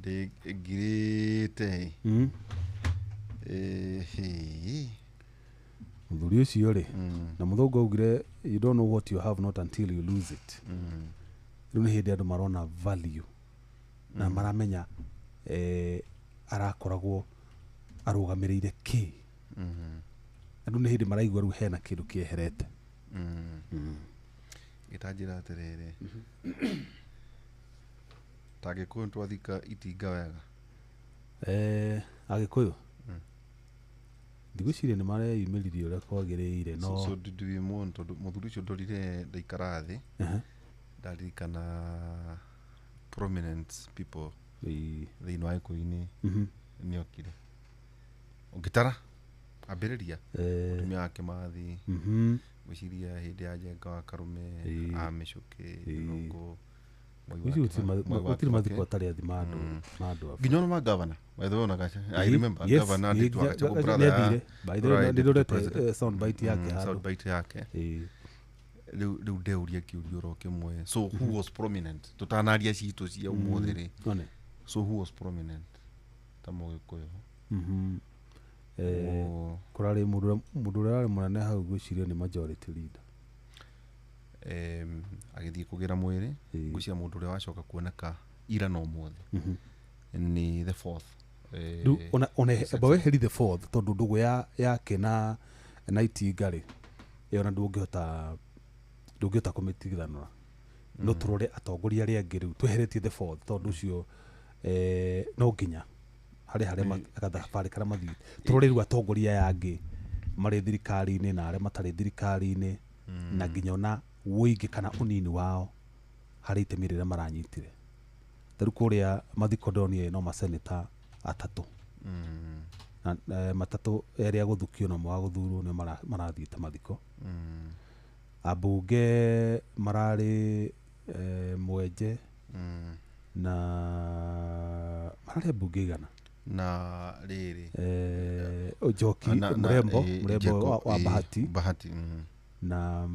ndĩngirĩte muthuri ucio ri na muthungu augire you don't know what you have not until you lose it. Riu ni hindi andu marona value na maramenya arakoragwo arugamirire ki andu ni hindi maraigua riu hena kindu kieherete gitanjira atiriri tagikuyu twathika itinga wega agikuyu ndigwiciria ni mareyumiririe uria kwagiriire no so did we want muthuri ucio ndorire ndaikara thi ndaririkana prominent people thiini wa Gikuyu-ini niokire ungitara ambiriria mutumia wake Mathi gwiciria hindi ya Njenga wa Karume Michuki Rungu gutiri mathiko atari athi mandu nginya no magavana by the way I remember governor ndi twagacha brother by the way ndorete sound bite yake riu ndeuria kiurio ro kimwe so who was prominent tutanaria citu cia umuthiri so who was prominent tamo Gikuyu kurari mundu urari munene hau gwiciria ni majority leader agithii kugira mwiri gwiciria mundu uria wacoka kuoneka ira no mothe ni the fourth ona bawe heri the fourth tondu ndugu yake na itingari yona ndungihota kumitigithanura no turore atongoria ria ngiru tweheretie the fourth tondu ucio no nginya haria akathabari kana mathi turore riu atongoria yangi mari thirikari-ini na aria matari thirikari-ini na nginya ona wuingi kana unini wao hari itemi riria maranyitire taru kuria mathiko ndoni no maseneta atatu na matatu eri aguthukio na mwa guthuru ni marathiite mathiko abunge marari mwenje na marari abunge igana na riri Njoki mrembo wa Bahati na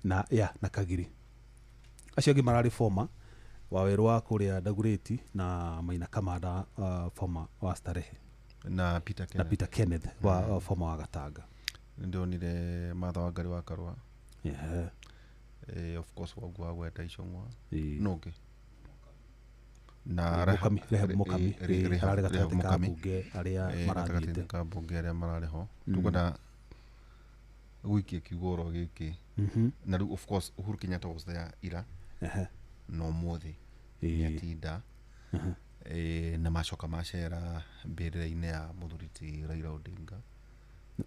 na Kagiri acio angi marari former Waweru wa kuria Dagoretti na Maina Kamanda former wa Starehe na Peter Kenneth wa former wa Gatanga ndonire Martha Wangari wa Karua of course wagwa gweta icongwa nungi na Mukami ari gatete ka bunge aria marathiite ka bunge aria marariho tugona wiki kiugoro giki na of course Uhuru Kenyatta was there ira no muthi yatinda na macoka macera mbirira-ini ya muthuriti Raila Odinga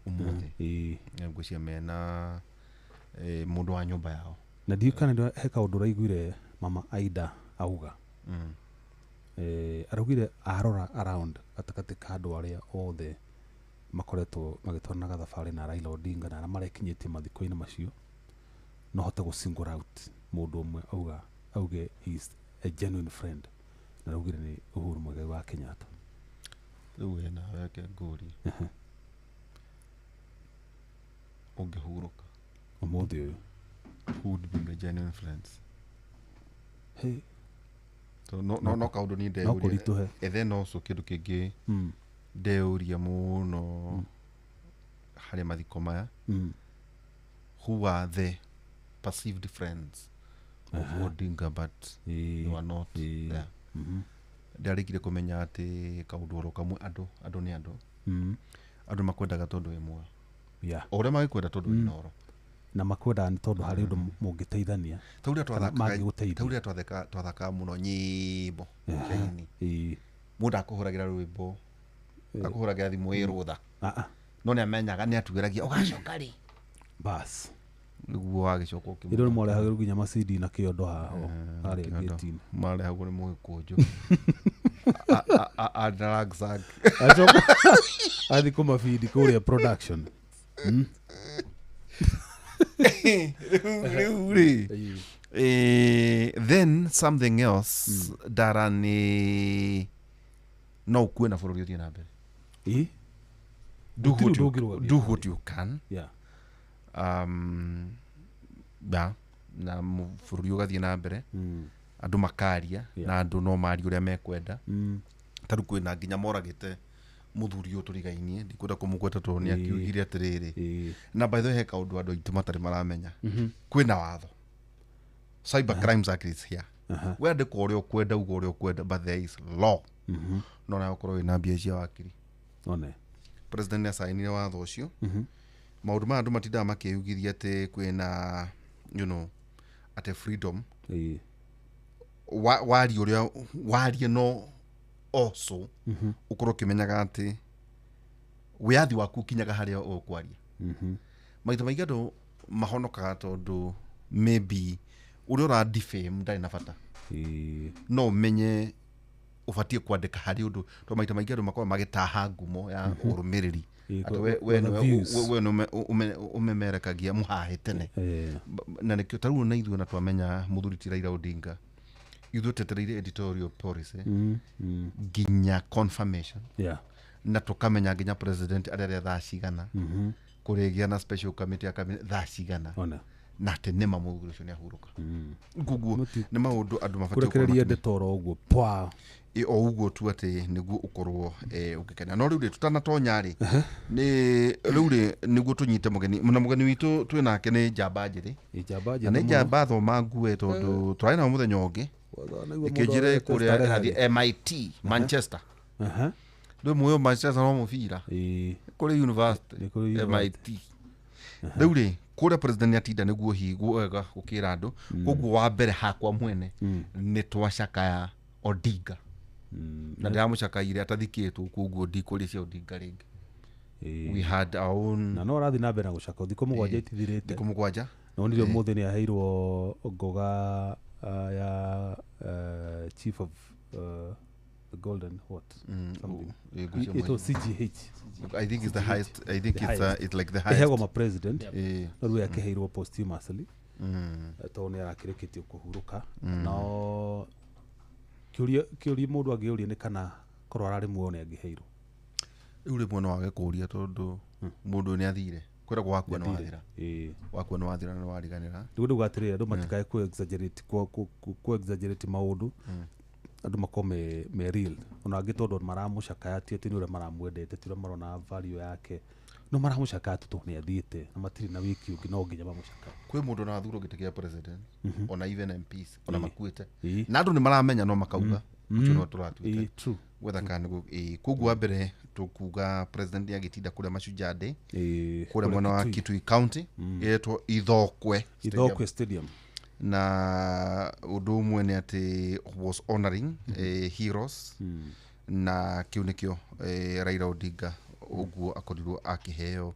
umuthi ngwiciria mena mundu wa nyumba yao na ndiukana heka undu raiguire mama Aida auga araugire arora around atakati ka andu aria othe makoretwo magitwarana gathabari na Raila Odinga na marekinyitie mathiko-ini macio no hote go single out mundu umwe auge he is a genuine friend na araugire ni Uhuru Muigai wa Kenyatta riu ena wake nguri ungihuruka umuthi uyu who would be my genuine friends hey so no kaundu ni ndeuria ethe no so kindu kingi ndeuria muno hari mathiko maya who are the perceived friends of Odinga but they were not there ndarikire kumenya ati kaundu ro kamwe andu ni andu makwendaga tondu imwe ore magikwenda tondu inoro na makwenda ni tondu hari undu mungiteithania tauria twathaka muno nyimbo kaini mundu akuhuragira rwimbo akuhuragira thimu irutha no ni amenyaga ni atugiragia ugacoka ri bas niguo wagicoka ukimwe indo mole hagiru ginya macidi na kiondo haho ari getini male hagu ni mugikunju a drag zag athi kuma feed kuria production then something else darani no kwena bururi uthie na mbere do what you can na bururi ugathie na mbere andu makaria na andu no mari uria mekwenda taru kwina nginya moragite muthuri uturigainie ndikwenda kumugweta to ni akiugire atiriri na by the way he kaundu andu aitu matari maramenya kwina watho Cyber Crimes Act is here wende ko uria ukwenda ugo uria ukwenda but there is law no na ukorwo ina mbia cia wakiri one president asainire watho ucio maundu ma andu matinda makiugithia ati kwina ate freedom wari uria wari no also ukorwo kimenyaga ati wiathi waku kinyaga haria ukwaria maita maingi andu mahonokaga tondu maybe uria ura defame ndari na bata no menye ubatie kwandika hari undu to maita maingi andu makorwo magitaha ngumo ya urumiriri ati we umemerekagia muhahe tene na nikio taru na ithu na twamenya muthuri ti Raila Odinga ithu tetereire editorial policy ginya confirmation na tukamenya ginya president arere thaa cigana kurigia na special committee akamenya thaa cigana na tenema muthuri ucio ni ahuruka nguguo ni maundu andu mabatie kurekereria ndetoro uguo pwa o uguo tu ati niguo ukorwo ukikena no riu tutanatonya ri ni riu ri niguo tunyite mugeni witu twinake ni Njamba Njiri na Njamba thoma ngue tondu turai na muthenya ungi ikijire kuria hathi MIT Manchester ndo muyo Manchester no mubira kuri university MIT riu ri kuria president atinda niguo higuo wega gukira andu koguo wa mbere hakwa mwene ni twacakaya Odinga na ndamucakaire atathikitwo koguo ndikuri cia Odinga ringi we had our own na no rathi na mbere na gucaka thikũ mũgwanja itithirĩte thikũ mũgwanja no ndio mũthĩ ni aheirwo ngoga ya chief of the golden what something it was CGH I think it's the highest it's like the highest hego ma president no ruya keheirwo posthumously to ni arakirikitio kuhuruka no kiuria mundu angiuria ni kana korwo arari muone angiheirwo uri mwana wage kuria tondu mundu ni athire kwira gwaku no wathira waku no wathira no wariganira ndu gatirira andu matikae ku exaggerate maundu andu makome me real ona angitondu maramucakayatie ati ni ure maramwendete tira marona value yake no maramucakaya tu ni athiite na matiri na wiki ungi no nginya mamucaka kwi mundu na thuro gitigia president ona even MPs ona makuite na andu ni maramenya no makauga ucio no turatuite true whether kan kugu mbere tukuga president yagitinda kuria Mashujaa Day kuria mwana wa Kitui County yetwo Ithokwe Stadium na undu umwe ni ati was honoring heroes na kiu nikio Raila Odinga uguo akorirwo akiheo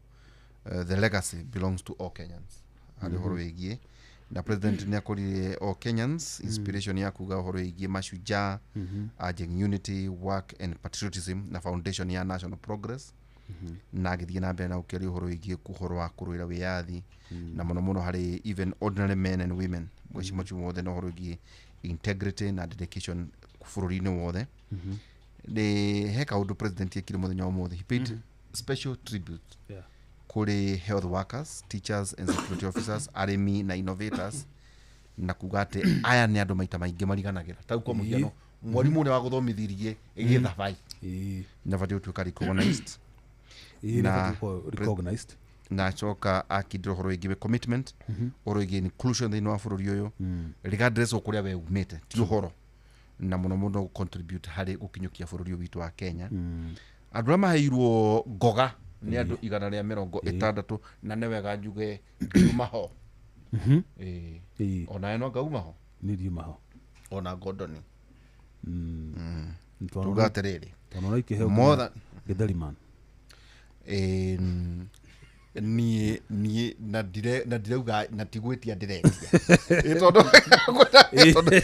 the legacy belongs to all Kenyans ari horo wigie na president ni akorire all Kenyans inspiration ya kuga horo wigie mashujaa urging unity work and patriotism na foundation ya national progress na agithie na mbere na ukeri horo wigie kuhoro wa kuruira wiyathi na muno hari even ordinary men and women mheshimiwa wothe no horo wigie integrity na dedication bururi-ini wothe ni heka undu president yekire muthenya wa mothe he paid special tribute kuri health workers, teachers and security officers, arimi na innovators na kugate aya ni andu maita maingi mariganagira tau kwa muhiano mwarimu ni wa guthomithirie igithabai na vadio tu kari recognized na choka akidro horo igiwe commitment horo igi inclusion thini wa bururi uyu regardless of kuria we umite ti horo na muno contribute hari gukinyukia bururi witu wa Kenya andu ama hairwo ngoga ni andu 160 na ne wega njuge maho ona eno ngaumaho ni diumaho ona Gordoni tugaterere tonora ikiheo more githeri man ni na direuga na tigwetia ndiretia itondo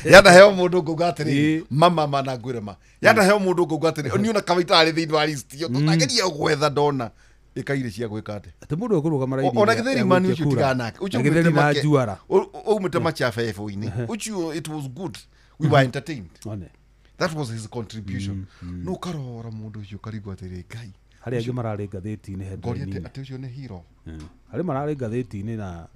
yada heo mundu ngugatiri mama mana ngwirema yada heo mundu ngugatiri ni ona kawaita ari thiini wa list yo tutageria gwetha ndona ikaire cia gwikate ati mundu akuruga raidi ona githeri man ucio tiganake ucio githeri na juara umute macha fefo-ini ucio it was good we were entertained that was his contribution no karora mundu ucio karigwa atiri ngai hari angi marari ngatheti-ini headline ati ucio ni hero hari marari ngatheti-ini na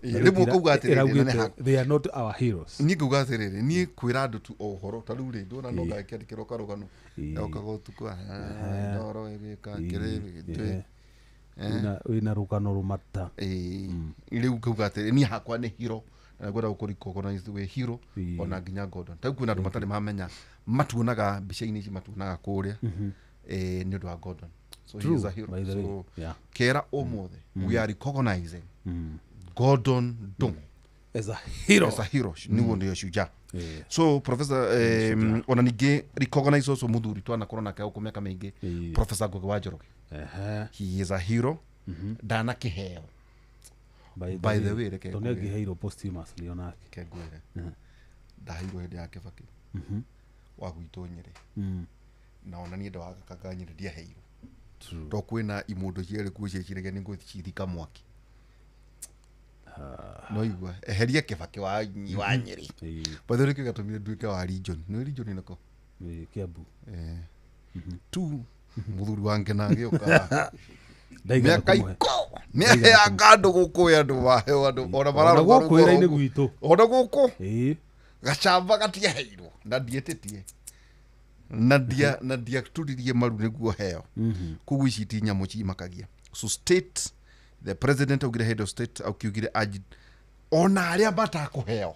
Rĩmwe kuga atĩrĩrĩ, they are not our heroes. Niĩ kuga atĩrĩrĩ, niĩ kwĩra andũ tu ũhoro ta rĩu rĩ ndona no ngakĩandĩkĩrwo karũgano yokaga ũtukũ ndoro ĩgĩka kĩrĩ wĩna rũgano rũmata. Rĩu kuga atĩrĩrĩ niĩ hakwa nĩ hero na gwenda gũkũrecognize wĩ hero ona nginya Gordon. Ta kwĩna andũ matarĩ mamenya matuonaga mbica-inĩ ici matuonaga kũrĩa nĩ ũndũ wa Gordon. So he is a hero. So kera ũmũthĩ we are recognizing Gordon Ndung'u as a hero. Nĩguo nĩo shujaa. So Professor ona ningĩ recognize also mũthuri twanakorwo nake gũkũ mĩaka mĩingĩ Professor Ngugi wa Njoroge. He is a hero. Ndanakĩheo. By the way, reke tone ngiheirwo posthumously onake kengwire ndaheirwo hĩndĩ ya Kibaki wa gwitũ Nyĩrĩ na ona niĩ ndawagakaga Nyĩrĩ ndiaheirwo to kwĩna imũndũ cierĩ kuo cieciragia nĩ ngũcithika mwaki no igua eheria Kibaki wa Nyĩrĩ by the way kĩgatũmire nduĩke wa region nĩ region nako Kiambu tu mũthuri wange na agĩũka miaka iko ya ngandũ gũkũ andũ maheo andũ ona mararũga kwĩra-inĩ gwitũ ona gũkũ gacamba gatiaheirwo na ndietĩtie na ndiaturirie maru nĩguo heo koguo ici ti nyamũ cimakagia. So state the president augire head of state aukiugire ona arĩa matakũheo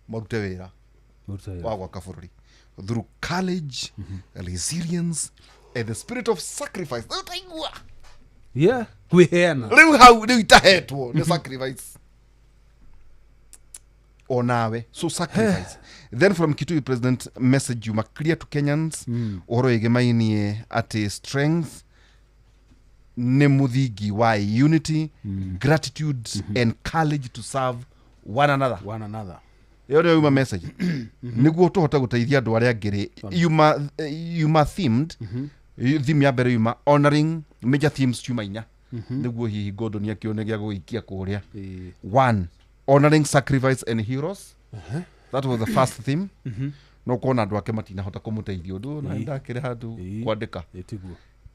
marute wĩra wa gwaka bũrũri through courage, resilience and the spirit of sacrifice. Utaigua kwiheana rĩu hau rĩu itahetwo nĩ sacrifice onawe. So sacrifice then from Kitui president message you clear to Kenyans ũhoro ĩgĩmainie atĩ strength nĩ mũthingi wa unity, gratitude and courage to serve one another. Yo nĩ yuma message nĩguo tũhote gũteithia andũ arĩa angĩ. Yuma themed theme ya mbere yuma honoring major themes yuma inya nĩguo hihi Gordon akĩone gĩa gũikia kũrĩa. 1 honoring sacrifice and heroes. That was the first theme. No kuona andũ ake matinahota kũmũteithia ũndũ na ndakĩrĩ handũ kwandĩka.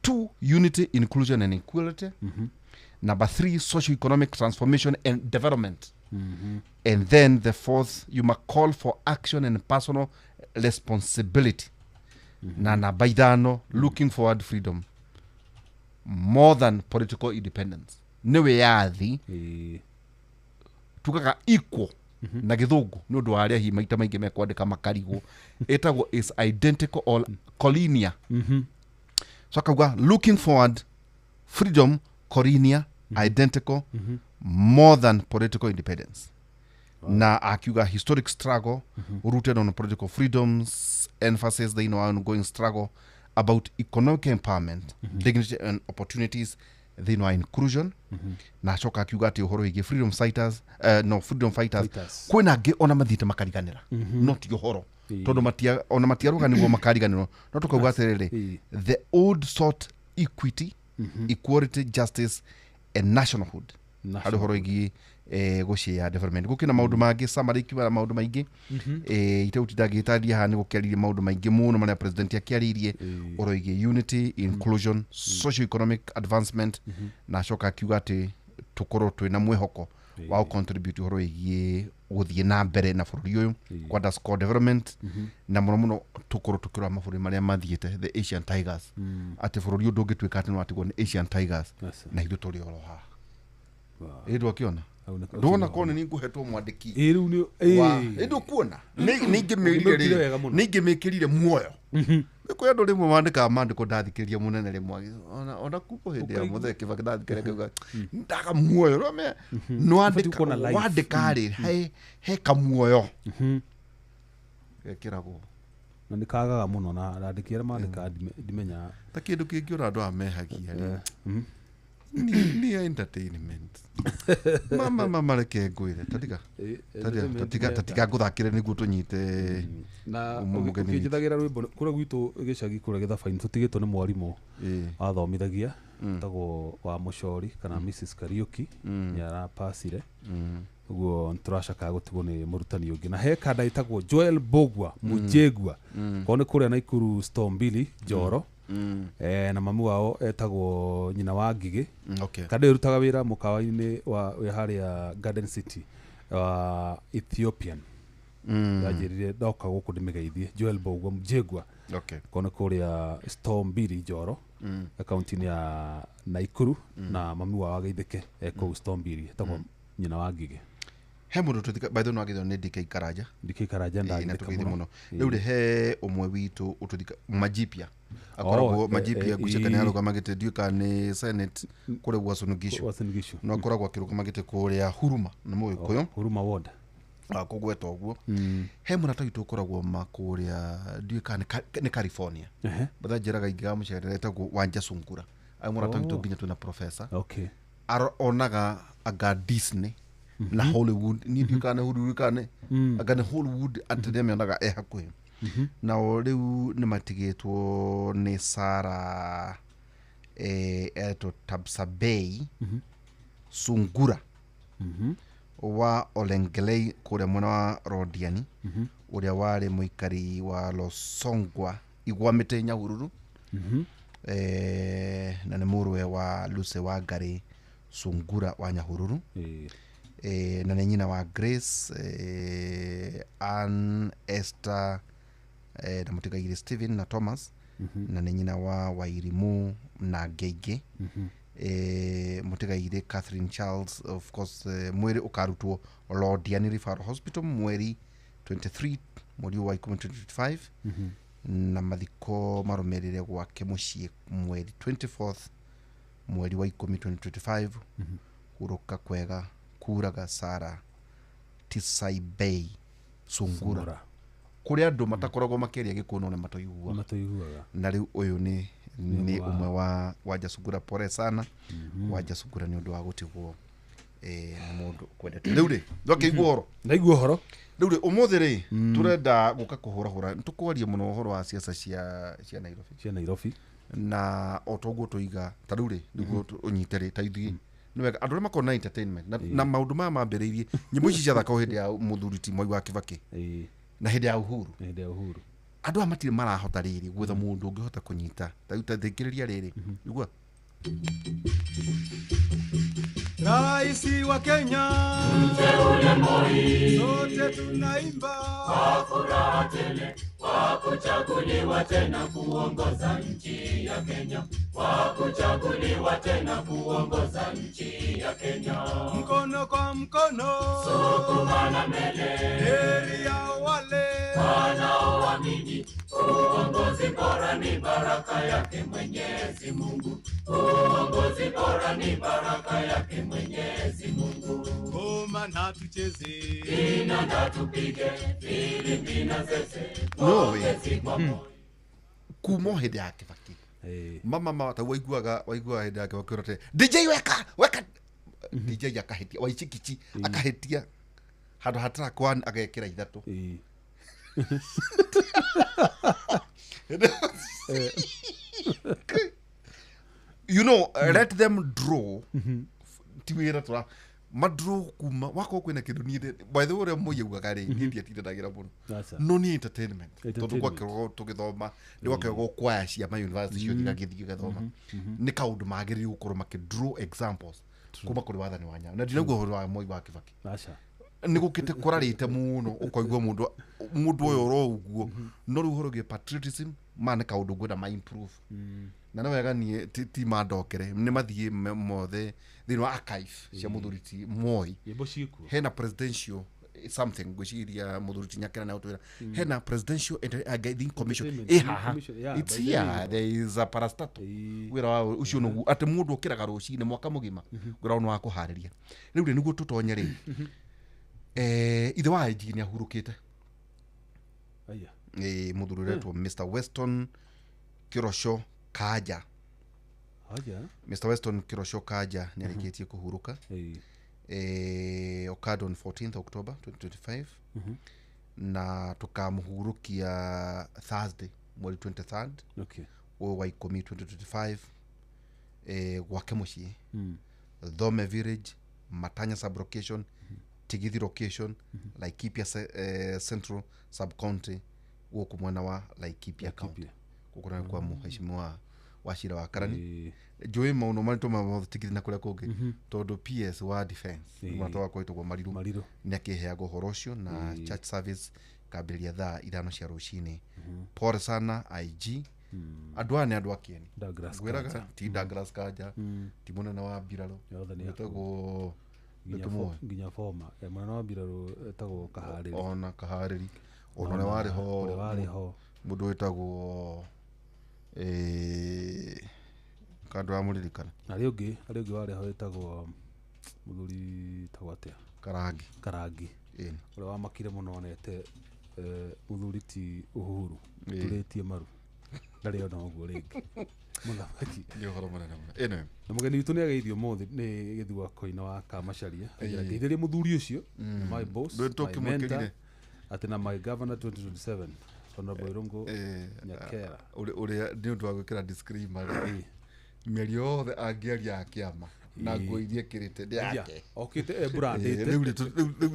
2 unity, inclusion and equality. Number 3 socio-economic transformation and development. And then the 4th you must call for action and personal responsibility. Na namba 5 looking forward freedom more than political independence. Niwe yathi tukaga equal na gĩthũngũ nĩ ũndũ wa arĩa hi maita maingĩ mekwandĩka makarigwo etagwo is identical or collinear. So akauga looking forward freedom collinear identical more than political independence. Na akiuga historic struggle rooted on political freedoms, emphasis the ongoing struggle about economic empowerment, dignity and opportunities, the inclusion. Na choka akiuga ati uhoro igi freedom fighters freedom fighters kwina ngi ona mathite makariganira not yohoro tondu matiaruga niguo makariganirwo no tukauga atiriri the old sort equity, equality, justice and nationalhood hari horo igi gucia development gukina maundu mangi summary kiwa maundu maingi itautindagitaria ha ni gukeririe maundu maingi muno maria president akiaririe oro igi unity, inclusion, socio economic advancement na coka akiuga ati tukorwo twina mwihoko wa contribute horo igi guthie na mbere na bururi uyu kwa score development na muno tukorwo tukirwa maburi maria mathiete the Asian Tigers ati bururi undu ngitwika ati no atigwo ni Asian Tigers na ithu turi oro ha ndu akiona ndona kone ni nguhetwo mwandiki riu ni ndu kuona ningi mekirire muoyo ko andu rimwe mandika mandiko ndathikiriria munene rimwe ona kuko hindi ya muthe Kibaki ndathikiriria ndaga muoyo rome no andika ri he kamuoyo gekiragwo na nikagaga muno na andikira mandika ndimenya ta kindu kingi ora andu amehagia ni entertainment mama reke ngwire tatika nguthakire niguo tunyite na ukijithagira rwimbo kura gwitu gicagi kura githabaini tutigitwo ni mwarimu athomithagia tago wa Mucori kana Mrs Kariuki nyara pasire uguo turashaka gutigwo ni murutani ungi na he kada itagwo Joel Bogwa Mujegwa kone kuria Naikuru Storm Billy Joro na mamu wao etagwo nyina wa Ngigi. Okay. Kande rutaga wira mukawa-ini wa haria Garden City Ethiopian. Yajirire ndoka guku ndimigeithie Joel Bogwa Mjegwa. Okay. Kona kuria Storm Biri Njoro akaunti ya Naikuru na mamu wao ageithike eko Storm Biri etagwo nyina wa Ngigi. He mundu tuthika by the way agithwo ni DK Karaja ndagithika muno riu he umwe witu ututhika majipia akoragwo majipia gucekania aruga magite duka ni Senate kure Uasin Gishu no akoragwo akiruga magite kuria Huruma na Muikuyu Huruma ward kugweta uguo he munata witu ukoragwo makuria duka ni California batha njiraga ingiga mucerere etagwo Wanja Sungura ai munata witu nginya twina professor onaga aga Disney na Hollywood ni dukane hururukane agane Hollywood atedeme onaga hakuhi na riu ni matigitwo ni Sara eto Tabsabei Sungura wa Olengelei kuria mwana wa Rodiani uria wari muikari wa Losongwa igwamite Nyahururu na ni murwe wa Luce wa Ngari Sungura wa Nyahururu na ni nyina wa Grace Ann Esther na mutigaire Steven na Thomas na ni nyina wa Wairimu na Geige mutigaire Catherine Charles of course mweri ukarutwo Lodiani Referral Hospital mweri 23 mweri wa 2025 na mathiko marumerire gwake mucii mweri 24th mweri wa 2025 kuruka kwega kuraga Sara Tisabei Sungura kuria andu matakoragwo makeria gikuno ne matoiguaga na riu uyu ni umwe wa Wanja Sungura. Pore sana Wanja Sungura ni undu wa gutigwo mundu kwendete riu ri ndwakeiguoro ndaigua horo riu ri umuthi ri turenda guka kuhura ntukwaria muno horo wa siasa cia Nairobi na otoguo tuiga ta riu ri niguo unyitere ta ithii ni wega andu makona entertainment na maundu mambiriirie nyimbo ici cia thaka hindi ya muthuri ti Mwai wa Kibaki na hindi ya Uhuru andu amatire marahota riri gwetha mundu ungihota kunyita ta thikiriria riri igua Raisi wa Kenya mteule Moi sote tunaimba kwa furaha tele kwa kuchaguliwa tena kuongoza nchi ya Kenya kwa kuchaguliwa tena kuongoza nchi ya Kenya mkono kwa mkono sukumana mbele heri ya wale wanaoamini uongozi bora ni baraka yake Mwenyezi Mungu uongozi bora ni baraka yake Mwenyezi Mungu ngoma na tucheze ina na tupige filimbi na zeze kumo hindi ya Kibaki mama waiguaga hindi yake wakirate DJ weka DJ akahitia waichikichi akahitia handu hatara kwan agekira ithatu you know let them draw tiwira tura madraw kuma wako kwina kindu ni by the way moyugaga ri ni ndiatindagira muno no ni entertainment tondu gwakirwo tugithoma ni gwakirwo kwaya cia ma university cio thigagithio gathoma ni kaundu magiri gukorwo makidraw examples kuma kuri wathani wa Nyayo na ndinaguo horo wa Mwai wa Kibaki ni gukite kurarite muno ukoigwa mundu uyo ro uguo no ru horo ge patriotism mane kaundu gwenda ma improve na wega ni ti mandokere ni mathie mothe thino archive cia muthuriti Moi hena presidential something gwiciria muthuriti Nyakera na utwira hena presidential guiding commission it's here there is a parastato wira wa ucio nugu ati mundu ukiraga rucine mwaka mugima gwira onu wa kuhariria riu ri niguo tutonye ri ithe wa IG ni ahurukite muthuri retwo Mr Weston Kirosho Kaja Mr Weston Kirosho Kaja ni arikitie kuhuruka occurred on 14th October 2025 na tukamuhurukia Thursday mweri 23rd wa 10 2025 gwake mucii Thome Village Matanya Sublocation Tigithi location Laikipia Central Sub-County woku mwana wa Laikipia County kukura kwa mheshimiwa Wachira wa Karani joe mauno manto mathikiri na kuria kungi tondu PS wa defense matoa kwaitu kwa mariru nyakiheago horocio na church service kabelia thaa 5 cia rucini pole sana IG adwane adwakieni gwiraga ti Douglas Kaja ti munene wa Biraro yotego nginya forma munene wa Biraro etagwo Kahariri ona Kahariri ona wari ho mundu wetagwo kando wa muririkana ari ungi wari ho etagwo muthuri tagwatia Karangi uri wa makire muno onete muthuri ti Uhuru turetie maru ndari ona uguo ringi muthaki ni horo munene ene na mugeni witu ni ageithio mothi ni githua koina wa Kamacharia ageithirie muthuri ucio my boss my mentor atina my governor 2027 Honorable Irungu Nyakera uria ni undu wa gwikira disclaimer mieri yothe angiaria akiama na ngoithie kirite ndiake okite brandite riu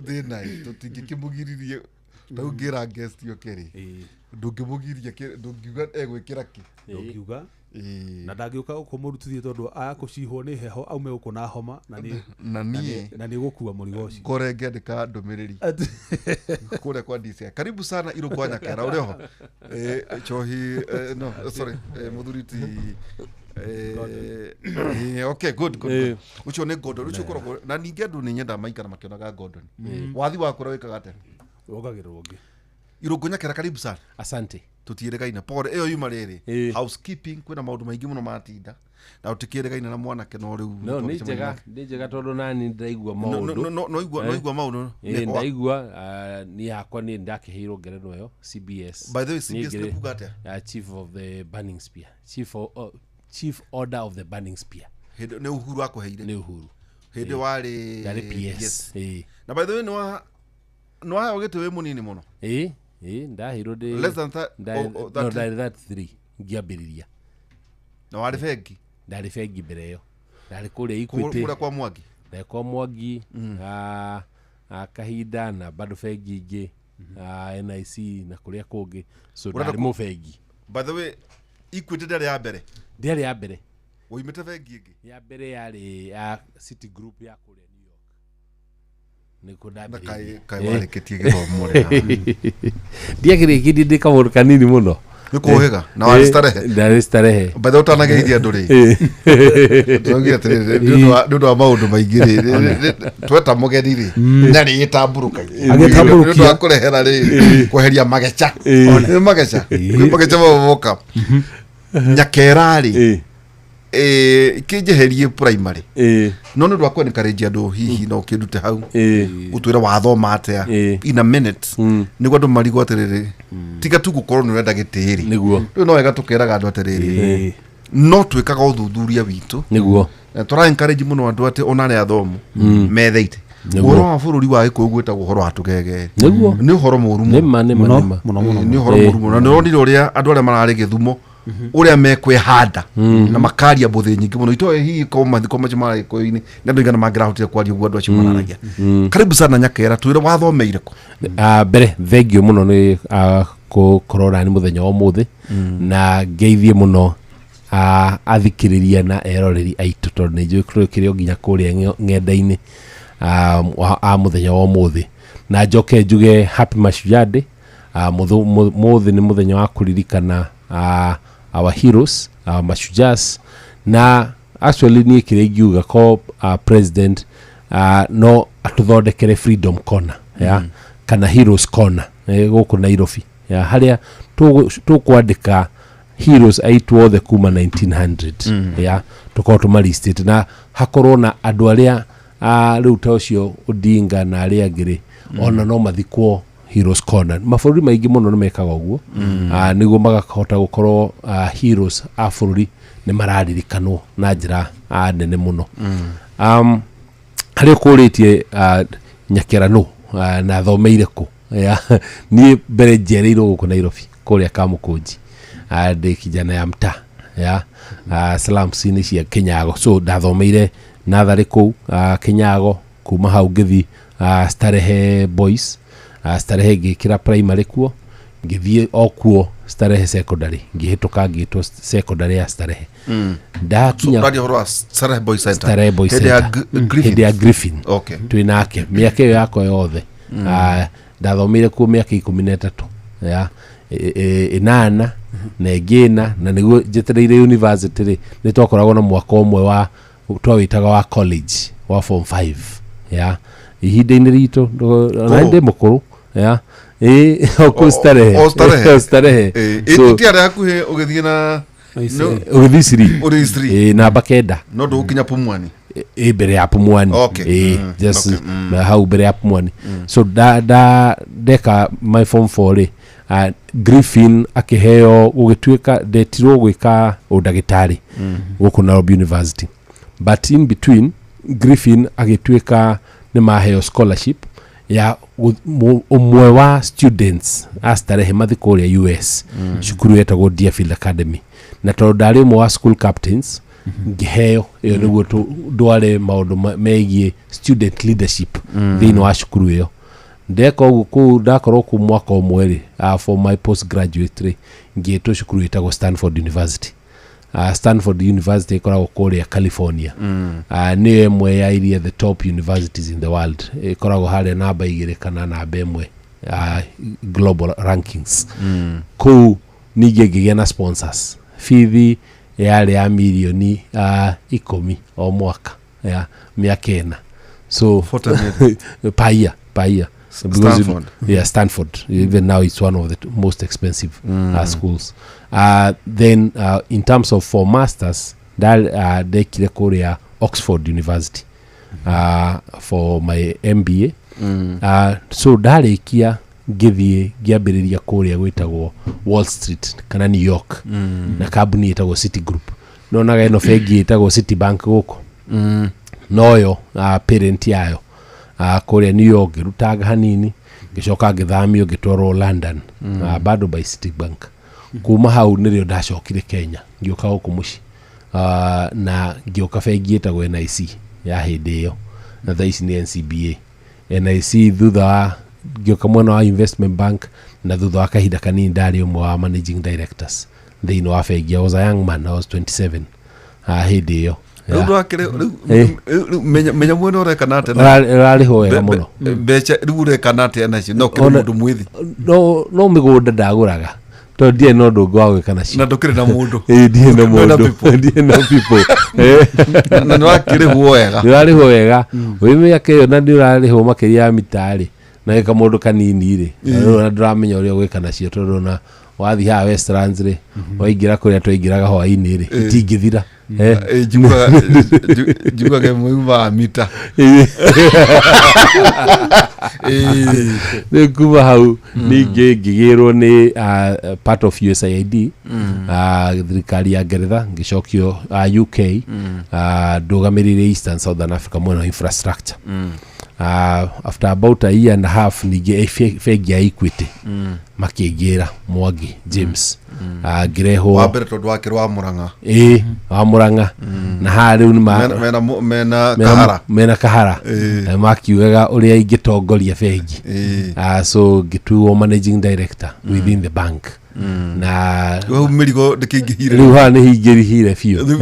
thina tutingikimugiririe ngira guest yo keri ndungimugiria ndungiuga egwikira ki ndungiuga na ndagiuka ukumurutithie tondu ayakucihwo ni heho aume uko na homa na ni gukua murigo ucio korenge ndika ndumiriri kure kwa DC karibu sana Irungu wa Nyakera uriho chohi no sorry muthuriti okay good ucio ni Gordon ucio korwo na ninge andu ni nyenda maikara makionaga Gordon wathi wa kura wikaga tena wogagirwo ngi Irungu Nyakera karibu sana asante tutieregaina pore eyo yuma riri housekeeping kwina maundu maingi muno matinda na utikieregaina na mwanake no riu no ni njega tondu nani ndaigua maundu no igua maundu ndaigua ni yakwa ni ndakiheirwo ngerenwa yo CBS by the way CBS ni kugate chief of the burning spear chief order of the burning spear ni Uhuru akoheire ni Uhuru hindi wari PS na by the way no ayo gete we munini muno ndahiro de less than that that 3 ngiambiriria no wari fegi ndari fegi mbere yo ndari kuria Equity kura kwa Mwangi kahinda na bado fegi ingi NIC na kuria kungi so ndari mu fegi by the way Equity ndari ya mbere uimete fegi ingi ya mbere yari City Group ya kuria New York niko ndambiriria kai wareketie githomo ndiagirikidi ndikamundu kanini muno nikuhega na wari starehe by the utanageithia andu ri tugia tirire ndu wa maundu maingi ri tweta mugeni ri nyari itamburuka kurehera ri kweheria magecha vovoka Nyakera ri kijeherie primary no ndu akwa encourage andu hihi no kindute hau utwira wathoma atia in a minute niguo andu marigo atiriri tiga tu gukorwo ni wenda gitiri niguo no wega tukeraga andu atiriri no twikaga uthuthuria witu niguo tura encourage muno andu ati onare athomu metheite uhoro wa bururi wa Gikuyu gwitagwo uhoro wa tugege niguo ni uhoro muru muno ni uhoro muru muno no ndiro uria andu aria marari Githumo uria mekwihanda na makaria mbuthi nyingi muno itoe hihi ko mathiko macio mara Gikuyu-ini na ndu igana mangirahotire kwaria uguo andu acio mararagia karibu sana Nyakera twire wathomeire ku mbere thengio muno ni kukorora ni muthenya wa muthi na ngeithie muno athikiriria na eroreri aitu tondu ni njui kirio nginya kuria ng'enda-ini muthenya wa muthi na njoke njuge happy Mashujaa Day muthi ni muthenya wa kuririkana our heroes our mashujas na actually ni kiregiuga ko president no atuthondekere freedom corner kana heroes corner guku Nairobi haria tukwandika heroes aitu othe kuma 1900 tukorwo tumaristate na hakorwo na andu aria riu ta ucio Odinga na aria angiri ona no mathikwo heroes corner mabũrũri maingĩ mũno nĩ mekaga ũguo nĩguo magakahota gũkorwo heroes a bũrũri nĩ mararirikanwo na njĩra nene mũno harĩ ũkũrĩtie Nyakera no na thomeire kũ niĩ mbere njereirwo gũkũ Nairobi kũrĩa Kamũkũnji ndĩ kijana ya mtaa slums-inĩ cia Kinyago so ndathomeire natharĩ kũu Kinyago kuma hau ngĩthi Starehe Boys Starehe ngĩkĩra primary kuo ngĩthiĩ okuo Starehe secondary ngihituka ngitwo secondary ya Starehe ndakinya so radio Starehe Boys Center Starehe Boys Center hedi ya Griffin okay twinake miaka iyo yako yothe ndathomire ku miaka 13 ya inana na igina na niguo jetereire university ri ni twakoragwo na mwaka umwe wa twawitaga wa college wa form 5 ya ihinda-inĩ ritũ na ndĩ mũkũrũ ya oku Starehe itiara yakuhe ugithie na ugithiciri namba kenda no ndukinya Pumwani mbere ya Pumwani just hau mbere ya Pumwani so deka my form 4 Griffin akiheo gugituika ndetirwo gwika udagitari guku Nairobi University but in between Griffin agituika ni maheo scholarship ya umwe wa students a Starehe mathikuria US shukuru yetagwo Deerfield Academy na tondu ndari umwe wa school captains ngiheo iyo niguo ndware maundu megie student leadership thini wa shukuru iyo ndeka ugu ndakorwo ku mwaka umwe for my postgraduate ngieto shukuru yetagwo Stanford University. Stanford University ikoragwo kuria California ni imwe ya iria the top universities in the world ikoragwo hale namba 2 kana namba 1 global rankings ku nige ngigea na sponsors fithi yale ya milioni 10 o mwaka ya miaka 4 so paia Stanford. Stanford even now it's one of the most expensive schools then in terms of for masters dekire kuria Oxford University for my MBA so ndarikia ngithie ngiambiriria kuria gwitagwo Wall Street kana New York na kambuni itagwo Citigroup nonaga ino fegi itagwo Citibank guko noyo parent yayo kuria New York rutaga hanini gicoka ngithamio ngitwarwo London bado by Citibank kuma hau nirio ndacokire Kenya ngioka guku muci na ngioka fegi itagwo NIC ya hindi iyo na thaici ni NCBA NIC thutha wa ngioka mwena wa investment bank na thutha wa kahinda kanini ndari umwe wa managing directors thini wa fegi. I was a young man, I was 27 hindi iyo ndo akire menya mwene urekana ate rari hoya muno becha rure kanate na cio no kire mundu mwithi no migunda ndaguraga to die no ndungu wa gwikana cio na ndukire na mundu die na mundu die na people na no akire hoyega rari hoyega wime yake na ndirari ho makiria ya mitari na eka mundu kanini ri na ndramenya uria gwikana cio tondu na wathi ha Westlands ri waingira kuria twaingiraga hwaini ri itingithira juga ke muiva mita ne kuba hau ninge ngigirwo ni part of USAID thirikari ya Ngeretha ngicokio UK ndugamirire Eastern Southern Africa mwena infrastructure after about a year and a half nige fegi ya Equity makigira Mwangi James gireho wa mbere tondu wakirwa Muranga wa Muranga na hari uni mena kahara makiugaga uria ingitongoria fegi so gituo managing director within the bank na wewe mirigo ndikingihire riu ha ni hingirihire fiu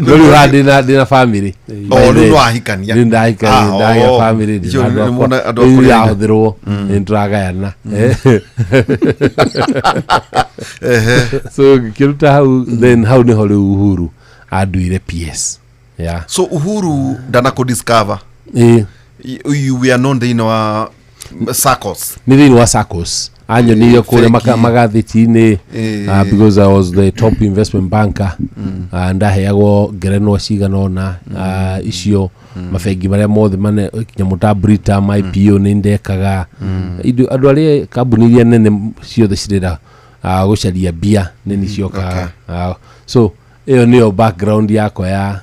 riu ha ndina family no ahikania ndahikania family ndi ya hothirwo ndragayana so kiruta hau then hau ni hori Uhuru aduire PS so Uhuru dana ko discover you we are known in our circles ni wa circles anyo niyo kule magathiti-ini because I was the top investment banker ndaheagwo ngerenwa ciganona icio mafengi maria mothe mane kinyamuta Britam IPO ni ndekaga andu aria kambuni iria nene ciothe cirira gucaria bia nini cioka so iyo niyo background yako ya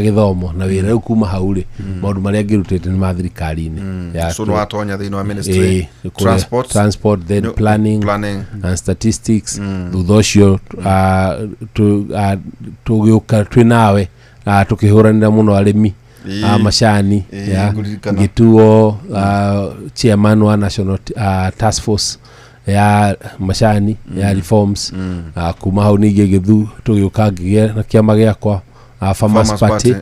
githomo na wira riu kuma hauri maundu maria ngirutite ni mathirikari-ini so no atonya thini wa ministry transport then planning and statistics thuthocio tugiuka twinawe tukihuranira muno arimi macani ngituo chairman wa national task force ya macani ya reforms kuma hau ningi githu tugiuka ngigia na kiama giakwa Farmers Party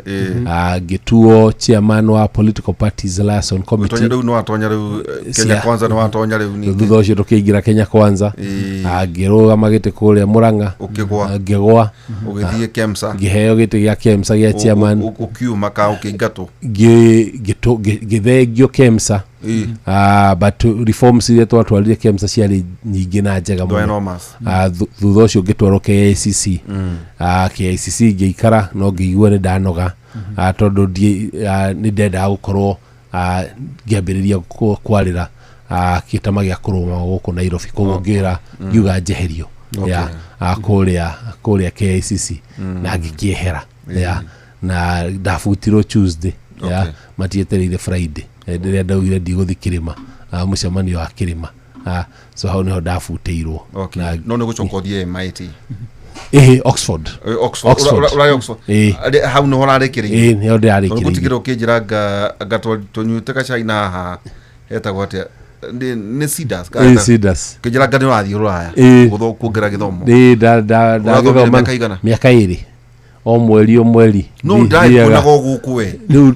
gituo chairman wa political parties liaison committee tonye no atonya riu Kenya Kwanza no atonya riu ni thutha ucio tukiingira Kenya Kwanza ngiruga magite kuria Murang'a ngigwa ugithie KEMSA ngiheo gite gia KEMSA gia chairman ukiuma ka ukingato githegio KEMSA but reforms ile twatwarire KEMSA ciari nyingi na njega muno thutha ucio ngitwarwo KICC KICC ngiikara no ngigua ni ndanoga tondu ni ndenda gukorwo ngiambiriria kwarira kitama gia kuruma guku Nairobi koguo ngira ngiuga njeherio ya kuria KICC na ngikiehera ya na ndafutirwo Tuesday ya matietereire Friday ndiria ndaugire ndiguthi kirima mucemanio wa kirima so hau niho ndafuteirwo na no ne gucokothie MIT Oxford hau no horarekereire niho ndarekereire gutigiro kinjiranga gatonyute kacaina haha etagwo atia ni Sidas kinjiranga ni wathi uraya kuongera githomo da miaka 2 o mweri no ndai kuna guku we riu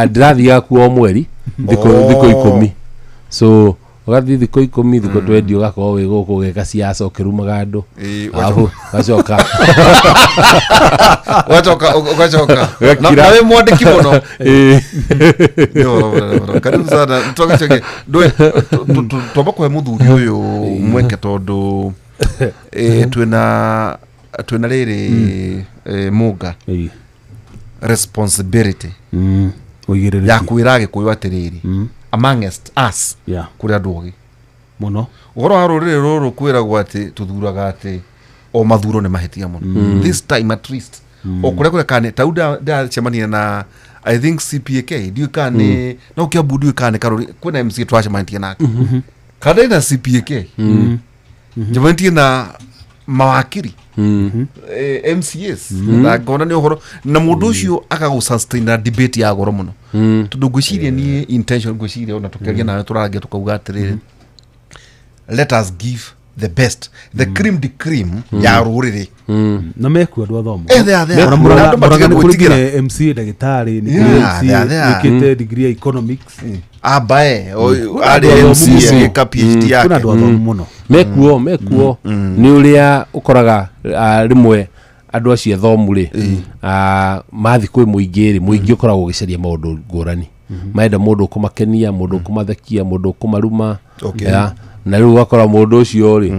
ndirathiga ku o mweri thiko 10 so ugathi thiko 10 thiko 20 ugakorwo wi guku geka siasa ukirumaga andu aho ugacoka na we mwandiki muno karibu sana tugacoke toba kwa muthuri uyu mweke tondu twina riri muga responsibility ya kwirage kuyo atiriri amongst us kuri andu muno uhoro wa rurire ruru kwiragwo ati tuthuraga ati o mathuro ni mahetia muno this time at least o kure kane tauda chemania na I think CPK ndio kane no kiambu ndio kane karori kuna MC twachemania nake kada na CPK jemantie na mawakiri MCS na gona ni uhoro na mundu ucio akagu sustain na debate ya goro muno tundu ngwiciria ni intention ngwiciria ona tukeria nawe turarangia tukauga atiriri let us give the best the cream de cream ya ruriri na meku andu athomo ona muragani kurigire MC dagitari ni kite degree ya economics abae ari MC ka PhD yake kuna andu athomo muno mekuo ni uria ukoraga rimwe andu acio athomu ri mathi kwi muingi ukoragwo gicaria maundu ngurani maenda mundu kumakenia mundu kumathekia mundu kumaruma na riu wakora mundu ucio ri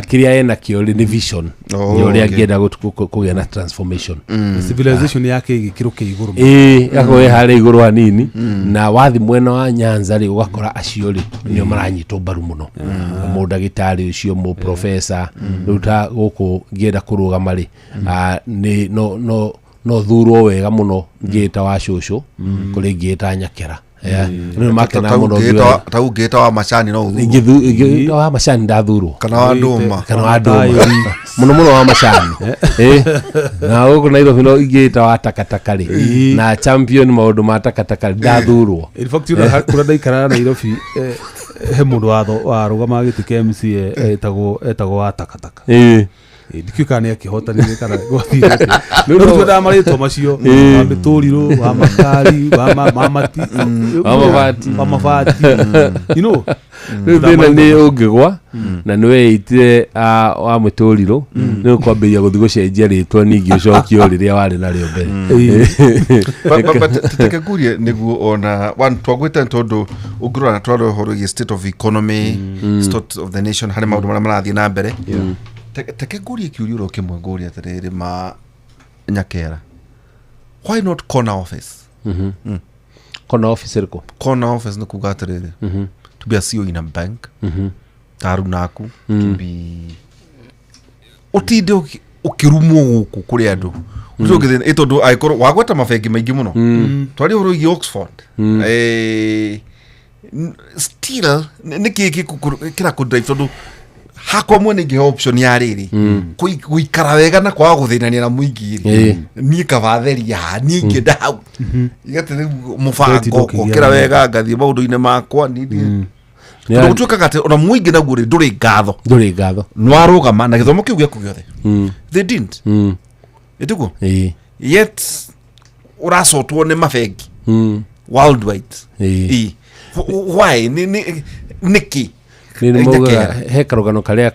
kiria ena kio ri ni vision uria ngienda kugia na transformation civilization yake igikiro ke iguru yako hare iguru hanini na wathi mwena wa Nyanza ri ugakora acio ri nio maranyitwo baru muno mu ndagitari ucio mu professor ruta guku ngienda kurugama ri ni no thuro wega muno ngiita wa shosho kuri ngiita Nyakera no makana muno tau ngita wa macani no ngithu wa macani ndathurwo kana wa nduma muno wa macani na uko Nairobi no ngita wa takataka ri na champion maundu ma takataka ndathurwo in fact kuna ndaikara Nairobi he mundu wa rugama gitike MC etagwo wa takataka ndikikane akihotanire kana gothire no twenda marito macio wa mituriro wa makari wa mamati wa mafati you know thina ni ungigwa na niwe itire wa mituriro ni kwambiria guthi gucenjia ritwa ningi ucokio riria wari na rio mbere tekekurie niguo ona one twagwite tondu ungirona twaro horo state of economy state of the nation hari maundu mara marathie na mbere tekekurie kiurio kimwe nguria atiriri ma Nyakera why not corner office corner office riko corner office ni kuga atiriri to be a CEO in a bank taru naku to be utinde ukirumwo guku kuri andu ucogithina itondu aikoro wagweta mafengi maingi muno twari horo igi Oxford still nikiki kira ku drive tondu hakwa mwene nge option ya riri kuikara wega na kwa guthinania na muingiri ni kabatheria ni ngenda hau igate mufango kokira wega ngathie maundu-ine makwa ni Tuka gate ona muingi na gure nduri ngatho nwarugama na githomo kiu giaku giothe they didn't ituko yet urasotwo ni mabengi worldwide why niki he karugano karia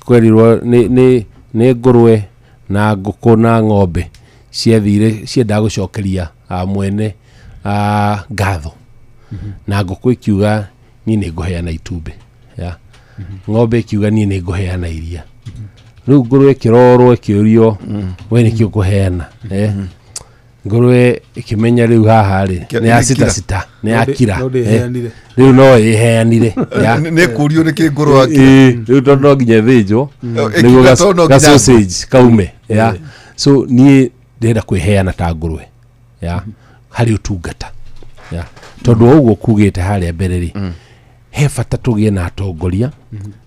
kwerirwo ni ngurwe na nguku na ng'ombe ciendaga gucokeria mwene ngatho na nguku ikiuga ni nguheana itumbĩ ng'ombe ikiuga ni nguheana iria riu ngurwe kirorwo kiurio we ni kio kuheana ngurwe ikimenya riu haha ri ni ya sita ni akira riu no iheanire ni kurio ni kingurwa riu tondu nginya thinjo niguo ga sausage kaume so ni ndenda kwiheana ta ngurwe hari utungata tondu uguo kugite haria mbere ri he bata tugie na atongoria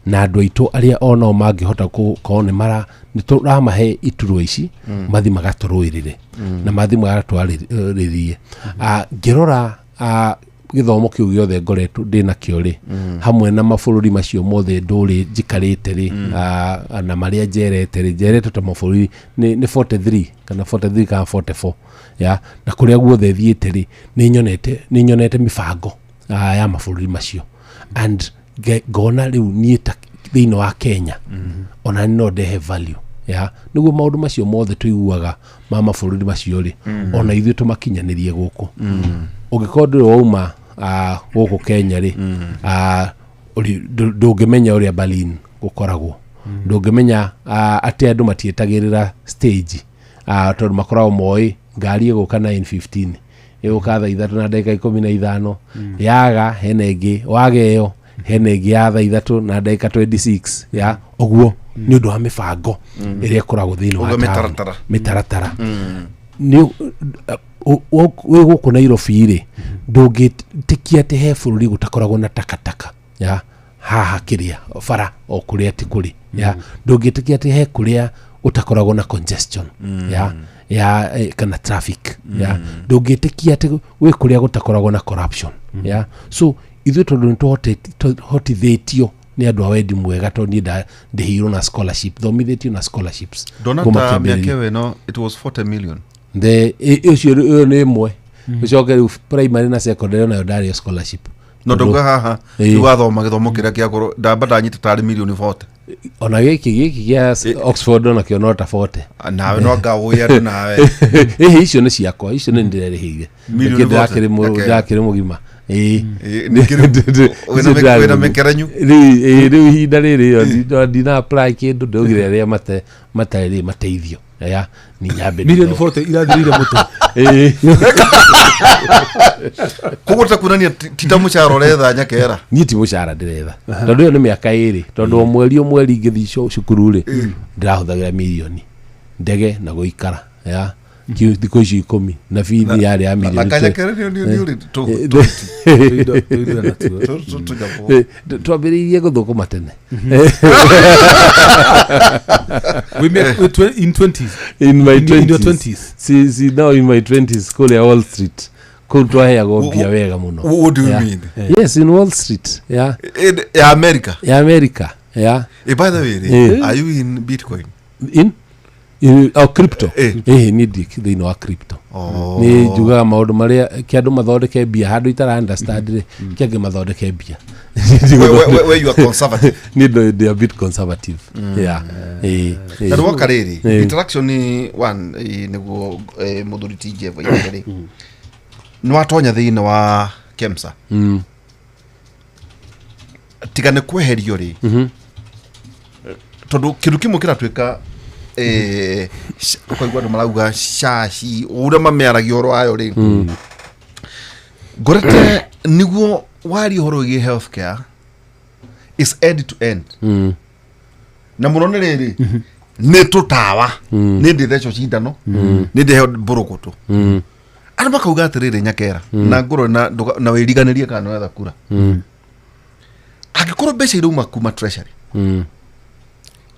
na andu aitu aria onao mangihota ko ni turamahe iturwa ici mathi magaturwirire na mathi magatwariririe ngirora githomo kiu giothe ngoretwo ndina kio ri hamwe na mabururi macio mothe nduri njikarite ri na maria njerete ta mabururi ni 43 kana 43 kana 44 na kuria guothe thiete ri ni nyonete mibango ya mabururi macio and gona riu ni thini wa Kenya ona no ndehe value niguo maundu macio mothe tuiguaga mabururi macio ri ona ithuĩ tumakinyanirie guku ugikorwo wauma guku Kenya ri ndungimenya uria Berlin gukoragwo ndungimenya ati andu matietagirira stage tondu makoragwo moi ngari iguka 9:15 iguka thaa 3 na ndagika 15 yaga hene ingi wageyo hene ingi ya thaa 3 na ndagika 26 oguo ni undu wa mibango iria ikoragwo thini wa mitaratara ni we guku Nairobi ri ndungitikia ati he bururi gutakoragwo na takataka haha kiria bara o kuria ti kuri ndungitikia ati he kuria utakoragwo na congestion kana traffic ndungitikia ati we kuria gutakoragwo na corruption so ithuĩ tondu nituhotithĩtio ni andu a wendi mwega tondu ndihirwo na scholarship thomithĩtio na scholarships donata miakewe no it was 40 million ucio ni imwe ucoke riu primary na secondary na ndari scholarship no ndonga haha iwathoma githomo kiria kia korwo ndamba ndanyita tari milioni 40 ona giki gia Oxford na kio nota 40 nawe no ngawo ya nawe icio ni ciakwa icio ni ndirerehire ndakire mugima wena mekeranyu riu ihinda riri ndina apply kindu ndogire ria matari mateithio ni nyambe milioni 40 irathirire mutu kugota kunania tita mucharo retha nyakera ni ti muchara ndiretha tondu yo ni miaka iri tondu mweri ngithi cukuru ri ndirahuthagira milioni ndege na guikara thikũ ici 10 na bithi yari ya milioni twambĩrĩirie gũthũkũma tene in my 20s see now in my 20s kũrĩa Wall Street kũu twaheagwo mbia wega mũno. What do you mean? Yes, in Wall Street. Yeah. In America. America. Yeah. By the way, are you in Bitcoin? In crypto ni thĩinĩ wa crypto ni njugaga maũndũ marĩa kĩandũ mathondeke mbia handũ itara understand ri kĩangĩ mathondeke mbia where you are conservative they are a bit conservative na ndoka rĩrĩ interaction ni one niguo muthuri TJ vaire no atonya thĩinĩ wa KEMSA tigane kweherio ri tondu kindu kimwe kiratwika kwa igwa marauga shashi ura mamearagio oro ayo ri gorete niguo wari horo gi healthcare is end to end na muno riri ni tutawa ni ndithecho cindano ni ndihe burukutu ana makauga atiriri nyakera na ngoro na wiriganirie kana wetha kura akikorwo mbeca iruma kuma treasury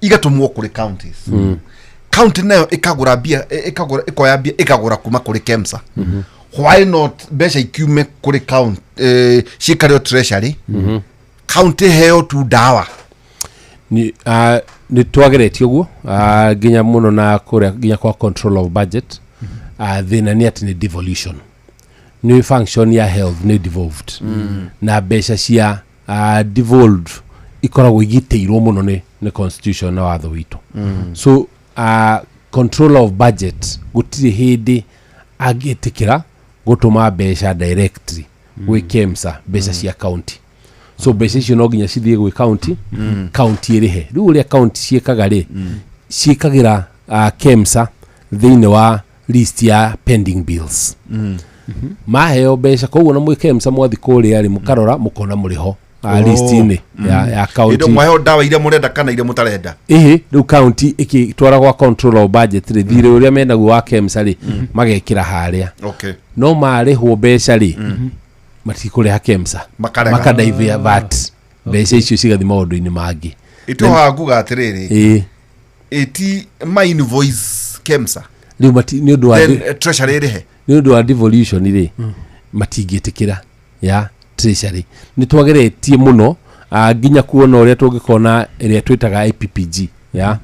igatumwo kuri counties county nayo ikagura bia ikoya bia ikagura kuma kuri KEMSA why not mbeca ikiume kuri county shikario treasury county heo tu dawa ni twageretie guo ginya muno na kuria ginya kwa control of budget thina ni ati ni devolution ni function ya health ni devolved na besha cia devolved ikoragwo igiteirwo muno ni constitution na watho witu so control of budget gutiri hindi agitikira gutuma besha directly gwi KEMSA besha cia county so besha icio no ginya cithie gwi county county irihe riu ria county ciekaga ri ciekagira KEMSA thiine wa list ya pending bills maheo besha koguo na mwi KEMSA mwathi kuria ri mukarora mukona muriho list-ini ya county indo mwaheo dawa iria murenda kana iria mutarenda riu county ikitwara gwa control of budget ri thire uria menaguo wa KEMSA ri magekira haria okay no marihwo besha ri matikuriha KEMSA makadaivia VAT besha icio cigathi maundu-ini mangi ito haguga atiriri eti my invoice KEMSA riu mati ni undu wa treasury irihe ni undu wa devolution ri matingitikira ya treasury ni twageretie muno ginya kuona uria tungikona iria twitaga IPPG ya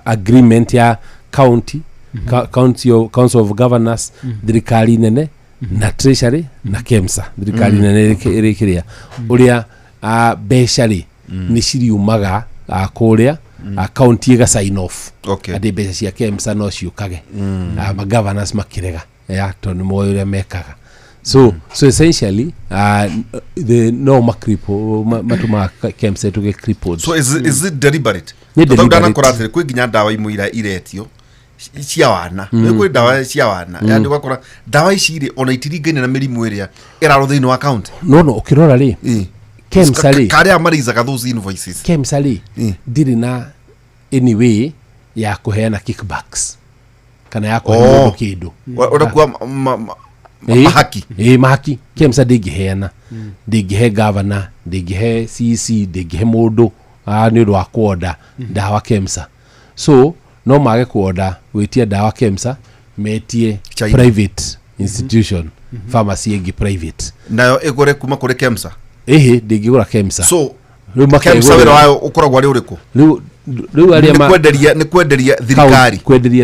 agreement ya county council of governors thirikari nene na treasury na KEMSA thirikari nene irikiria uria beshari ni ciriumaga kuria county iga sign off ati besha cia KEMSA no ciukage ma governors makirega ya toni moyo uria mekaga so essentially the no makripo matuma KEMSA to get crippled so is it deliberate deliberate korate kwi ginya dawa imuira iretio cia wana kwi dawa cia wana yani gwakora dawa ici ire ona itiringaine na mirimu iria iraro thiini wa account no ukirora ri KEMSA ri kare amarizaga those invoices KEMSA ri ndiri na anyway ya kuheana kickbacks kana ya kuheana kindu unakuwa mahaki mahaki KEMSA ndingiheana ndingihe governor ndingihe CC ndingihe mundu ni undu wa kuoda dawa KEMSA so no mage kuoda witie dawa KEMSA metie private institution pharmacy igi private nayo igore kuma kuri KEMSA ndingigura KEMSA so KEMSA wira wayo ukoragwa ri uriku riu aria ni kwenderia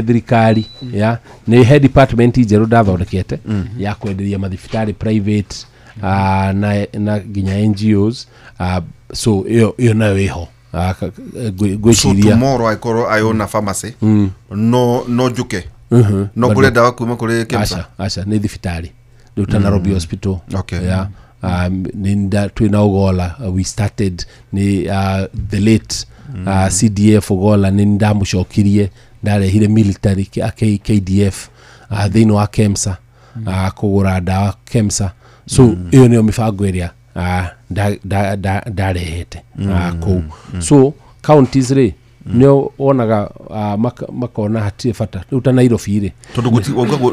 thirikari ya ni head department jeru ndathondekete ya kwenderia mathibitari private na ginya NGOs so iyo nayo iho gwiciria so tomorrow I call Iona pharmacy no juke no kule dawa kuma kule KEMSA acha ni thibitari Dr. Nairobi Hospital ya ninda twina ugola we started ni the late CDF ugola ninda mushokirie ndarehire military KDF thiini wa KEMSA kugura dawa KEMSA so iyo ni mifango iria ndarehete ku so counties ri nio onaga makona hatie fata uta Nairobi ri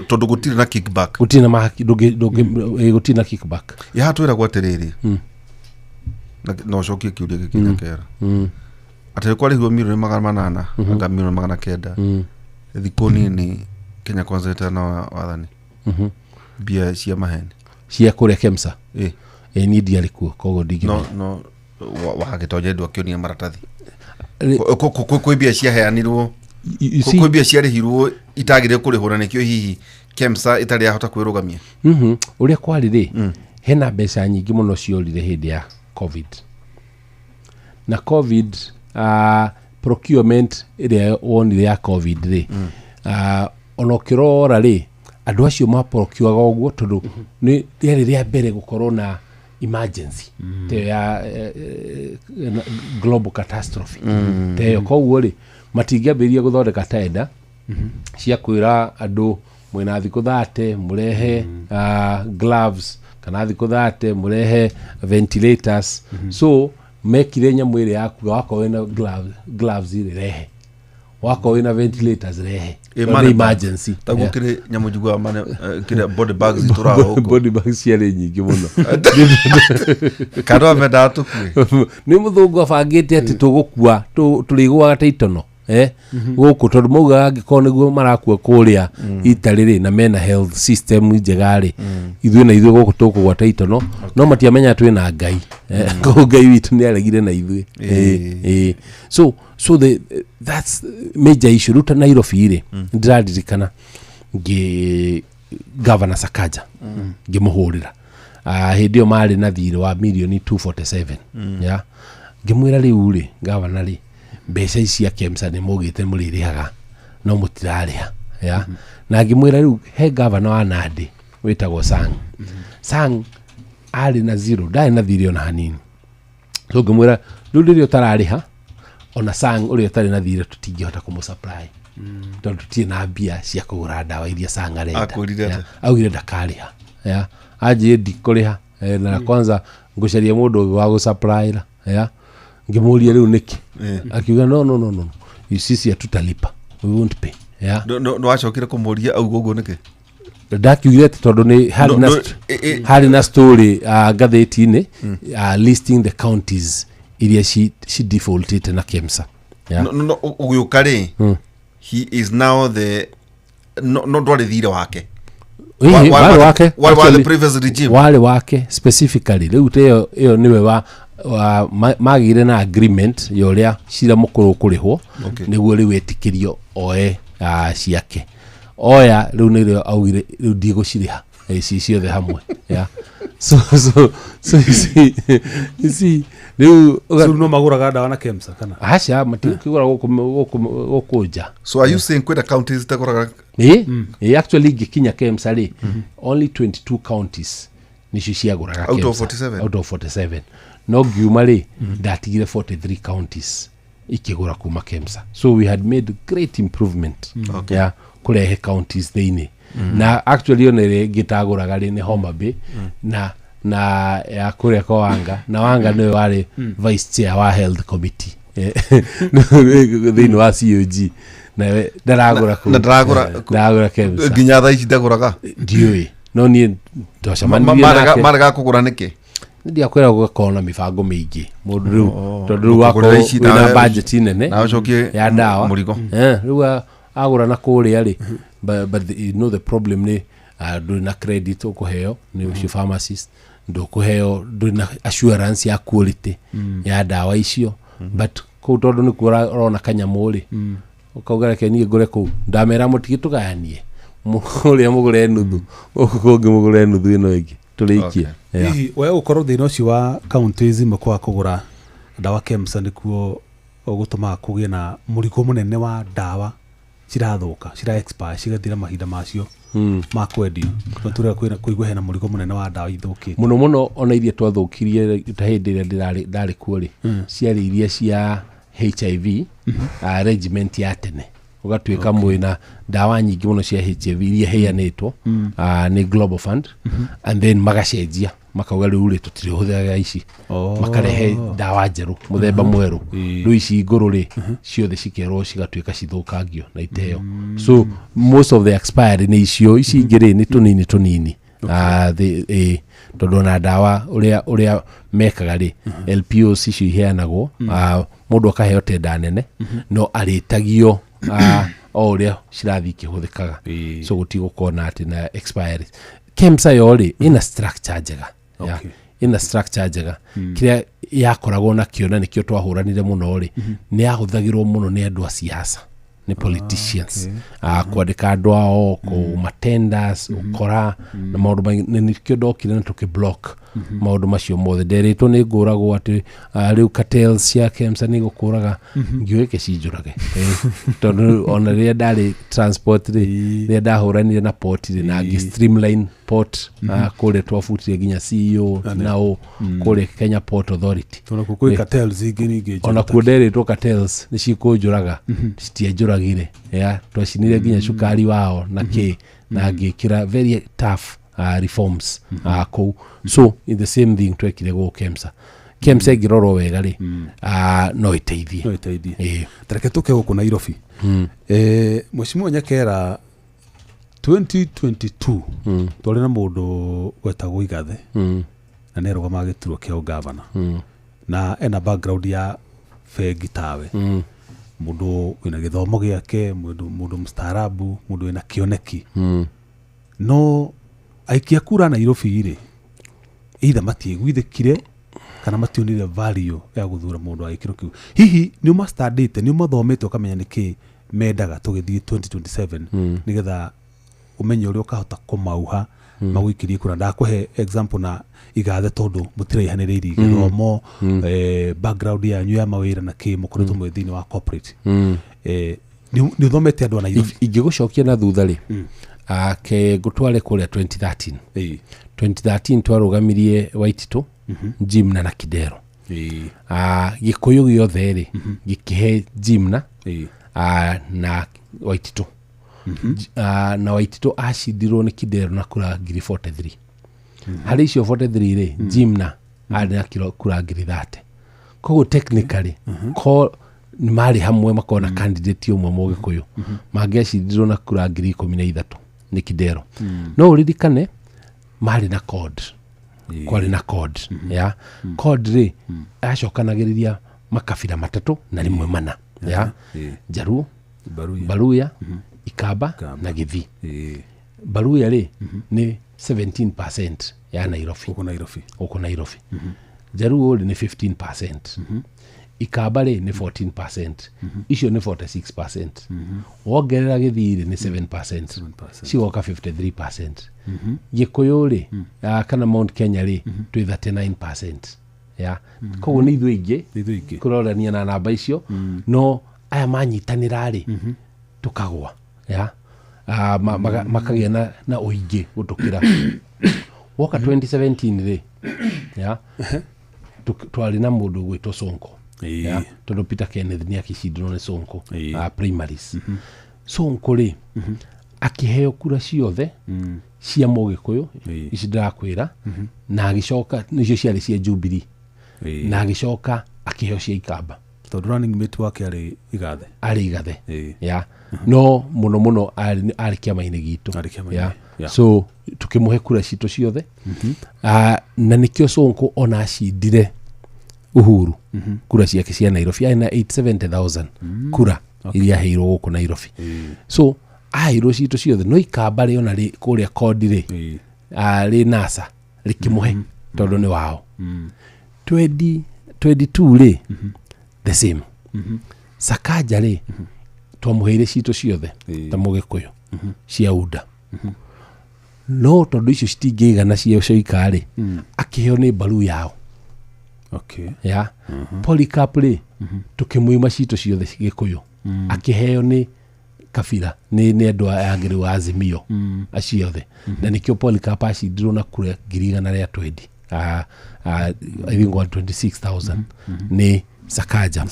tondu gutiri na kickback gutiri na mahaki gutiri na kickback ya hatwira gwatiriri no shokie kiuria gikina kera ate kwali huo miro magana 8 anga miro magana 9 thikoni ni Kenya Kwanza tena wathani bia cia maheni cia kuria KEMSA ni ndiari kuo kogo ndigi no wagitoje ndwa kionia maratathi ko bia cia heanirwo ko bia cia rihirwo itagire kurihura nikio hihi KEMSA itari ahota kwirugamia uria kwari ri hena mbeca nyingi muno ciorire hindi ya COVID na COVID procurement iria wonire ya COVID ri onokirora ri andu acio maprocuaga oguo tondu ni ria mbere gukorwo na emergency te ya global catastrophe te koguo ri matingiambiria guthondeka tenda cia kwira andu mwina thiku 30 murehe gloves kana thiku 30 murehe ventilators so mekire nyamwire yaku wako wena gloves ire rehe wako wena ventilators rehe emergency tagukire nyamujugwa mana kire body bags iturao huko body bags ciare nyingi muno kado amedatu ni muthungu afangite ati tugukua turigwa gataitono guku tondu mauga angiko niguo marakua kuria Italy na mena health system njegari ithuĩ na ithuĩ guku tukugwata itono no matiamenya twina ngai ko ngai witu ni aregire na ithuĩ so that's major issue ruta Nairobi ire ndiraririkana Governor Sakaja ngimuhurira hindio mari na thirĩ wa million 247 ya ngimwira riu ri governor ri mbeca ici ya KEMSA ni mugite muririhaga no mutirariha ya na ngimwira riu he governor wa Nandi witagwo Sang ari na zero ndari na thirĩ ona hanini so ngimwira riu ririo tarariha ona Sang uri utari na thirĩ tutingihota kumusupply tondu tutie na mbia cia kugura ndawa iria Sang arenda augire ndakariha ya aje ndikuriha na kwanza ngucaria mundu wa gusupply ya ngimuria riu niki akiuga no sisi hatutalipa we won't pay ya no acokire kumuria au gogo niki ndakiugire tondu ni hari na story gatheti-ini listing the counties iria she defaulted na KEMSA ya no ugukari he is now the no ndwari thire wake wale the previous regime wale wake specifically riu teo iyo niwe wa magire na agreement yoria cira mukuru kurihwo niguo riu etikirio oe ciake oya riu nirio augire riu ndigũciriha ici ciothe hamwe ya so riu no maguraga ndawa na KEMSA kana acha matikigura gukunja so are you saying kwenda counties takuraga actually gikinya KEMSA ri only 22 counties nicio ciaguraga out of 47 no giuma ri ndatigire 43 counties ikigura kuma KEMSA so we had made great improvement ya kurehe counties theini na actually onere gitaguraga ri ni Homa Bay na ya kuria kwa Wanga na Wanga niwe wari vice chair wa health committee theini wa COG na ndaragura KEMSA ginya tha ici ndaguraga ndioi no ni toshamanirie maraga kugura niki ndia kwera gukona mibango mingi mundu riu tondu wako na budget nene na ucokie ya ndawa murigo riu agura na kuria ri but you know the problem ni nduri na credit ukuheo ni ucio pharmacist ndukuheo nduri na assurance ya quality ya ndawa icio but ku tondu ni kurona kanyamuri ukaugara ke ni ngure ku ndamera mutigituganie muria mugure nuthu ukungi mugure nuthu ino ingi tulikie hihi we ukorwo thina ucio wa counties imwe kugura ndawa KEMSA nikuo gutuma kugie na murigo munene wa ndawa cirathuka cira expire cigathira mahinda macio ma kwendio tutura kuigwa hena murigo munene wa ndawa ithukite muno ona iria twathukirie ta hindi iria ndari kuori ciari iria cia HIV regiment ya tene ugatuika mwina ndawa nyingi muno cia HIV iria heanitwo ni Global Fund and then magacenjia makauga riu ri tutire huthaga ici makarehe ndawa njeru muthemba mweru riu ici nguru ri ciothe cikerwo cigatuika cithukangio na iteo so most of the expired ni icio ici ngiri ni tunini tondu na ndawa uria mekaga ri LPOs icio iheanagwo mundu akaheo tenda nene no aritagio o uria cirathi kihuthikaga so gutigukona ati na expiry KEMSA yori ina structure njega ina structure njega kiria yakoragwo na kio na nikio twahuranire muno ri ni yahuthagirwo muno ni andu a siasa ni politicians kwandika andu ao ku matenders ukora na maundu nikio ndokire na tukiblock maundu macio mothe nderitwo ni nguragwo ati riu cartels cia KEMSA ni gukuraga ngiweke cinjurage tondu ona ria ndari transport ria ndahuranire na port na streamline port kule twafutire ginya CEO nao kule Kenya Port Authority tona kukui cartels ingi ona kuderitwo cartels ni cikunjuraga citienjuragire ya twacinire ginya cukari wao na na ngikira very tough reforms so in the same thing twekire go KEMSA giroro wega ri no iteithie tareke tuke guku Nairobi Mheshimiwa Nyakera 2022 twari na mundu gwetagwo Igathe na ne rugama gituro kia governor na ena background ya bengi tawe mundu wina githomo giake, mundu mstaarabu, mundu wina kioneki. No aikia kura Nairobi ri either matiiguithikire kana mationire value ya guthura mundu aikiro kiu. Hihi ni mastandite, ni mathomete ukamenya niki mendaga tugithie 2027 nigetha umenye uri ukahota kumauha magwikirie kura. Ndakuhe example na igathe tondu mutiraihaniririe githomo, background yanyu ya mawira na ki mukoretwo mwe thini wa corporate. Ni uthomete andu a Nairobi. Ingigucokia na thutha ri ke gutware kuria 2013 2013 twarugamirie Waititu Jimna na Kidero. Gikuyu giothe ri gikihe Jimna na Waititu. Na Waititu acindirwo ni Kidero na kura ngiri 43. Hari icio 43 ri Jimna ari na kura ngiri 30. Koguo technically ko ni mari hamwe makona candidate umwe mu Gikuyu mangiacindirwo na kura ngiri 13 ni Kidero. No uririkane mari na code. Kwari na code ya code ri acokanagiriria makabira matatu na rimwe mana ya Jaruo, Baluya, Ikamba na Githii. Baluya ri ni 17% ya Nairobi. Uko Nairobi. Jaruo ri ni 15%. Ikamba ri ni 14%. Icio ni 46%. Wongerera Githii ri ni 7%. Cigoka 53%. Gikuyu ri kana Mount Kenya ri twi 39%. Ya koguo ni ithu ingi kurorania na namba icio no aya manyitanira ri tukagwa ya makagia na uingi gutukira. Woka 2017 ri ya twari na mundu gwitwo Sonko. Ya tondu Peter Kenneth ni akicindwo ni Sonko primaries. Sonko ri akiheo kura ciothe cia Mugikuyu ici ndakwira na agicoka nicio ciari cia Jubilee na agicoka akiheo cia Ikamba tondu running mate wake ari igathe ya no muno ari kiama-ini gitu ya so tukimuhe kura citu ciothe na nikio Sonko ona acindire Uhuru kura ciake cia Nairobi aina 870,000 kura iria heirwo guku Nairobi. So airo citu ciothe no Ikamba ri ona ri kuria code ri ri NASA rikimuhe tondu ni wao. 2022 ri the same. Sakaja ri twamuheire citu ciothe ta Mugikuyu cia UDA. No tondu icio citingigana cia Ikari akiheo ni Balu yao. Ya Polycarp ri tukimwima citu ciothe Gikuyu akiheo ni Kabira ni andu angiri wa Azimio aciothe na nikio Polycarp acindirwo na kura ngiri 120 I think 126,000 ni Sakaja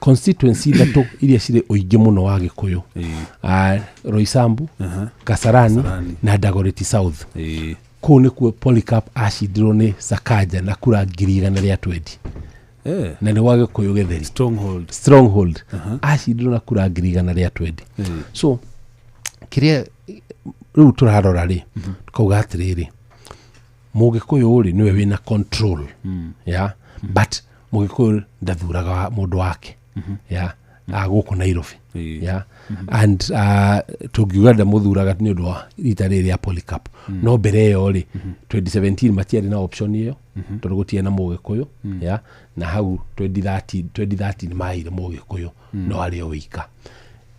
constituency thatu iria cire uingi muno wa Gikuyu Roysambu, Kasarani na Dagoretti South. Kuu nikuo Polycarp acindirwo ni Sakaja na kura ngiri 120 na ni wa Gikuyu Githeri stronghold acindirwo na kura ngiri 120. So kiria riu turarora ri tukauga atiriri Mugikuyu ri niwe wina control ya but Mugikuyu ndathuraga mundu wake ya guku Nairobi ya and tugiuga ndamuthuraga ni undu wa rita riri ya Polycarp no mbere yo ri 2017 matiari na option iyo tondu gutie na Mugikuyu ya na hau 2013 maire Mugikuyu no ari oika.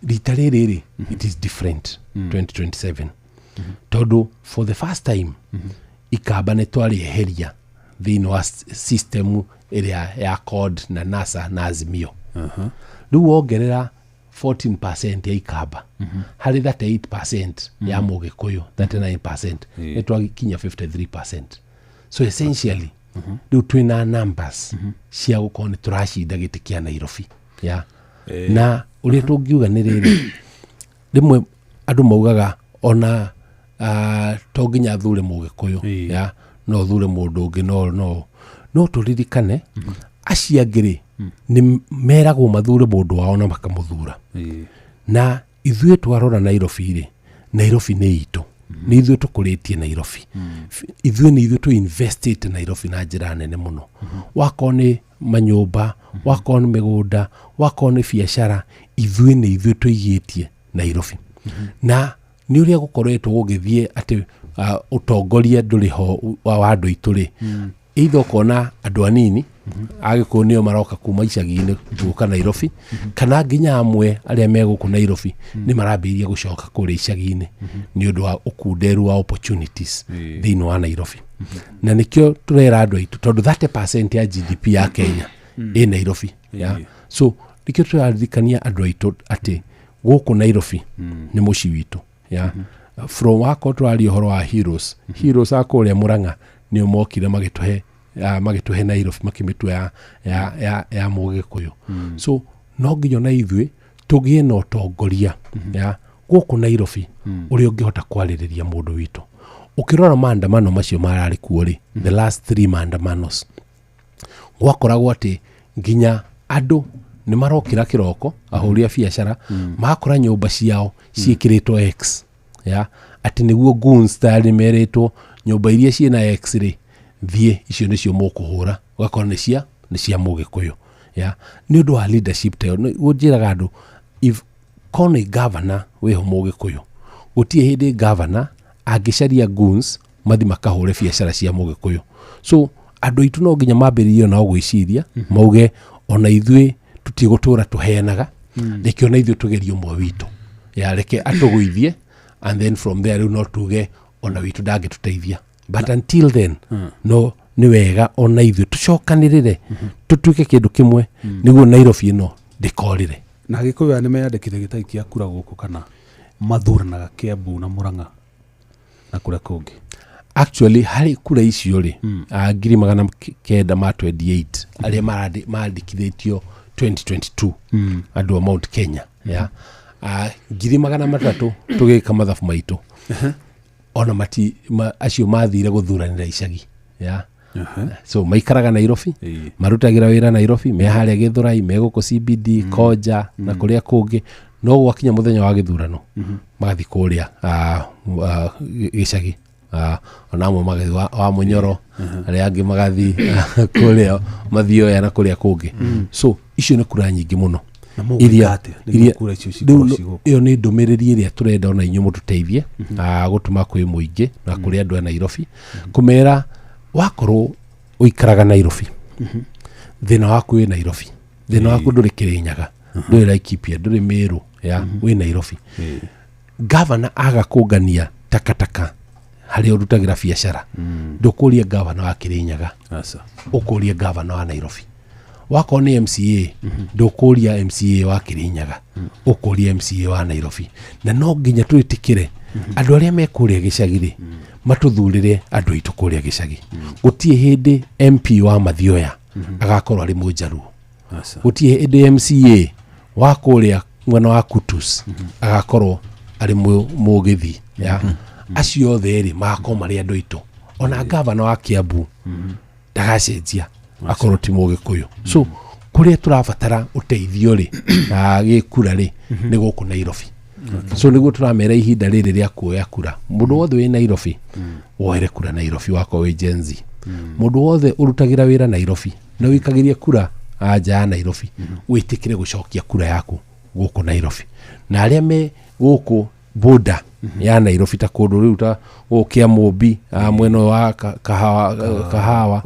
Rita riri ri it is different 2027 tondu for the first time Ikamba ne twari eheria thini wa system iria ya code na NASA na Azimio. Riu wongerera 14% ya Ikamba hari 38% ya Mugikuyu 39% etwagikinya 53%. So essentially riu twina numbers cia gukorwo ni turacinda giti kia Nairobi ya na uria tungiuga ni riri rimwe andu maugaga ona tonginya thure Mugikuyu ya no thure mundu ungi no turirikane aciangiri ni meragwo mathure mundu wao na makamuthura na ithuĩ twarora Nairobi ri Nairobi ni itu ni ithuĩ tukuritie Nairobi ithuĩ ni ithuĩ tu invested Nairobi na njira nene muno wako ni manyumba wakorwo nĩ mĩgũnda, wakorwo nĩ biacara, ithuĩ nĩ ithuĩ tũigĩtie Nairobi. Na nĩ ũrĩa gũkoretwo gũgĩthiĩ atĩ ũtongoria ndũrĩ ho wa andũ aitũ rĩ, either ũkona andũ anini agĩkũyũ nĩo maroka kuma icagi-inĩ gũka Nairobi, kana nginya amwe arĩa me gũkũ Nairobi nĩ marambĩrĩria gũcoka kũrĩa icagi-inĩ nĩ ũndũ wa ũkunderu wa opportunities thĩinĩ wa Nairobi. Na nĩkĩo tũrera andũ aitũ tondũ 30% ya GDP ya Kenya ĩ Nairobi. So nĩkĩo tũraririkania andũ aitũ atĩ gũkũ Nairobi nĩ mũciĩ witũ. From wako tũraria ũhoro wa heroes a kũrĩa Mũrang'a nĩo mokire magĩtũhe Nairobi makĩmĩtua ya Mũgĩkũyũ. So no nginya na ithuĩ tũgĩe na ũtongoria gũkũ Nairobi ũrĩa ũngĩhota kwarĩrĩria mũndũ witũ. Ũkĩrora maandamano macio mararĩ kuo rĩ, the last 3 maandamanos, gwakoragwo atĩ nginya andũ nĩ marokĩra kĩroko ahũri a biacara makora nyũmba ciao ciĩkĩrĩtwo X, atĩ nĩguo goons tayari merĩtwo nyũmba iria ciĩna X rĩ, thiĩ icio nĩcio mũkũhũra, ũgakora nĩ cia Mũgĩkũyũ. Nĩ ũndũ wa leadership tayo gũnjĩraga andũ, if kona governor wĩho Mũgĩkũyũ, gũtirĩ hĩndĩ governor angĩcaria goons mathi makahũre biacara cia Mũgĩkũyũ. So andũ aitũ no nginya mambĩrĩrie nao gwĩciria mauge ona ithuĩ tũtigũtũra tũheanaga, reke ona ithuĩ tũgerie ũmwe witũ, reke atũgũithie, and then from there rĩu no tuge ona witũ ndangĩtũteithia. But until then no nĩ wega ona ithuĩ tũcokanĩrĩre tũtuĩke kĩndũ kĩmwe nĩguo Nairobi ĩno ndĩkorĩre. Na Gĩkũyũ nĩ meyandĩkithia gĩtari kĩa kura gũkũ kana mathuranaga Kiambu na Mũrang'a na kũrĩa kũngĩ? Actually harĩ kura icio rĩ, 928 arĩa maandĩkithĩtio 2022 andũ a Mount Kenya, 300,000 tũgĩka mathabu maitũ ona acio mathire gũthuranĩra icagi. So maikaraga Nairobi, marutagĩra wĩra Nairobi, me harĩa Gĩthũrai, me gũkũ CBD, Koja na kũrĩa kũngĩ, no gwakinya mũthenya wa gĩthurano magathi kũrĩa gĩcagi, ona amwe magathi wa Mũnyoro, arĩa angĩ magathi kũrĩa Mathioya na kũrĩa kũngĩ. So icio nĩ kura nyingĩ mũno ĩyo nĩ ndũmĩrĩri ĩrĩa tũrenda ona inyuĩ mũtũteithie gũtũma kwĩ mũingĩ na kũrĩ andũ a Nairobi, kũmera wakorwo ũikaraga Nairobi, thĩna waku wĩ Nairobi, thĩna waku ndũrĩ Kĩrĩnyaga, ndũrĩ Laikipia, ndũrĩ Meru, wĩ Nairobi. Governor agakũngania takataka harĩa ũrutagĩra biacara, ndũkũria governor wa Kĩrĩnyaga, ũkũria governor wa Nairobi. Wakorwo nĩ MCA, ndũkũria MCA wa Kĩrĩnyaga, ũkũria MCA wa Nairobi. Na no nginya twĩtĩkĩre andũ arĩa mekũrĩa gĩcagi-rĩ matũthurĩre andũ aitũ kũrĩa gĩcagi. Gũtirĩ hĩndĩ MP wa Mathioya agakorwo arĩ Mũjaruo, gũtirĩ hĩndĩ MCA wa kũrĩa mwena wa Kutus agakorwo arĩ Mũgĩthi. Acio othe rĩ magakorwo marĩ andũ aitũ. Ona governor wa Kiambu ndagacenjia akorwo ti Mũgĩkũyũ. So kũrĩa tũrabatara ũteithio rĩ na gĩkura rĩ nĩ gũkũ Nairobi. So nĩguo tũramera ihinda rĩrĩ rĩa kuoya kura, mũndũ wothe wĩ Nairobi woere kura Nairobi, wakorwo wĩ Gen Z, mũndũ wothe ũrutagĩra wĩra Nairobi na wĩkagĩrie kura nja ya Nairobi, wĩtĩkĩre gũcokia kura yaku gũkũ Nairobi. Na arĩa me gũkũ border ya Nairobi ta kũndũ rĩu ta gũkĩa Mũmbi, mwena wa Kahawa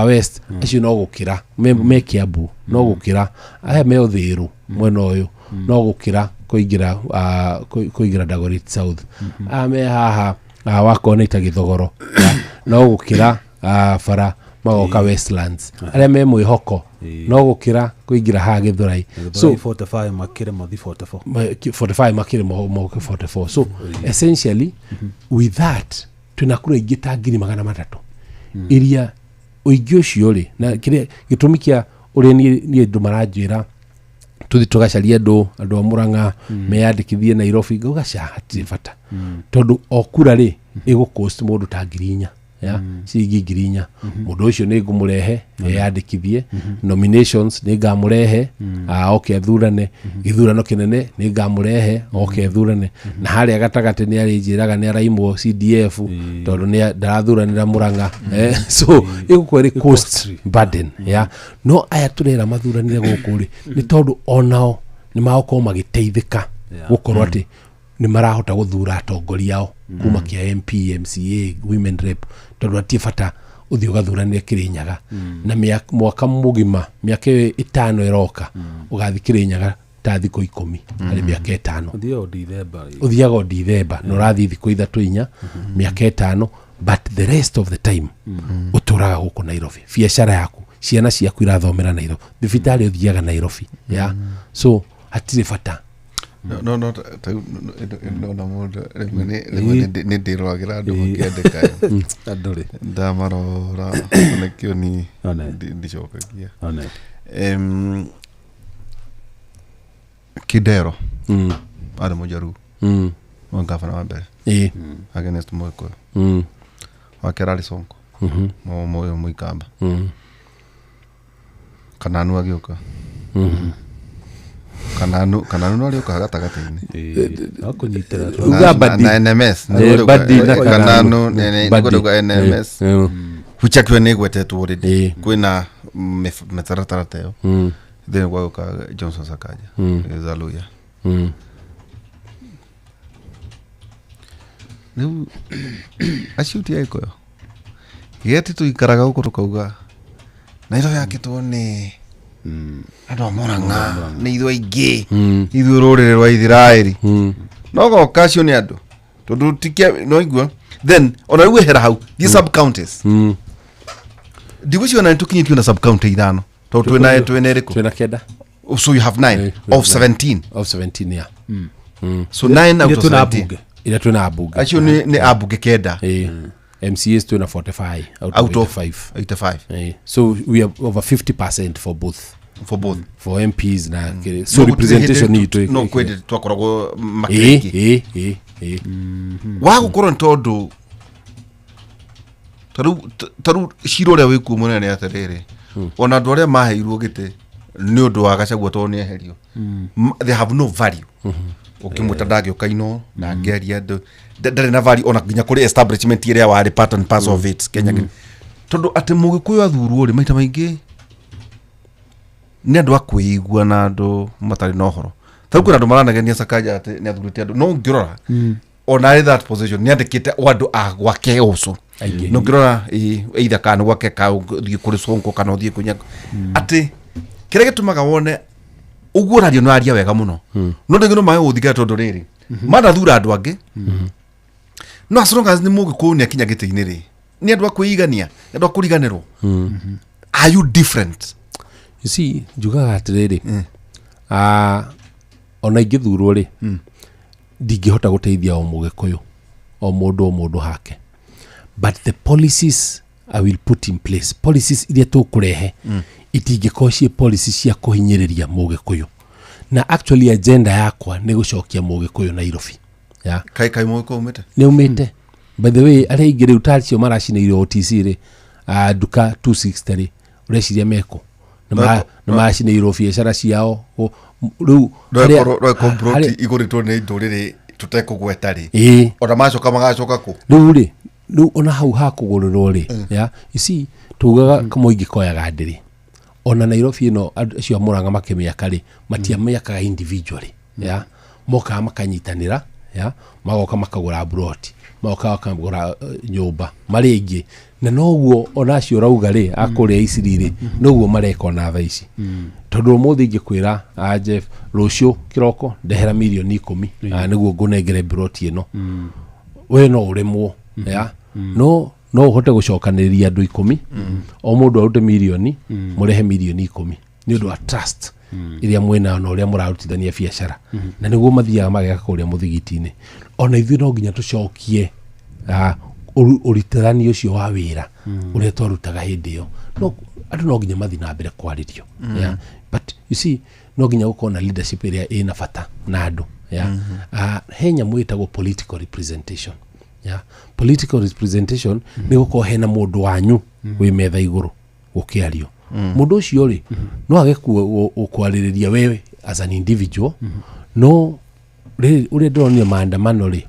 West, acio no gũkĩra me Kiambu, no gũkĩra aya me Ũthĩĩru mwena ũyũ, no gũkĩra kũingĩra Dagoretti South, me haha wakorwo nĩ ta Gĩthogoro, no gũkĩra bara magoka Westlands, arĩa me mwĩhoko no gũkĩra kũingĩra haha Gĩthũrai. So 45 makĩre mothi 45 makĩre mothi 44. So essentially with that twĩna kura ingĩ ta 300,000 iria ũingĩ ũcio rĩ, na kĩrĩa gĩtũmi kĩa ũrĩa niĩ andũ maranjĩra tũthi tũgacaria andũ a Mũrang'a meyandĩkithie Nairobi, ngauga hatirĩ bata, tondũ o kura rĩ ĩgũcost mũndũ ta 4,000, ya ciringi 4,000 mundu ucio ni ngumurehe yandikithie nominations ni ngamurehe oke athurane githurano kinene ni ngamurehe oke athurane na haria gatagati ni arinjiraga ni araimwo CDF tondu ni ndarathuranira Murang'a so igukweri cost burden ya no aya turera mathuranire guku ri ni tondu onao ni magokorwo magiteithika gukorwo ati ni marahota guthura atongoria ao kuma kia MP MCA women rep tondu atie bata uthi ugathuranire Kirinyaga na mwaka mugima miaka 5 iroka ugathi Kirinyaga ta thiko 10 ari miaka 5 uthiaga Dithemba no rathi thiko 3-4 miaka 5 but the rest of the time uturaga guku Nairobi biashara yaku ciana ciaku irathomera Nairobi thibitari uthiaga Nairobi ya so hatire bata no na mundu ni ndirwagira andu makiandika anduri ndamarora nakio ni ndicokagia Kidero ari mujaru gavana wa mbere against Moiko wakerari Sonko moyo muikamba Kananu agioka Kananu no alioka gatagati-ini akunyitira na NMS Kananu niguduga NMS huchakwe nigwetetwo already kwina metaratara teo then gwaguka Johnson Sakaja Zaluya riu aciuti aikoyo geti tuikaraga guku tukauga Nairobi yakitwo ni andu a Murang'a ni ithu aingi ithu rurire rwa Ithiraeli no goka cio ni andu tondu tikia no igua then ona riu ehera hau the sub counties ndiguciona nitukinyitio na sub county 5 to twina eriku twina kenda so you have 9 of 17 yeah so 9 out of 17 ila twina abunge acio ni abunge kenda MCAs twina 45 out of 85 so we have over 50% for both for MPs na so representation ni to no kwede twakoragwo makeki wagukorwo ntondu taru ciro ria wiku munene atiriri ona andu aria maheirwo gite ni undu wa Gachagua to ni eherio they have no value ukimwita ndagioka ino na ngeria andu ndari na value ona nginya kuri establishment iria wari part and parcel of it Kenya tondu ati mugikuyu athurwo ri maita maingi ni andu akuigua na andu matari na uhoro taru kuna andu maranagenia Sakaja ati ni athurite andu no ngirora ona that position ni andikite andu agwake uso no ngirora either kana gwake ka thie kuri Sonko kana thie kunya ati kire gitumaga wone uguo radio no aria wega muno no ndengino mayo uthiga tondu riri madathura andu angi no as long as ni mugikuyu ni akinya gite-ini ri ni andu akuigania ni andu akuriganirwo are you different you see njugaga atiriri ona ingithurwo ri ndingihota guteithia o mugikuyu o mundu hake but the policies I will put in place policies iria tukurehe itingikocie policies cia kuhinyiriria mugikuyu na actually agenda yakwa ni gucokia mugikuyu Nairobi ya kai muko umete ni umete by the way aria ingire utacio maracinire OTC ri duka 260 ri ureciria meko na macinire biacara ciao riu rwa komproti iguritwo ni nduriri tutekugweta ri ona macoka magacoka ku riu ona hau hakugururwo ri ya you see tugaga kamoingi koyaga ndiri ona Nairobi ino acio Murang'a makimiaka ri matiamiakaga individually ya moka makanyitanira ya magoka makagura broti magoka makagura nyumba maringi na noguo ona acio rauga ri akuria iciri ri noguo mareka na tha ici tondu muthi ngikwira Jeff rucio kiroko ndehera milioni 10 niguo ngunengere broti ino we no uremwo ya no uhote gucokaniria andu 10 o mundu arute milioni murehe milioni 10 ni undu wa trust iria mwena na uria murarutithania biacara na niguo mathiaga mageka kuria muthigiti-ini ona ithuĩ no nginya tucokie uritithani ucio wa wira uria twarutaga hindi iyo no andu no nginya mathi na mbere kwaririo but you see no nginya gukorwo na leadership iria ina bata na andu henya mwitagwo political representation ya political representation ni guko hena mundu wanyu wi metha iguru gukiario mundu ucio ri no age kwariria wewe as an individual no uri ndonio maandamano ri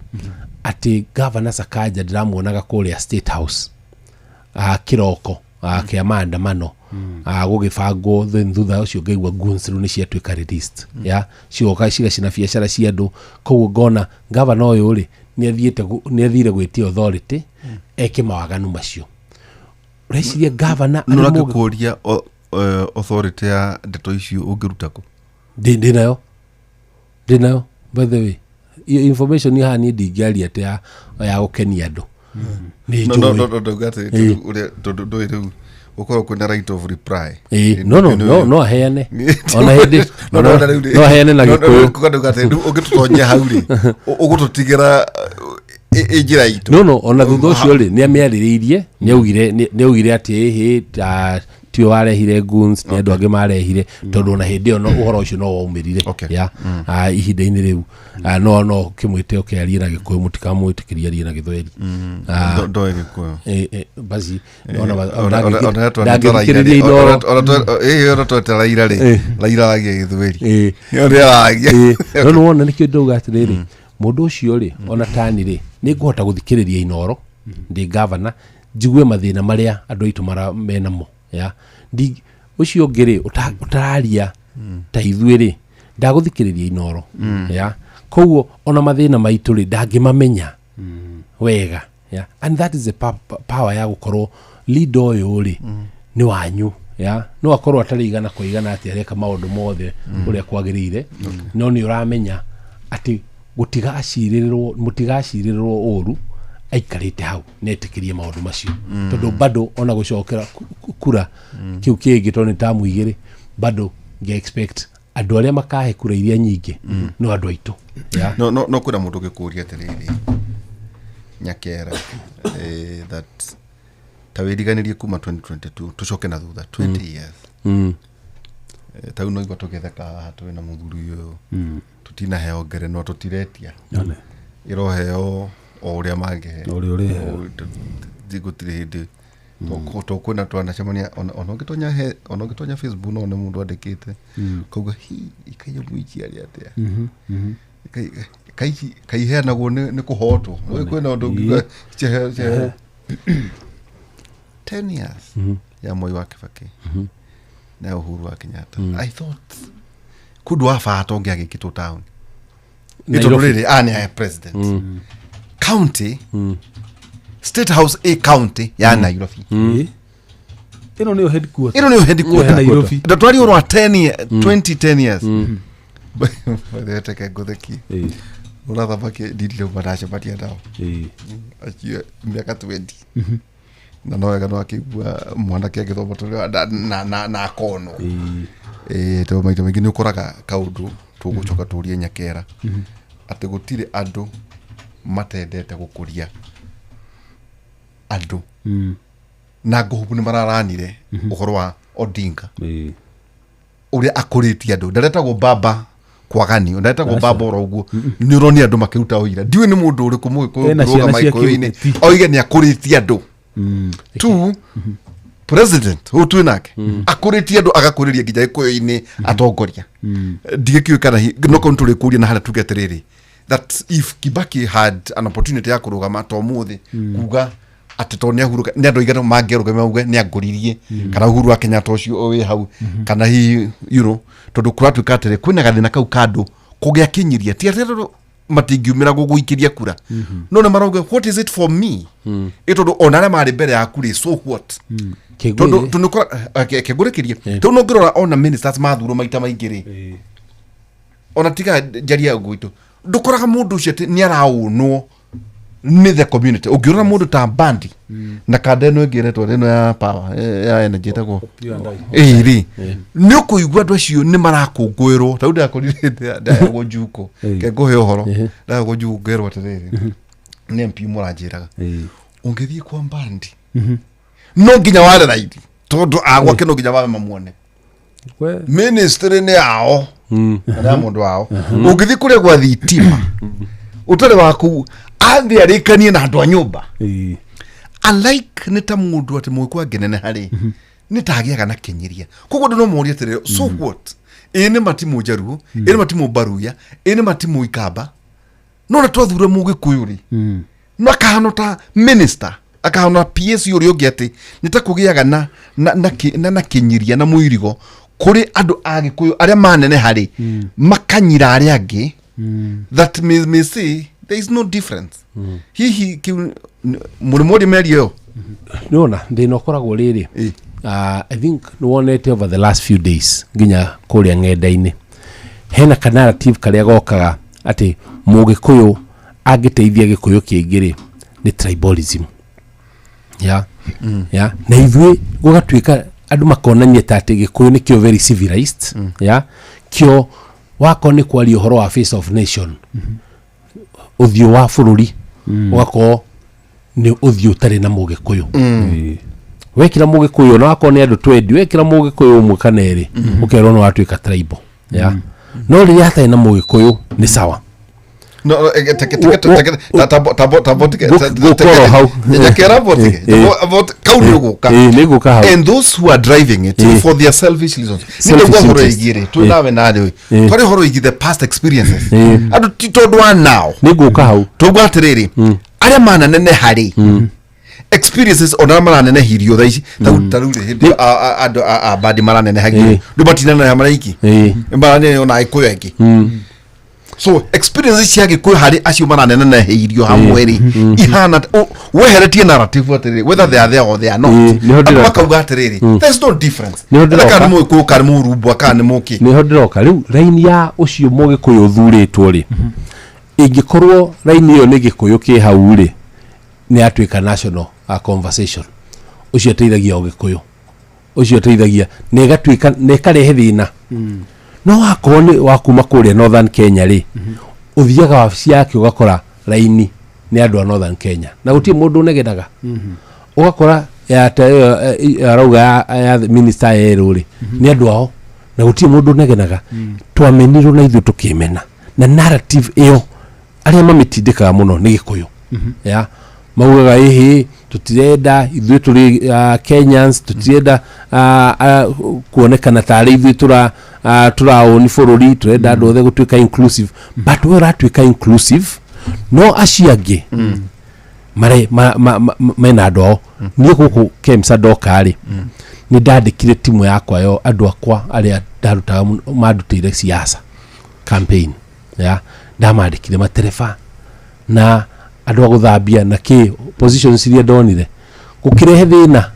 ati governor Sakaja ndiramuonaga kuria State House kiroko kia maandamano gugibangwo thutha ucio ngaigua guns ru ni ciatuika released ya cioka cigacina biacara cia andu koguo ngona governor uyu ri ni athire gwitia authority eke mawaganu macio reciria governor no nakuria authority ya ndeto icio ungirutako ndinayo by the way information ya hani ndingiaria te ya gukenia andu no gate uri ru ukoro kuna right of reply no heane ona hindi no heane na gikuyu kuko gate ugitutonya hauri ugututigira ejira itu no ona thutha ucio ri ni amiaririirie ni augire ati tio warehire guns ni andu ange marehire tondu na hindi ono uhoro ucio no waumirire ya ihinda-ini riu no kimwite ukiaria na gikuyu mutikamwitikiria arie na githweri ndoe gikuyu basi ona tweteraira ri raira agie githweri no wona nikio nduga atiriri mundu ucio ri ona tani ri ni nguhota guthikiriria Inoro ndi governor jigue mathina maria andu aitu menamo ya ndi ucio ngiri utararia ta ithwiri ndaguthikiriria Inoro ya koguo ona mathina maitu ri ndangimamenya wega ya and that is the power ya gukorwo leader uyu ri ni wanyu ya no akorwo atari igana kwa igana ati areka maundu mothe uria kwagirire no ni uramenya ati mutigacirirwo uru aikarite hau netikirie maundu macio tondu bado ona gucokera kura kiu kingi toni tamu igiri bado nge expect andu aria makahe kura iria nyingi no andu aitu no kuna mundu gikuria atiriri nyakera that tawiriganirie kuma 2022 tucoke na thutha 20 years tau no igwa tugetheka hatwe na muthuri uyu tutina heo ngere no tutiretia iroheo o uria mangehe uri digutire hindi to kwena twanacemania ona ngitonya Facebook no mundu andikite kauga ikayo muikia ari atia kai heanagwo ni kuhotwo kwena undu ngiga 10 years ya Moi wa Kibaki na Uhuru wa Kenyatta I thought could wafato ngagikito town ito riri ane president county State House a county ya Nairobi ino ni headquarters Nairobi ndatwari oro 20 years bade take godeki ora tabake didile badasha batia dao achia miaka 20 na no ega no akigua mwana kege to boto na kono to maito mengine ukoraga kaundu tugucoka turie nyakera ati gutire andu matendete gukuria andu na nguhubu ni mararanire ukoro wa Odinga uria akuritie andu ndareta baba kwagani ndareta baba oro uguo ni uroni andu makiruta oira ndiwe ni mundu uri kumuikuruga maiko-ini oige ni akuritie andu tu president utu nake akuritie andu agakuriria nginya ikoyo-ini atongoria ndigikio kana no konturi kuria na hala tugeterere that if Kibaki had an opportunity ya kurugama to muthi kuga atitonia huruka ni andu igana mangeruga mauge ni anguririe kana Uhuru wa Kenyatta ucio owe hau kana hi tondu kuratu katere kwina gathina kau kando kugia kinyiria ti atero matingiumira guguikiria kura no na marauga what is it for me itondo onare mari mbere ya kuri so what tondu tunukora kegurikiria tondu ngirora ona ministers mathuro maita maingiri ona tiga jaria guitu ndukoraga mundu ucio ni araunwo ni the community ugirora mundu ta bandi na kadeno ngiretwo reno ya power ya energy tako iri ni ukuigwa andu acio ni marakungwirwo tau ndakorire ndago njuko kegohe uhoro ndago njungero atiriri ni MP muranjiraga ungithie kwa bandi no nginya wale raidi tondu agwa kino nginya babe mamuone ministry ni ao na mundu wao ungithie kuria gwa thitima utare waku athi arikanie na andu a nyumba unlike nita mundu ati mwikwa genene hari nitagiaga na kinyiria koguo ndu no muria tirire so what ene matimu jaru ene matimu baruya ene matimu ikamba no na twathura mugikuyuri no akahano ta minister akahano PS yuri ungi ati nitakugiaga na kinyiria na muirigo kuri andu agikuyu aria manene hari makanyira aria angi that may say there is no difference hihi murimori merio nona ndino koragwo riri I think no wonete over the last few days nginya kuria ngenda-ini hena ka narrative karia gokaga ati mugikuyu agiteithia gikuyu kiingiri ni tribalism ya na ithwe gugatwika andu makonanie tate gikuyu ni kio very civilized ya kio wako ni kwali uhoro wa face of nation uthio wa bururi wako ni uthio tari na mugikuyu wekira mugikuyu no wako ni andu 20 wekira mugikuyu umwe kana eri ukerwo no watwika tribal ya no ri hata na mugikuyu ni sawa no and those who are driving it for their selfish reasons tore horo igire the past experiences adu titodwa now niguka hau togwa atiriri aria mana nene hari experiences ona mana nene hirio thaici taruri hindi adu badi mana nene hagi dubatina na maraiki mbara nene ona ikuyo eki so experiences yake kwa hari acio mananene na heirio hamweri ihana weheretie narrative atiriri whether they are there or they are not akauga atiriri there's no difference kana mu ko kana mu rubu kana muki ni hodiroka riu raini ya ucio mugikuyu thuritwo ri ingikorwo raini yo ni gikuyu ki hau ri ni atwika national conversation ucio teithagia ugikuyu ucio teithagia ni gatwika ni karehe thina no wakoni wakuma kuria Northern Kenya ri uthiaga wabici yake ugakora raini ni andu a Northern Kenya na uti mundu negedaga ugakora ya arauga ya minister yeru ri ni andu ao na uti mundu negedaga twamenirwo na ithu tukimena na narrative iyo aria mamitindikaga muno ni gikuyu ya maugaga ihi tutirenda ithu turi Kenyans tutirenda kuonekana tari ithu turaoni bururi turenda andu othe gutwika inclusive but we ratwika inclusive no aciangi mare mena andu ao ni guku Kemsa Dokari ni ndandikire timu yakwa yo andu akwa aria ndarutaga mandutire siasa campaign ya ndamandikire matereba na andu aguthambia na ki positions iria ndonire gukirehe thina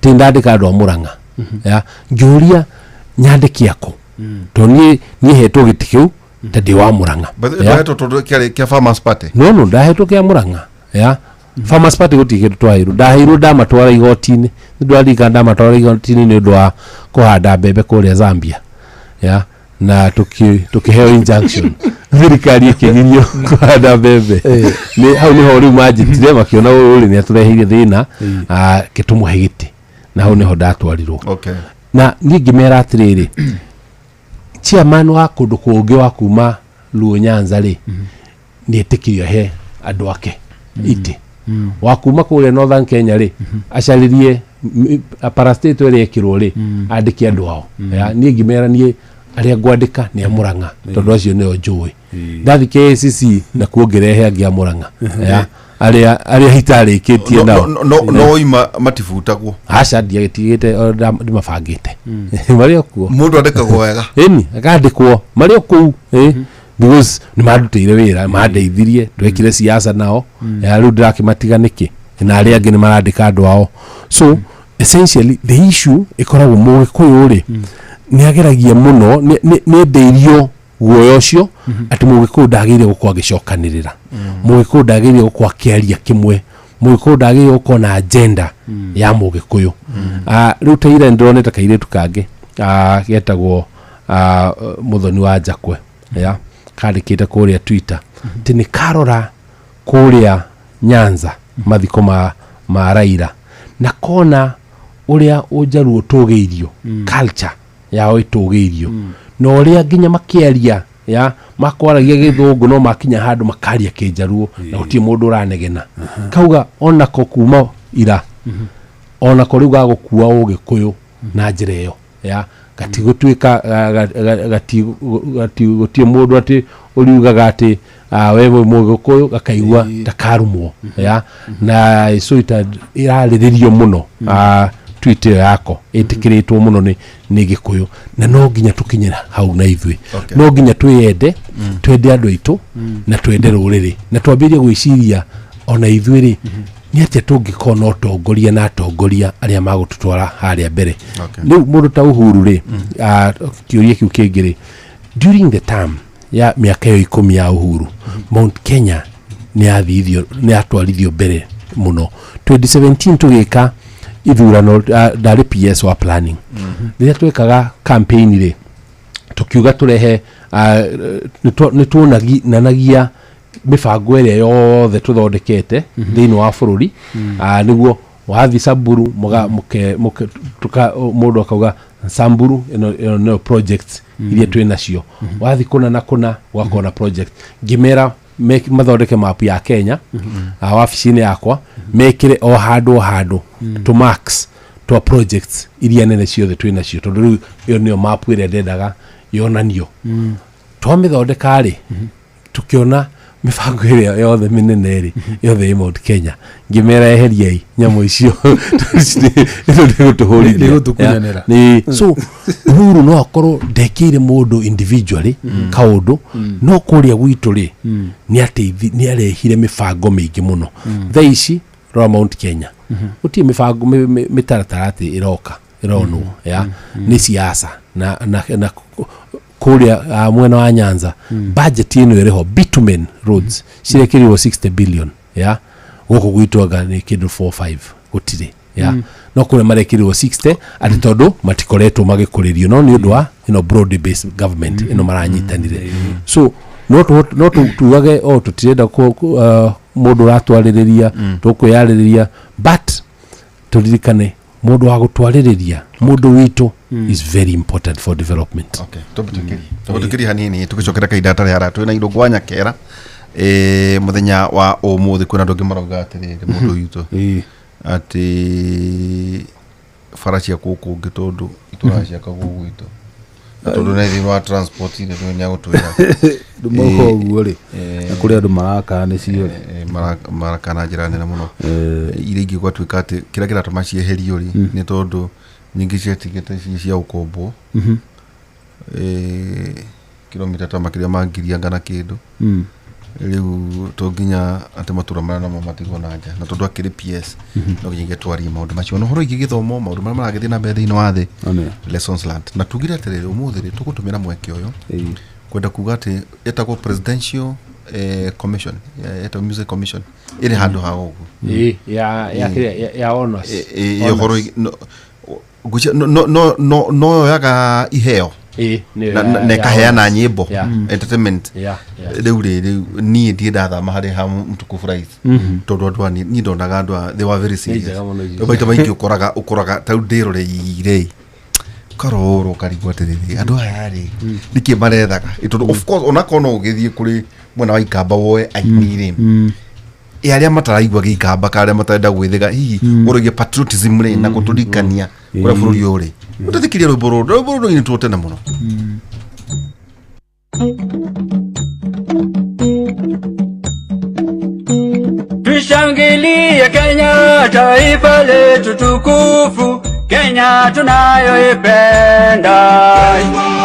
ti ndandika andu a Murang'a ya ngiuria nyandiki ako to ni hetwo gitikiu tadi wa Murang'a hetwo to kia Farmers Party no ndahetwo kia Murang'a ya Farmers Party gutigire twairu ndahiru ndamatwara igoti-ini ndwalika ndamatwara igoti-ini ni undu wa kuhanda mbembe kuria Zambia ya na tukiheo injunction thirikari ikigirio kuhanda mbembe ni hau ni ho riu manjitire makiona uri ni atureheire thina kitumuhe giti na hau ni ho ndatwarirwo okay na ngimera atiriri chairman wa kundu kungi wa kuma Luo Nyanza ri ni etikirio he andu ake iti wa kuma kule Northern Kenya ri acaririe parastate ri ekirwo ri andiki andu ao ya ni ngimera ni aria ngwandika ni Murang'a tondu acio ni njui ndathike ACC na kuongerehe angi a Murang'a ya aria hitarikitie nao no ima matifutagwo aca ndiagitigite ndimabangite mario kuo mundu andikagwo wega eni akandikwo mario kuu because ni mandutire wira mandeithirie twekire siasa nao ya riu ndirakimatiga niki na aria angi ni marandika andu ao so essentially the issue ikoragwo mugikuyu ri ni ageragia muno ni ndeirio guoyo ucio ati mugikuyu ndagire gukwa gicokanirira mugikuyu ndagire gukwa kiaria kimwe mugikuyu ndagire gukwa na agenda ya mugikuyu riu teire ndroneta kairetu kange getagwo muthoni wa Njakwe ya kandikite kuria Twitter tini karora kuria Nyanza mathiko ma Raila na kona uria ujaruo tugeirio culture yao itugeirio no uria nginya makiaria ya makwaragia githungu no makinya handu makaria kinjaruo na gutie mundu uranegena kauga ona ko kuma ira ona ko riu gagukua ugikuyu na njira iyo ya gati gutuika gati gutie mundu ati uriugaga ati wewe mugikuyu gakaigua takarumwo ya na iso irariririo muno Twitter yako itikiritwo muno ni gikuyu na no nginya tukinyira hau na ithwe no nginya twende twende andu aitu na twende ruriri na twambirie gwiciria ona ithwe ri ni atia tungikona utongoria na atongoria aria magututwara haria mbere riu mundu ta Uhuru ri kiuria kiu kingiri during the term ya miaka 10 ya Uhuru Mount Kenya ni atwarithio mbere muno 2017 tugika ithurano ndari PS wa planning rĩrĩa twekaga campaign ri tukiuga turehe nituonanagia mibango ĩrĩa yothe tuthondekete thĩinĩ wa bũrũri niguo wathi Samburu mundu akauga Samburu no projects iria twĩ nacio wathi kuna na kuna wakona project ngimera mathondeke map ya Kenya wabici-inĩ yakwa mekire o handu to max to projects iria nene ciothe twĩ nacio tondu riu iyo nio map ĩrĩa ndendaga yonanio twamĩthondeka rĩ tukiona mibango ĩrĩa yothe minene rĩ yothe Mount Kenya ngimera eheriai nyamũ icio ni so Uhuru no akorwo ndekire mundu individually kaundu no kuria gwitu ri ni arehire mibango mingi muno thaici ro Mount Kenya utie mibango mitaratarati ironwo ya ni siasa na kuria mwena wa Nyanza budget ino iriho bitumen roads cirekiriwo 60 billion ya goko gwitwaga ni kindu 45 gutire ya no kure marekiriwo 60 ati tondu matikoretwo magikuririo no ni undu wa broad based government ino maranyitanire so no tuwage o tutirenda mundu ratwaririria tukuyaririria but turirikane mundu wa gutwaririria mundu witu is very important for development. Okay, tubitukiri hanini tukicokera kaidata ya ratu na indo gwanya kera muthenya wa umuthi kuna ndogi maroga atiri mundu witu ati faracia kuku gitondu ituracia kagugu itu tondu na thini wa transport ile ni agutwira ndumoko guo ri na kuri andu maraka ni cio maraka na njira nene muno ile ingi gwatuika ati kira kiratuma cieherio ri ni tondu nyingi cia tigete cia ukombo kilomita ta makiria mangiria ngana kindu riu tonginya ati matura marana matigwo na nja na tondu akiri PS no nginge twari maundu macio no horo igigithomo maundu marĩa maragithii na mbere thĩinĩ wa thĩ lessons learned na tugire atiriri umuthi ri tugutumira mweke uyu kwenda kuga ati etagwo presidential commission eta music commission iri handu ha ugu ya honors horo no yaga iheo na kaheana nyimbo entertainment riu ni ndienda mahari ha mtukufu rais tondu andu ni ndonaga andu they were very serious baita maingi ukoraga tau ndiro ire karoro karigwa tiriri andu aya ri niki marethaga tondu of course ona kono ugithie kuri mwena wa Ikamba woe ainire aria mataraigwa Gikamba karia matarenda gwithiga hihi urugie patriotism ri na guturikania kura bururi uri utathikiria rwimbo ni tuotena muno Tushangilie Kenya, taifa letu tukufu, Kenya tunayoipenda,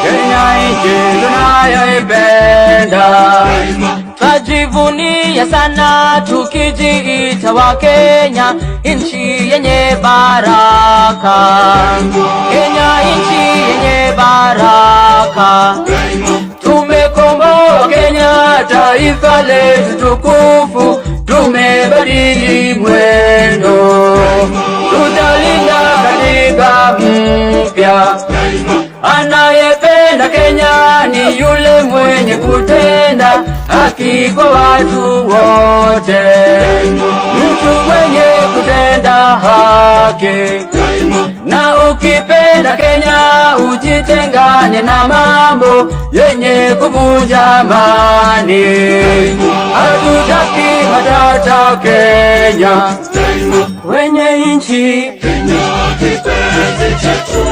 Kenya nchi tunayoipenda. Tujivunie sana tukijiita wa Kenya, nchi yenye baraka, Kenya nchi yenye baraka. Tumekomboa Kenya, taifa letu tukufu, tumebadili mwendo, tutalinda katiba mpya. Anayependa Kenya ni yule mwenye kutenda haki kwa watu wote, mtu mwenye kutenda haki. Na ukipenda Kenya ujitengane na mambo yenye kuvunja amani. Hatutaki matata Kenya, wenye inchi Kenya kipenzi chetu,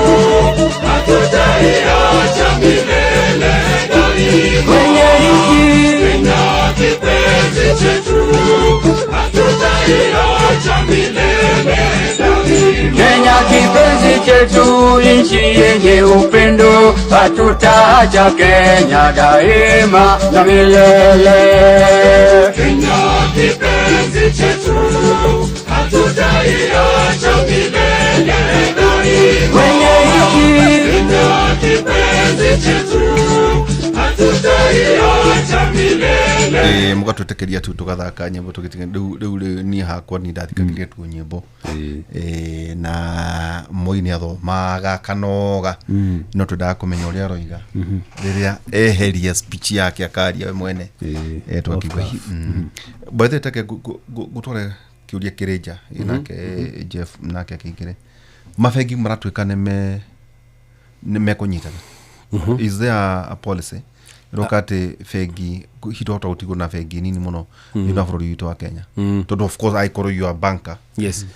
hatutaiacha milele daima. Wenye inchi Kenya kipenzi chetu, hatutaiacha milele daima. Kenya kipenzi chetu, inchi yenye upendo, hatutaacha Kenya daima na milele. Kenya kipenzi chetu, hatutaiacha milele daima. Wenye inchi Kenya kipenzi chetu, hatutaiacha milele. Muga tutekeria tu tugathaka nyimbo tugitinga riu ni hakwa ni ndathikagiria tu nyimbo na moini athomaga kanoga no tundaga kumenya uria roiga riria eheria speech yake akaria we mwene twakigwa bathe take gutore kiuria kireja inake Jeff nake akigire mafengi maratwika ne kunyitana. Is there a policy rokate fegi hitota utigo na fegi nini muno ina bũrũri witũ wa Kenya tondu of course I call you a banker? Yes,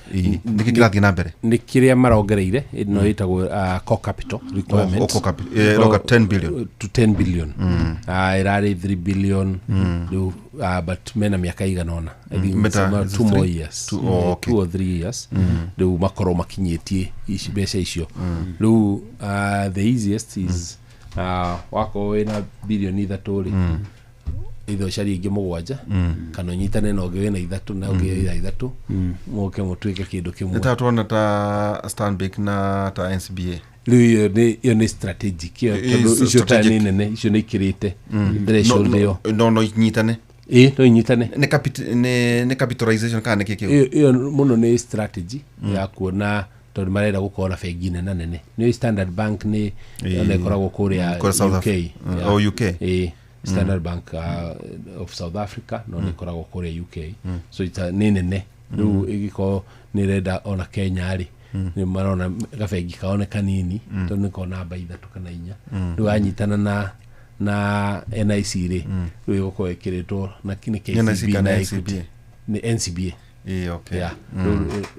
niki kirathi na mbere ni kiria marongereire no itagwo core capital requirement roka 10 billion to 10 billion irari 3 billion but mena miaka iganona I think 2 more years 2 or 3 years riu makoro makinyetie ici beca icio riu the easiest is wako wena bilioni ithatũ itho cari ingi mugwanja kana nyitane no ngi wena ithatũ na ngi ithatũ moke mutwike kindu kimwe ta tuona ta Stanbic na ta NCBA riu yo ni strategic icio tani nene icio ni ikirite threshold yo no nyitane no nyitane ne capitalization kana kiki yo muno ni strategy ya kuona tondu marenda gukora bengi nene ni Standard Bank ni ona ikoragwo kuria UK Standard Bank of South Africa no ni ikoragwo kuria UK so ita ni nene riu igiko ni renda ona Kenya ri ni marona gabengi kaone kanini tondu ni kona namba 3 kana 4 riu anyitana na NIC ri riu igoko ekiritwo na kini KCB na Equity ni NCBA okay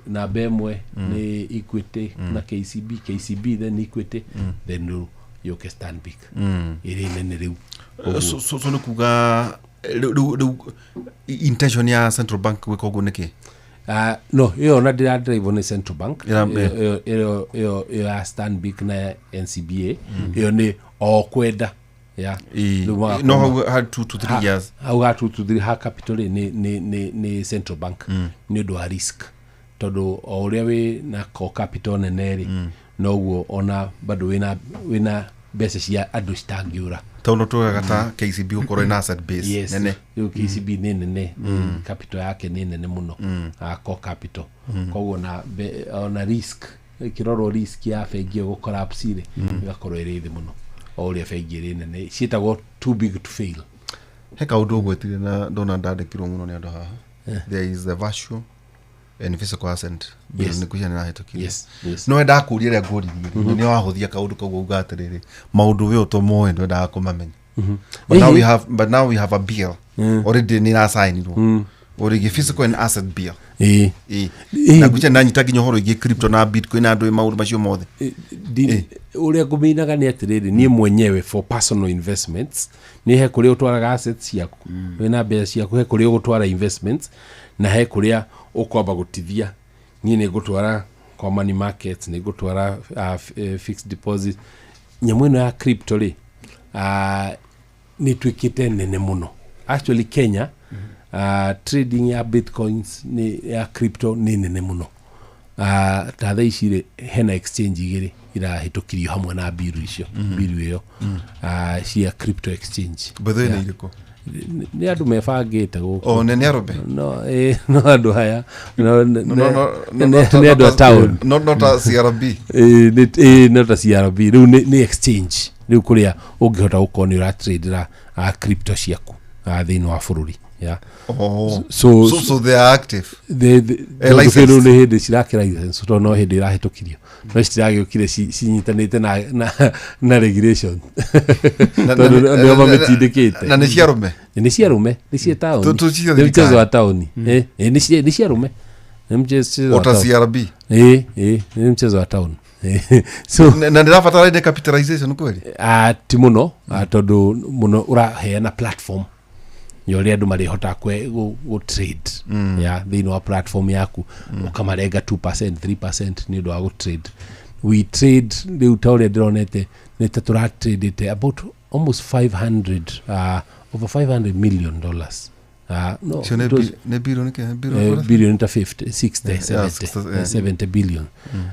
na bemwe ni Equity na KCB then Equity then yoke Stanbic iri nene riu so no kuga intention ya Central Bank weko goneke no yo na drive on Central Bank yo ya Stanbic na NCBA yo ni okwenda no had 2 to 3 years how got to 3 ha capital ni Central Bank ni do risk todo oria we na co capital neneri noguo ona bado wina beca cia andu citangiura tono tugaga ta KCB ukoro na asset base nene yo KCB nene capital yake nene muno co capital koguo na risk kiroro risk ya fegi go collapse ire igakorwo iri thi muno oria fegi iri nene cietagwo too big to fail heka undu gwetire na ndona ndandikirwo muno ni andu haha there is a virtual and physical asset yes. ni kuja na hetokire yes no enda kuria ria ngoririe ni wahuthia kaundu koguo ugatiriri maundu we utomoe ndo nda kumamenya but now we have a bill already ni na sign ro already physical and asset bill na kuja na nyita ginyo horo igi crypto na bitcoin na ndo maundu macio mothe uria guminaga ni atiriri ni mwenyewe for personal investments ni he kuria utwaraga assets yaku wena beca ciaku he kuria gutwara investments na he kuria ukwamba gutithia ni gutwara kwa money markets ni gutwara fixed deposit nyamweno ya crypto ri ni twikite nene muno actually Kenya trading ya bitcoins ni ya crypto ni nene muno ta tha icire hena exchange igiri ira hitokirio hamwe na biru icio biru iyo cia crypto exchange bethe ni iriko ni andu mebangite guko ne arobe no andu haya no ni andu town not a CRB not a CRB ni exchange riu kuria ungihota gukoni ura trade ra crypto ciaku thini wa bururi yeah. So they are active. License no hede cirakira license to no hede irahitukirio no citiragĩũkire cinyitanĩte na regulation ndio mametindĩkĩte na nĩ ciarume nĩ cia taũni nĩ mchezo wa taũni nĩ ciarume nĩ mchezo wa taũni CRB nĩ mchezo wa taũni so na ndĩrabatara ine capitalization kweli ti mũno tondũ mũno ũraheana platform yori andu marihota go trade ya thĩinĩ wa platform yaku ukamarenga 2% 3% ni ndu wa go trade we trade riu ta uria ndironete ni ta tura trade about almost 500 over 500 million dollars no so ne billion ke billion ta 50 60 70 billion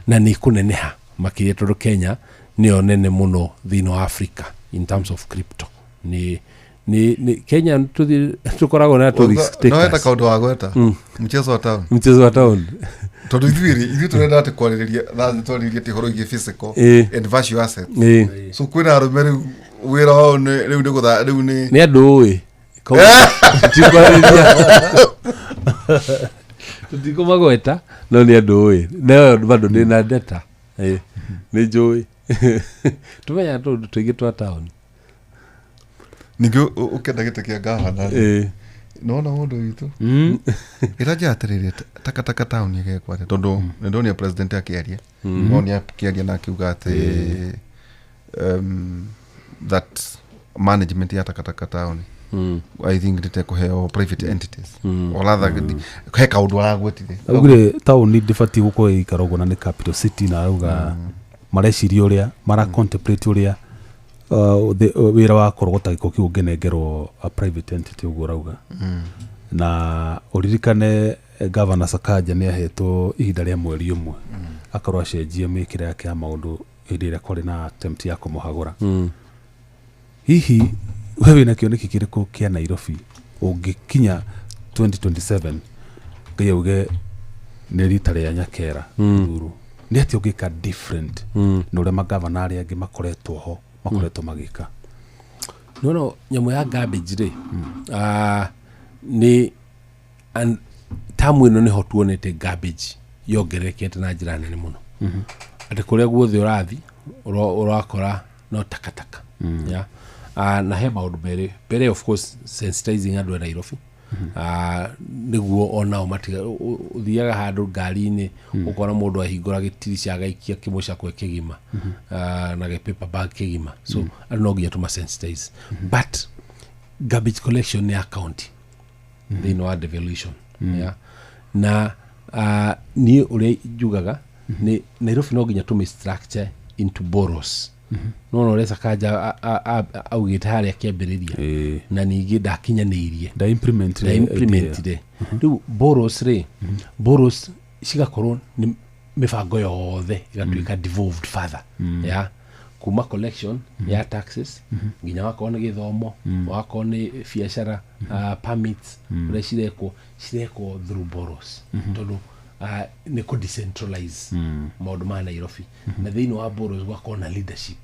na ni kuneneha makiria tondu Kenya ni onene muno thĩinĩ wa Africa in terms of crypto ni Kenya tukoragwo na to risk no eta kaundu wa gweta mchezo wa town tondu ithuĩ turenda ati kwarĩrĩria twarĩrĩria ti horo igi physical and virtual assets so kwina arume wĩra wao rĩu nĩ gũtha rĩu nĩ andũ tutikomagweta no nĩ andũ no bado nĩ na data nĩ njũĩ tumenya tũingĩ twa town ningĩ ukenda gĩtĩ kĩa gavana nona mũndũ witũ iraja atirĩrĩ takataka town igekwa tondũ nĩndonia president akĩaria monia akĩaria na akiuga atĩ that management ya takataka town I think ndĩtekũheo private entities or rather he kaũndũ aragwetire augire town ndĩbatiĩ gũkorwo ikarogwo na nĩ capital city na auga mareciria ũrĩa mara contemplate ũrĩa wira wa korogota giko kiu ngenengerwo a private entity ugo rauga na uririkane governor Sakaja ni ahetwo ihinda rĩa mweri ũmwe akorwo acenjie mikire yake ya maundu hĩndĩ ĩrĩa kwarĩ na attempt ya kumuhagura hihi wewe na kioneki kiriko kia Nairobi ungikinya 2027 ngauge nĩ rita rĩa nyakera thuru nĩ ati ungika different no ũrĩa magavana arĩa angĩ makoretwo ho makoretwo magika no nyamũ ya garbage ri ni tamu ino ni ho tuonete garbage yongerekete na njĩra nene mũno ati kũrĩa guothe ũrathi ũrakora no takataka ya na he maũndũ merĩ of course sensitizing andũ a Nairobi niguo onao matiga uthiaga handũ ngari-inĩ ukora mũndũ ahingũra gĩtiri cia gaikia kĩmũcakwe kĩgima na paper bag kĩgima so andũ no nginya tuma sensitize but garbage collection ni account thĩinĩ wa devolution na ni ũrĩa njugaga ni Nairobi no nginya tuma structure into boroughs no no resa kaja augite haria kiambiriria na ningĩ ndakinyanĩirie da implement riu boroughs cigakorwo ni mibango yothe igatuĩka devolved further ya kuma collection ya taxes nginya wako ni gĩthomo wako ni biacara permits ũrĩa cirekwo through boroughs tondũ ni ko decentralize maũndũ ma Nairobi na thĩinĩ wa boroughs wako na leadership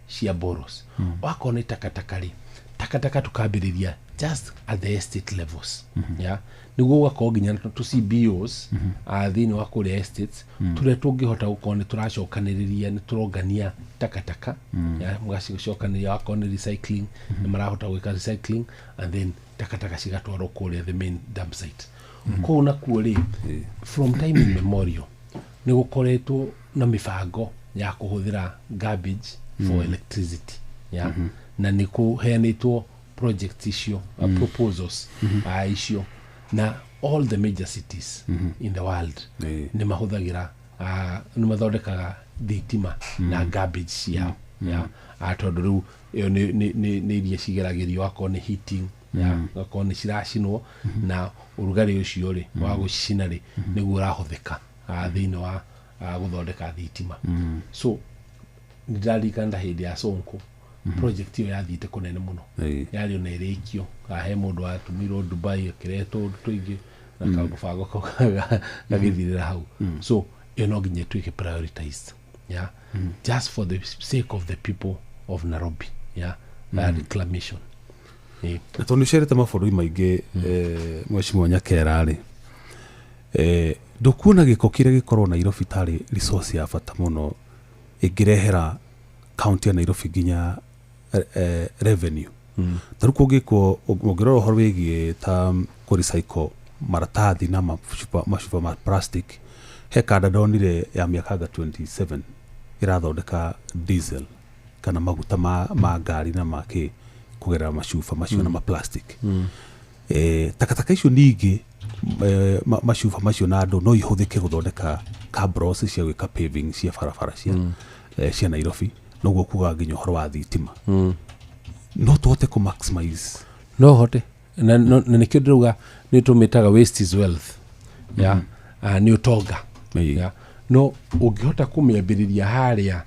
cia boroughs wako ni takataka tukambĩrĩria just at the estate levels ya niguo wako nginya tu CBOs thĩinĩ wa kũrĩa estates tũrĩa tũngĩhota gũkorwo nĩ tũracokanĩrĩria nĩ tũrongania takataka ya mũgacokanĩrĩria wako ni recycling nĩ marahota gwĩka recycling and then takataka cigatwarwo kũrĩa the main dump site kũu nakuo rĩ from time immemorial nĩ gũkoretwo na mibango ya kũhũthĩra garbage for electricity ya na nĩ kũheanĩtwo projects icio proposals icio na all the major cities in the world nĩ mahũthagĩra nĩ mathondekaga thitima na garbage yao ya tondũ rĩu ĩyo nĩ iria cigeragĩrio akorwo nĩ heating ya akorwo nĩ ciracinwo na ũrugarĩ ũcio rĩ wa gũcina rĩ nĩguo ũrahũthĩka thĩinĩ wa gũthondeka thitima so nĩndarikana hĩndĩ ya Sonko project iyo yathiĩte kũnene mũno yarĩ na ĩrĩkio he mũndũ atumirwo Dubai akĩretwo ũndũ tũingĩ na kaũbango kau gagĩthirĩra hau so ĩyo no nginya ĩtuĩke prioritized yeah just for the sake of the people of Nairobi yeah reclamation na tondu cerete mabũrũri maingĩ Mheshimiwa Nyakera rĩ ndukuona gĩko kĩrĩa gĩkorwo Nairobi tarĩ resource ya bata mũno ĩngĩrehera county ya Nairobi nginya revenue taru kũngĩkwo ũngĩrora ũhoro wĩgiĩ ta kũrecycle maratathi na macuba ma plastic he kanda ndonire ya mĩaka 27 ĩrathondeka diesel kana maguta ma ngari na makĩ kugerera macuba macio na ma plastic takataka icio ningĩ macuba macio na andũ no ihũthĩke gũthondeka cabros cia gwĩka paving cia barabara cia Nairobi noguo kuga nginya ũhoro wa thitima no tũhote ku maximize no hote na nĩkĩo ndĩrauga nĩ tũmĩtaga waste is wealth nĩ ũtonga no ũngĩhota kũmĩambĩrĩria harĩa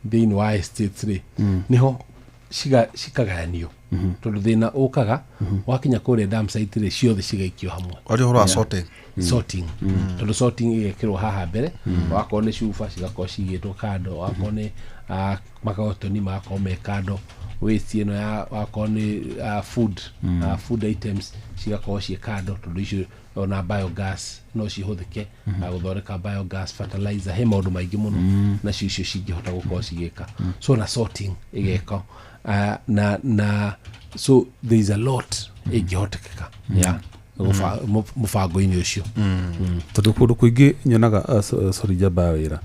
thĩinĩ wa estates rĩ niho cikagayanio tondũ thĩna ũkaga wakinya kũrĩa dam site rĩ ciothe cigaikio hamwe wali ũhoro wa sorting tondũ sorting igekĩrwo haha mbere wakorwo nĩ cuba cigakorwo cigĩtwo kando wakorwo nĩ makagotoni magakorwo me kando waste ĩno ya wakorwo nĩ food items cigakorwo ciĩ kando tondũ icio ona biogas no cihũthĩke na gũthondeka biogas fertilizer he maũndũ maingĩ mũno na icio cingĩhota gũkorwo cigĩka so na sorting igeka so there is a lot ĩngĩhotekeka mũbango-inĩ ũcio tondũ kũndũ kũingĩ nyonaga sorry jamba wĩra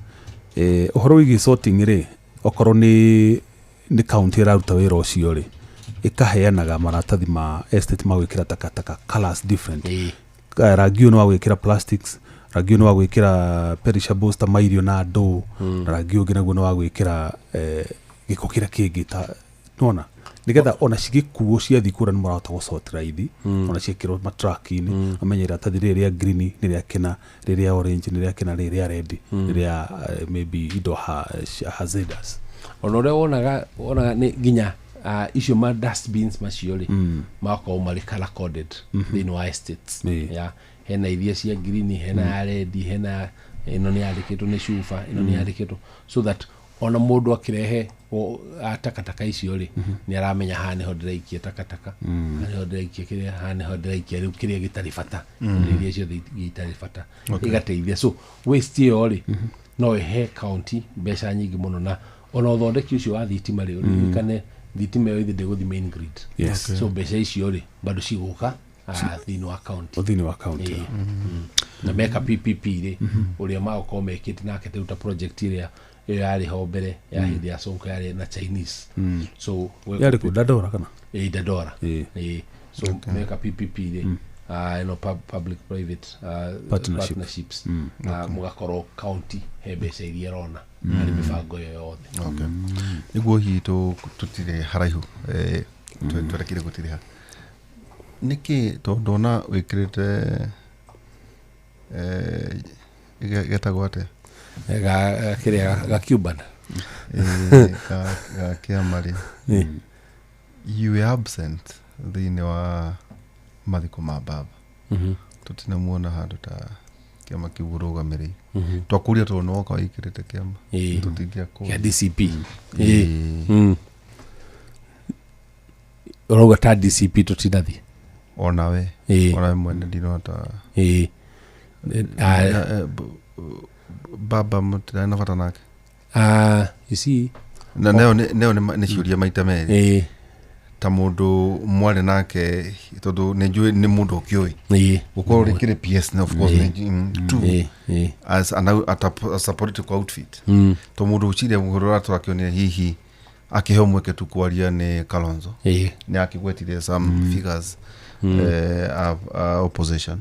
ũhoro wĩgiĩ sorting rĩ okorwo nĩ county ĩraruta wĩra ũcio rĩ ĩkaheanaga maratathi ma estate ma gwĩkĩra takataka colors different rangi ũyũ nĩ wa gwĩkĩra plastics rangi ũyũ nĩ wa gwĩkĩra perishables ta mairio na ndũ rangi ũngĩ naguo nĩ wa gwĩkĩra gĩko kĩrĩa kĩngĩ ta nona nigetha ona cigĩkuo ciathi kũra nĩ marahota gũsort raithi ona ciĩkĩrwo matraki-inĩ amenye iratathi rĩrĩa green rĩrĩa kĩna rĩrĩa orange rĩrĩa kĩna rĩrĩa red rĩrĩa maybe indo hazardous ona ũrĩa wonaga nĩ nginya icio ma dustbins macio rĩ makorwo marĩ color coded thĩinĩ wa estates hena iria cia green hena ya red hena ĩno nĩ yandĩkĩtwo nĩ cuba ĩno nĩ yandĩkĩtwo so that ona mũndũ akĩrehe takataka icio rĩ nĩ aramenya haha nĩho ndĩraikia takataka nĩho ndĩraikia kĩrĩa haha nĩho ndĩraikia rĩu kĩrĩa gĩtarĩ bata iria ciothe itarĩ bata igateithia so waste ĩyo rĩ no ĩhe county mbeca nyingĩ mũno na ona ũthondeki ũcio wa thitima rĩ ũririkane thitima ĩyo ĩthĩ ndĩgũthi main grid so mbeca icio rĩ bado cigũka thĩinĩ wa county na meka PPP rĩ ũrĩa magũkorwo mekĩte nake ta project ĩrĩa yarĩ ho mbere ya hĩndĩ ya Sonko yarĩ na Chinese so yarĩ ku Dandora kana Dandora so meka PPP rĩ public private partnerships mũgakorwo county he mbeca iria rona harĩ mĩbango ĩyo yothe nĩguo hihi tũtirĩ haraihu twerekire gũtirĩ ha nĩkĩ tondũ ona wĩkĩrĩte getagwo atĩa kĩrĩa ga Cuban ga kĩama rĩ you were absent thĩinĩ wa mathiko ma baba tũtinamuona handũ ta kĩama kĩu ũrũgamĩrĩire twakũria tondũ nĩ woka wĩkĩrĩte kĩama kĩa DCP ũrauga ta DCP tũtinathiĩ onawe mwene ndinota baba mũtira na bata nake you see na neo nĩ ciũria maita merĩ ta mũndũ mwarĩ nake tondũ nĩ njũĩ nĩ mũndũ ũkĩũĩ gũkorwo rĩkĩrĩ PS of course as a political outfit to mũndũ ũcirĩa mũhũrũra tũrakĩonire hihi akĩheo mweke tu kwaria nĩ Kalonzo nĩ akĩgwetire some figures opposition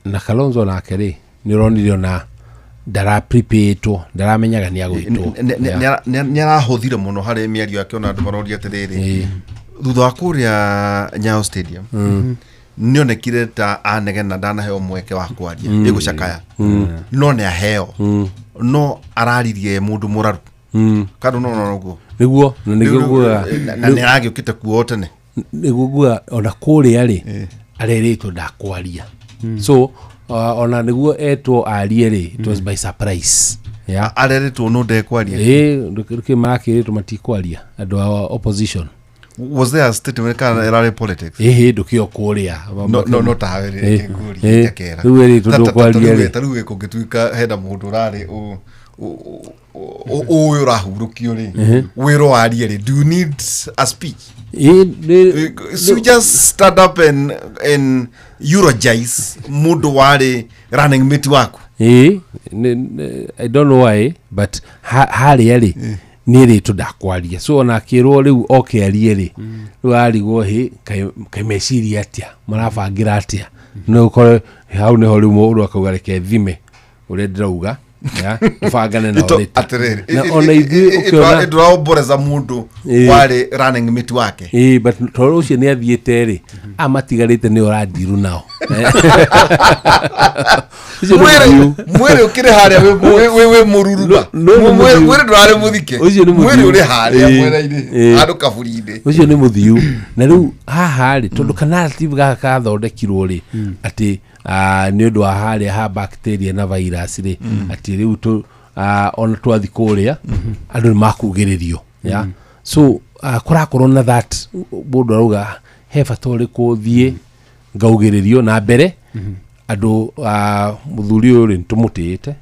na Kalonzo nake rĩ nĩ ũronire na ndaraprepare-two ndaramenyaga nĩ agwĩtwo nĩ arahũthire mũno harĩ mĩario yake ona andũ maroria atĩrĩrĩ thutha wa kũrĩa Nyayo Stadium nĩonekire ta anegena ndanaheo mweke wa kwaria ĩgũcakaya no nĩ aheo no araririe mũndũ mũraru kando no ũguo nĩguo na nĩ aragĩũkĩte kuo tene nĩguo ona kũrĩa rĩ arerĩtwo ndakwaria so ona nĩguo etwo arie rĩ it was by surprise arerĩtwo no ndekwaria rĩkĩ makĩrĩtwo matikwaria andũ a opposition was there a statement kana erare politics ndukio kuria no tawe nguri yakera riu eri tundu kwaria ri taruge kungituika henda mundu rari uyu rahurukio ri wiro waria ri do you need a speech so just stand up and eulogize mundu wari running mate waku I don't know why but hari ri ni ri tudakwaria so na kirwo riu okiarie ri riu arigwo hi kai meciri atia marabangira atia no kore hau ne hori mu akauga reke thime ure ndirauga ya bangane na ore atiriri na ona ithu ukiona ndura boreza mundu wari running mate wake but toro ucio ni athiete ri amatigarite ni urandiru nao mwere ukire haria we mururuba mwere ndurare muthike mwere uri haria mwere-ini andu kaburi-ini ucio ni muthiu na riu haha ri tondu narrative gaka kathondekirwo ri ati ni undu wa haria ha bacteria na virus ri ati riu ona twathi kuria andu ni makugiririo ya so kurakorwo na that mundu arauga he bata uriku thie ngaugiririo na mbere andu muthuri uyu ni tumutite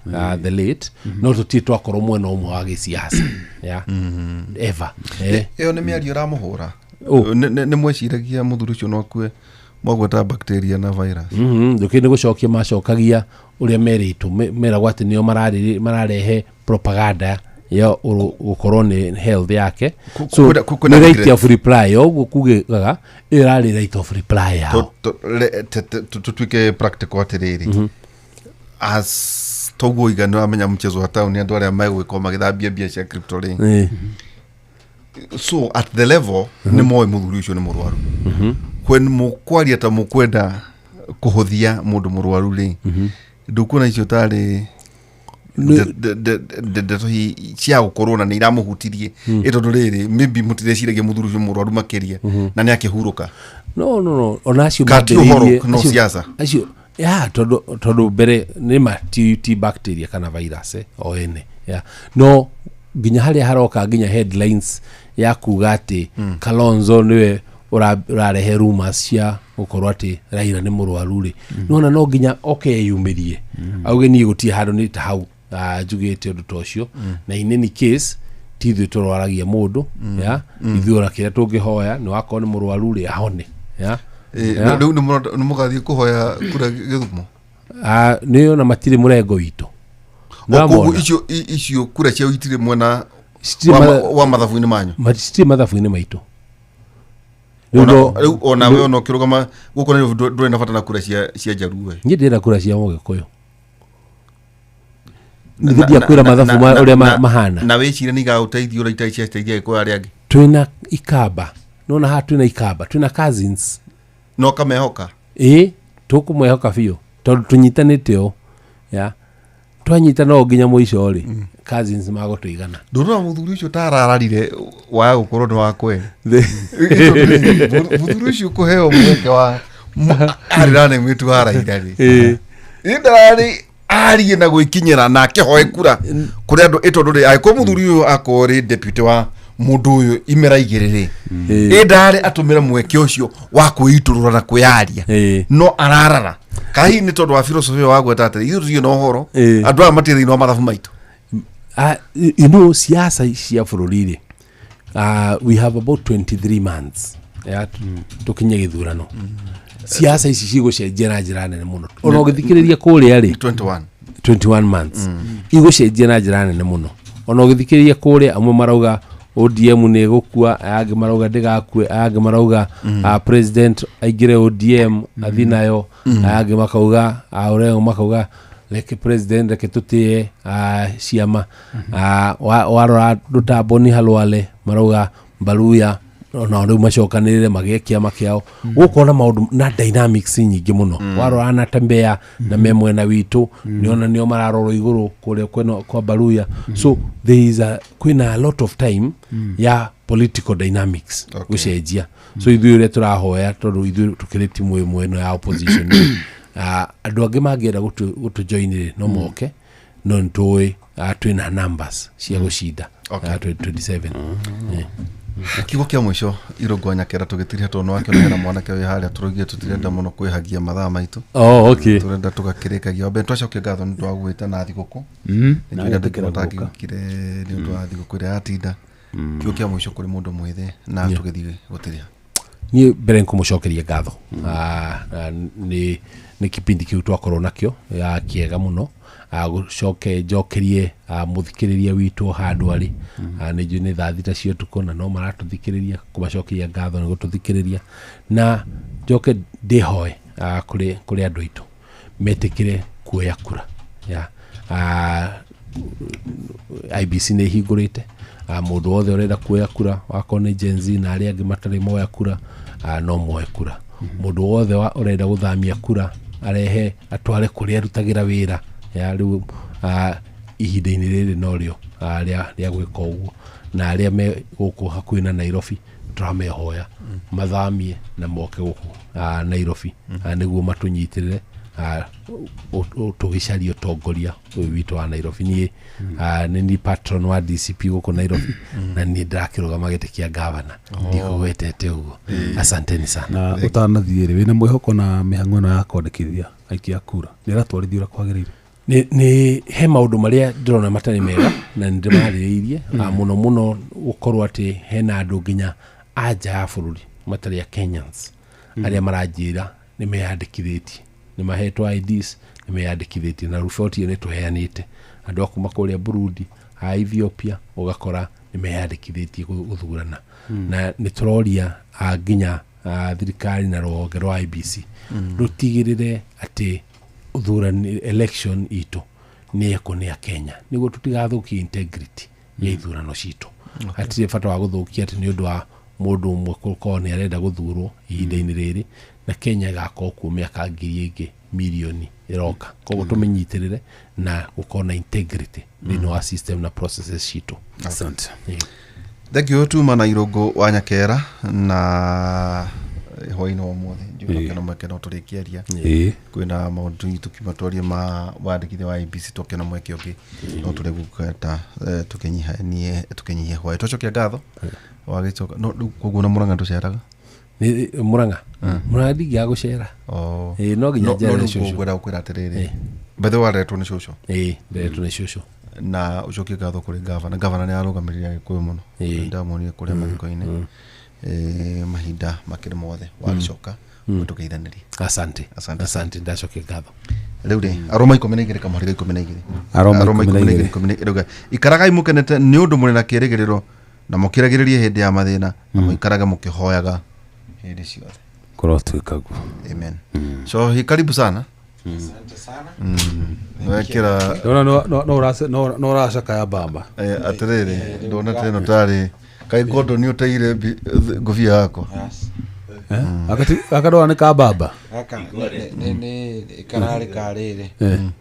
the late no tutie twakorwo mwena umwe wa gisiasa ya ever iyo ni miario ramuhura ni mweciragia muthuri ucio no kue mwagweta bacteria na virus nduki ni gucokia macokagia uria meritu meragwa ati nio mararehe propaganda ya ukorwo ni health yake so ni right of reply oguo kugaga irari right of reply yao tutwike practical atiriri as togo igano amenya mchezo wa town ni andu aria megwiko magithambia bia cia crypto ring so at the level ni moy muthuri ucio ni murwaru when mukwaria ta mukwenda kuhuthia mundu murwaru ri ndukuna icio tari de cia corona ni iramuhutirie itondu riri maybe mutireciiragia muthuri ucio murwaru makiria na ni akihuruka no onacio mabiririe no siasa acio ya tondu mbere ni ma t bacteria kana virus o ene ya no ginya haria haroka ginya headlines ya kuga ati Kalonzo niwe urarehe rumors cia gukorwo ati Raila ni murwaru ri nona no ginya yumirie auge ni gutie handu ni ta hau jugete undu tocio na in any case tithu turwaragia mundu ya ithuora kiria tungihoya ni wakoni murwaru ri ahone ya ni mugathie kuhoya kura Githumo niyo na matiri murengo witu okogu icio kura cia uitire mwena wa mathabu-ini manyu matiri mathabu-ini maitu ona we ono kirugama guko ni ndure na bata na kura cia Jaruo ngi ndira kura cia Mugikuyu ngidia kwira mathabu uria mahana na wicira ni ga uteithio ura itai cia teithia ko ari angi twina ikaba nona ha twina ikaba twina cousins no kamehoka tukumwehoka biu tondu tunyitanite o ya twanyita no nginya muico ri cousins magotuigana ndurura muthuri ucio tarararire wa gukorwo ni wa kweli muthuri ucio kuheo mweke wa arirane mwitu haraira ri indarari ari na gwikinyira na akihoe kura kuri andu itondu ri aiko muthuri uyu akori deputy wa mundu uyu imera igiriri indari atumira mweke ucio wa kuiturura na kuyaria no ararara kahi ni tondu wa philosophy wa gweta ati ithu no horo andu a matiri no mathabu maitu siasa cia bururi we have about 23 months tukinye githurano siasa ici cigucenjia na njira nene muno ona ugithikiriria kuria ri 21 months igucenjia na njira nene muno ona ugithikiriria kuria amwe marauga ODM ni gukua angi marauga ndigakue angi marauga president aigire ODM athinayo angi makauga ureo makauga leke president leke tutie ciama warora ndutamboni halwale marauga Mbaruya ona riu macokanirire magekia makiao gukona maundu na dynamics nyingi muno warora na tembea na memwena witu niona nio mararoro iguru kuria kweno kwa Mbaruya so there is a lot of time ya political dynamics gucenjia so ithuĩ ũrĩa tũrahoya tondũ ithuĩ tũkĩrĩ timu ĩmwe ĩno ya opposition andũ angĩ mangĩenda gũtũjoin no moke no ntũĩ twĩna numbers cia gũcinda 2027 kiugo kia mwisho Irungu Nyakera tugitiria tono wake na mwanake we haria turugie tutirenda muno kwihagia mathaa maitu okay turenda tugakirikagia obe twacokia ngatho ni twagwita na thiguku na ndikira tagikire ni undu wa thiguku ria atinda kiugo kia mwisho kuri mundu mwithe na tugithie gutiria ni mbere nkumucokeria ngatho ni kipindi kiu twakorwo nakio ya kiega muno gucoke njokerie muthikiriria witu handu ari ni nju ni thaathita cio tuko na no maratuthikiriria kumacokeria ngatho ni gututhikiriria na njoke ndihoe kuri andu aitu metikire kuoya kura ya IBC ni hingurite mundu wothe urenda kuoya kura wako ni Gen Z na aria angi matari moya kura no moye kura mundu wothe urenda guthamia kura arehe atware kuria arutagira wira ya riu ihinda-ini riri no rio ria gwika uguo na aria me guku hakuhi na Nairobi turamehoya mathamie na moke guku Nairobi niguo matunyitirire tugicaria utongoria uyu witu wa Nairobi ni patron wa DCP guku Nairobi na ni ndakirugama giti kia governor ndigwetete uguo asanteni sana na utanathiire wina mwihoko na mihango ya kwandikithia aikia kura nira twarithia kwagirire ni he maundu maria ndirona matari mega na ndimaririirie muno gukorwo ati hena andu nginya anja ya bururi matari ya Kenyans aria maranjira ni meyandikithitie ni mahetwo IDs ni meyandikithitie na riboti ni tuheanite andu akuma kuria Burundi Ethiopia ugakora ni meyandikithitie guthurana na ni turoria nginya thirikari na rwonge rwa IBC rutigirire ati uthurani election ito ni ya Kenya niguo tutigathukia integrity ya ithurano cito atire bata wa guthukia ati ni undu wa mundu umwe ko ni arenda guthurwo ihinda-ini riri na Kenya gako ku miaka 2 milioni iroka koguo tumenyitirire na gukona integrity thini wa system na processes cito asante thank you tu mana Irungu wa Nyakera na hoino mothe njuka kana mweke no turikiaria kwina maundu tukimatwaria ma wandikithia wa IBC tokena mweke oki no turigukata tukinyihia hwae twacokia ngatho wagicoka no koguo na Murang'a tuceraga ni Murang'a ndia gucera no ginya jere shushu gwera ukwira atiriri bethe waretwo ni shushu nderetwo ni shushu na ucokie ngatho kuri governor ni arugamiria Gikuyu muno ndamuonie kuria mathiko-ini mahinda makiri mothe wagicoka tugeithanirie asante ndacokia ngatho riu ri aroma 12 kamariga 12 aroma 12 ikaragai mukenete ni undu muri na kirigiriro na mukiragiririe hindi ya mathina na muikaraga mukihoyaga hindi ciothe korwo twikagu amen so karibu sana asante sana wekira no uracaka ya bamba atiriri ndona teno tari kai godo ni uteire ngofia yako akadwa ni ka baba aka ni karari karire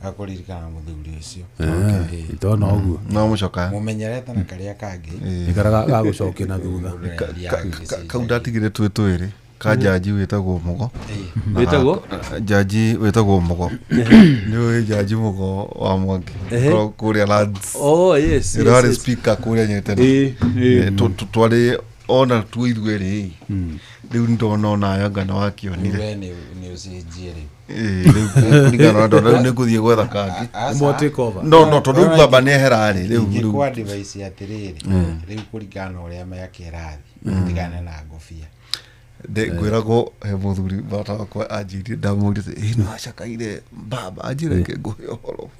akoririkana muthuri ucio itona uguo no mucoka mumenyerete na karia kangi ikaraga gagucokia na thutha kaudatigire twiri ka jaji wetagwo mugo wetagwo jaji wetagwo mugo ni jaji mugo wa Mwangi kuria lads yes ira speaker kuria nyete twari ona tuithweri riu ndona na yanga wakionire ni ucijire kurigana ndo ni kuthie gwetha kandi mo take over no tondu baba ni herari riu kwa device atiriri riu kurigana uria mayakirathi tigana na ngofia de gwirago he muthuri bata kwa ajiri ndamurite ino acakaire baba ajire ke nguhe horo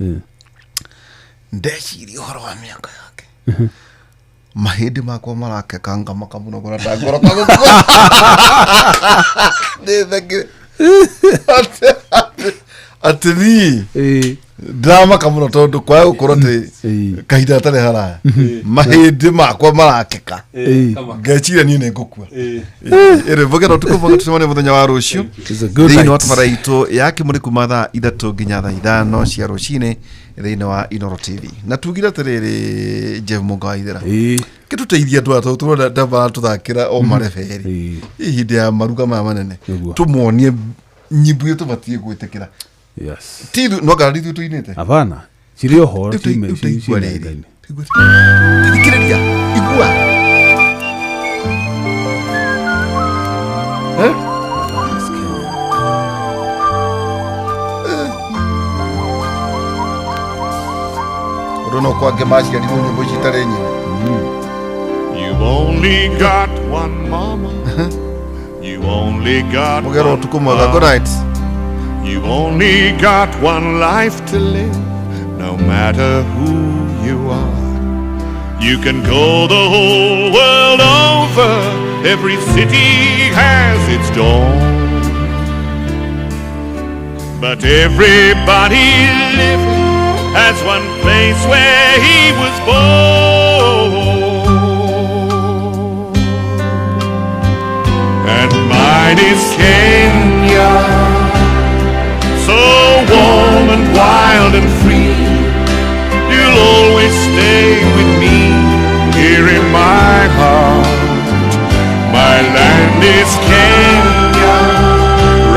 ndeciri horo wa miaka yake mahindi makwa marake kanga makamuno gora ndagoro kago de theke atiri drama kamuno tondu kwa gukorwo ti kahinda tare haraya mahindi makwa marakeka ngecira ni ngukua ere vogero tukuvuga tusemane muthenya wa rucio thini wa tabara itu yake muri kumatha 3 nginya 5 cia rucine thini wa Inoro TV na tugira tiriri Jeff Mugaithera kituteithia andu turonda ndaba tuthakira o mareberi ihindi ya maruga ma manene tumuonie nyimbo yetu batie gwitikira yes tidu no gari tu inete hapana chirio horo time tikiriria igua no kwake maciarirwo nyĩmbo ici itarĩ nyina. You've only got one mama. You've only got Mugero utuku mwega. Good night. You've only got one life to live, no matter who you are. You can go the whole world over, every city has its dawn. But everybody living has one place where he was born. And mine is Kenya, so warm and wild and free. You'll always stay with me here in my heart. My land is Kenya,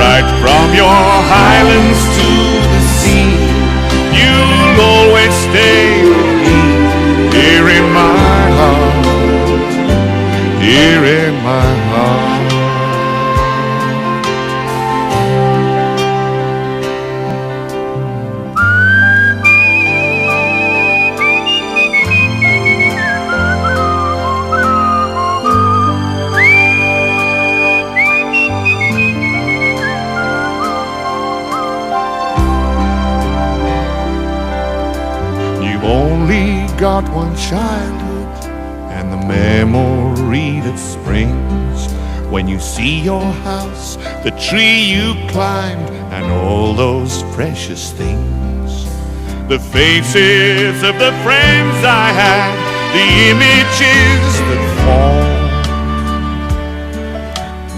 right from your highlands to the sea. You'll always stay with me here in my heart, here in my heart. Got one childhood and the memory that springs when you see your house, the tree you climbed, and all those precious things. The faces of the friends I had, the images that formed.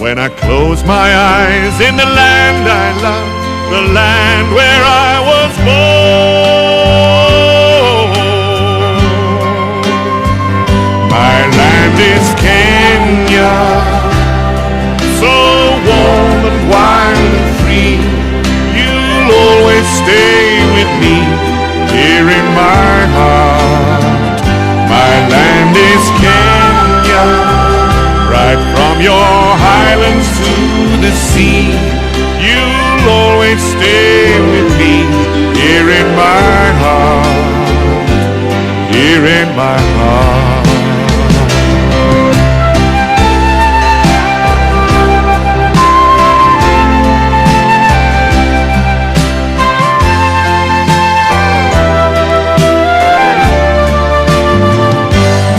When I close my eyes in the land I love, the land where I was born. My land is Kenya, so warm and wild and free. You'll always stay with me here in my heart. My land is Kenya, right from your highlands to the sea. You'll always stay with me here in my heart, here in my heart.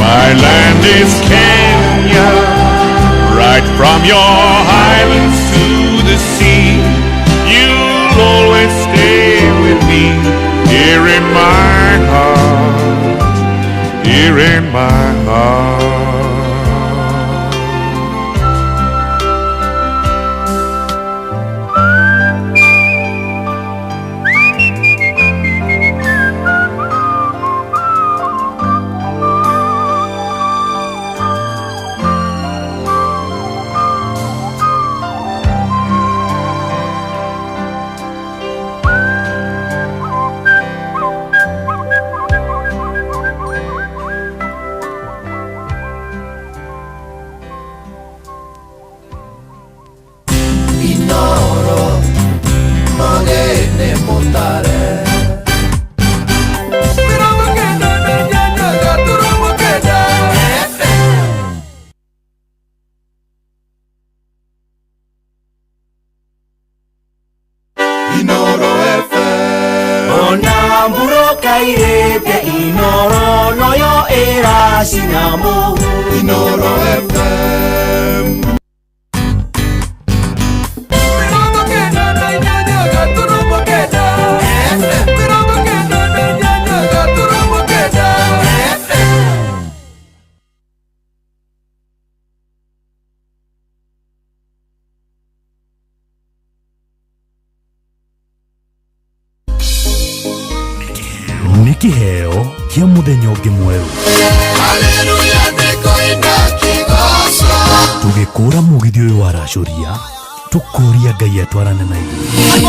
My land is Kenya, right from your highlands to the sea. You'll always stay with me here in my heart, here in my heart. Kiheo kia muthenya ungi mweru. Haleluya nikoina kigoso. Tugikura mugithi uyu wa racuria tukuria Ngai atwarane na ithuĩ.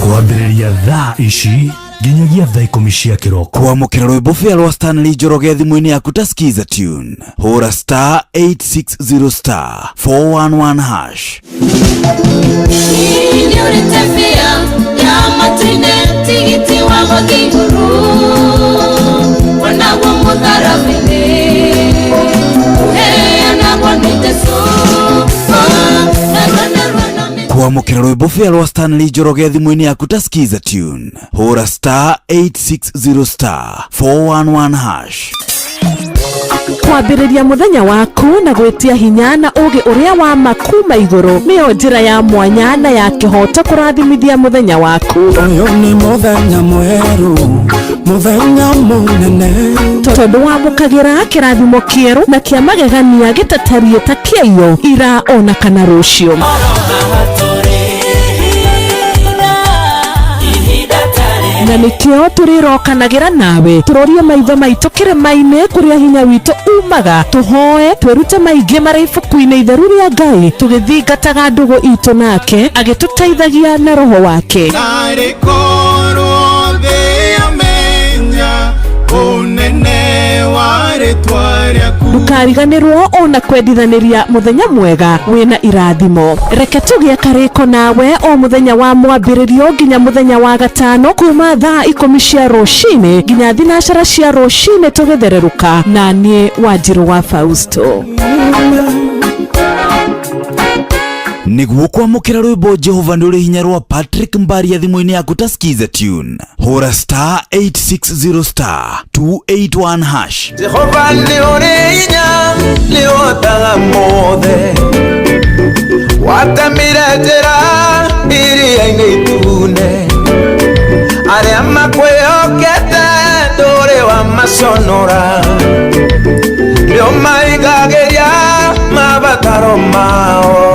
Kwambĩrĩria thaa ici nginyagia thaa 10 cia kiroko. Kwamukira rwimbo fea rwa Stanley Njoroge thimũ-inĩ yaku ta skiza tune. Hũra star 860 star 411 hash. Kwamukira rwimbo fea rwa Stanley Njoroge thimũ-inĩ yaku ta skiza tune. Hũra star 860 star 411 hash. Kwambĩrĩria mũthenya waku na gwĩtia hinya na ũgĩ ũrĩa wa makuma igũrũ nĩyo njĩra ya mwanya na ya kĩhoto kũrathimithia mũthenya waku. Ũyũ nĩ mũthenya mwerũ, mũthenya mũnene, tondũ wamũkagĩra kĩrathimo kĩerũ na kĩa magegania gĩtatarie ta kĩayo ira ona kana rũciũ. Na nĩkĩo tũrĩrokanagĩra nawe tũrorie maitho maitũ kĩrĩma-inĩ kũrĩa hinya witũ umaga, tũhoe twĩrute maingĩ marĩ ibuku-inĩ itheru rĩa Ngai tũgĩthingataga ndũgũ itũ nake agĩtũteithagia na roho wake. Ndũkariganĩrwo ona kwendithanĩria mũthenya mwega wĩna irathimo. Reke tũgĩe karĩko nawe o mũthenya wa mwambĩrĩrio nginya mũthenya wa gatano kuma thaa 10 cia rũcinĩ nginya thinacara cia rũcinĩ tũgĩthererũka na niĩ Wanjirũ wa Fausto. Nĩguo kwamũkĩra rwĩmbo Jehova nĩ ũrĩ hinya rwa Patrick Mbaria thimũ-inĩ yaku ta skiza tune. Hũra star 860 star 281 hash. Jehova nĩ ũrĩ hinya nĩ ũhotaga mothe, watamire njĩra iria-inĩ itune, arĩa makwĩhokete ndũrĩ wa maconora, nĩo maigagĩria mabataro mao.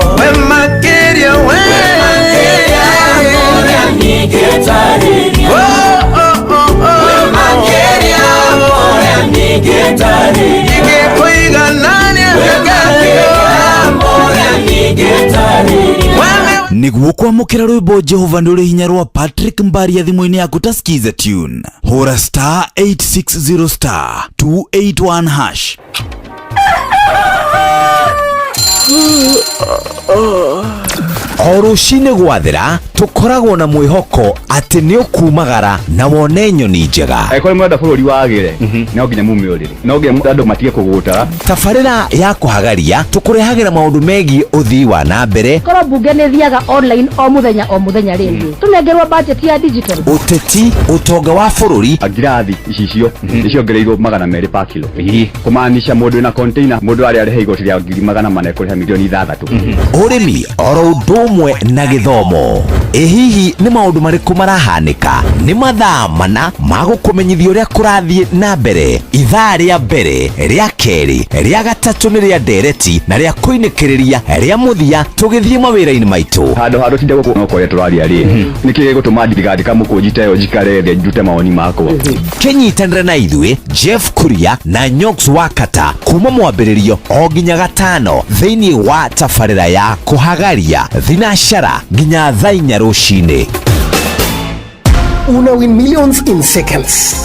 Nĩguo kwamũkĩra rwĩmbo Jehova nĩ ũrĩ hinya rwa Patrick Mbaria thimũ-inĩ yaku ta skiza tune. Hũra star 860 star 281 hash. O rũcinĩ gwathĩra tũkoragwo na mwĩhoko atĩ nĩ ũkumagara na wone nyoni njega. Angĩkorwo mwenda bũrũri wagĩre no nginya mumĩũrĩre, no nginya andũ matige kũgũta. Tabarĩra ya kũhagaria tũkũrehagĩra maũndũ megiĩ ũthii wa na mbere. Korwo mbunge nĩ thiaga online o mũthenya rĩngĩ tũnengerwo budget ya digital. Ũteti, ũtonga wa bũrũri. Ngirathi icio nĩciongereirwo 200 per kilo. Kũmaanisha mũndũ na container mũndũ arĩa arĩhe igoti rĩa 400 kũrĩha milioni 6. Ũrĩmi oro ũndũ ũmwe na gĩthomo. Hihi nĩ maũndũ marĩkũ marahanĩka? Nĩ mathaa mana ma gũkũmenyithia ũrĩa kũrathiĩ na mbere. Ithaa rĩa mbere, rĩa kerĩ, rĩa gatatũ nĩ rĩa ndereti na rĩa kũinĩkĩrĩria rĩa mũthia tũgĩthiĩ mawĩra-inĩ maitũ. Handũ tinde gũkũ no kũrĩa tũraria rĩ. Nĩkĩ gĩgũtũma thirikari kamũkũnjite yo njikare thĩ njute mawoni makwa. Kĩnyitanĩre na ithuĩ Jeff Kuria na Nyox Wakata kuma mwambĩrĩrio o nginya gatano thĩinĩ wa tabarĩra ya kũhagaria thinacara nginya thaa 4 rũcinĩ. Una win millions in seconds.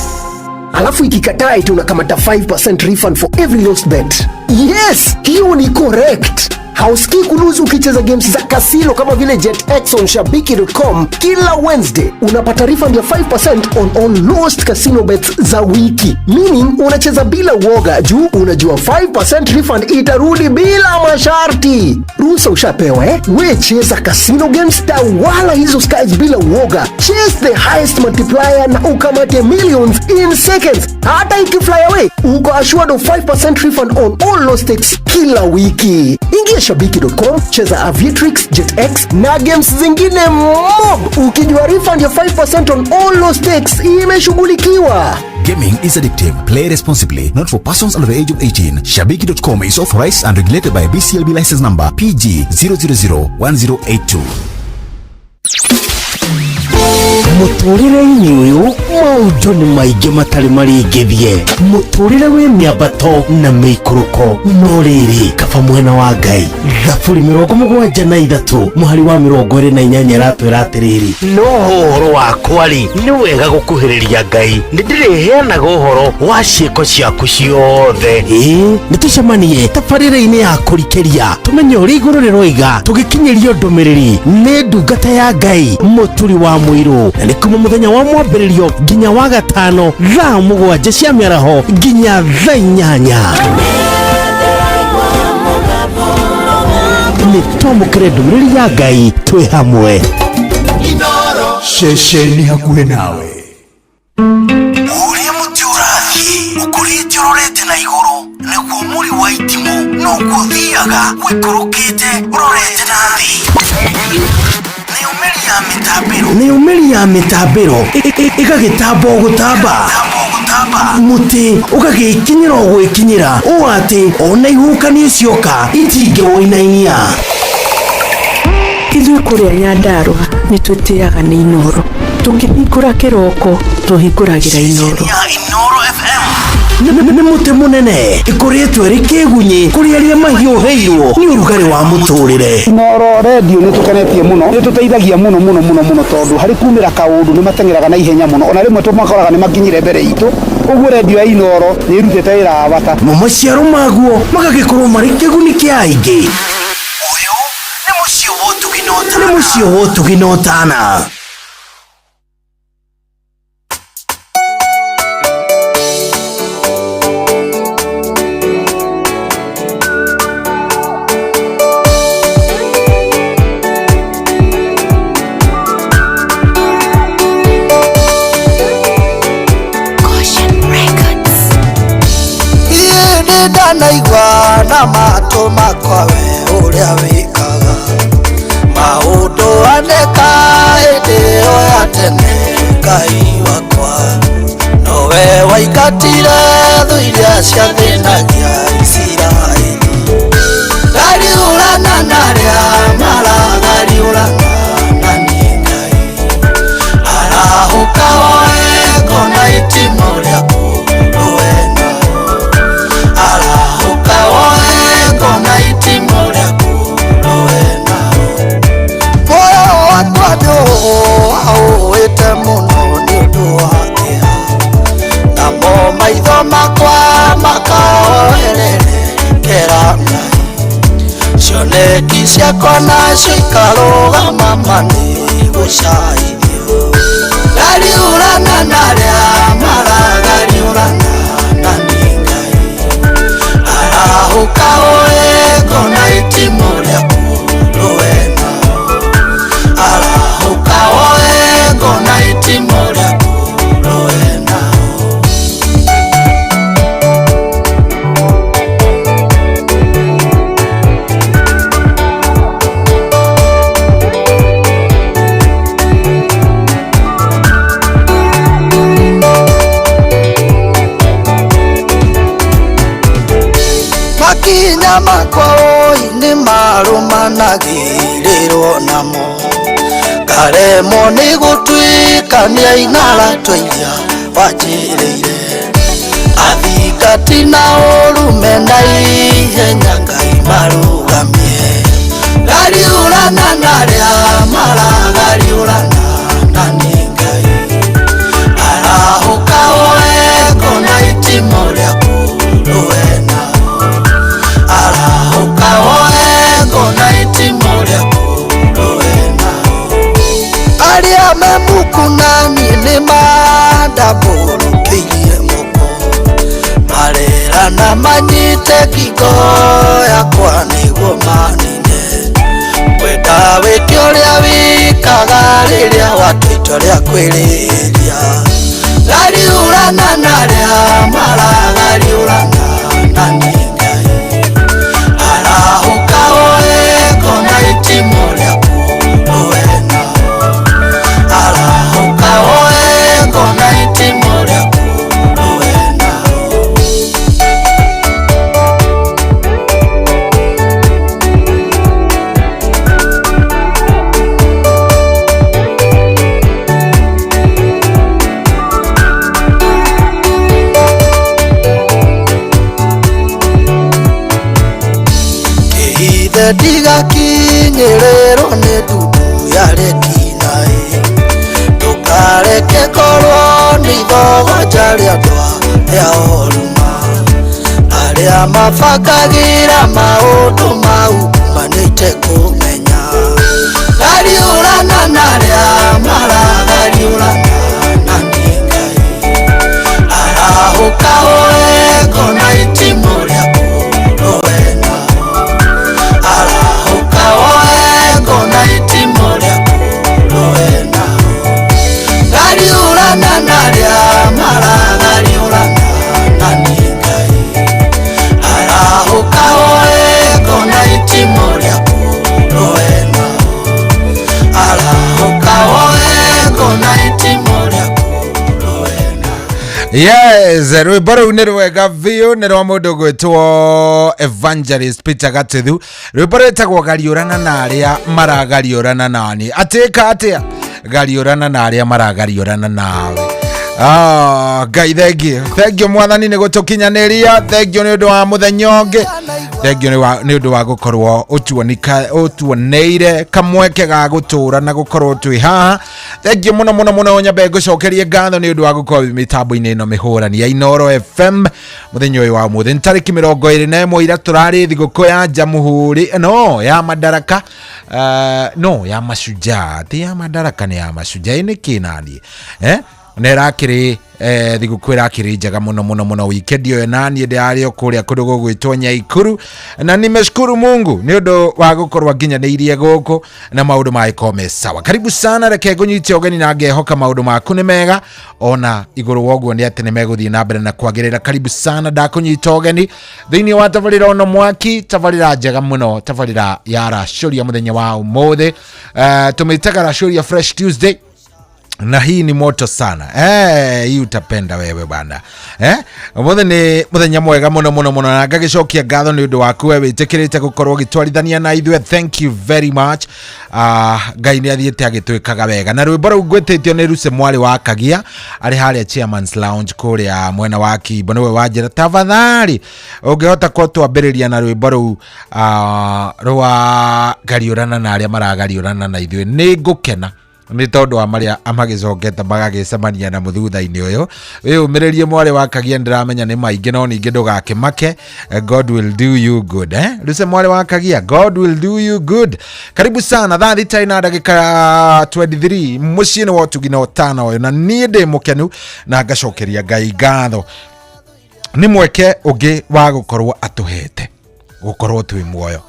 Alafu ikikataa tunakamata 5% refund for every lost bet. Yes, hiyo ni correct. Hausikii kulose ukicheza games za casino kama vile JetX on Shabiki.com. Kila Wednesday unapata refund ya 5% on all lost casino bets za wiki. Meaning unacheza bila uoga juu unajua 5% refund itarudi bila masharti. Ruhusa ushapewa We cheza casino games wala hizo skies bila uoga. Chase the highest multiplier na ukamate millions in seconds. Hata ikifly away uko assured of 5% refund on all lost stakes kila wiki. Ingia Shabiki.com, cheza Aviatrix, JetX na games zingine mob ukijua refund ya 5% on all lost stakes imeshughulikiwa. Gaming is addictive. Play responsibly. Not for persons under the age of 18. Shabiki.com is authorized and regulated by BCLB license number PG 0001082. Mũtũrĩre-inĩ ũyũ maũndũ nĩ maingĩ matarĩ maringithie, mũtũrĩre wĩ mĩambato na mĩikũrũko, no rĩrĩ kaba mwena wa Ngai. Thaburi 73 mũhari wa 28 ratwĩra atĩrĩrĩ, no ũhoro wakwa-rĩ nĩ wega gũkuhĩrĩria Ngai, nĩndĩrĩheanaga ũhoro wa ciĩko ciaku ciothe. Nĩ tũcemanie tabarĩra-inĩ ya kũrikĩria tũmenye ũrĩa igũrũ rĩroiga, tũgĩkinyĩrio ndũmĩrĩri nĩ ndungata ya Ngai mũturi wa mũirũ, na nĩ kuma mũthenya wa mwambĩrĩrio nginya wa gatano thaa 7 cia mĩaraho nginya thaa 8. Nĩ twamũkĩre ndũmĩrĩri ya Ngai twĩ hamwe. Ceceni hakuhĩ nawe. Ũrĩa mũtĩ ũrathiĩ ũkũrĩte ũrorete na igũrũ, naguo mũri wa itimũ noguo ũthiaga wĩkũrũkĩte ũrorete na thĩ. Nĩ umĩri ya mĩtambĩro ĩgagĩtamba o gũtamba, mũtĩ ũgagĩkinyĩra o gwĩkinyĩra, ũũ atĩ ona ihuhũkanio cioka itingĩwoinainia. Ithuĩ kũrĩa Nyandarua nĩ twĩtĩaga nĩ Inooro, tũngĩhingũra kĩroko tũhingũragĩra Inooro. Nĩ mũtĩ mũnene ĩkoretwo ĩrĩ kĩgunyi kũrĩ arĩa mahiũhĩirwo nĩ ũrugarĩ wa mũtũrĩre. Inooro redio nĩ tũkenetie mũno, nĩ tũteithagia mũno tondũ harĩ kumĩra kaũndũ nĩ mateng'eraga na ihenya mũno, ona rĩmwe tũmakoraga nĩ makinyire mbere itũ. Ũguo redio ya Inooro nĩ ĩrutĩte wĩra wa bata, na maciaro maguo magagĩkorwo marĩ kĩguni kĩa aingĩ. Ũyũ nĩ mũciĩ wa ũtugi na ũtana. Ndanaigua na matũ makwa we ũrĩa wĩkaga maũndũ aneka hĩndĩ ĩyo ya tene. Ngai wakwa nowe waingatire thũ iria ciathĩnagia Isiraeli, ngariũrana na arĩa maragariũrana na niĩ. Ngai arahũka woe ngona itimũ rĩaku aũĩte mũno nĩ ũndũ wa kĩeha, namo maitho makwa makaoherere Ngai. Cioneki ciakwa nacio ikarũgama manĩ gũcaithio, ngariũrana na arĩa maragariũrana na niĩ. Ngai arahũka woe ngona itimũ rĩaku rũwe nao, arahũka woe ngona itimũ rĩaku rũwe nao. Makinya makwa oi nĩ marũmanagĩrĩrwo namo, karemwo nĩ gũtuĩkania inara tũiria wanjĩrĩire. Athingati na ũrũme na ihenya Ngai marũgamie, ngariũrana na arĩa maragariũrana na niĩ. Ngai arahũka woe ngona itimũ rĩaku rũwe nao, arahũka woe ngona itimũ rĩaku rũwe nao. Arĩa me muku nani nĩ mandambũrũkĩirie moko, marerana manyite ngingo yakwa nĩguo manine. Kwenda wĩke ũrĩa wĩkaga rĩrĩa watuĩte itua rĩa kwĩrĩria, ngariũrana na arĩa maragariũrana na niĩ. Ngai arahũka woe ngona itimũ rĩaku rũwe nao, arahũka woe ngona itimũ rĩaku rũwe nao. ithe ndigakinyĩrĩrwo nĩ ndundu ya retina ndũkareke korwo nĩ ithogoja rĩa ndwa rĩa oruma arĩa mabangagĩra maũndũ mau manĩte kũmenya gariũrana na arĩa maragariũrana na niĩ Ngai arahũka wengo na itimũ rĩaku rũena arahũka wengo na itimũ rĩaku rũena gariũrana na arĩa maragariũrana na niĩ Ngai arahũka wengo na itimũ rĩaku rũena arahũka wengo na itimũ rĩaku rũena. Yes, rwĩmbo rũu nĩ rwega biũ, nĩ rwa mũndũ gwĩtwo Evangelist Peter Gatuthu. Rwĩmbo rwĩtagwo gariũrana na arĩa maragariũrana nani. Atĩka atĩa gariũrana na arĩa maragariũrana nawe. Ngai thengio mwathani nĩ gũtũkinyanĩria, thengio nĩ ũndũ wa mũthenya ũngĩ, thengio nĩ ũndũ wa gũkorwo ũtuoneire kamweke ga gũtũra na gũkorwo twĩ haha. Thengio mũno mũno mũno nyambe ngũcokerie ngatho nĩ ũndũ wa gũkorwo mĩtambo-inĩ ĩno mĩhũrani ya Inooro FM mũthenya ũyũ wa mũthĩ. Nĩ tarĩki 21 ira tũrarĩ thigũkũ ya Jamhuri ya Madaraka, ya Mashujaa, ti ya Madaraka, nĩ ya Mashujaa. Nĩ kĩnani nera kiri thigũkũ ĩrakĩrĩ njega mũno mũno mũno weekend ĩyo nani ndĩarĩ kũrĩa kũndũ gũgwĩtwo Nyaikuru, na nimeshukuru Mungu nĩ ũndũ wa gũkorwo nginyanĩirie gũkũ na maũndũ magĩkorwo me sawa. Karibu sana, reke ngũnyitie ũgeni na ngehoka maũndũ maku nĩ mega, ona igũrũ woguo nĩ atĩ nĩ megũthiĩ na mbere na kwagĩrĩra. Karibu sana, ndakũnyita ũgeni thĩinĩ wa tabarĩra ono mwaki, tabarĩra njega mũno, tabarĩra ya Racũria mũthenya wa ũmũthĩ. Tumĩtaga Racũria Fresh Tuesday, na hii ni moto sana. Hii utapenda wewe bana. Mũthenya nĩ mũthenya mwega mũno mũno mũno, na ngagĩcokia ngatho nĩ ũndũ waku wewe wĩtĩkĩrĩte gũkorwo gĩtwarithania na ithuĩ. Thank you very much. Ngai nĩ athiĩte agĩtwĩkaga wega, na rwĩmbo rũu ngwĩtĩtio nĩ Lucy Mwari wa Kagia arĩ harĩa Chairman's Lounge kũrĩa mwena wa Kimbo. Nĩwe wanjĩra tafadhali ũngĩhota ko twambĩrĩria na rwĩmbo rũu rwa gariũrana na arĩa maragariũrana na ithuĩ. Nĩ ngũkena nĩ tondũ wa marĩa amagĩcoketa magagĩcemania na mũthutha-inĩ ũyũ. Wĩyũmĩrĩrie Mwari wa Kagia, ndĩramenya nĩ maingĩ no ningĩ ndũgakĩmake. God will do you good. Lucy Mwari wa Kagia, God will do you good. Karibu sana, thaa thita ina ndagĩka 23 mũciĩ-inĩ wa Ũtugi na Ũtana ũyũ, na niĩ ndĩ mũkenu na ngacokeria Ngai ngatho nĩ mweke ũngĩ wa gũkorwo atũhete gũkorwo twĩ muoyo.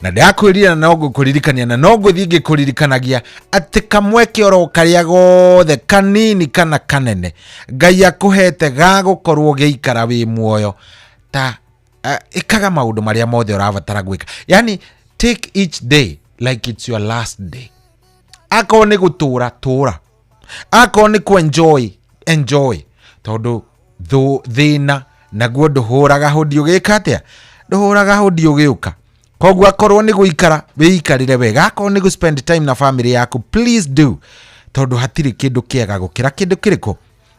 Na ndakwĩrira na ngũkũririkania na no ngũthiĩ ngĩkũririkanagia atĩ kamweke oro karĩa gothe kanini kana kanene Ngai akũhete ga gũkorwo gĩikara wĩ muoyo, ta ikaga maũndũ marĩa mothe ũrabatara gwĩka. Yani take each day like it's your last day. Akorwo nĩ gũtũra tũra, akorwo nĩ ku enjoy, tondũ thĩna naguo ndũhũraga hũdi ũgĩka atĩa, ndũhũraga hũdi ũgĩũka. Koguo akorwo nĩ gũikara wĩikarĩre wega, akorwo nĩ spend time na family yaku, please do, tondũ hatirĩ kĩndũ kĩega gũkĩra kĩndũ kĩrĩkũ,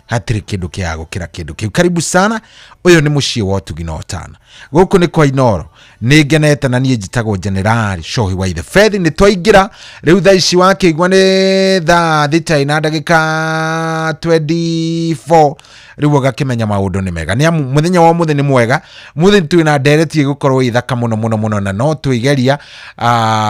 hatirĩ kĩndũ kĩega gũkĩra kĩndũ kĩu. Karibu sana, ũyũ nĩ mũciĩ wa Ũtugi na Ũtana, gũkũ nĩ kwa Inooro. Nĩ ngenete na niĩ njĩtagwo General Shohi wa Ithe Faith. Nĩ twaingĩra rĩu thaa ici wakĩigua nĩ thaa thita ina ndagĩka 24, rĩu ũgakĩmenya maũndũ nĩ mega. Nĩ amu mũthenya wa mũthĩ nĩ mwega, mũthĩ twĩna ndereti gũkorwo ithaka mũno mũno mũno, na no twĩgeria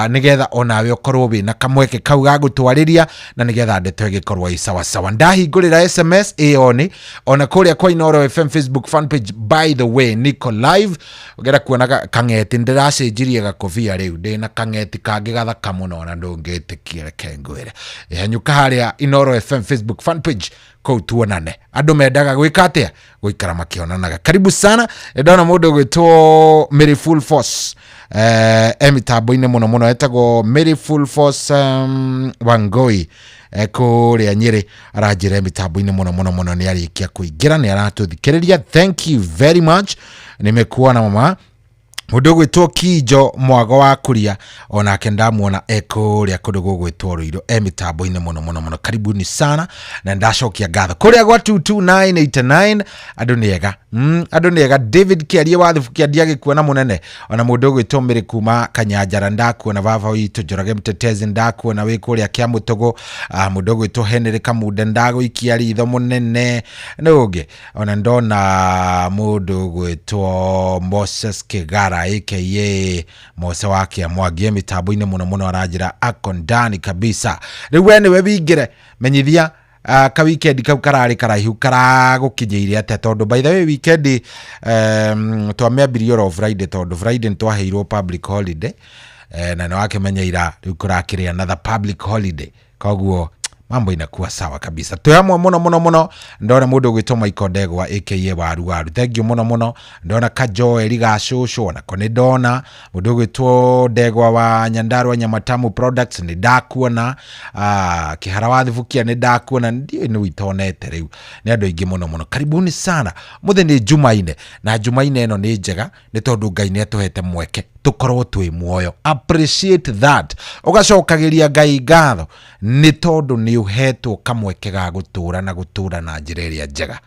nĩgetha onawe ũkorwo wĩna kamweke kau ga gũtwarĩria, na nĩgetha ndeto ĩgĩkorwo ĩ sawa sawa. Ndahingũrĩra SMS ĩoni ona kũrĩa kwa Inooro FM Facebook fan page. By the way, niko live, ũgera kuona kang'eti ndĩracenjirie gakobia rĩu, ndĩna kang'eti kangĩ gathaka mũno na ndũngĩtĩkia, reke ngwĩre hanyũka harĩa Inooro FM Facebook fan page kũu tuonane. Andũ mendaga gwĩka atĩa, gũikara makĩonanaga. Karibu sana, ndona mũndũ gwĩtwo Mary Full Force emitambo-inĩ mũno mũno, etagwo Mary Full Force Wangoi kũrĩa Nyĩrĩ, aranjĩra mitambo-inĩ mũno mũno mũno nĩ arĩkia kũingĩra, nĩ aratũthikĩrĩria. Thank you very much, nimekuona mama. mundu gwitwo Kijo Mwago wa Kuria onake ndamuona ekuria kundu gugwitwo Ruiru mitambo-ini muno karibuni sana na ndacokia ngatho kuria gwa 22989 andu ni ega David Kiarie wa Thubukia ndiagikuona munene ona mundu gwitwo Miri kuma Kanyanjara ndakuona baba witu Njoroge Mtetezi ndakuona wi kuria kia Mutugu mundu gwitwo Henry Kamude ndaguikia ritho munene nuge ona ndona mundu gwitwo Moses Kigara aka Mose wake Mwangi mitambo-ini muno aranjira akondani kabisa riwe ni we bingire menyithia ka weekend kau karari karaihu karagukinyiire ate tondu by the way weekend twambirio Friday tondu Friday twaheirwo public holiday na wake menyeira riu kurakiria another public holiday koguo mambo inakuwa sawa kabisa tuyamwe muno ndona mundu gwitwo Michael Ndegwa aka waru thank you muno ndona Kajoeli Gacushu na kone ndona mundu gwitwo Ndegwa wa Nyandarua Nyamatamu Products ni ndakuona Kihara wa Thubukia ni ndakuona ndio ni witonete riu ni andu ingi muno karibuni sana muthe ni Jumaine na Jumaine eno ni njega ni tondu Ngai ni atuhete mweke tukorwo twi muoyo appreciate that ugacokagiria Ngai ngatho ni tondu ni uhetwo kamweke ga gutura na njira iria njega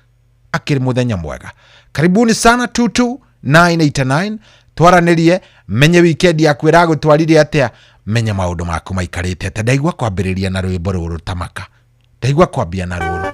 akiri muthenya mwega karibuni sana 22989 twaranirie menye weekend yaku iragutwarire atia menye maundu maku maikarite atia ndaigua kwambiriria na rwimbo ruru tamaka ndaigua kwambia na ruru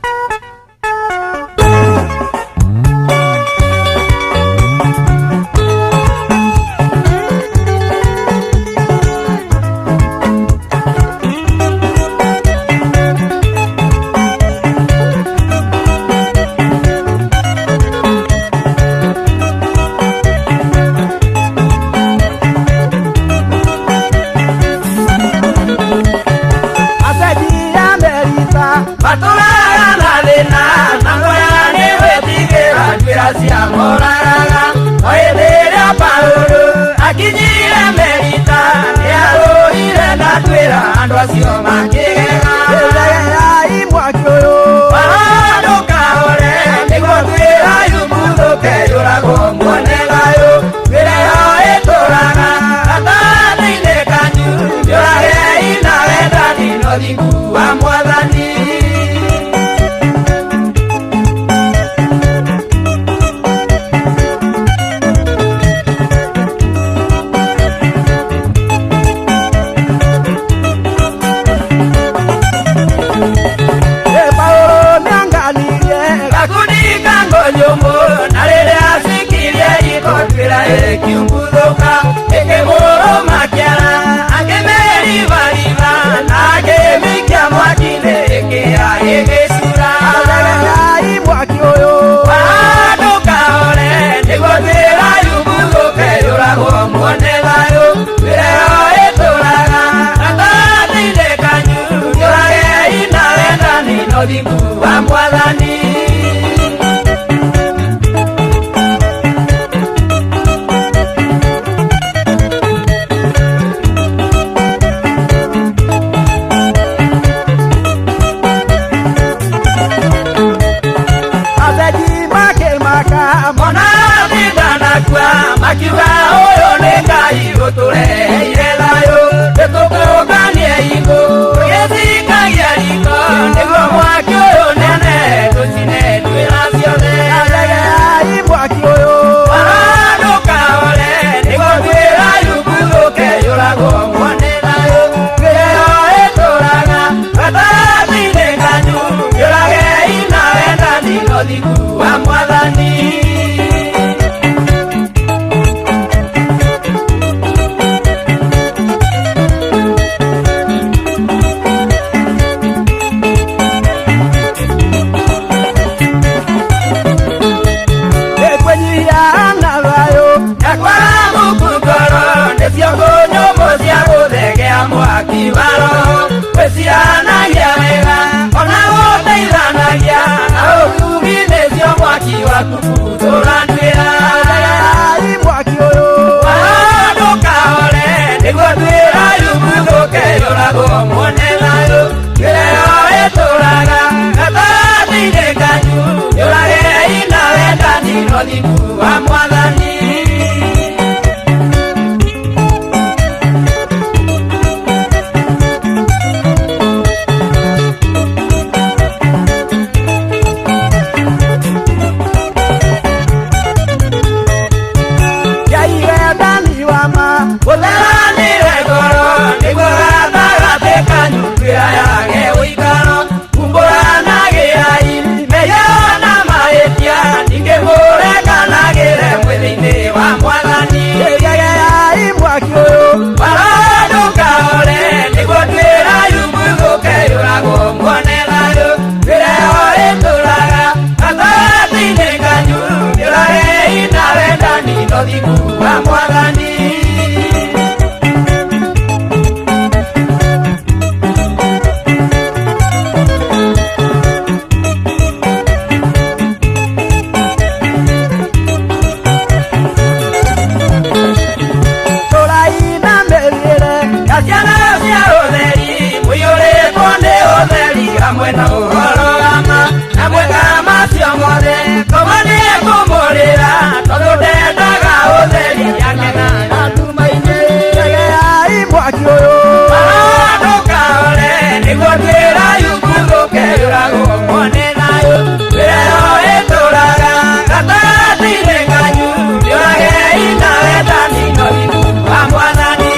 mwaki uyu Marandukaore niguo twira yuguthuke yurago mwone nayo Wĩrero ĩtũraga gatagatĩ-inĩ kanyu Yũrage ina wendani no thiku wa Mwathani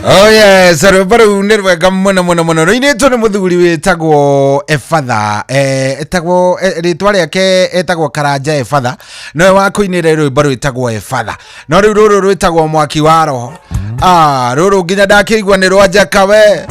Oh yes, baru nä rwega mũno mũno mũno rũinĩtwo nĩ mũthuri wĩtagwo Efatha etagwo rĩtwa rĩake etagwo Karanja Efatha nowe wa kũinĩra rwĩmbo rwĩtagwo Efatha no rĩu rũrũ rwĩtagwo mwaki wa roho rũrũ nginya ndakĩigua nĩ rwajaka we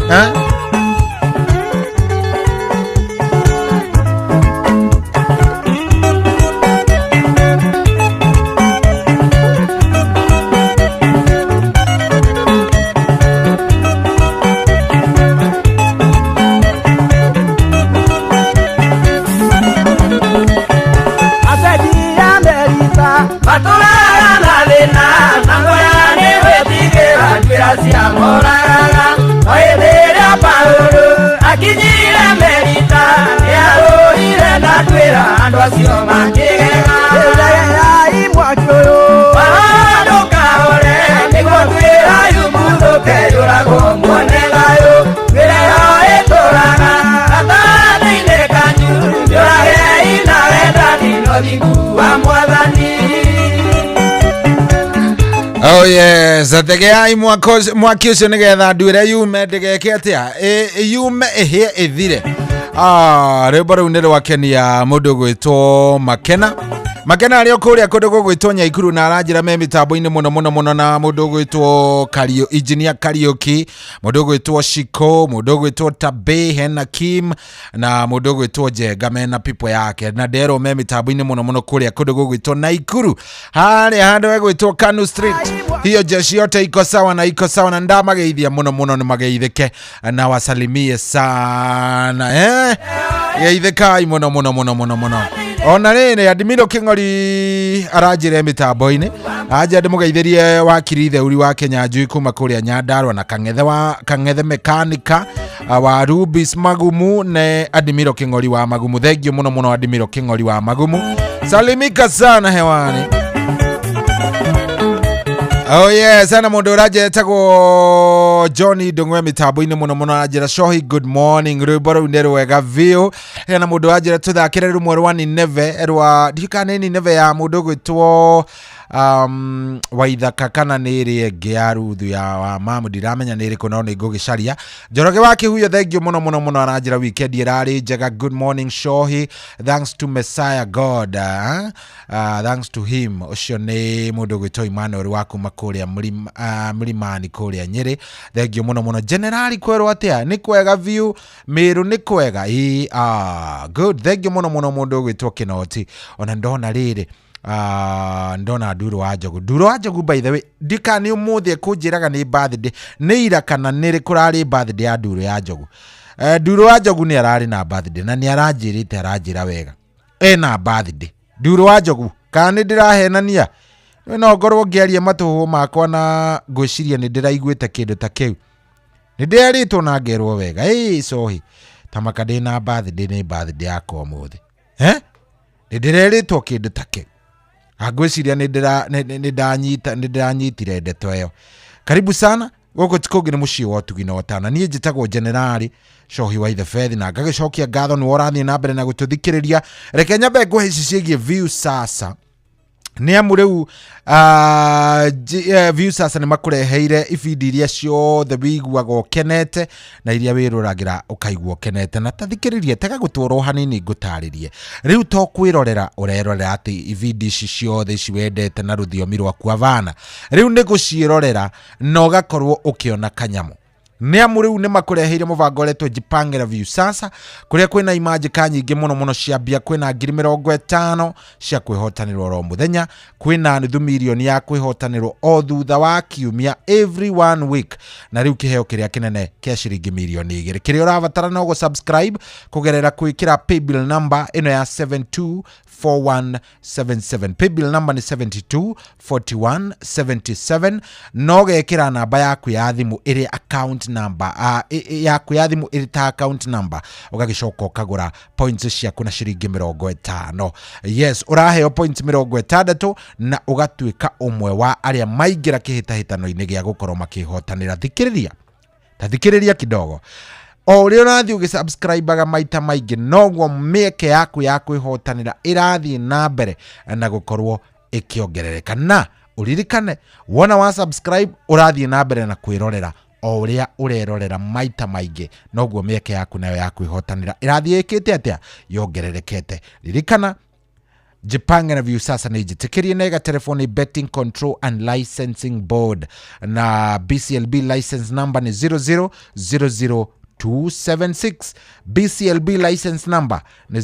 Oh yes, ategeai mwaki ucio nigetha nduire yume ndegeke atia yume ehie ithire rwĩmbo rũu nĩ rwakenia mũndũ gwĩtwo Makena arĩ kũrĩa kũndũ gwĩtwo Nyaikuru na aranjĩra me mĩtambo-inĩ mũno na mũndũ gwĩtwo Engineer Kariuki, mũndũ gwĩtwo Shiko, mũndũ gwĩtwo Tabe, hena Kim na mũndũ gwĩtwo Jenga mena pipo yake na ndero me mĩtambo-inĩ mũno kũrĩa kũndũ gwĩtwo Naikuru harĩa handũ gwĩtwo Kanu Street. Hiyo jeshi yote iko sawa na ndamageithia mũno nĩ mageithĩke na wasalimie sana geithĩkai mũno. Ona rĩrĩ Admiro King'ori aranjĩre mĩtambo-inĩ anja ndĩmũgeithĩrie wakiri theuri wa Kenya Njui kuma kũrĩa Nyandarua na Kang'ethe mekanika wa Rubis Magumu na Admiro King'ori wa Magumu. Thengiũ mũno Admiro King'ori wa Magumu, salimika sana hewani. Oh yes, sana mũndũ ũranjĩra etagwo Johnny Ndung'we mĩtambo-inĩ mũno aranjĩra Shohi good morning rwĩmbo rũu nĩ rwega biũ. Hena mũndũ ũranjĩra tũthakĩre rũmwe rwa Nineve rwa ndikane Nineve ya mũndũ gwĩtwo Waithaka kana nĩ ĩrĩ ĩngĩ ya Ruthu ya wa mamu ndiramenya nĩ ĩrĩkũ no nĩ ngũgĩcaria. Njoroge wa Kĩhuyo thengiũ mũno aranjĩra weekend ĩrarĩ njega. Good morning Shohi, thanks to Messiah God, thanks to him. Ũcio nĩ mũndũ gwĩtwo Emmanuel wa kuma kũrĩa Mlimani kũrĩa Nyĩrĩ. Thengiũ mũno Generali kwerwo atĩa nĩ kwega view Meru nĩ kwega good. Thengiũ mũno mũndũ gwĩtwo Kinoti. Ona ndona rĩrĩ ndona Nduro wa Njogu by the way ndikani umuthi kunjiraga ni birthday ni ira kana niri kurari birthday ya Nduro ya Njogu. Nduro wa Njogu ni arari na birthday na ni aranjirite aranjira wega na birthday Nduro wa Njogu kana ndirahenania no ngorwo ngiaria matuhu makwa na ngwiciria ni ndiraiguite kindu ta kiu ni ndiaritwo na ngerwo wega Shohi tamaka ndi na birthday ni birthday yakwa umuthi ni ndireritwo kindu ta kiu agwiciria ni ndanyitire ndeto ĩyo. Karibu sana gũkũ tikũngĩ nĩ mũciĩ wa ũtugi na ũtana. Niĩ njĩtagwo Generali Shohi wa the Faith na ngagĩcokia ngatho nĩ worathiĩ na mbere na gũtũthikĩrĩria. Reke nyambe ngũhe ici ciĩgiĩ view sasa nä amå rä u view sasa nä makåreheire ibindi iria ciothe wiguaga ũkenete na iria wĩroragĩra ũkaigua ũkenete na tathikä rä rie tega gå twarwo hanini ngå tarä rie rä u to kwä rorera å rerorera atä ibindi ici ciothe ici wendete na rå thiomi rwaku avana rä u nä gå ciĩrorera na å gakorwo å kä ona kanyamå nä amå rä u nä makåreheire må bango retwo Jipangĩra View Sasa kũrĩa kwĩna imanjĩka nyingĩ mũno mũno cia mbia kwĩna 50,000 cia kwĩhotanĩrwo oro mũthenya kwĩna nuthu mirioni ya kwĩhotanĩrwo o thutha wa kiumia every 1 week na rĩu kĩheo kĩrĩa kĩnene kĩa ciringi mirioni 2 kĩrĩa ũrabatara no gũ subscribe kũgerera kwĩkĩra paybill number ĩno ya 724177 paybill number nĩ 724177 no gekĩra namba yaku ya thimũ ĩrĩa account number yaku ya thimũ ĩrĩ ta account number ũgagĩcoka ũkagũra points ciaku na ciringi 50 yes ũraheo points 60 na ũgatuĩka ũmwe wa arĩa maingĩra kĩhĩtahĩtano-inĩ gĩa gũkorwo makĩhotanĩra thikĩrĩria kidogo o ũrĩa ũrathiĩ ũgĩsubscribe-aga maita maingĩ noguo mĩeke yaku ya kwĩhotanĩra ĩrathiĩ na mbere na gũkorwo ĩkĩongerereka na ũririkane wona wa subscribe ũrathiĩ na mbere na kwĩrorera o ũrĩa ũrerorera maita maingĩ noguo mĩeke yaku nayo ya kwĩhotanĩra ĩrathiĩ ĩkĩte atĩa yongererekete ririkana Jipangĩra View Sasa nĩ njĩtĩkĩrie nega telefoni betting control and licensing board na BCLB license number nĩ 0000276 BCLB license number nĩ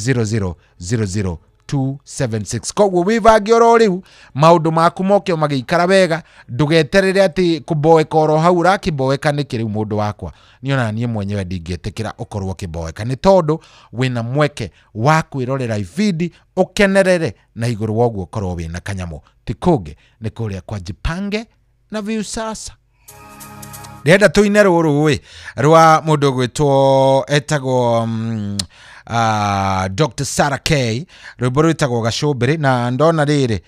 0000276 koguo wĩbange oro rĩu maũndũ maku moke magĩikara wega ndũgeterere atĩ kũboeka oro hau ũrakĩboeka nĩkĩ rĩu mũndũ wakwa niona niĩ mwenyewe ndingĩtĩkĩra ũkorwo kĩboeka nĩ tondũ wĩna mweke wa kwĩrorera ibindi ũkenerere na igũrũ wa ũguo ũkorwo wĩna kanyamũ ti kũngĩ nĩ kũrĩa kwa Jipangĩra View Sasa ndĩrenda tũine rũrũ rwa mũndũ gwĩtwo etagwo Dr. Sarah K rwĩmbo rwĩtagwo Gacũmbĩrĩ na ndona rĩrĩ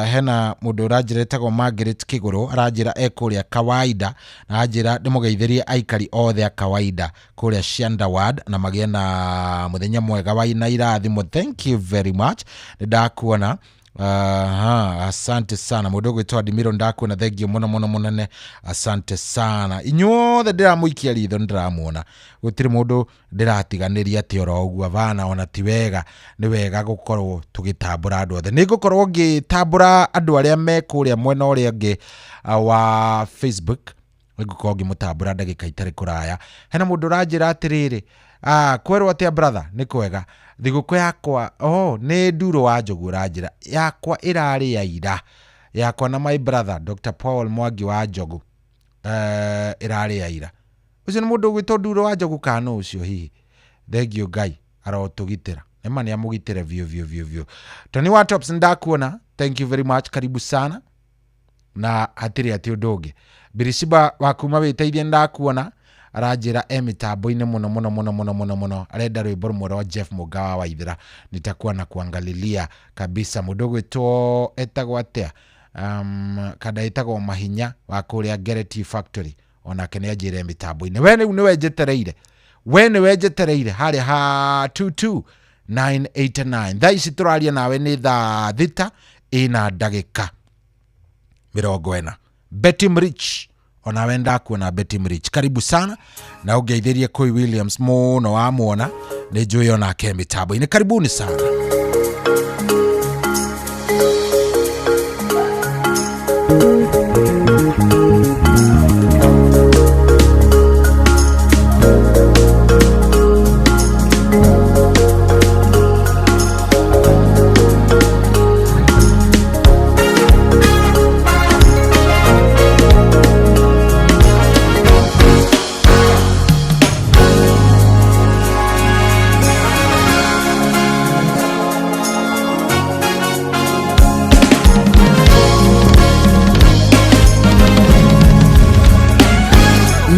hena mũndũ ũranjĩra etagwo Margaret Kĩgũrũ aranjĩra ekũrĩa Kawaida na anjĩra ndĩmũgeithĩrie aikari othe a Kawaida kũrĩa Shandawad na magĩe na mũthenya mwega wa irathimo thank you very much nĩndakuona asante sana mũndũ gwĩtwo Adimiro ndakuona thengio mũno mũnene asante sana inyuothe ndĩramũikia ritho nĩndĩramuona gũtirĩ mũndũ ndĩratiganĩria atĩ oro ũguo avana ona ti wega nĩ wega gũkorwo tũgĩtambũra andũ othe nĩngũkorwo ngĩtambũra andũ arĩa me kũrĩa mwena ũrĩa ũngĩ wa Facebook nĩngũkorwo ngĩmũtambũra ndagĩka itarĩ kũraya hena mũndũ ũranjĩra atĩrĩrĩ kwerwo atĩa brother nĩ kwega thigũkũ yakwa nĩ Nduro wa Njogu ũranjĩra yakwa ĩrarĩ ya ira yakwa na my brother Dr. Paul Mwangi wa Njogu ĩrarĩ ya ira ũcio nĩ mũndũ gwĩtwo Nduro wa Njogu kana ũcio hihi thengio Ngai arotũgitĩra nĩma nĩ amũgitĩre vio Tony wa Tops ndakuona thank you very much karibu sana na hatirĩ atĩ ũndũ ũngĩ Birisiba wa kuma wĩteithie ndakuona aranjĩra mitambo-inĩ mũno arenda rwĩmbo rũmwe rwa Jeff Mugawa wa Ithira nitakuwa na kuangalilia kabisa mũndũ gwĩtwo etagwo atĩa kada etagwo Mahinya wa kũrĩa Gereti Factory onake nĩ anjĩre mitambo-inĩ we rĩu nĩ wejetereire harĩa ha 22989 thaa ici tũraria nawe nĩ thaa thita ina ndagĩka 40 Betty Mrich ona wenda kuona Betty Mrich karibu sana na ũgeithĩrie Koi Williams mũno wa muona nĩ njũĩ onake mitambo-inĩ karibuni sana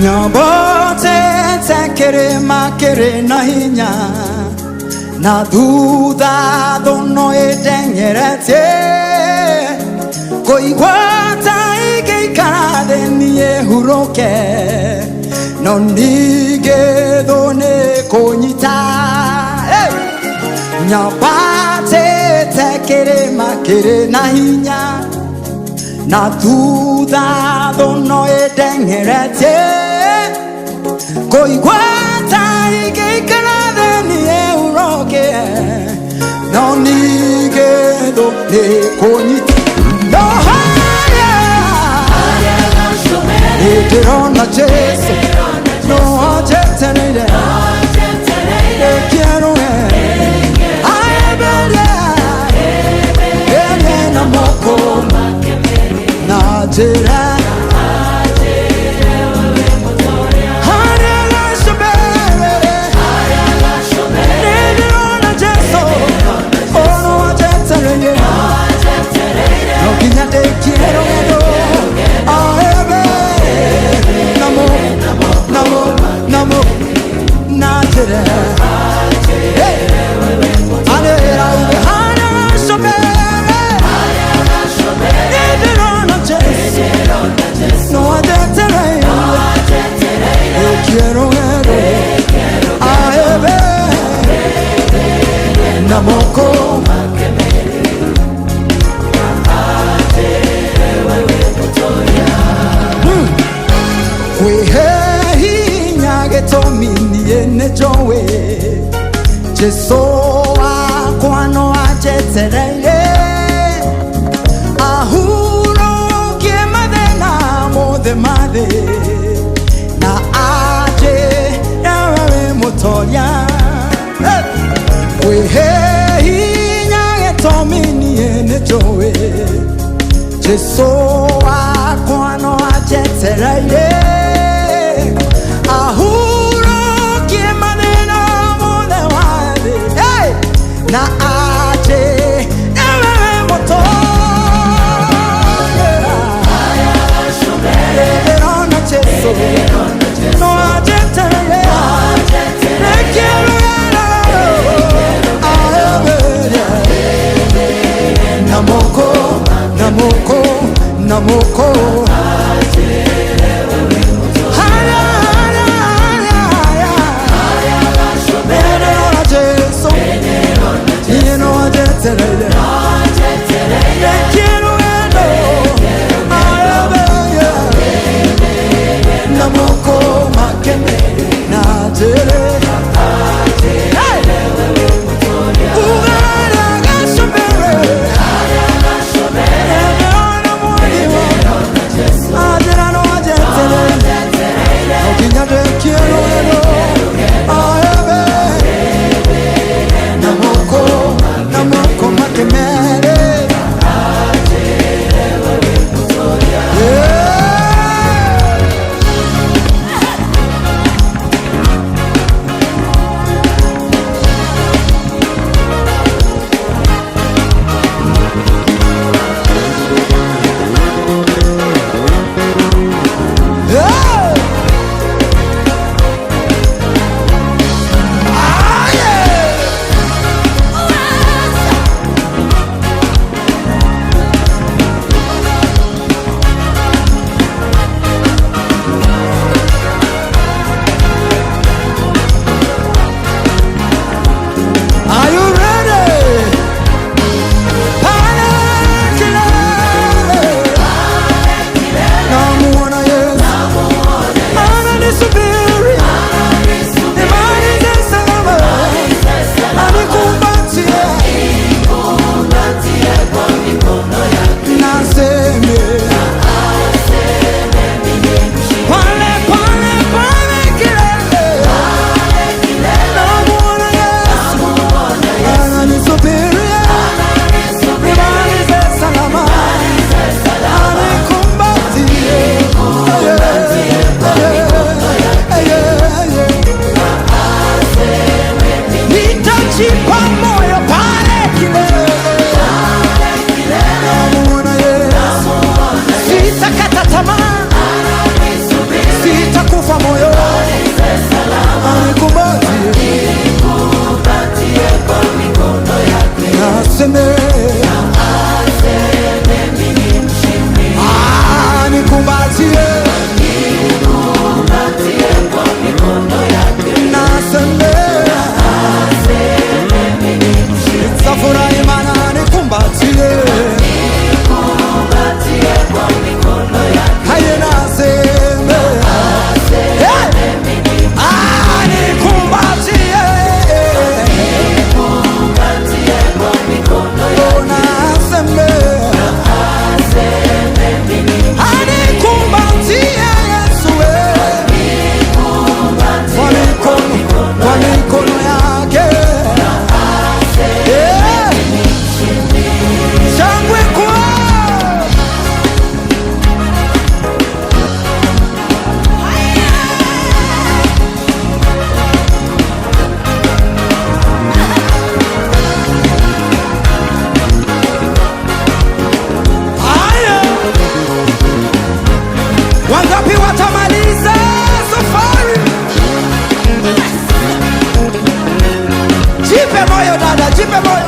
Nyobotete kĩrĩma na hinya na thutha thũno ĩndenyeretie kũigua ta ingĩikara thĩ niĩ hurũke no ningĩ thũ nĩ kũnyita nyambatĩte kĩrĩma kĩrĩ na hinya na thutha thũno ĩndengeretie kũigua ta ingĩikara thĩ niĩ hurũkie no ningĩ thũ nĩkũnyita no harĩa nĩndĩrona Jesũ no anjetereire ĩkĩerũhe aeberia na moko na njĩra Jesũ wakwa no anjetereire ahurũkie mathĩna mothe ma thĩ na anjĩre we wĩ mũtoria kwĩhe hinya gĩtũmi niĩ nĩnjũĩ Jesũ wakwa no anjetereire na aje ewe motoya erona Jesũ no aje tere nekiruera aeberia namoko namoko namoko Jipe moyo dada, jipe moyo.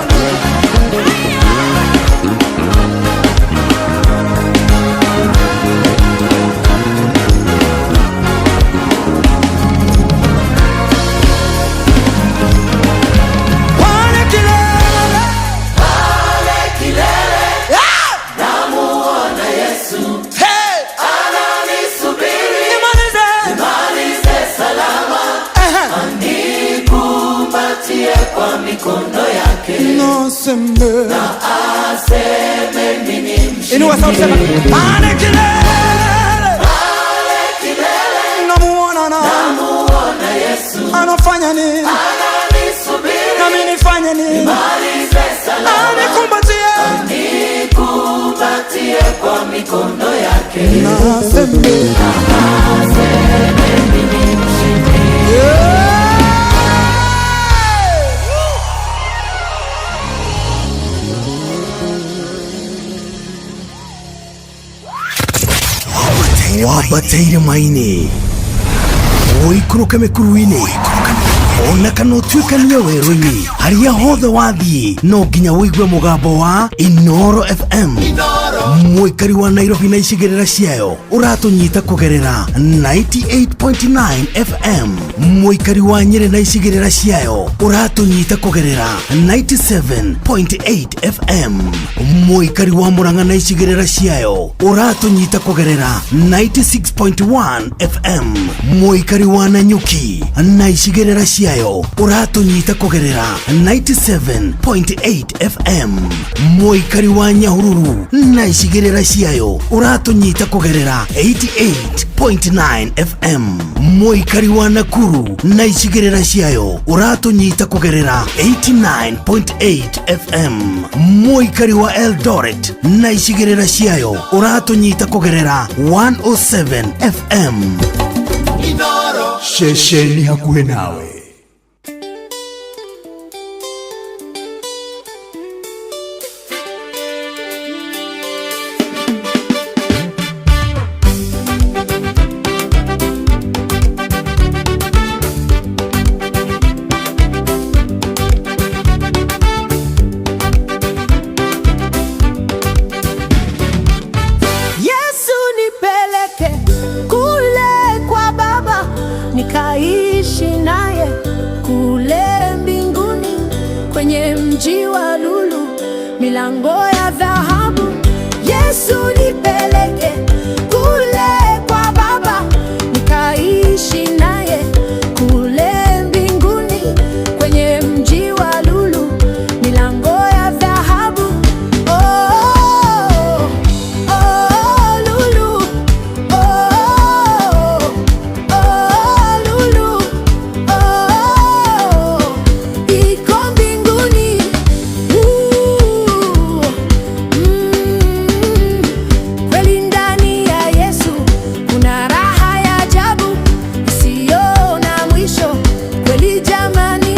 Kwa mikono yake no sembe na aseme mimi mshindi. Inua sauti sema pale kilele namuona Yesu anafanya nini, ananisubiri na mimi nifanye nini, nimalize salama, nikumbatie kwa mikono yake na sembe mimi mshindi. Wabateire maini oikuruka mikuruini ona kana utuikania werũ-inĩ harĩa hothe wathiĩ no nginya wĩigue mũgambo wa Inoro FM. Mũikari wa Nairobi na icigĩrĩra ciayo ũratũnyita kũgerera 98.9 FM. Mũikari wa Nyĩrĩ na icigĩrĩra ciayo ũratũnyita kũgerera 97.8 FM. Mũikari wa Murang'a na icigĩrĩra ciayo ũratũnyita kũgerera 96.1 FM. Mũikari wa Nanyuki na icigĩrĩra ciayo ũratũnyita kũgerera 97.8 FM. Mũikari wa Nyahururu na icigĩrĩra ciayo ũratũnyita kũgerera 88.9 FM. Mũikari wa Nakuru na icigĩrĩra ciayo ũratũnyita kũgerera 89.8 FM. Mũikari wa Eldoret na icigĩrĩra ciayo ũratũnyita kũgerera 107 FM. Inoro Shesheni hakuhĩ nawe. Yesu nipeleke kule kwa Baba, nikaishi naye kule mbinguni, kwenye mji wa lulu, milango ya dhahabu. Yesu nipeleke kule kwa Baba, nikaishi naye kule mbinguni, kwenye mji wa lulu, milango ya dhahabu. Oh, oh, lulu, oh, oh, lulu, oh, iko mbinguni. Kweli ndani ya Yesu kuna raha ya ajabu isiyo na mwisho, kweli jamani.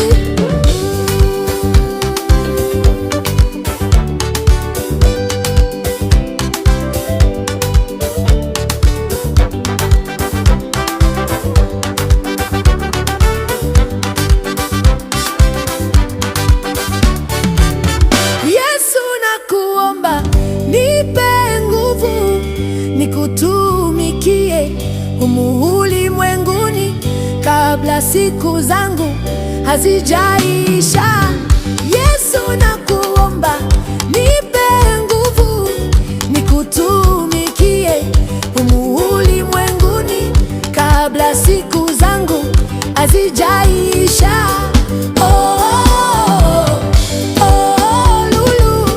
Yesu nakuomba, nipe nguvu nikutumikie humu ulimwenguni kabla siku zangu hazijaisha. Yesu nakuomba, nipe nguvu nikutumikie humu ulimwenguni kabla siku zangu hazijaisha. Oh, oh, lulu,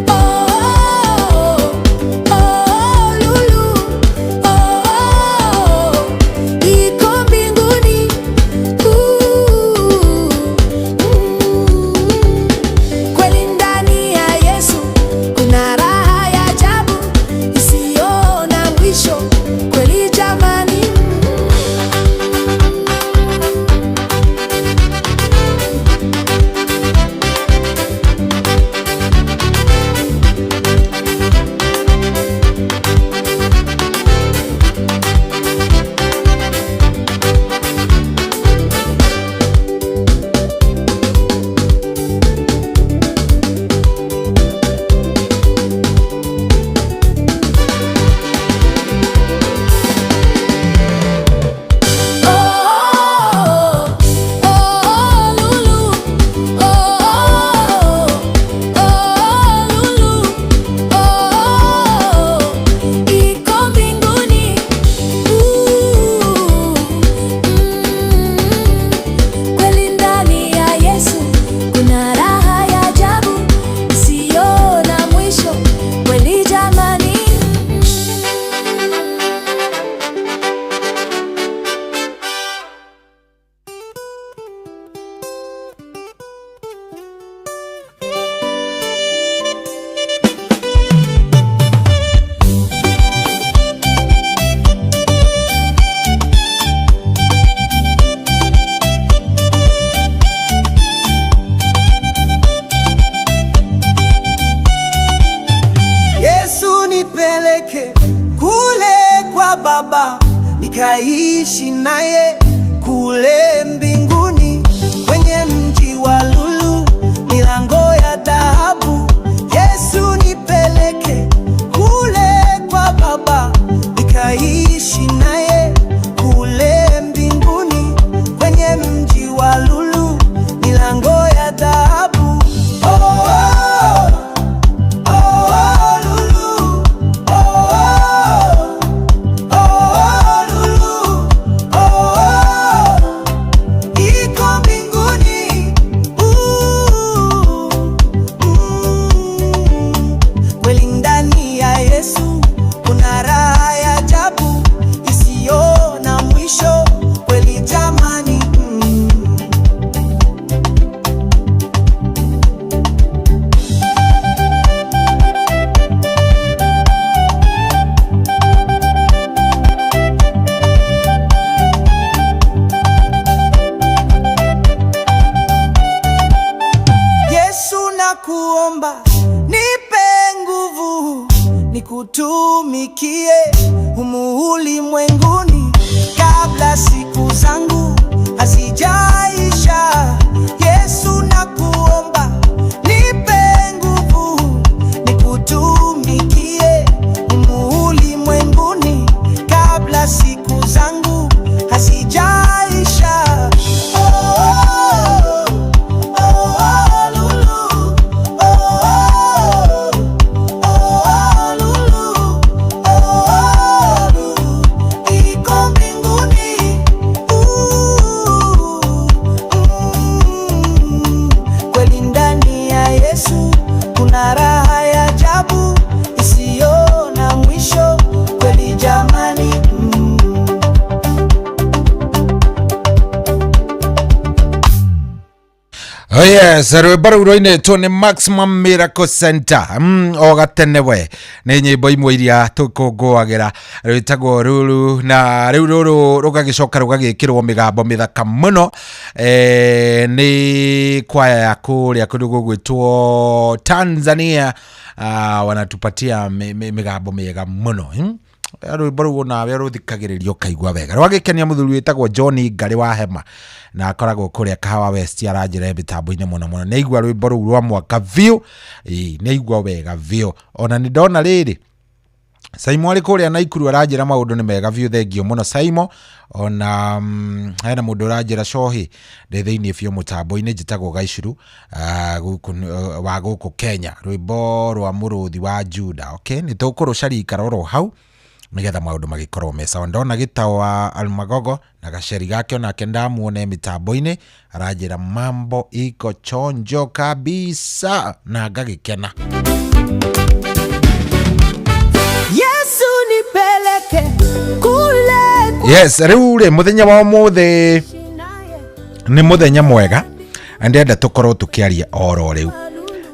oh, oh, lulu, oh, iko mbinguni. nikaishi naye kule mbinguni kwenye mji wa lulu, milango ya dhahabu. Yesu nipeleke kule kwa Baba, nikaishi naye kule mbinguni kwenye mji wa lulu, milango ya dhahabu. Nikutumikie humu ulimwenguni kabla siku zangu hazijaisha. Yesu nakuomba nipe nguvu, nikutumikie humu ulimwenguni kabla siku zangu hazijaisha. Oh yes, rwimbo rũu rũinĩtwo nĩ Maximum Miracle Center o gatene we nĩ nyĩmbo imwe iria tũkũngũagĩra rwĩtagwo rũrũ, na rĩu rũrũ rũgagĩcoka rũgagĩkĩrwo mĩgambo mĩthaka mũno nĩ kwaya ya kũrĩa kũndũ gũgwĩtwo Tanzania. Wanatupatia mĩgambo mĩega mũno. Rwĩmbo rũu nawe rũthikagĩrĩrio kaigua wega, rwagĩkenia mũthuri wĩtagwo John Ngari wa Hema na akoragwo kũrĩa Kahawa West aranjĩra mĩtambo-inĩ mũno mũno. Nĩ igua rwĩmbo rũu rwa mwaka biũ, nĩ igua wega biũ. Ona nĩ ndona rĩrĩ Saimo arĩ kũrĩa Naikuru aranjĩra maũndũ nĩ mega biũ, thengio mũno Saimo. Ona hena mũndũ aranjĩra cohi ndĩ thĩinĩ biũ mũtambo-inĩ njĩtagwo Gaicuru wa gũkũ Kenya, rwĩmbo rwa mũrũthi wa Juda. Okay, nĩ tũkũrũcarika roro hau nigetha maundu magikorwo me sawa. Ndona Gitau wa Almagogo na gaceri gake onake ndamuone mitambo-ini aranjira mambo iko chonjo kabisa na ngagikena. Yesu nipeleke kule. Yes, riu muthenya wa muthe ni muthenya mwega, ndenda tukorwo tukiaria oro riu.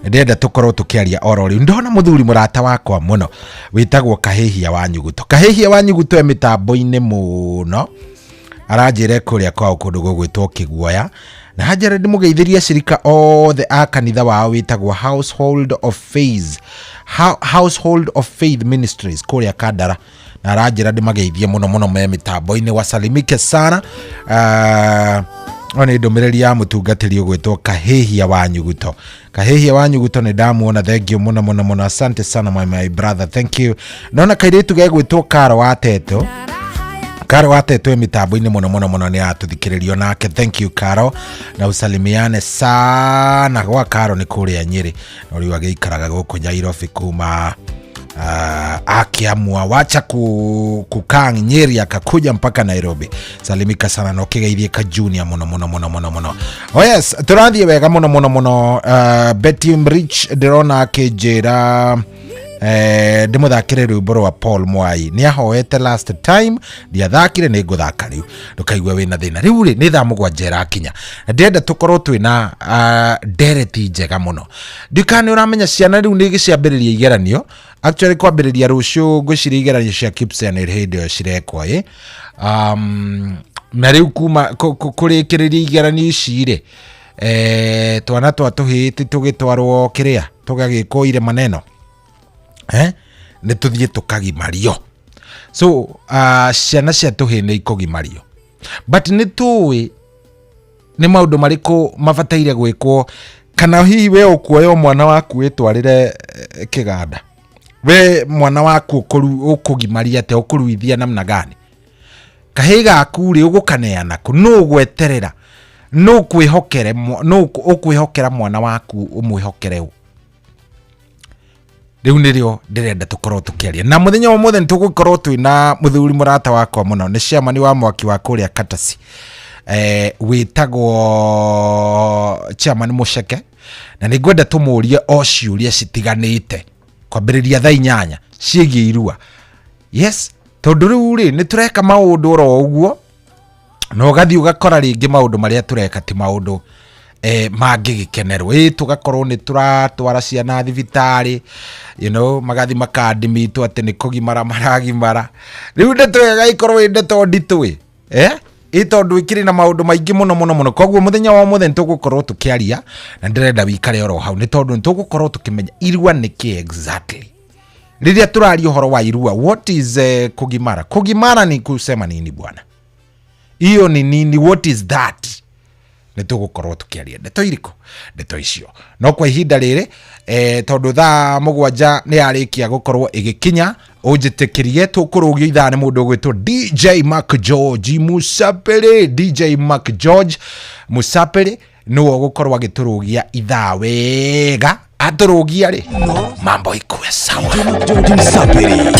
Ndenda tukorwo tukiaria oro riu. Ndona muthuri murata wakwa muno witagwo Kahihia wa Nyuguto. Kahihia wa Nyuguto mitambo-ini muno aranjire kuria kwao kundu gugwitwo Kiguoya, na hajara ndimugeithiria shirika othe a kanitha wao witagwo Household of Faith Ministries kuria Kandara, na aranjira ndimageithie muno muno me mitambo-ini. Wasalimike sana. Oni ndomereri ya mutungatiri ugwitwo Kahihia wa Nyuguto. Kahihia wa Nyuguto ni ndamuona, thengio muno muno muno, asante sana my brother, thank you. Naona kairetu gegwitwo Karo wa Teto. Karo wa Teto mitambo-ini muno muno muno ni atuthikiririo nake, thank you Karo, na usalimiane sana gwa Karo ni kuria Nyeri, na uri wageikaraga guku Nyairobi kuma akiamua wacha kukaa Nyeri akakuja mpaka Nairobi. Salimika sana na ukigeithie ka Junior muno muno muno muno muno. Oh yes, turathie wega muno muno muno. Betty Mrich ndirona akijira ndimuthakire rwimbo rwa Paul Mwai ni ahoete last time ndiathakire ni nguthaka riu ndukaigwe wina thina riu ri ni thaa 7 akinya ndenda tukorwo twina dereti njega muno ndikani uramenya ciana riu ni giciambiriria igeranio actually kwambiriria rucio ngwiciria igeranio cia KIPSEN hĩndĩ cirekwa na riu kuma kurikiriria igeranio ici ri twana twatuhiti tugitwarwo kiria tugagikoire maneno ni tuthie tukagimario so ciana cia tũhĩ nĩ ikũgimario, but nĩ tũĩ nĩ maũndũ marĩkũ mabataire gwĩkwo, kana hihi we ũkuoya mwana waku wĩtwarĩre kĩganda, we mwana waku ũkũgimaria atĩa, ũkũruithia namna gani? Kahĩĩ gaku rĩ ũgũkaneana kũ? Nũ ũgweterera? Nũ ũkwĩhokera mwana waku ũmwĩhokere ũ? Rĩu nĩrĩo ndĩrenda tũkorwo tũkĩaria, na mũthenya wa mũthenya tũgũkorwo twĩna mũthuri mũrata wakwa mũno, nĩ ciamani wa mwaki wa kũrĩa Kataci, wĩtagwo Chairman Mũceke, na nĩ ngwenda tũmũrie o ciũria citiganĩte kwambĩrĩria thaa 8 ciĩgiĩ irua. Yes, tondũ rĩu rĩ nĩ tũreka maũndũ oro ũguo, na ũgathiĩ ũgakora rĩngĩ maũndũ marĩa tũreka ti maũndũ mangĩgĩkenerwo. Tũgakorwo nĩ tũratwara ciana thibitarĩ, magathi makadimitwo atĩ nĩ kũgimara maragimara. Rĩu ndeto ĩga ikorwo ĩ ndeto nditũ tondũ ikĩrĩ na maũndũ maingĩ mũno. Koguo mũthenya wa mũthenya tũgũkorwo tũkĩaria, na ndĩrenda wikare oro hau, nĩ tondũ tũgũkorwo tũkĩmenya irua nĩ kĩ exactly. Rĩrĩa tũraria ũhoro wa irua, what is kũgimara? Kũgimara ni kusema nini bwana? Hiyo ni nini? What is that? Nĩ tũgũkorwo tũkĩaria ndeto irĩkũ, ndeto icio. No kwa ihinda rĩrĩ tondũ thaa 7 nĩ yarĩkia gũkorwo ĩgĩkinya, ũnjĩtĩkĩrie tũkũrũgio ithaa nĩ mũndũ ũgwĩtwo DJ Mark George Musapere. DJ Mark George Musapere nĩwe ũgũkorwo agĩtũrũgia ithaa wega. Atũrũgia rĩ mambo ikuwe sawa. George Musapere.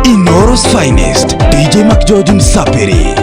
Inoro's finest, DJ Mark George Musapere.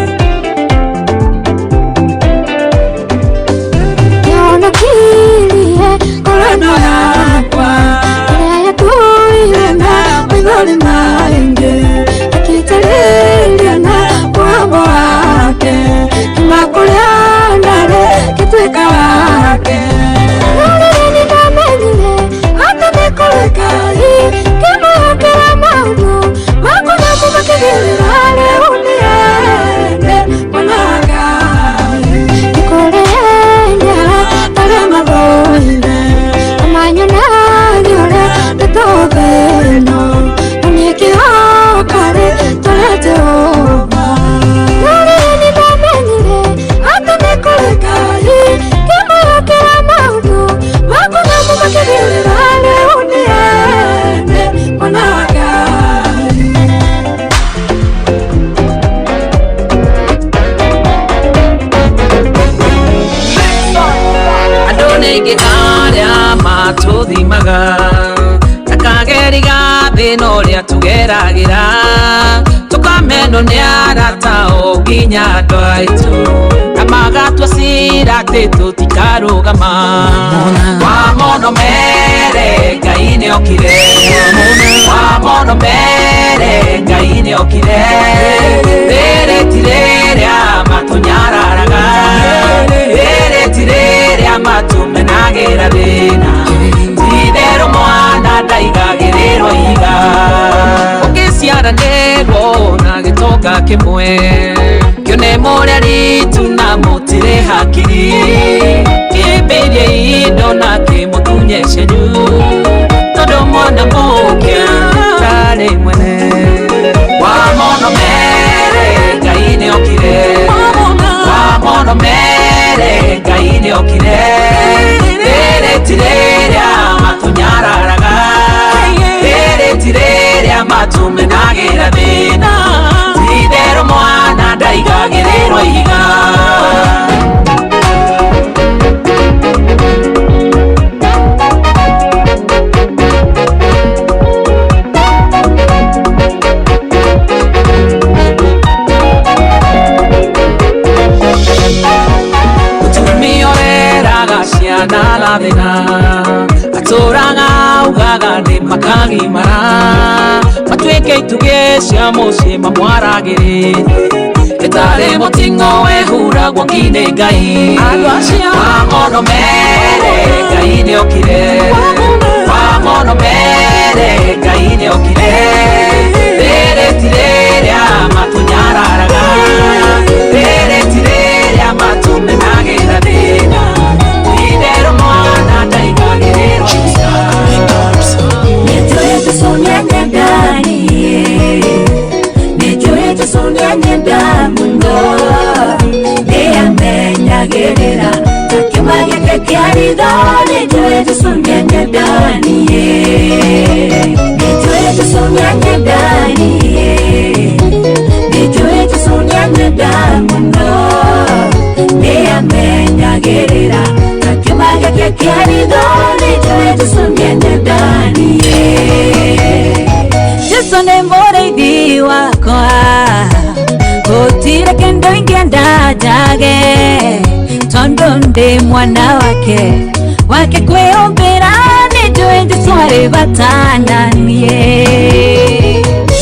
Tukameno ni arata oginya doitu amagatwa sira tetu tikarugama wa mono mere gaine okire wa mono mere gaine okire bere tireria matunyararaga bere tireria matumenagera bena tidero mwana daigagiriro iga ciara nego na gitoka kimwe kione moria ritu na mutire hakiri kiberie indo na kimutunye shenyu todo mona mukia tare mwene wa mono mere gaine okire wa mono mere gaine okire tere tireria matunyararaga tere tireria matumenagira thina itherũ mwana ndaigagĩrĩrwo ihiga ciana thina atũraga ugaga nĩ makagimara matuĩke itugĩ cia mũciĩ mamwaragĩrĩre ĩtarĩ mũting'o wehuragwo nginĩ Ngai andũ acio wamono mere Ngai nĩokire wamono mere Ngai nĩokire rĩrĩ ti rĩrĩa matunyararaga rĩrĩ ti rĩrĩa matumenagĩra thĩna Gerera, que magia que caridade, yo he de soñar Dani, yo he de soñar Dani, yo he de soñar Dani, de amenya gerera, que magia que caridade, yo he de soñar Dani, yo soné more diwa kwa. Gotire kendo ingenda jage tondonde mwana wake kweombera nijue nditware batananie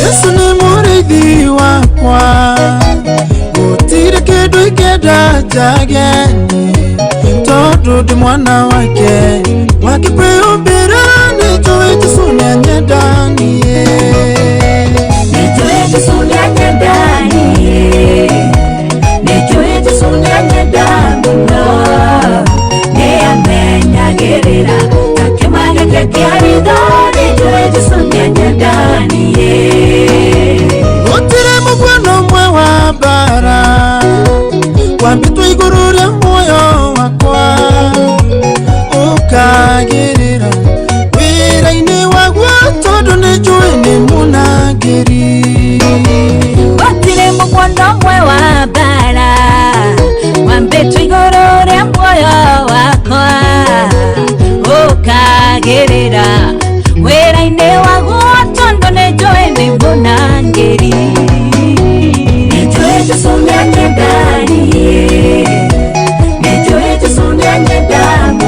Yesu ni murithi wakwa gotire kendo ingenda jage tondonde mwana wake kweombera nijue nditware nyendanie nijue nditware nyendanie gerera kakemaga kakiaridoni jueje sonya ndani otire mugwano mwe wa bara wambitwa iguru rya moyo wakwa ukagerera wira-ini wagwa tondu nijue ni munageri otire mugwano mwe wa bara wambitwa iguru rya moyo wakwa gerera wera ine wago tondo nejoe ni bonangeri nejoe tusomya nyendani nejoe tusomya nyendani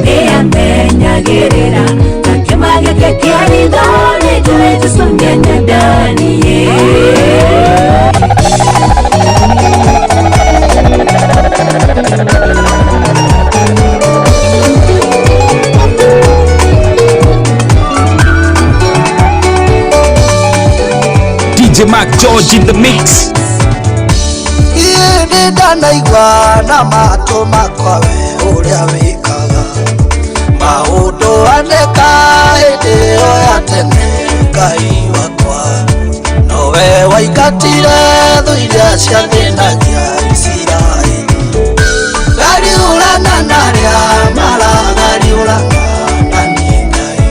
ne amenya gerera kakemaga kekiarido nejoe tusomya nyendani DJ Mac George in the mix. Iye ndanaigua na mato makwa we uria wikaga maundu aneka hindi ĩyo ya tene Ngai wakwa nowe waingatire thũ iria ciathĩnagia Isiraeli gariũrana na arĩa maragariũrana na niĩ Ngai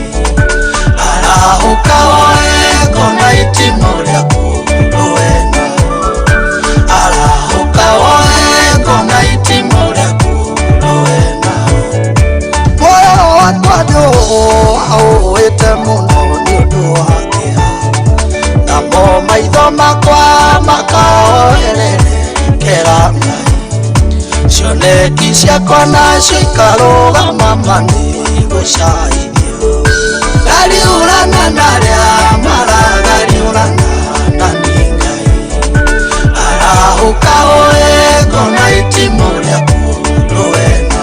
arahũka woe ngona itimũ rĩaku rũwena arahũka woe ngona itimũ rĩaku rũwena muoyo wakwa nĩũũĩte mũno nĩ ũndũ wa kĩeha namo maitho makwa makaoerere kĩramai cioneki ciakwa nacio ikarũgama mani gũcaithio gariũrana na arĩa maragariũrana na niĩ Ngai arahũka woe ngona itimũ rĩaku rũwena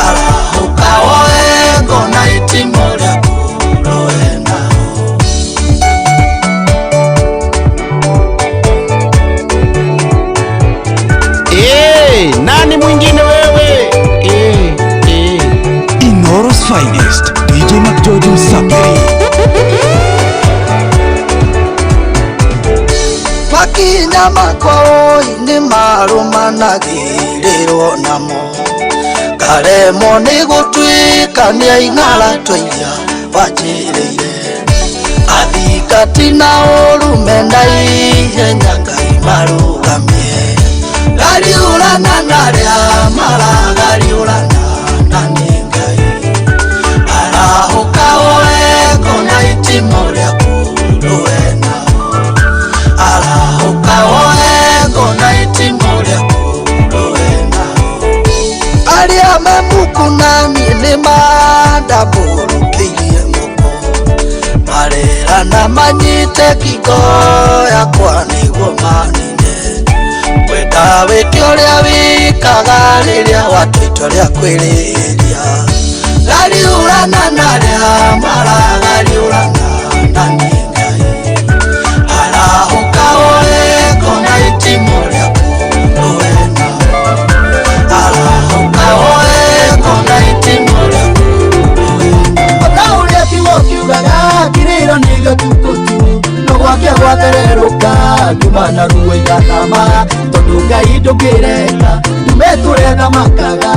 arahũka woe ngona itimũ rĩaku rũwena nani mwingine wewe Inoros finest DJ Mac George Msapiri makinya makwa nĩ marũmanagĩrĩrwo namo karemwo nĩ gũtuĩka nĩ aing'ara tũiria wanjĩrĩire athingati na ũrume na ihenya Ngai marũgamie gariũrana na arĩa maragariũrana na nĩ Ngai arahũka wego na itimũ rĩaku rũena arahũka wego na itimũ rĩaku rũena arĩa memuku nani nĩ mandambũrũkĩirie moko marera na manyite ngingo yakwa nĩguo manine kwenda wĩke ũrĩa wĩkaga rĩrĩa watua itua rĩa kwĩrĩhĩria gariũrana na arĩa maragariũrana na nĩ Ngai arahũka wego na itimũ rĩaku rũena arahũka wego na itimũ rĩaku rũena ũrĩa kiugo kiugaga kĩrĩro nĩ gatukutu no gwake gwathererũka ngiuma na ruo igatama tondũ Ngai ndũngĩreka ndume tũrethamakaga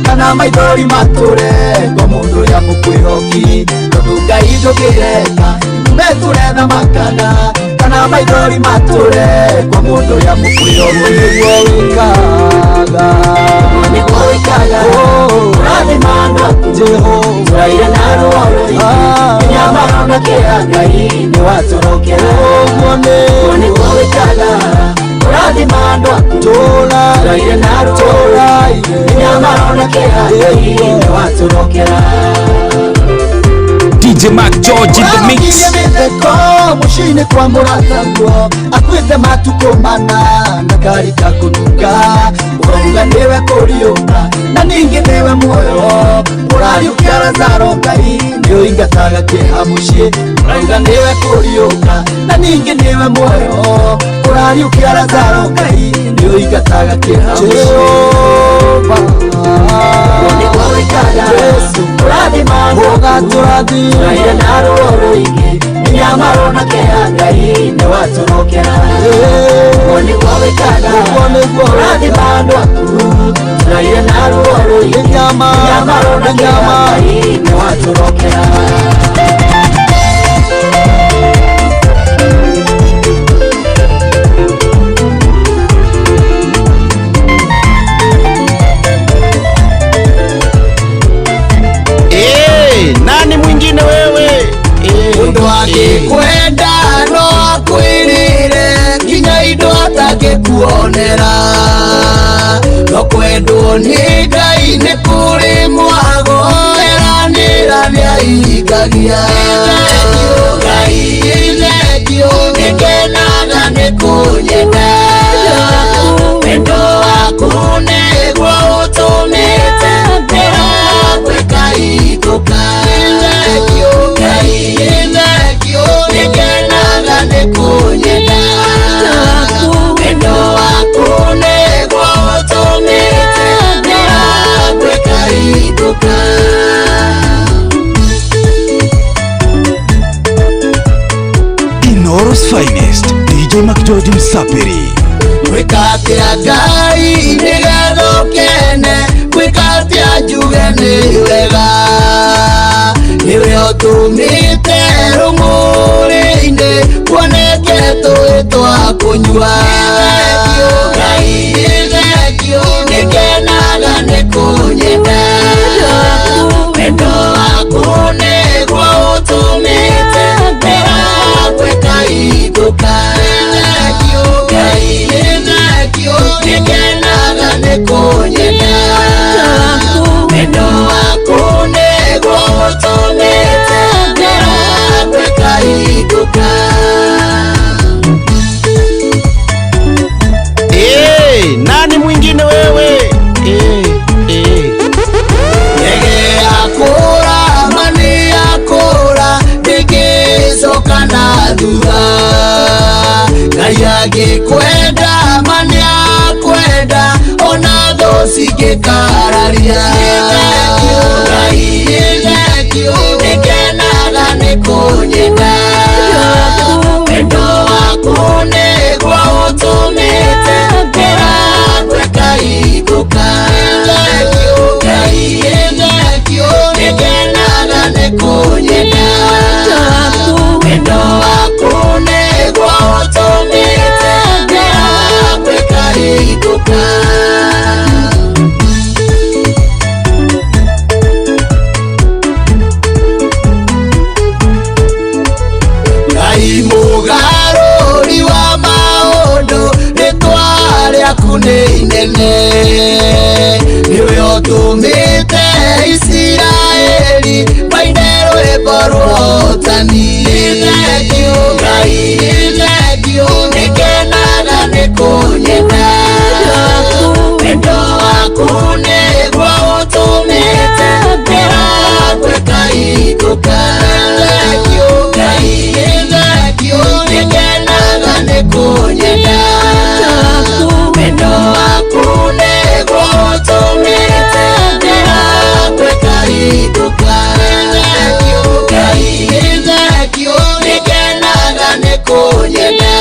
kana maithori matũrengo mũndũ ũrĩa mũkwĩhoki tondũ Ngai ndũngĩreka ndume tũrethamakaga kana maithori matũrengo mũndũ ũrĩa mũkwĩhoki nĩguo wĩkaga nĩguo wĩkaga ũrathimanga Jehova ira na rũoro nginya marona kĩra Ngai nĩ watũrokera ũguo nĩguo wĩkaga ũrathima andũ aku tũraire na rũraire nginya marona kĩra Ngai nĩ watũrokera DJ Mac George in the mix mushine kwa mũrataguo akuĩte matukũ mana na kari ka kũnunga ũrauga nĩwe kũriũka na ningĩ nĩwe muoyo ũrariũkia Lazaro Ngai nĩũingataga kĩeha mũciĩ ũrauga nĩwe kũriũka na ningĩ nĩwe muoyo ũrariũkia Lazaro Ngai nĩũingataga kĩeha mũciĩ nĩguo wĩkaga ũrathima ũgatũrathima ũraire na rũoro ingĩ nginya marona kĩeha Ngai nĩ watũrokera ũguo nĩguo wĩkaga ũrathima andũ aku ũraire na rũoro ingĩ nginya marona kĩeha Ngai nĩ watũrokera nani mwingine wewe mundu angikwenda no akwirire nginya indo atangĩkuonera no kwendwo nĩ Ngai nĩ kũrĩ mwago eranĩra nĩahingagia Ngai thengio nĩngenaga nĩ kũnyenda wendo waku nĩguo ũtũmĩte ndĩragwĩka hingũka nĩngenaga nĩ kũnyenda wendo waku nĩguo ũtũmĩte ndĩragwĩka hingũka Inoros finest DJ Mac George Msapiri gwĩka atĩa Ngai nĩgetha ũkene gwĩka atĩa njuge nĩ wega nĩwe ũtũmĩte rũng'ũrĩ-inĩ kuoneke tũĩ twa kũnyua Ngai thengio nĩngenaga nĩ kũnyenda wendo waku nĩguo ũtũmĩte ndĩragwĩka hingũka Ngai thengio nĩngenaga nĩ kũnyenda wendo waku nĩguo ũtũmĩte ndĩragwĩka hingũka nani mwingine wewe ndege yakũra mani yakũra ndĩngĩcoka na thutha Ngai angĩkwenda mani akwenda ona thũ cingĩkararia Ngai thengio nĩngenaga nĩ kũnyenda wendo waku nĩguo ũtũmĩte ndĩragwĩka hingũka Ngai thengio nĩngenaga nĩ kũnyenda wendo utumite Israeli mainero eborotani Ilegio gai Ilegio nekenaga nekunyena wendo waku negwa utumite kweka ituka Ilegio gai Ilegio nekenaga nekunyena wendo waku negwa utumite kweka ituka Ilegio gai Ilegio nekenaga nekunyena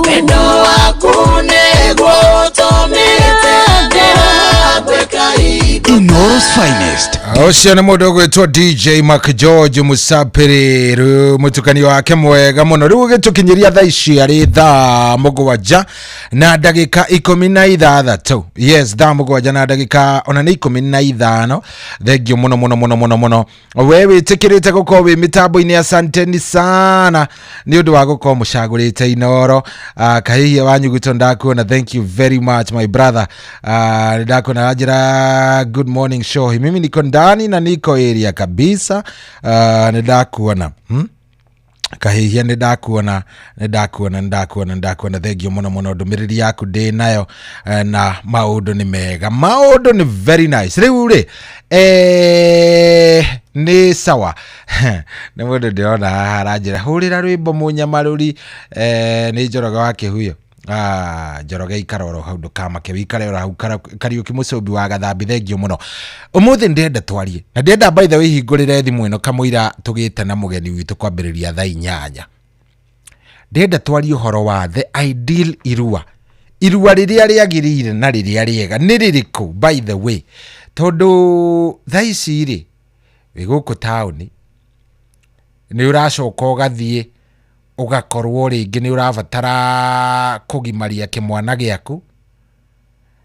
wendo waku negwa utumite kweka ituka Inoros finest. Ucio nĩ mũndũ ũgwĩtwo DJ Mark George Musapiri, rĩu mũtukanio wake mwega mũno. Rĩu ũgĩtũkinyĩria thaa ici arĩ thaa mũgwanja na ndagĩka 16. Yes, thaa mũgwanja na ndagĩka ona nĩ 15. Thengiũ mũno mũno mũno mũno mũno. We wĩtĩkĩrĩte gũkorwo wĩ mĩtambo-inĩ, asanteni sana nĩ ũndũ wa gũkorwo mũcagũrĩte Inoro. Kahihia wanyu gwitũ ndakuona, thank you very much my brother. Ndakuona njĩra good morning show. Mimi niko ndani na niko area kabisa. Ndakuona kahihia ndakuona thengio muno muno ndumiriri yaku ndi nayo na maundu ni mega, maundu ni very nice. Riu ri ni sawa ni mundu ndiona haranjira hurira rwimbo munyamaruri ni Njoroge wake huyo. Njoroge ikaroro hau ndukamake wikarero hau Kariuki Mucumbi wa Gathambi, thengio muno. Umuthi ndenda twarie na ndenda by the way hingurire thimu ino kamwira tugite na mugeni witu kwambiriria thaa 8. Ndenda twarie uhoro wa the ideal irua riria riagirire na riria riega ni ririku by the way, tondu thaa ici ri wi guku tauni ni uracoka ugathie ugakorwo ringi ni urabatara kugimaria kimwana giaku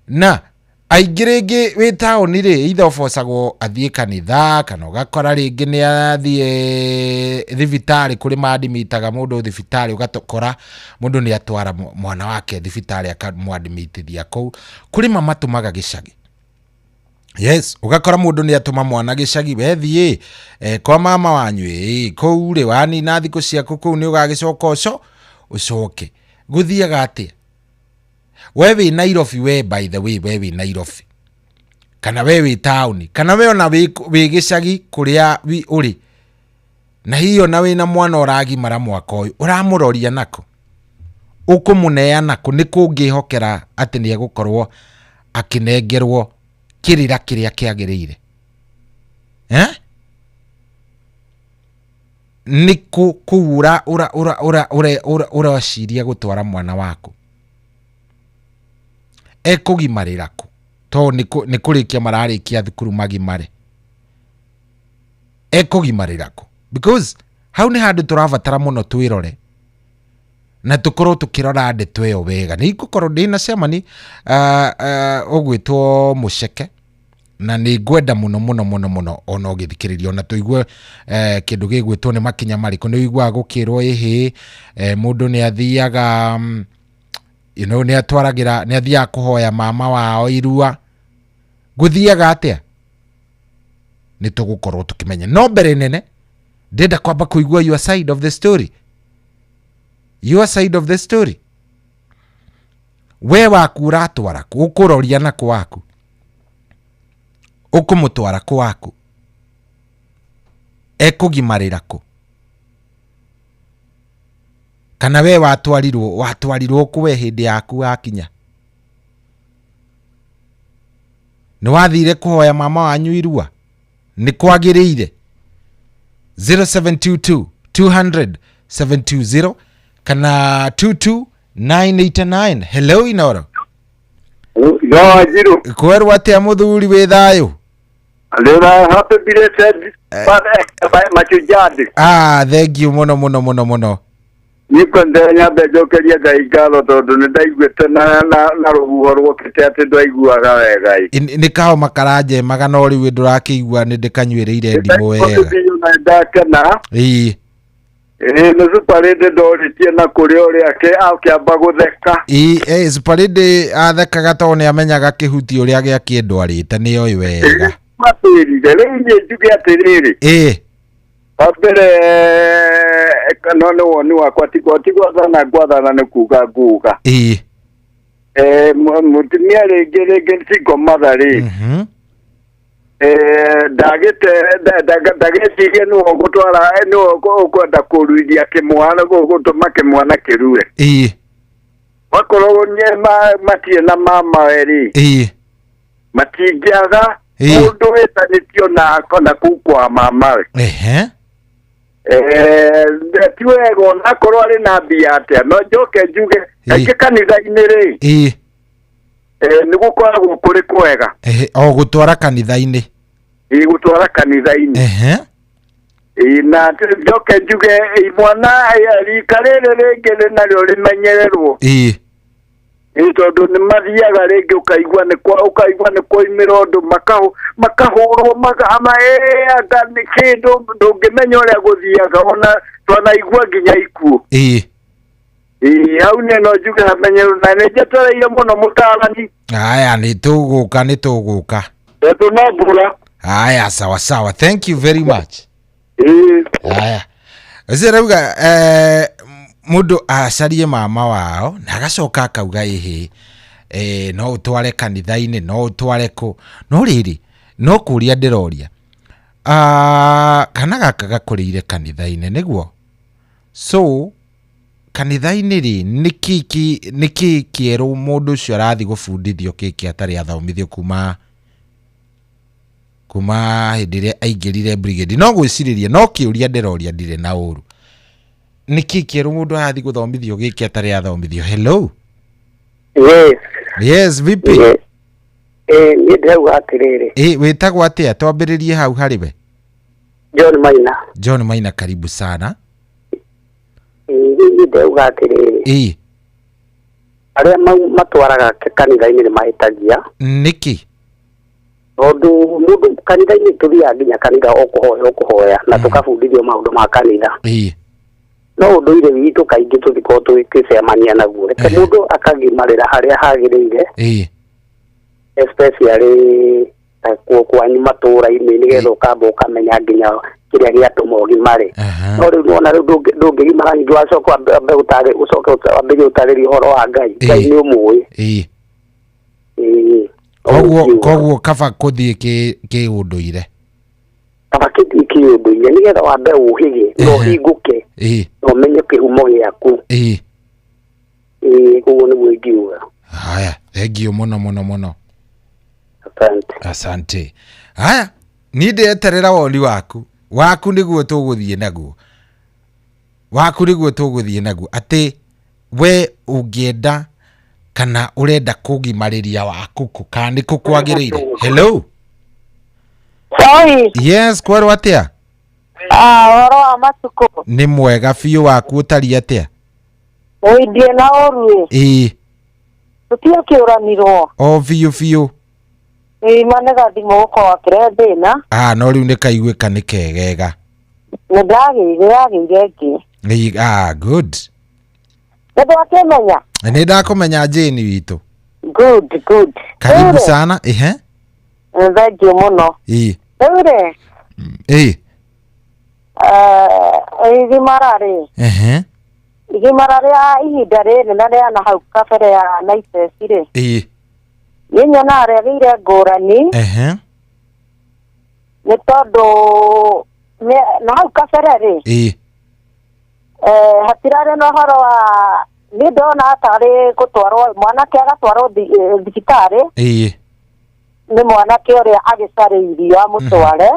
na aingi ringi wi tauni ri itho bocagwo athie kanitha kana ugakora ringi ni athie thibitari kuri maadimitaga mundu thibitari ugatokora mundu ni atwara mwana wake thibitari akamwadmitithia kou kuri mamatumaga gicagi. Yes, ugakora mundu ni atuma mwana gicagi wethie kwa mama wanyu kou ri wani na thiko ciaku kou ni ugagicoka ucoke guthiaga atia we wi Nairobi, we by the way we wi Nairobi kana we wi town kana we ona wi gicagi kuria wi uri na hiyo na we na mwana uragi mara mwaka uyu uramuroria nako ukumuneana ko ni kungihokera ati ni egukorwo akinengerwo kirira kiria kiagirire ni kuura ura ciria gutwara mwana waku ekugimarira ku to ni kurikia mararikia thukuru magimare ekugimarira ku because hau ni handu turabatara muno twirore na tukorwo tukirora ndeto iyo wega. Ni gukorwo ndina cemani ogwitwo Muceke na ni ngwenda muno muno muno muno ona ugithikiriria ona tuigue kindu gigwitwo ni makinya mariko ni igwa gukirwo ihi mundu ni athiaga ni atwaragira ni athia kuhoya mama wao irua guthiaga atia ni tugukorwo tukimenya no mbere nene ndenda kwamba kuigua your side of the story. Your side of the story. We waku uratwara ku ukuroria na kwaku ukumutwara kwaku ekugimarira ku kana we watwarirwo kuwe hindi yaku akinya ni wathire kuhoya mama wanyu irua ni kwagiriire 0722 200 720 kana 22989. Hello Inoro. Hello Jiru. Kwerwa atia muthuri wi thayo? Ndira happy belated machujadi. Thank you muno muno muno muno. Niko ndenya bejokeria gaigalo tondu ni ndaiguite na ruhuho rwokite ati ndaiguaga wega. Ni kao makaraje magana ori wi ndurakiigua ni ndikanywireire ndimo wega. Ndakena. nä Superade ndoritie na kå rä a å rä akä amba gå theka Superade athekaga tondå nä amenyaga kä huti å rä a gä akä ndwarä te nä oä wega matärire rä u nä njuge atä rä rä wambere no nä woni wakwa tigwathana ngwathana nä kuga nguga mutumia rä ngä cingåmatha rä ndagecirie nä wo gå twara nä wo å kwenda kå ruithia kä mwana gå tå ma kä mwana kä rue wakorwo matirä na mama rä matingäaga må ndå wä tanä tio na kuu kwa mamawe ti wega onakorwo arä na mbia atä no njoke njuge kaingä kanitha-inä rä nä gå koragwo kå rä kwega gå twara kanitha-inä gå twara kanitha-inä na njoke njuge mwana rika rä rä rä ngä rä narä o rä menyererwo tondå nä mathiaga rä ngä å kaigua nä kwaimä ra å ndå makahå rwo anga nä kä ndå ndå ngä menya å rä a gå thiaga ona twanaigua nginya ikuo hau nä no njuge hamenyerwo na nä njetereire må no må tarani aya nä tå gå ka tå no mbura aya sawa thank you very much aya ece rauga mundu acarie mama wao na agacoka akauga ihi no utware kanitha-ini no utware ku no riri no kuria ndiroria kana gaka gakurire kanitha-ini niguo so kanitha-ini ri niki kieru mundu ucio arathi gubundithio kiki atari athomithio kuma hindi ria aingirire brigade no gwiciriria no kiuria ndiroria ndire na uru niki kieru mundu arathi guthomithio giki atari athomithio hello yes vipi ni ndauga atiriri witagwo atia twambiririe hau hariwe John Maina karibu sana ni ndauga atiriri aria matwaraga kanitha-ini ni mahitagia niki tondu mundu kanitha-ini tuthiaga nginya kanitha okuhoya na tukabundithio maundu ma kanitha no unduire witũ kaingĩ tũthikoo tũgĩcemania naguo reke mũndũ akagimarĩra harĩa hagĩrĩire especially kwanyu matũũra-inĩ nĩgetha ũkamba ũkamenya nginya kĩrĩa gĩatũma ũgimare no rĩu nona rĩu ndũngĩgimara ningĩ wacoka wambĩrĩrie ũtarĩria ũhoro wa Ngai Ngai nĩ ũmũĩ koguo kaba kũthiĩ kĩũndũire kaba kĩthiĩ kĩũndũire nĩgetha wambe ũhĩge no hingũke no menye kĩhumo gĩaku koguo nĩguo ingiuga haya thengio mũno asante haya ni ndeterera woni waku nĩguo tũgũthiĩ naguo atĩ we ũngĩenda kana ũrenda kũgimarĩria waku kana nĩ kũkwagĩrĩire hello sorry yes kwerwo atia ũhoro wa matukũ nĩ mwega biũ waku ũtariĩ atia ndie na ũru tũtiakĩũranirwo o biũ manega thimũ gũkorwo akĩrehe thĩna no rĩu nĩ kaiguĩka nĩ kegega nĩ ndagĩire ĩngĩ good nĩ ndakĩmenya nĩ ndakũmenya Jane witũ good karibu sana thengiũ mũno rĩu rĩ igimara rĩa ihinda rĩrĩ na rĩa na hau kabere ya naiceci rĩ niĩ nyonaga rĩagĩire ngũrani nĩ tondũ na hau kabere rĩ hatirarĩ na ũhoro wa nĩ ndona atarĩ gũtwarwo mwanake agatwarwo thibitarĩ nĩ mwanake ũrĩa agĩcarĩirio amũtware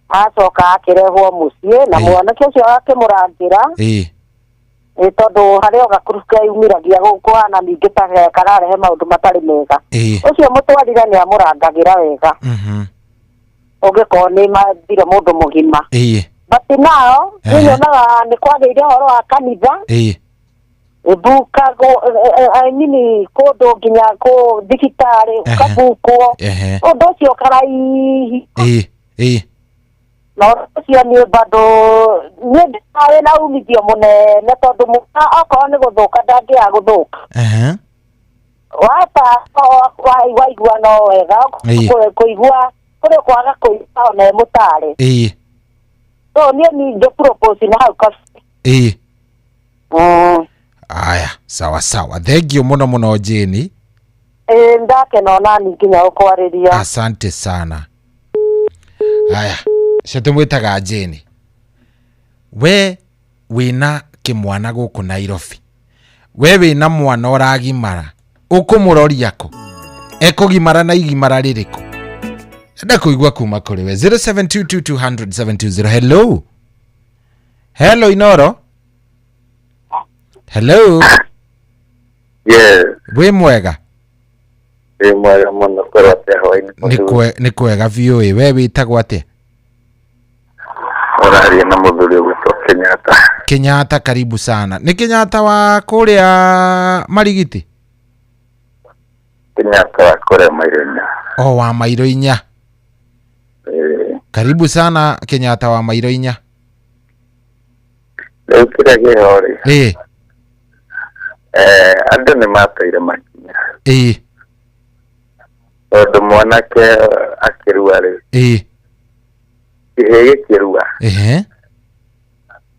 acoka akĩrehwo mũciĩ na mwanake ũcio akĩmũrangĩra tondũ harĩa gakuru keyumiragia kũhana ningĩ ta kararehe maũndũ matarĩ mega ũcio mũtwarire nĩ amũrangagĩra wega ũngĩkorwo nĩ mathire mũndũ mũgima but nao nĩnyonaga nĩ kwagĩire ũhoro wa kanitha mbukagwo nini kũndũ nginya thibitarĩ ũkambukwo ũndũ ũcio karaihi no cia ni bado ni ndawe na umithio munene tondu mwana okorwo ni guthuka ndangia guthuka wata waigua no wega kuigua kuri kwaga kuigua ona mutare so ni ndo propose na hau kasi aya sawa sawa thank you muno Jane ndake no nani nginya ukwariria asante sana aya shetumwitaga Jane we wina kimwana guku Nairobi we wina mwana uragimara ukumuroria ko ekugimara na igimara ririko enda kuigwa kuma kuri we 0722200720 hello Inoro hello yeah we mwega mwega muno korate hoini ni kwega vioi we witagwo atia oraria na muthuri witwa Kenyatta karibu sana ni Kenyatta wa kuria Marigiti Kenyatta wa kuria Mairoinya wa Mairoinya karibu sana Kenyatta wa Mairoinya kira gihori andu ni mateire makinya tondu mwanake akirua ri kihe gikirua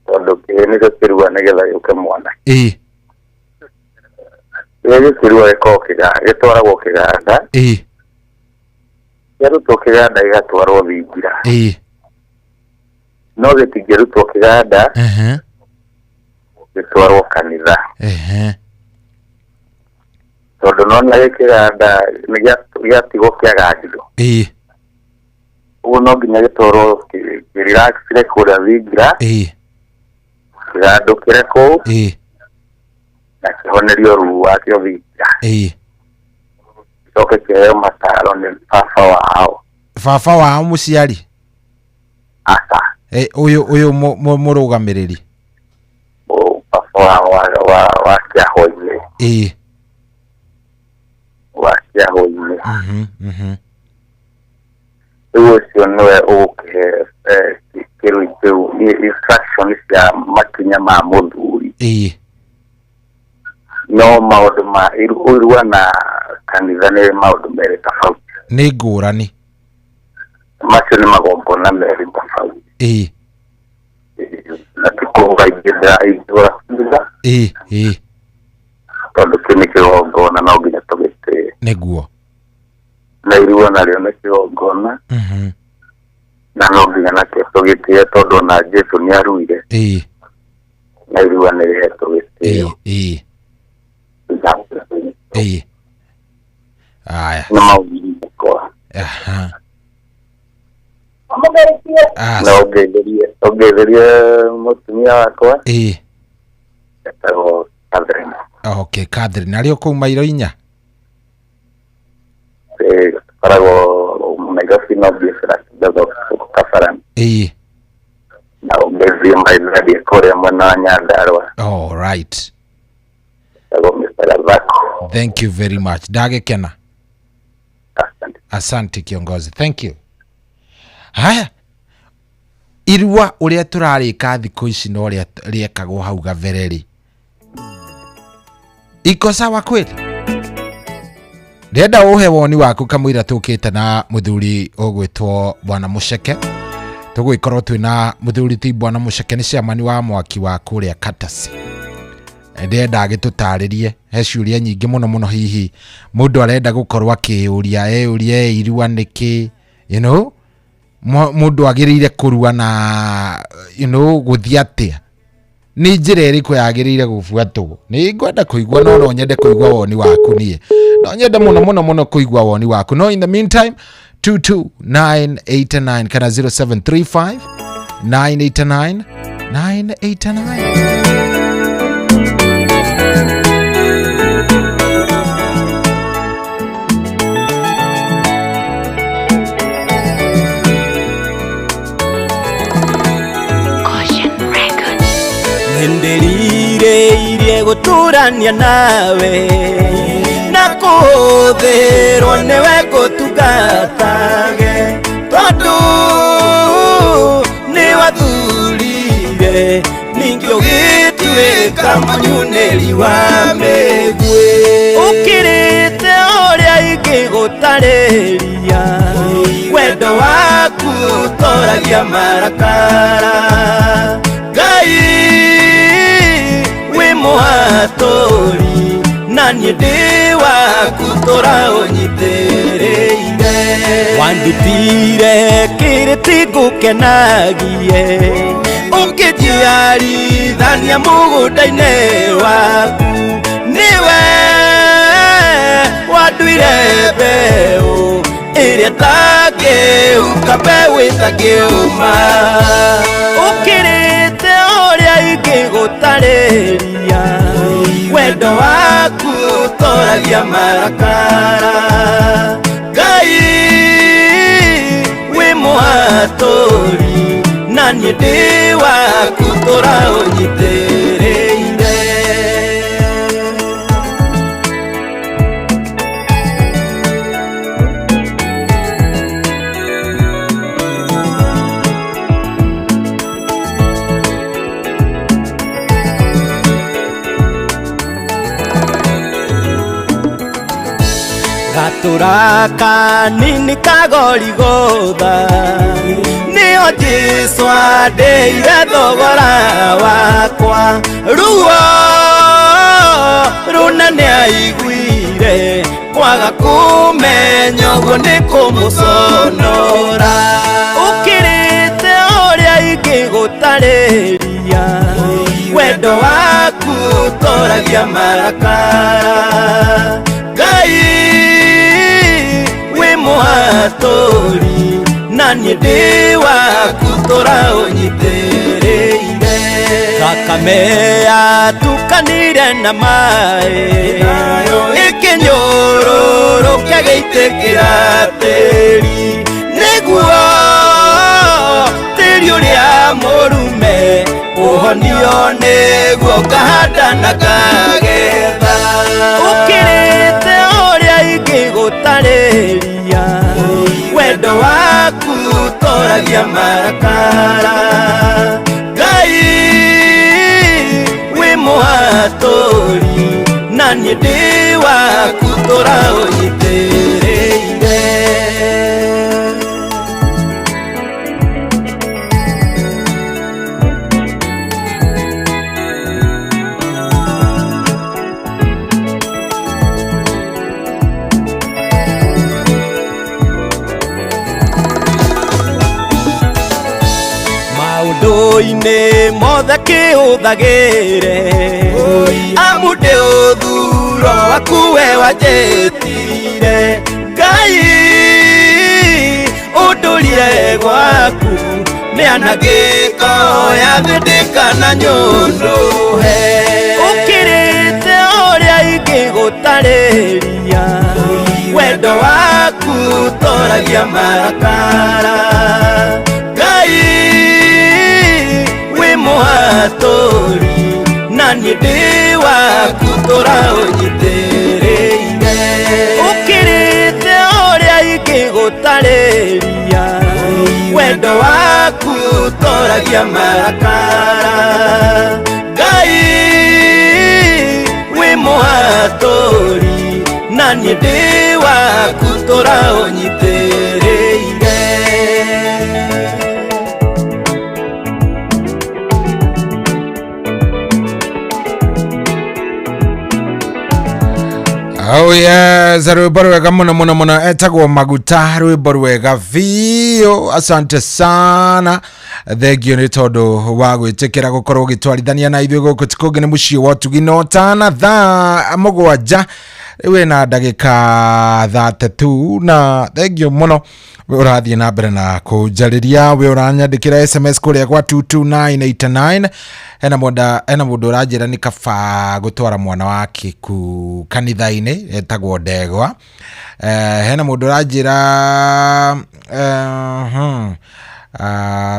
tondu kihe ni gikirua nigetha yuke mwana kihe gikirua gitwaragwo kiganda yarutwo kiganda igatwarwo thingira no gitingirutwo kiganda gitwarwo kanitha tondu nona gikiganda nigiatigwo kiagathiro uguo no nginya gitwarwo relaxire kuria thingira kigandukire kuu na kihonerio ruo wakio thingira soke kiheo mataro ni baba wao muciari asa uyu murugamiriri baba wa kiahoine ucio niwe ukihe kiru instructions ya makinya ma muthuri no maundu ma irua na kanitha ni maundu meri tofauti ni ngurani macio ni magombona meri tofauti na tukuga igithura tondu kini kigongona no nginya tugite niguo na irua naryo ni kigongona na no nginya nakio tugitie tondu na Jesu ni aruire na irua ni rihetwo gitio aya na maundu kwa na ongetherie mutumia wakwa etagwo Catherine okay Catherine ario kuu Mairoinya paragwo Nairobi no biashara kidogo Kafaran na ongetherie maithadi kuria mwena wa Nyandarua all right etagwo Mr. Zako thank you very much ndagikena asante kiongozi thank you haya irua uria turarika thiko ici no ria riekagwo hau gavereri iko sawa kweli ndenda uhe woni waku kamwira tukite na muthuri ogwitwo bwana Muceke tugwikorwo twina muthuri ti bwana Muceke ni ciamani wa mwaki wa kuria Katasi ndenda agitutaririe he ciuria nyingi muno hihi mundu arenda gukorwa akiuria irua niki mundu agirire kurua na guthia atia ni njira iriku yagirire gubuatwo ni ngwenda kuigua no nyende kuigua woni waku nie no nyende muno kuigua woni waku no in the meantime 22989 kana 0735 989 989 ndirire guturania nawe na kuthirwo niwe gutungatage tondu kama nyuneli wa megwe ukirite oria ingigutarĩria wendo waku toragia marakara Ngai wi mũhatũri na niĩ ndĩ waku tũra ũnyitĩrĩire wandutire kĩrĩti ngũkenagie ũngĩnjiarithania mũgũnda-inĩ waku nĩwe wanduire mbeũ ĩrĩa tangĩhuka mbeũ ĩtangĩũma ũkĩrĩte ũrĩa ingĩgũtarĩria wendo waku toragia marakara Ngai wĩ mũhatũri na niĩ ndĩ waku tũra ũnyitĩrĩire Gatura kanini kagorigotha nĩo Jesũ andĩire thogora wakwa ruo rũnene aiguire kwaga kũmenya ũguo nĩ kũmũconora ũkĩrĩte ũrĩa ingĩgũtarĩria wendo waku toragia marakara Ngai wĩ mũhatũri na niĩ ndĩ waku tũra ũnyitĩrĩire thakame yatukanire na maĩ ĩkĩnyũrũrũkia gĩitĩkĩra tĩri nĩguo tĩri ũrĩa mũrume ũhonio nĩguo ngahanda na ngagetha ũkĩrĩte ũrĩa ingĩgũtarĩria wendo waku toragia marakara Ngai wĩ mũhatũri na niĩ ndĩ waku tũra ũnyitĩrĩire maũndũ-inĩ mothe kĩũthagĩre amu ndĩ ũthuro waku we wanjĩtire Ngai ũndũrire gwaku mĩanangĩko ya thĩ ndĩkana nyũndũhe ũkĩrĩte ũrĩa ingĩgũtarĩria wendo waku toragia marakara Ngai wĩ mũhatũri na niĩ ndĩ waku tũra ũnyitĩrĩire ũkĩrĩte ũrĩa ingĩgũtarĩria wendo waku toragia marakara Ngai wĩ mũhatũri na niĩ ndĩ waku tũra ũnyitĩrĩire Oh yes, rwĩmbo rwega mũno etagwo Maguta, rwĩmbo rwega biũ. Asante sana, thengio nĩ tondũ wa gwĩtĩkĩra gũkorwo ũgĩtwarithania na ithuĩ gũkũ ti kũngĩ nĩ mũciĩ wa Ũtugi no tana thaa mũgwanja rĩu na ndagĩka 32 na thengio mũno ũrathiĩ na mbere na kũnjarĩria we ũranyandĩkĩra SMS kũrĩa kwa 22989 hena mũndũ ũranjĩra nĩ kaba gũtwara mwana wake ku kanitha-inĩ etagwo Ndegwa. Hena mũndũ ũranjĩra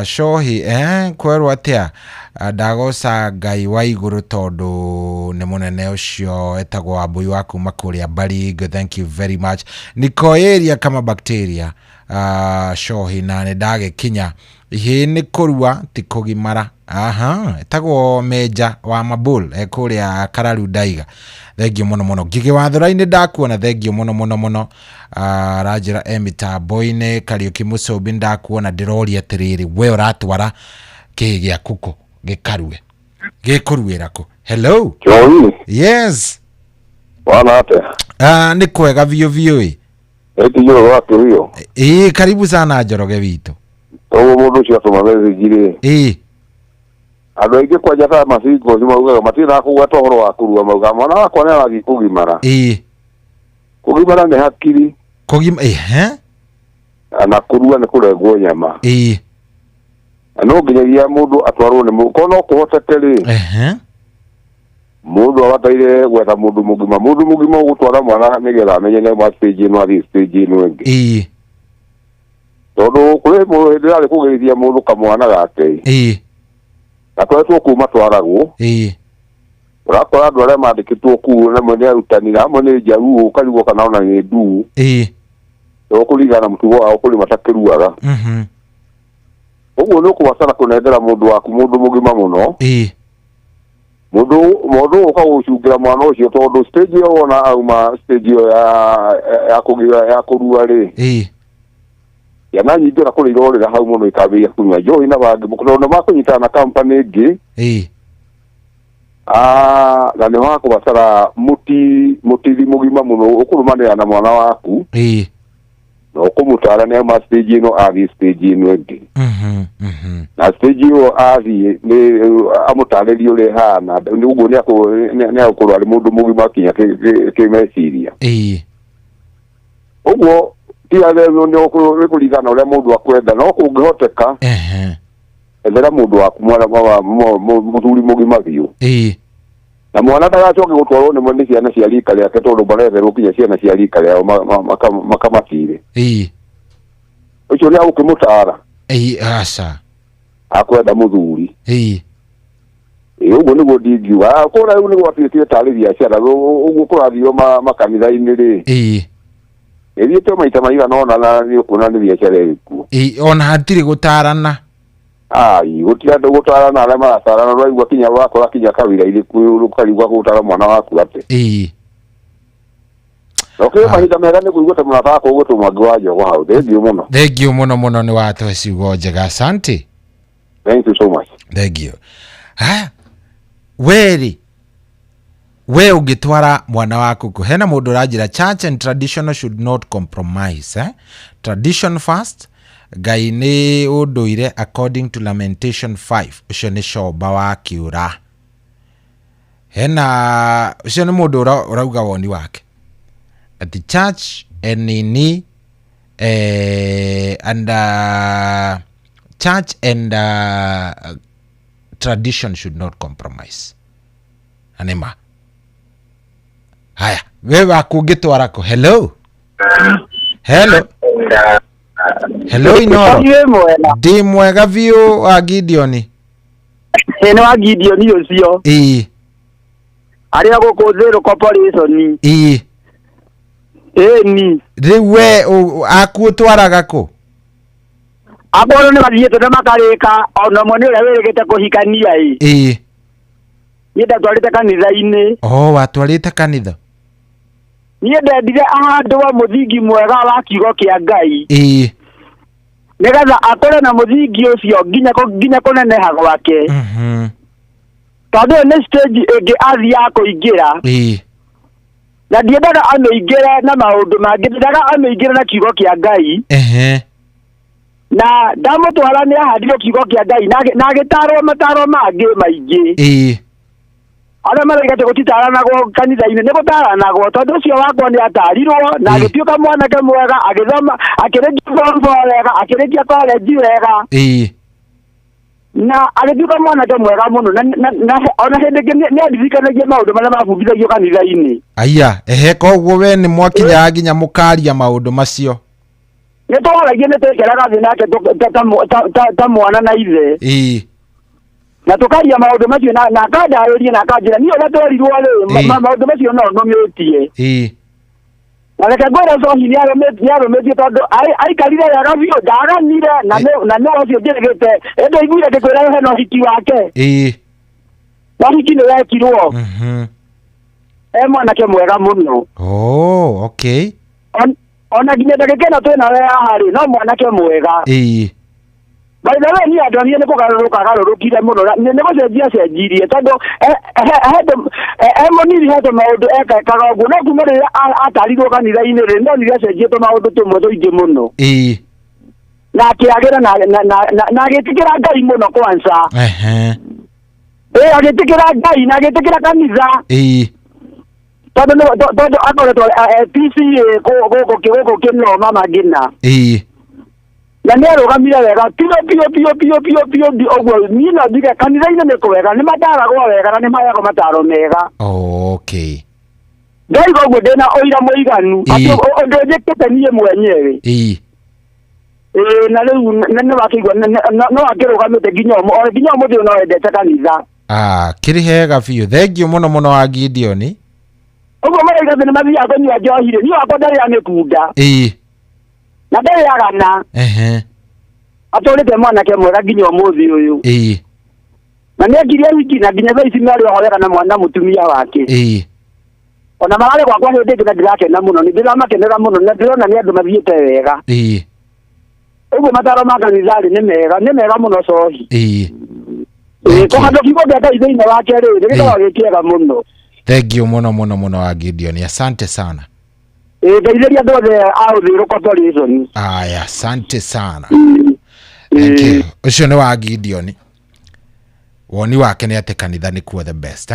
shohi kwerwo atĩa ndagoca Ngai wa igũrũ tondũ nĩ mũnene ũcio etagwo Wambui wa kuma kũrĩa Baringo. Thank you very much. Nikoeria kama bacteria shohi na nĩ ndagĩkinya ihĩ nĩ kũrua ti kũgimara aha etagwo Meja wa Mabul kuria Kararu Daiga. Thengio muno muno Ngigi wa Thuraini ndakuona thengio muno Rajira mitambo-ini Kariuki Mucobi ndakuona ndiroria atiriri we uratwara kigya kuko gikarue gikuruira ku. Hello yes wana ate ni kwega vio eti yo watu hiyo karibu sana Njoroge witu owo mundu cio tumameze jire andu aingi kwanja ta macingo maugaga matina kugweta horo wa kurua mauga mwana wakwa nĩ aragi kugimara kugimara nĩ hakiri na kurua nĩ kurengwo nyama no nginyagia mundu atwarwo nĩ mũndũ no kũhoteke rĩ mundu abataire gwetha mundu mugima gutwara mwana nĩgetha amenye nĩ ma stage ĩno athi stage ĩno ĩngĩ tondu kuri hĩndĩ arĩ kũgeithia mundu kamwana gake na twetwo kuma twaragwo urakora andu arĩa mandĩkĩtwo kuo namwe nĩ arutani na amwe nĩ njaruo ũkarigwo kana ona nĩ nduu ũkũringana mũtugo wao kũrĩ matakĩruaga ũguo nĩ ũkũbatara kũnengera mũndũ waku mũndũ mũgima mũno mũndũ ũkagũcungira mwana ũcio tondũ stage ĩyo wona auma stage ĩyo ya kũrua rĩ yana nyingĩ na kũrĩ irorĩra hau mũno ikambĩrĩria kũnyua njohi na bangĩ mũkũrona makũnyitana na company ĩngĩ na nĩ wakũbatara mũtithi mũgima mũno ũkũrũmanĩra na mwana waku na ũkũmũtara nĩ auma stage ĩno athiĩ stage ĩno ĩngĩ na stage ĩyo athiĩ amũtarĩrie ũrĩa ĩhana ũguo nĩ agũkorwo arĩ mũndũ mũgima kinya kĩmeciria ũguo tiathero nĩ ũkũringana ũrĩa mũndũ akwenda no kũngĩhoteka ethera mũndũ waku mũthuri mũgima biũ na mwana ndagacoke gũtwarwo nĩ ciana cia rika rĩake tondũ maretherwo kinya ciana cia rika rĩao makamatire ũcio nĩ agũkĩmũtara aca akwenda mũthuri ũguo nĩguo ndingiuga kũra rĩu nĩguo atuĩkire tarĩ biacara ũguo kũrathio makanitha-inĩ rĩ ĩthiĩte maita maigana ona na nĩ ũkuona nĩ biacara ĩrĩkuo ona hatirĩ gũtarana gũtira andũ gũtarana arĩa maratarana rwaigua kinya wakora kinya kawira-inĩ ũkarigua gũtara mwana waku atĩ okay mahinda mega nĩ kũigua ta mũrata wakwa ũgũtũma ngĩ wa njogo hau thengio mũno mũno nĩ watũhe ciugo njega asante thank you so much thengio weri we ungitwara mwana waku kuhena mundu rajira church and traditional should not compromise tradition first Ngai nĩ ũndũire according to Lamentation 5 ucio nĩ coba wa kiura hena ucio nĩ mundu urauga woni wake at the church and church and tradition should not compromise anema haya wewe akungitwara ko hello Inoro ndi mwega biũ wa Gideoni nĩ wa Gideoni ũcio arĩa gũkũ corporation ni rĩu we akũtwaraga kũ akorwo nĩ mathiĩte na makarĩka ona mwe nĩ ũrĩa wĩrĩgĩte kũhikania niĩ ndatwarĩte kanitha-inĩ watwarĩte kanitha niĩ ndendire ahandwo mũthingi mwega wa kiugo kĩa Ngai nĩgetha akore na mũthingi ũcio nginya kũneneha gwake tondũ nĩ stage ĩngĩ athiaga kũingĩra na ndiendaga amĩingĩre na maũndũ mangĩ ndendaga amĩingĩre na kiugo kĩa Ngai na ndamũtwara nĩ ahandirwo kiugo kĩa Ngai na agĩtarwo mataro mangĩ maingĩ arĩa marĩgĩte gũtitaranagwo kanitha-inĩ nĩ gũtaranagwo tondũ ũcio wakwa nĩ atarirwo na agĩtuĩka mwanake mwega agĩthoma akĩrĩkia form wega akĩrĩkia college wega na agĩtuĩka mwanake mwega mũno na ona hĩndĩ ĩngĩ nĩ andirikanagia maũndũ marĩa mabundithagio kanitha-inĩ koguo we nĩ mwakinyaga nginya mũkaria maũndũ macio nĩ twaragia nĩ twĩkeraga thĩ nake ta mwana na ithe na tukaria maũndũ macio na akandarĩria na akanjĩra niĩ ũrĩa twerirwo rĩ maũndũ macio no nomĩtie Areke ngwĩre cohi nĩarũmĩtie tondũ aikarire wega biũ ndaganire na nĩ ũcio njĩrĩgĩte ĩndĩ iguire ngĩkwĩra hena ũhiki wake na ũhiki nĩ wekirwo mwanake mwega mũno. Okay. Ona nginya ndagĩka ĩno twĩ nawe haha rĩ no mwanake mwega. By the way, ni andũ nĩ kũgarũrũkire mũno nĩ gũcenjirie tondũ Mũnini he maũndũ ekaga ũguo no kuma rĩrĩa atarirwo kanitha-inĩ rĩ no nĩ acenjĩte maũndũ tũmwe tũingĩ mũno na akĩagĩra na agĩtĩkĩra Ngai mũno kwanza agĩtĩkĩra Ngai na agĩtĩkĩra kanitha tondũ akoretwo PCA gũkũ kĩnoma mangĩna na nĩ arũgamire wega pio ũguo niĩ no ndige kanitha-inĩ nĩ kwega nĩ mataragwo wega na nĩ maheagwo mataro mega. Okay. Ngaiga ũguo ndĩna ũira mũiganu atĩ ũndũ njĩkĩte niĩ mwenyewe na rĩu nĩ wakĩigua no akĩrũgamĩte nginya ũmũthĩ no endete kanitha. Kĩrĩ hega biũ thengio mũno wa Gideon. Ũguo maraiga nĩ mathiaga kũnyua njohi rĩ niĩ wakwa ndarĩ amĩkunda na ndarĩ agana atũrĩte mwanake mwega nginya ũmũthĩ ũyũ na nĩ ngiria wiki na nginya thaa ici nĩ arĩ ohorera na mwana mũtumia wake ona mararĩ gwakwa hĩndĩ ĩngĩ na ndirakena mũno nĩ ndĩramakenera mũno na ndĩrona nĩ andũ mathiĩte wega ũguo mataro ma kanitha nĩ mega mũno cohi kũhandwo kiugo gĩa Ngai thĩinĩ wake rĩ gĩkoragwo gĩ kĩega mũno. Thengio mũno wa Gideon, asante sana. Ndeithĩria andũ othe a ũthĩĩro corporation. Asante sana. Thank you. Ũcio nĩ wa Gideon. Woni wake nĩ atĩ kanitha nĩ kuo the best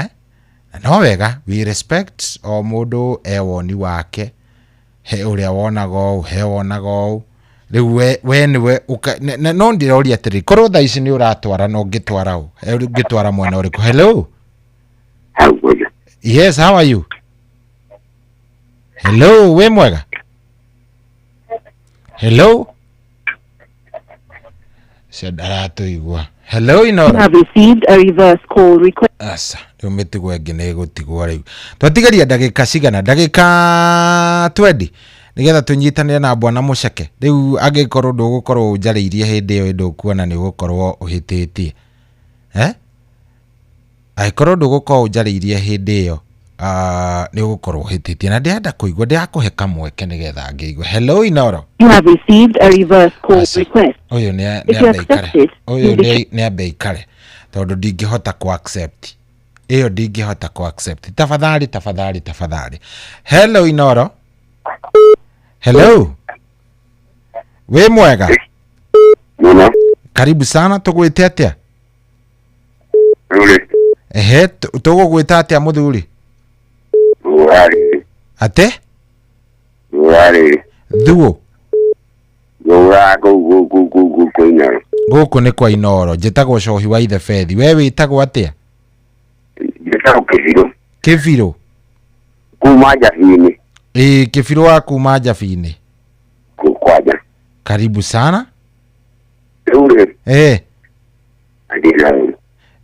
no wega we respect o mũndũ woni wake he ũrĩa wonaga ũũ he wonaga ũũ rĩu we nĩwe no ndĩroria atĩrĩ korwo thaa ici nĩ ũratwara no ngĩtwara ũngĩtwara mwena ũrĩkũ. Hello. Yes, how are you? Hello, we mwega? Hello? Igua. Hello, Inoro. You have received a reverse call request. Asa, rĩu mĩtugo ĩngĩ nĩ gũtigwo rĩu. Twatigaria ndagĩka cigana? Ndagĩka 20 nigetha tunyitanire na Bwana Muceke. Rĩu angĩkorwo ndũgũkorwo njarĩirie hĩndĩ ĩyo ndũkuona nĩ gũkorwo ũhĩtĩtie. Angĩkorwo ndũgũkorwo njarĩirie hĩndĩ ĩyo nĩ gũkorwo hĩtĩtie na ndĩrenda kũigua ndĩrakũhe kamweke nĩgetha ngĩigua. Hello, Inoro. You have received a reverse call request. Ũyũ nĩ ambe ikare tondũ ndingĩhota ku accept ĩyo ndingĩhota ku accept. Tafadhali. Hello, Inoro. Hello. We mwega? Karibu sana, tũgwĩte atĩa? Tũgũgwĩta atĩa mũthuri? Ate? Thuo. Gũkũ nĩ kwa Inoro. Njĩtagwo Cohi wa Ithe Fethi. We wĩtagwo atĩa? Njĩtagwo Kĩbirũ. Kĩbirũ? Kuma Njabi-inĩ. Kĩbirũ wa kuma Njabi-inĩ. Kwaja. Karibu sana. Rĩu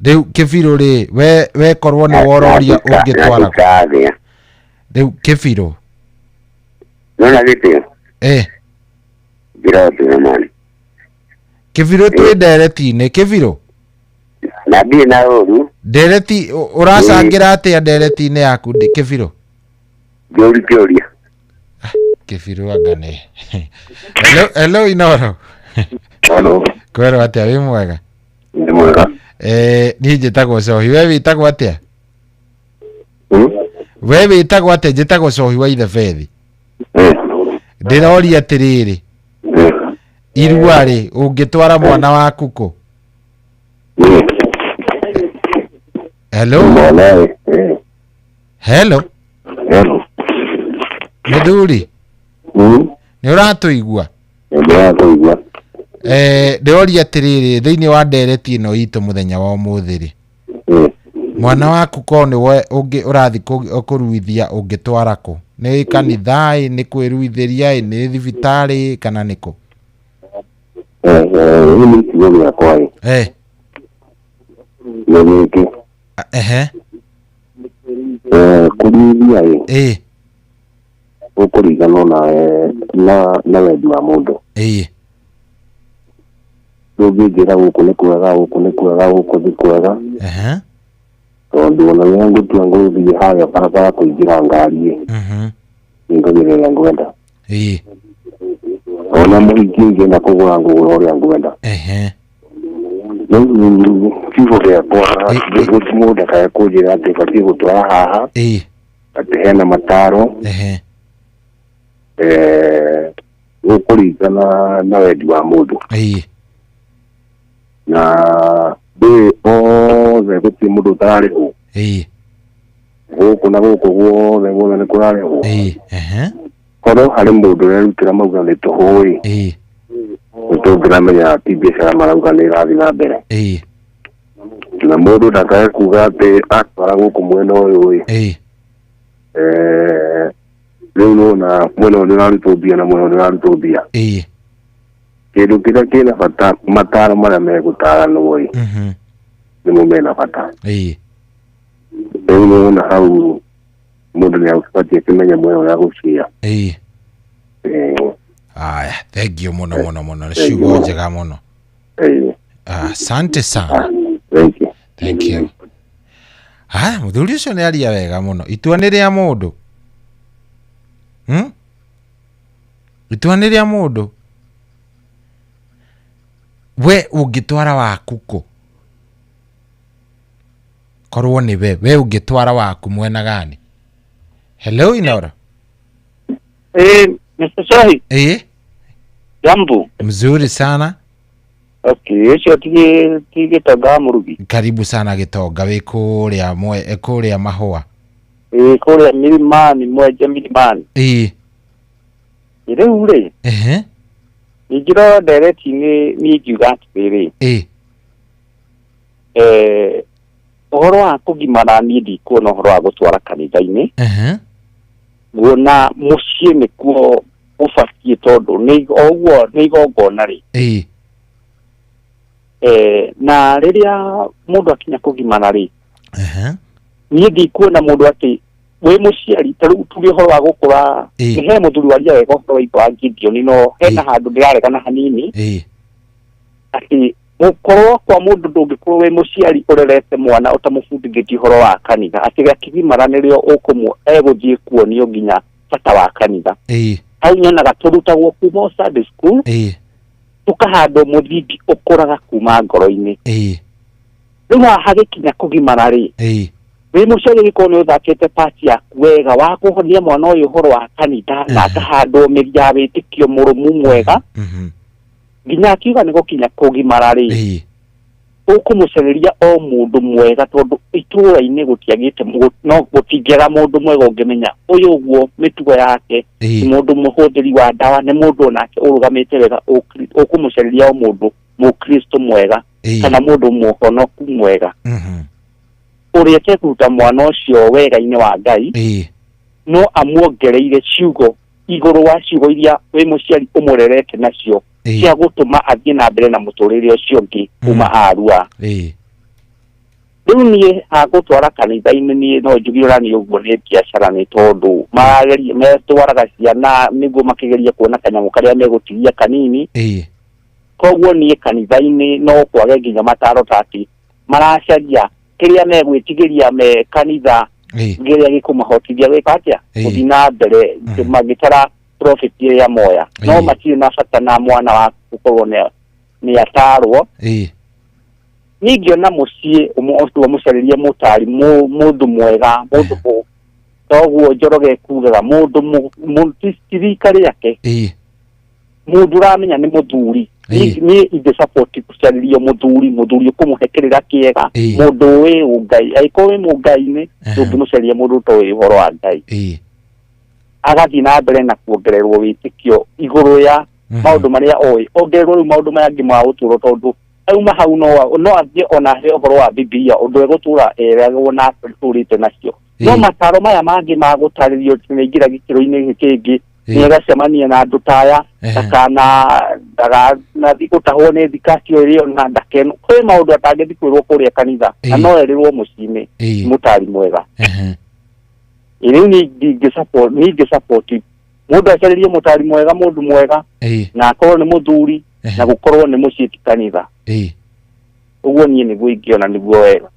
rĩu Kĩbirũ rĩ we korwo nĩ wororia ũngĩtwara. Rĩu Kĩbirũ. Nona gĩtĩo. Kĩbirũ twĩ ndereti-inĩ. Kĩbirũ. Na ndirĩ na ũru. Ndereti ũracangira atĩa ndereti-inĩ yaku Kĩbirũ? Kĩũria. Kĩbirũ angane. Hello, Inoro. Hello. Kwero atĩa wĩ mwega? Nĩ mwega. Niĩ njĩtagwo Cohi. We wĩtagwo atĩa? We wĩtagwo atĩa? Njĩtagwo Cohi wa Ithe Fethi. Ndĩroria atĩrĩrĩ. Irua rĩ ũngĩtwara mwana waku kũ? Hello. Hello. Mũthuri. Nĩ ũratũigua? Ndĩratũigua. Ndĩroria atĩrĩrĩ thĩinĩ wa ndereti ĩno itũ mũthenya wa ũmũthĩ rĩ mwana waku ko nĩwe ũrathi kũruithia ũngĩtwara kũ? Nĩ kanitha nĩ kwĩruithĩria nĩ thibitarĩ kana nĩkũ? Nĩ kiugo gĩakwa nĩ kuruithia Ukurigana na wendi wa mundu. Ndũngĩnjĩra gũkũ nĩ kwega gũkũ ti kwega. Tondũ ona rĩrĩa ngũtua ngũthiĩ harĩa barabara kũingĩra ngari ningagĩrĩra ngwenda. Ona mũhiki ngĩenda kũgũra ngũgũra ũrĩa ngwenda. Kiugo gĩakwa mũndũ ndakae kũnjĩra atĩ batiĩ gũtwara haha atĩ hena mataro gũkũringana na wendi wa mũndũ. Na ndĩ othe gũtirĩ mũndũ ũtararĩhwo gũkũ na gũkũ guothe nĩ kũrarĩhwo. Korwo harĩ mũndũ ũrerutĩra mauga nĩ tũhũĩ nĩtũngĩramenya ti biacara marauga nĩ ĩrathiĩ na mbere. Na mũndũ ndakae kuga atĩ atwara gũkũ mwena ũyũ rĩu nona mwena ũyũ nĩũrarutwo mbia na mwena ũyũ nĩũrarutwo mbia. Kĩndũ kĩrĩa kĩna bata mataro marĩa megũtaranwo nĩmo mena bata. Rĩu nona hau mũndũ nĩabatiĩ akĩmenya mwena ũrĩa gũcia. Aya, thank you muno ciugo njega muno. Asante sana. Thank you. Muthuri ũcio nĩ aria wega muno. Itua nĩ rĩa mũndũ. Itua nĩ rĩa mũndũ. We ũngĩtwara waku kũ? Korwo nĩ we ũngĩtwara waku mwena gani? Hello Inora. Mr. Shahi. Jambo. Mzuri sana. Okay, hicho tige taga murugi. Karibu sana Gitonga we kũrĩa mahũa. Kũrĩa milimani mweja milimani. Rĩu rĩ. Ningĩrora direct-inĩ nĩngiuga atĩrĩrĩ. Ũhoro wa kũgimara niĩ ndikuona ũhoro wa gũtwara kanitha-inĩ. Nguona mũciĩ nĩkuo ũbatiĩ tondũ nĩ igongona rĩ. Na rĩrĩa mũndũ akinya kũgimara rĩ, niĩ ndikuona mũndũ atĩ wĩ mũciari tarĩu tuge ũhoro wa gũkũra nĩ he mũthuri waria wega ũhoro wa indo wa Gideon no hena handũ ndĩraregana hanini atĩ gũkorwo kwa mũndũ ndũngĩkorwo wĩ mũciari ũrerete mwana ũtamũbundithĩtie ũhoro wa kanitha atĩ gakĩgimara nĩrĩo egũthiĩ kuonio nginya bata wa kanitha. Hau nyonaga tũrutagwo kuma Sunday school tũkahandwo mũthingi ũkũraga kuma ngoro-inĩ. Rĩu hagĩkinya kũgimara rĩ, wĩ mũciari gĩkorwo nĩ ũthakĩte pati yaku wega wa kũhonia mwana ũyũ ũhoro wa kanitha na akahandwo mĩri ya wĩtĩkio mũrũmu mwega nginya akiuga nĩ gũkinya kũgimara rĩ, ũkũmũcereria o mũndũ mwega tondũ itũũra-inĩ gũtiagĩte no gũtingĩaga mũndũ mwega ũngĩmenya ũyũ ũguo mĩtugo yake nĩ mũndũ mũhũthĩri wa ndawa nĩ mũndũ onake ũrũgamĩte wega ũkũmũcereria o mũndũ mũkristo mwega kana mũndũ mũhonoku mwega ũrĩa tekũruta mwana ũcio wega-inĩ wa Ngai no amuongereire ciugo igũrũ wa ciugo iria wĩ mũciari ũmũrerete nacio cia gũtũma athiĩ na mbere na mũtũrĩre ũcio ũngĩ kuma arua. Rĩu niĩ hagũtwara kanitha-inĩ niĩ no njugire ũrani ũguo nĩ biacara nĩ tondũ metwaraga ciana nĩguo makĩgeria kuona kanyamũ karĩa megũtigia kanini. Koguo niĩ kanitha-inĩ no kwage nginya mataro tati maracaria kĩrĩa megwĩtigĩria me kanitha kĩrĩa gĩkũmahotithia gwĩka atĩa gũthiĩ na mbere magĩtara profit ya moya no matirĩ na bata na mwana wa gũkorwo nĩ atarwo. Ningĩona mũciĩ mũcererie mũtari mũndũ mwega mũndũ toguo Njoroge ekugaga mũndũ tirika rĩake mũndũ ũramenya nĩ mũthuri niĩ inde support kucereria mũthuri ũkũmũhekerera kĩega mũndũ wĩ Ngai angĩkorwo wĩ mũngai-inĩ ndũngĩmũcereria mũndũ ũtoĩ ũhoro wa Ngai agathiĩ na mbere na kuongererwo wĩtĩkio igũrũ ya maũndũ marĩa oĩ ongererwo rĩu maũndũ maya angĩ ma ũtũũro tondũ auma hau no athiĩ ona he ũhoro wa Biblia ũndũ egũtũũra eragwo na atũrĩte nacio no mataro maya mangĩ ma gũtarĩrio nĩingĩra gĩkĩro-inĩ kĩngĩ nĩagacemania na andũ taya ndaganathi gũtahwo nĩ thikatio ĩrĩo na ndakeno kwĩ maũndũ atangĩthi kwĩrwo kũrĩa kanitha na no erĩrwo mũciĩ-inĩ mũtari mwega. Rĩu ningĩ support mundu acaririe mutari mwega mundu mwega na akorwo ni muthuri na gukorwo ni muciiti kanitha uguo nie niguo ingiona niguo wega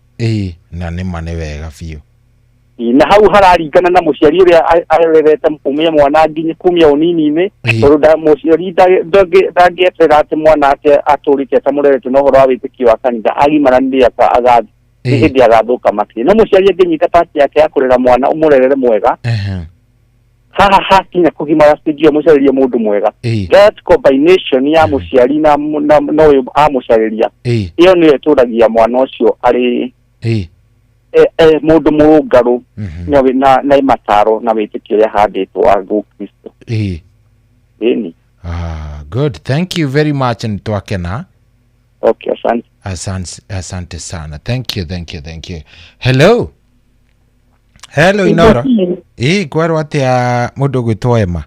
na nĩ ma nĩ wega biũ na hau hararingana na muciari uria arerete kumia mwana nginya kumia unini-ini tondu muciari ndangĩetera atĩ mwana ake atũrĩte ta mũrerete na ũhoro wa wĩtĩkio wa kanitha agimaranire agathi hindi agathuka makiri no muciari angĩnyita pati yake ya kũrera mwana ũmũrerere mwega haha hakinya kũgimara stage ya muciari mũndũ mwega that combination ya muciari na no amuciariria iyo nĩ ĩtũragia mwana ũcio arĩ mundu mũrũngarũ na mataro na wĩtĩkio ũrĩa handĩtwo wa Kristo. Good, thank you very much and twakena. Okay, asante sana. Thank you. Hello Inoro. Kwarwo atia mundu gwitwo Emma?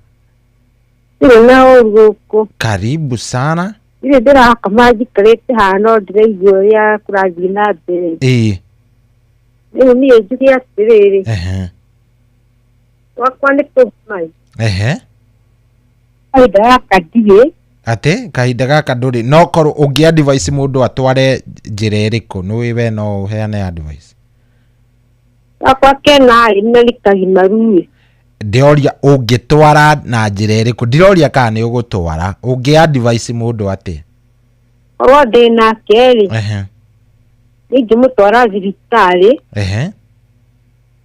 Na uruko. Karibu sana. Ile ndira kamaji karete hano ndireigwo ya kurathi na mbere. Ndio ni ejukia tiriri. Wakwa ni kumai. Kahinda gaka ndirĩ. Ate kahinda gaka ndũrĩ no korwo ũngĩ advice mũndũ atware njĩra ĩrĩkũ nĩ we no uheane advice? Akwa kena nĩ kagimaru. Ndĩoria ũngĩtwara na njĩra ĩrĩkũ, ndiroria kana nĩ ũgũtwara, ũngĩ advice mũndũ atĩ? Korwo ndĩna kerĩ. Ningĩmũtwara thibitarĩ.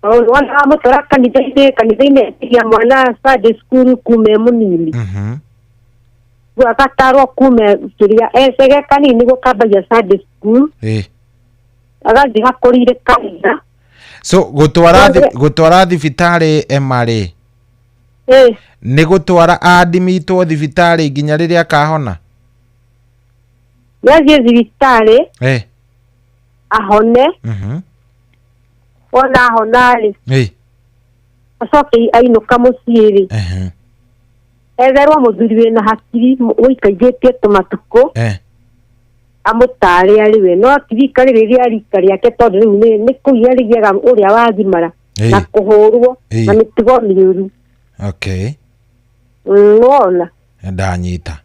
Wana mũtwara kanitha-inĩ ya mwana Sunday school kume mũnini. Agatarwo kume kĩrĩa ecege kanini gũkambagia Sunday school. Agathi gakũrire kanitha. So gũtwara thibitarĩ Emma-rĩ, nĩ gũtwara admitwo thibitarĩ nginya rĩrĩa akahona? Nĩathiĩ thibitarĩ ahone. Ona ahona-rĩ, acoke ainũka mũciĩ-rĩ, etherwo mũthuri wĩna hakiri ũikaigĩtie tũmatukũ amũtare arĩ we, no tirika rĩrĩa rika rĩake tondũ rĩu nĩ kũgia rĩgĩaga ũrĩa wagimara na kũhũrwo na mĩtugo mĩũru. Nona ndanyita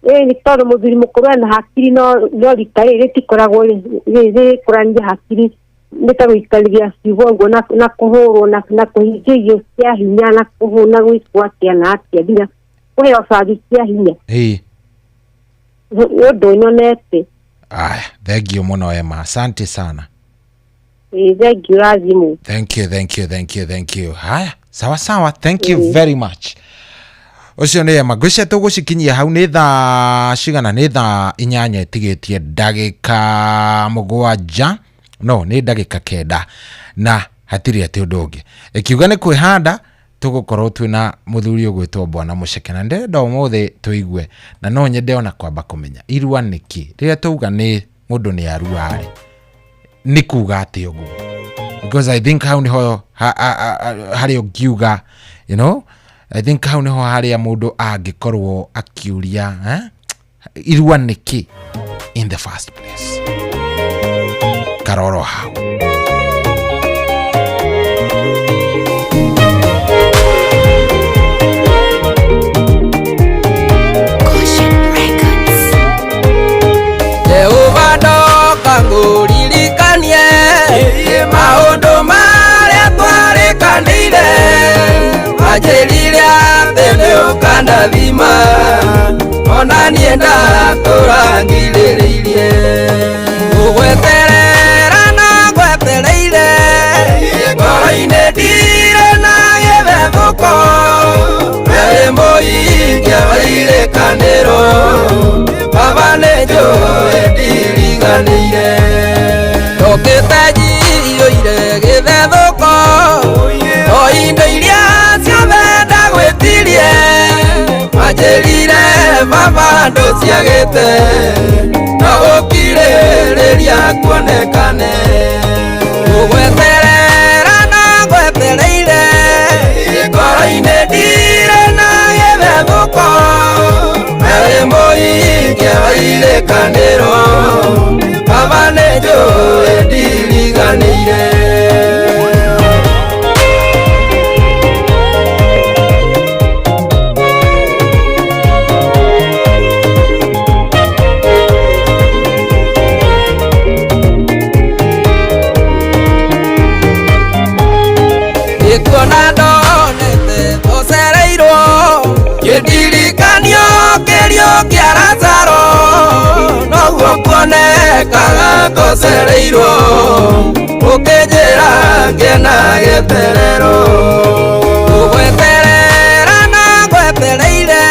nĩ tondũ mũthuri mũkũrũ ena hakiri no rika rĩrĩ rĩtikoragwo rĩkũrania hakiri nĩ ta gũikarĩria ciugo ũguo na kũhũrwo na kũhingia irio cia hinya na kũhũna gwĩkwo atĩa na atĩa nginya kũheo bathi cia hinya. Nĩ ũndũ nyonete. Thank you mũno Emma, asante sana. Thank you razimu. Thank you. Haya, sawa, thank you very much. Ucio nĩ Emma, ngwĩciria tũgũcikinyia hau nĩ thaa cigana, nĩ thaa 8 ĩtigĩtie ndagĩka 7. No, nĩ ndagĩka 9 na hatirĩ atĩ ũndũ ũngĩ. Ikiuga nĩ kwĩhanda tũgũkorwo twĩna mũthuri ũgwĩtwo Bwana Mũceke, na ndĩrenda ũmũthĩ tũigue na no nyende ona kwamba kũmenya irua nĩkĩ. Rĩrĩa tauga nĩ mũndũ nĩ arua-rĩ, nĩ kuga atĩ ũguo? Because I think hau nĩho harĩ ũngiuga, you know, I think hau nĩho harĩa mũndũ angĩkorwo akiuria irua nĩkĩ in the first place. Karoro hau. Jehova ndoka ngũririkanie maũndũ marĩa twarĩkanĩire, wanjĩrire atĩ nĩũkanathima ona niĩ ndatũrangirĩrĩirie gũgweterera na gwetereire ngoro-inĩ ndirĩ na gĩthethũko wĩ mũhingia wa irĩkanĩro baba nĩ njũĩ ndiriganĩire ndũkĩte njiyũire gĩthethũko o indo iria ciothe ndagwĩtirie wanjĩrire baba ndũciagĩte no gũkirĩrĩria kuonekane gũgweterera na gwetereire ngoro-inĩ ndirĩ na gĩthethũko wĩ mũhingia wa irĩkanĩro baba nĩ njũĩ ndiriganĩire. kia Lazaro noguo kuonekaga tocereirwo ukinjira ngena gĩterero gweterera na gwetereire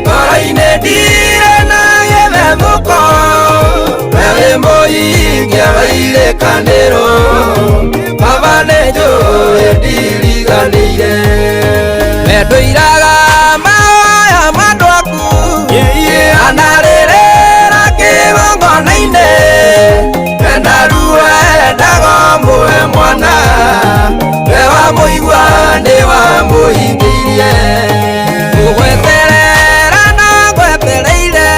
ngoro-inĩ ndire na gĩthethũko wewe mũhingia wa irĩkanĩro baba nĩ njũĩ ndiriganĩire mendũiraga mahoya mandwaku anarĩrĩra kĩgongona-inĩ endaruwe ndago mũhe mwana we wamũigua nĩ wamũhingĩirie gũgweterera na gwetereire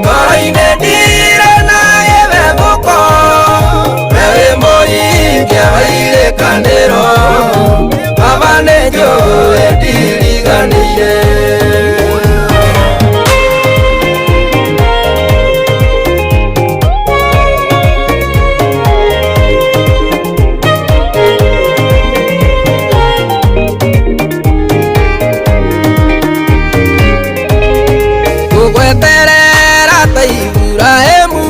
ngoro-inĩ ndire na gĩthethũko wewe mũhingia wa irĩkanĩro baba nĩ njũĩ ndiriganĩire gũgweterera ta Iburahĩmu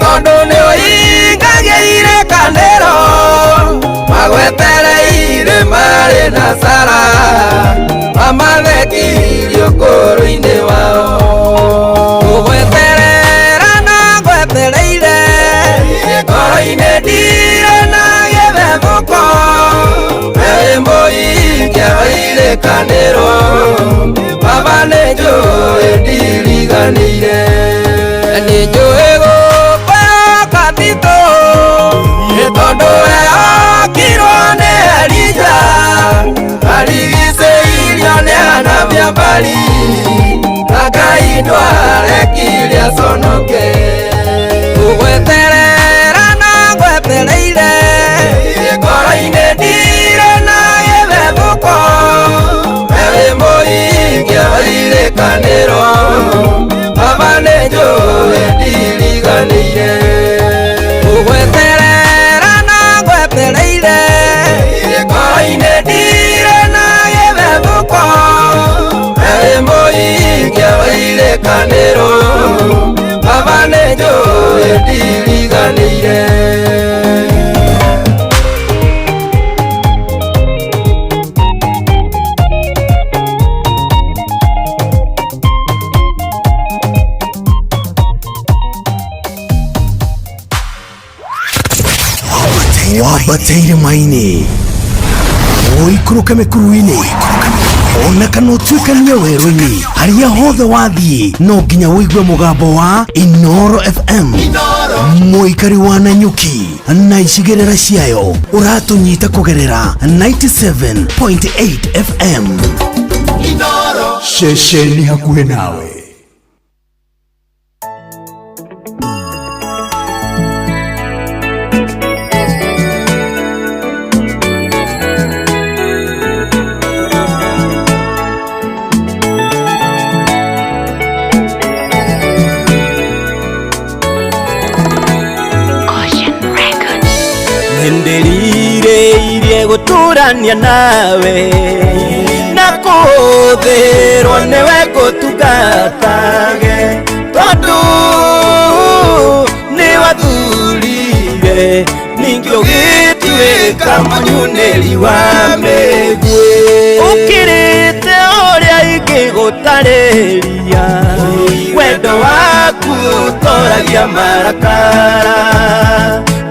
tondũ nĩũhingagia irĩkanĩro magwetereire marĩ na Sara mamathekirio ũkũrũ-inĩ wao gũgweterera na gwetereire ngoro-inĩ ndire na gĩthethũko wewe mũhingia wa irĩkanĩro baba nĩ njũĩ ndiriganĩire nĩ njũĩ gũkũĩhoka titũ nĩ tondũ ehokirwo nĩ Elija arigicĩirio nĩ anabii a Bali na Ngai ndwarekire aconoke gũgweterera na gwetereire ngoro-inĩ ndire na gĩthethũko wewe mũhingia wa irĩkanĩro baba nĩ njũĩ ndiriganĩire gũgweterera na gwetereire ngoro-inĩ ndire na gĩthethũko wewe mũhingia wa irĩkanĩro baba nĩ njũĩ ndiriganĩire wambateire maini ũikũrũke mĩkuru-inĩ ona kana ũtuĩkanie werũ-inĩ harĩa hothe wathiĩ no nginya wĩigue mũgambo wa Inooro FM mũikari wa Nanyuki na icigĩrĩra ciayo ũratũnyita kũgerera 97.8 FM Inooro ceceni hakuhĩ nawe. ndenderirĩirie gũtũrania nawe na kũhũthĩrwo nĩwe ngũtungatage tondũ nĩwathurire ningĩ ũgĩtuĩka mũnyunĩri wa mĩguĩ ũkĩrĩte ũrĩa ingĩgũtarĩria wendo waku ũtoragia marakara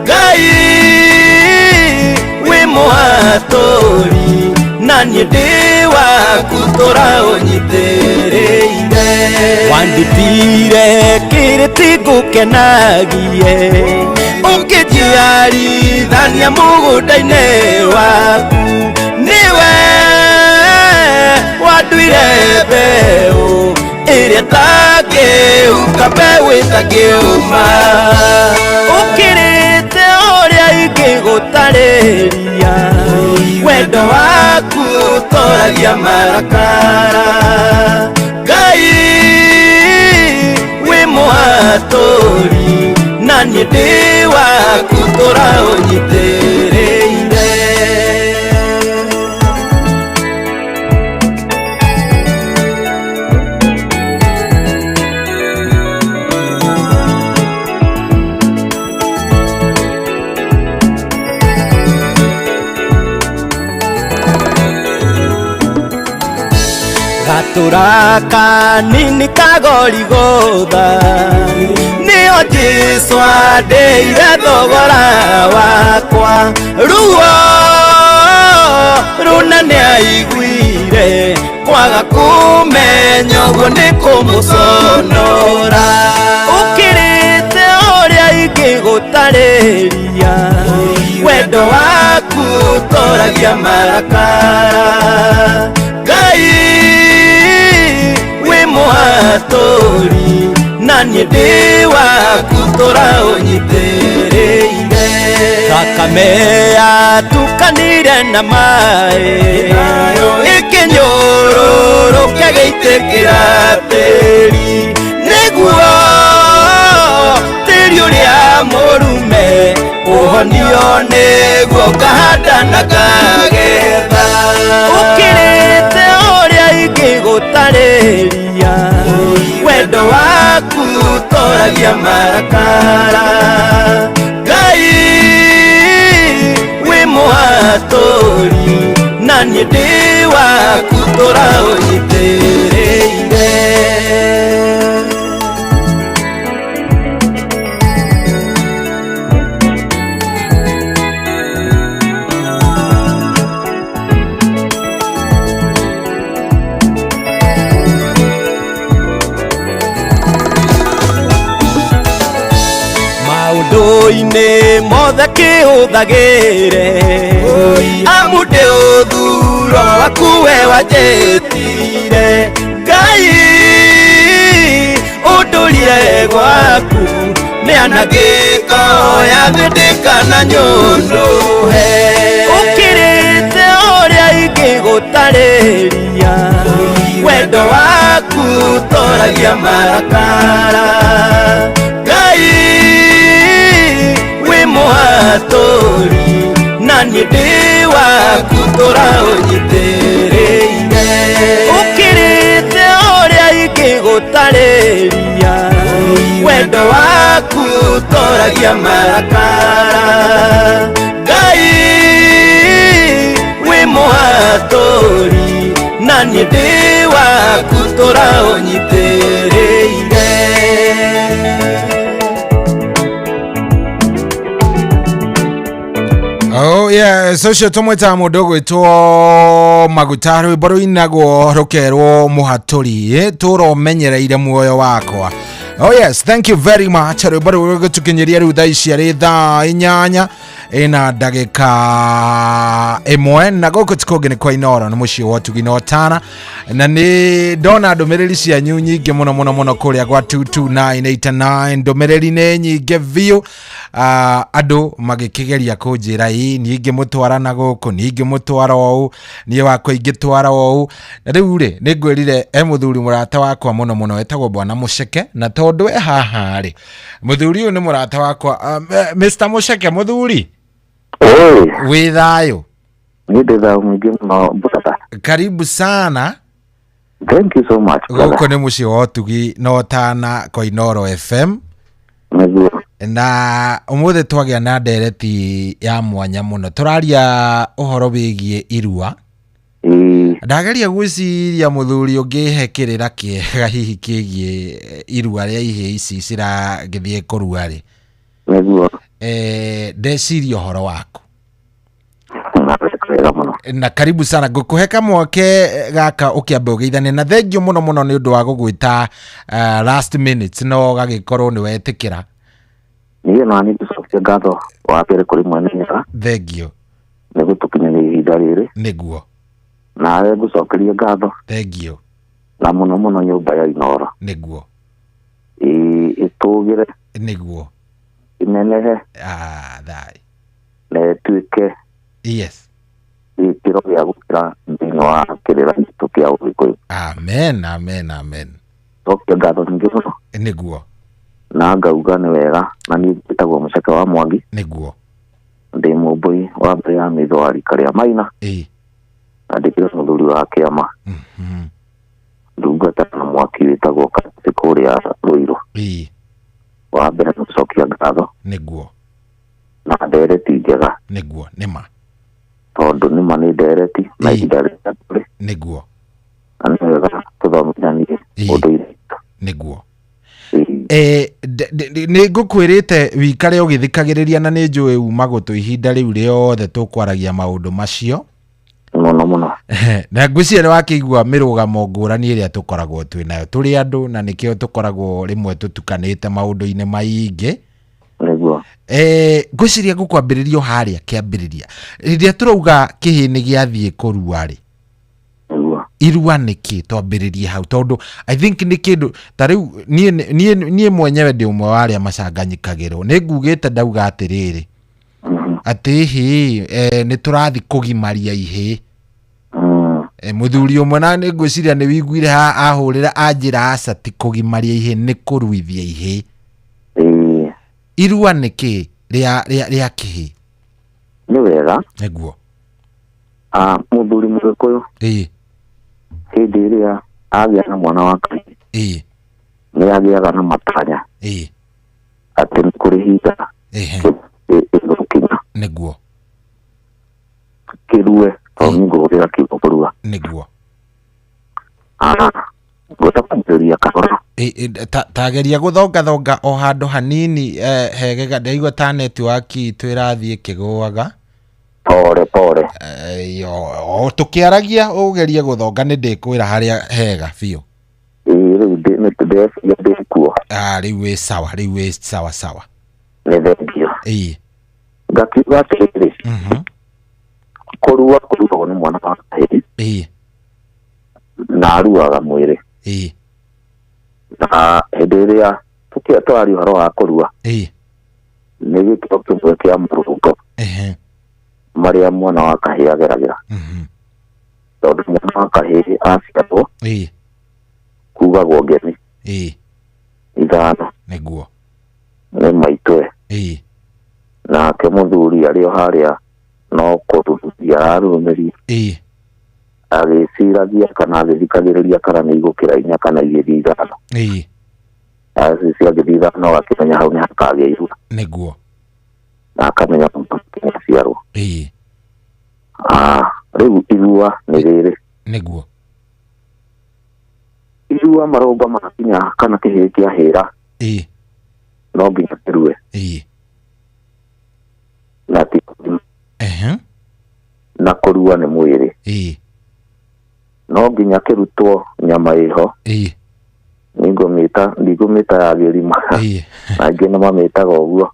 Ngai wĩ mũhatũri na niĩ ndĩ waku tũra ũnyitĩrĩire wandutire kĩrĩti ngũkenagie ũkĩnjiarithania mũgũnda-inĩ waku nĩwe wanduire mbeũ ĩrĩa tangĩhuka mbeũ ĩtangĩuma ũkĩrĩte ũrĩa ingĩgũtarĩria wendo waku ũtoragia marakara Ngai wĩ mũhatũri na niĩ ndĩ waku tũra ũnyitĩrĩire gaturaka nini kagorigotha nio Jesu andeire thogora wakwa ruo runene aiguire kwaga kumenya ũguo nĩ kũmũconora ũkĩrĩte ũrĩa ingĩgũtarĩria wendo waku ũtoragia marakara Ngai wĩ mũhatũri na niĩ ndĩ waku tũra ũnyitĩrĩire thakame yatukanire na maĩ ĩkĩnyũrũrũke gĩitĩkĩra tĩri nĩguo tĩri ũrĩa mũrume ũhonio nĩguo ngahanda na ngagetha ũkĩrĩte ũrĩa ingĩgũtarĩria wendo waku ũtoragia marakara Ngai wĩ mũhatũri na niĩ ndĩ waku tũra ũnyitĩrĩire maũndũ-inĩ mothe kĩhũthagĩre amu ndĩ ũthuro waku we wanjĩtire Ngai ũndũrire gwaku nĩanagĩka oya thĩ ndĩkana nyũndũhe ũkĩrĩte ũrĩa ingĩgũtarĩria wendo waku ũtoragia marakara Ngai wĩ mũhatũri na niĩ ndĩ waku tũra ũnyitĩrĩire ũkĩrĩte ũrĩa ingĩgũtarĩria wendo waku ũtoragia marakara Ngai wĩ mũhatũri na niĩ ndĩ waku tũra ũnyitĩrĩire Oh yeah, social tumweta mundu gwitwo Maguta rwimbo ruinagwo rukerwo muhaturi turomenyereire muoyo wakwa. Oh yes, thank you very much. Rwimbo rugutukinyiria riu thaa ici ari thaa 8 ina ndagika imwe na gũkũ tikonge nĩ kwa Inoro nĩ mũciĩ wa Tuginotana na nĩ ndona ndũmĩrĩri cianyu nyingĩ mũno kũrĩa gwa 22989 ndũmĩrĩri nĩ nyingĩ biũ andũ magĩkĩgeria kũnjĩra ningĩ mũtwarana gũkũ ningĩ mũtwara ũũ niĩ wakwa ingĩtwara ũũ na rĩu rĩ nĩ ngwĩrire mũthuri mũrata wakwa mũno etagwo Bwana Mũceke na tondũ haha rĩ mũthuri ũyũ nĩ mũrata wakwa Mr. Mũceke mũthuri wĩ thayũ karibu sana. Thank you so much. Gũkũ nĩ mũciĩ wa Tuginotana kwa Inoro FM na ũmũthĩ twagĩa na ndereti ya mwanya mũno tũraria ũhoro wĩgiĩ irua. Ndageria gwĩciria mũthuri ũngĩhekĩrĩra kĩega hihi kĩgiĩ irua rĩa ihĩĩ ici ciragĩthiĩ kũrua rĩ ndeciria ũhoro waku na karibu sana ngũkũhe kamwake gaka ũkĩamba ũgeithane na thengio mũno nĩ ũndũ wa gũgwĩta last minute no gagĩkorwo nĩ wetĩkĩra niĩ no nĩ gũcokia ngatho wa mbere kũrĩ mwene nyũmba thengio nĩ gũtũkinyanĩria ihinda rĩrĩ nĩguo nawe ngũcokeria ngatho thengio na mũno nyũmba ya Inoro nĩguo ĩtũgĩre nĩguo inenehe thai na ĩtuĩke yes gĩkĩro gĩa gũkĩra thĩinĩ wa kĩrĩra gitũ kĩa Ũgĩkũyũ. Amen. Cokia ngatho nyingĩ mũno nĩguo na ngauga nĩ wega na niĩ njĩtagwo Mũceke wa Mwangi nĩguo ndĩ mũmbũi wa mbere ya maitho wa rika rĩa Maina na ndĩkĩrĩ mũthuri wa kĩama ndungata na mwaki wĩtagwo Katĩ kũrĩa Rũirũ wa mbere nĩ gũcokia ngatho nĩguo na ndereti njega nĩguo nĩma tondũ nĩma nĩ ndereti na ihinda rĩrĩa tũrĩ nĩguo anaweza tuthomithanie unduire niguo nä ngå kwä rä te wikare å gä thikä rä ria na nä njå ä uma gå tå ihinda rä u rä othe tå kwaragia maå ndå macio muno muno na ngwĩciria nĩ wakĩigua mĩrũgamo ngũrani ĩrĩa tũkoragwo twĩ nayo tũrĩ andũ na nĩkĩo tũkoragwo rĩmwe tũtukanĩte maũndũ-inĩ maingĩ nĩguo ngwĩciria gũkwambĩrĩria o harĩa kĩambĩrĩria rĩrĩa tũrauga kĩhĩ nĩ gĩathiĩ kũrua rĩ irua nĩkĩ twambĩrĩrie hau tondũ I think nĩ kĩndũ ta rĩu niĩ mwenyewe ndĩ ũmwe wa arĩa macanganyikagĩrwo nĩ ngugĩte ndauga atĩrĩrĩ atĩ hĩ nĩ tũrathi kũgimaria ihĩ mũthuri ũmwe na nĩ ngwĩciria nĩ wiguire ahũrĩra anjĩra aca ti kũgimaria ihĩ nĩ kũruithia ihĩ irua nĩkĩ rĩa kĩhĩ nĩ wega nĩguo mũthuri mũgĩkũyũ hĩndĩ ĩrĩa agĩa na mwana wa kahĩĩ nĩ agĩaga na matanya atĩ nĩ kũrĩ hinda ĩgũkinya nĩguo kĩrue tondũ nĩ ngũhũthĩra kiugo kũrua nĩguo ngwenda kũmĩrĩria kahora tageria gũthongathonga o handũ hanini hegega ndaigua ta netiwaki itũ ĩrathiĩ ĩkĩgũaga pore o tũkĩaragia ũgerie gũthonga nĩ ndĩkwĩra harĩa hega biũ rĩu ndĩkuo rĩu wĩ sawa nĩ thengio ngakiuga atĩrĩrĩ kũrua kũrutagwo nĩ mwana wa kahĩĩ na aruaga mwĩrĩ na hĩndĩ ĩrĩa tũraria ũhoro wa kũrua nĩ gĩkĩro kĩmwe kĩa mũrũngo marĩa mwana wa kahĩĩ ageragĩra tondũ mwana wa kahĩĩ aciarwo kugagwo ngemi ithano nĩguo nĩ maitwe nake mũthuri arĩ o harĩa no kũrũithia ararũmĩria agĩciragia kana agĩthikagĩrĩria kana nĩ igũkĩra inya kana igĩthiĩ ithano ciagĩthiĩ ithano agakĩmenya hau nĩ hakagĩa irua nĩguo na akamenya mũtumia aciarwo rĩu irua nĩ rĩrĩ nĩguo irua marũmba makinya kana kĩhĩĩ kĩahĩra no nginya kĩrue na na kũrua nĩ mwĩrĩ no nginya kĩrutwo nyama ĩho ndigũmĩta ya gĩrima na angĩ nĩ mamĩtaga ũguo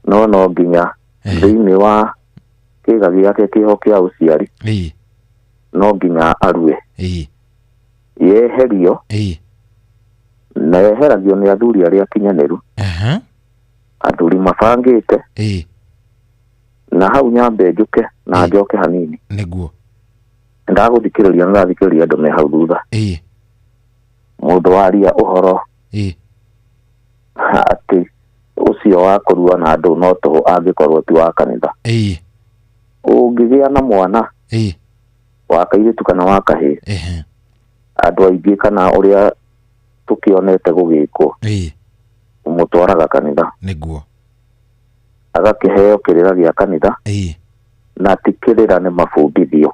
no nginya thĩinĩ wa kĩga gĩake kĩho kĩa ũciari no nginya arue yeherio na yeheragio nĩ athuri arĩa akinyanĩru athuri mabangĩte na hau nyambe njũke na njoke hanini nĩguo ndagũthikĩrĩria nĩndathikĩrĩria andũ me hau thutha mũndũ waria ũhoro atĩ ũcio wa kũrua na andũ no tũhũ angĩkorwo ti wa kanitha ũngĩgĩa na mwana wa kairĩtu kana wa kahĩĩ andũ aingĩ kana ũrĩa tũkĩonete gũgĩkwo ũmũtwaraga kanitha nĩguo agakĩheo kĩrĩra gĩa kanitha na ti kĩrĩra nĩ mabundithio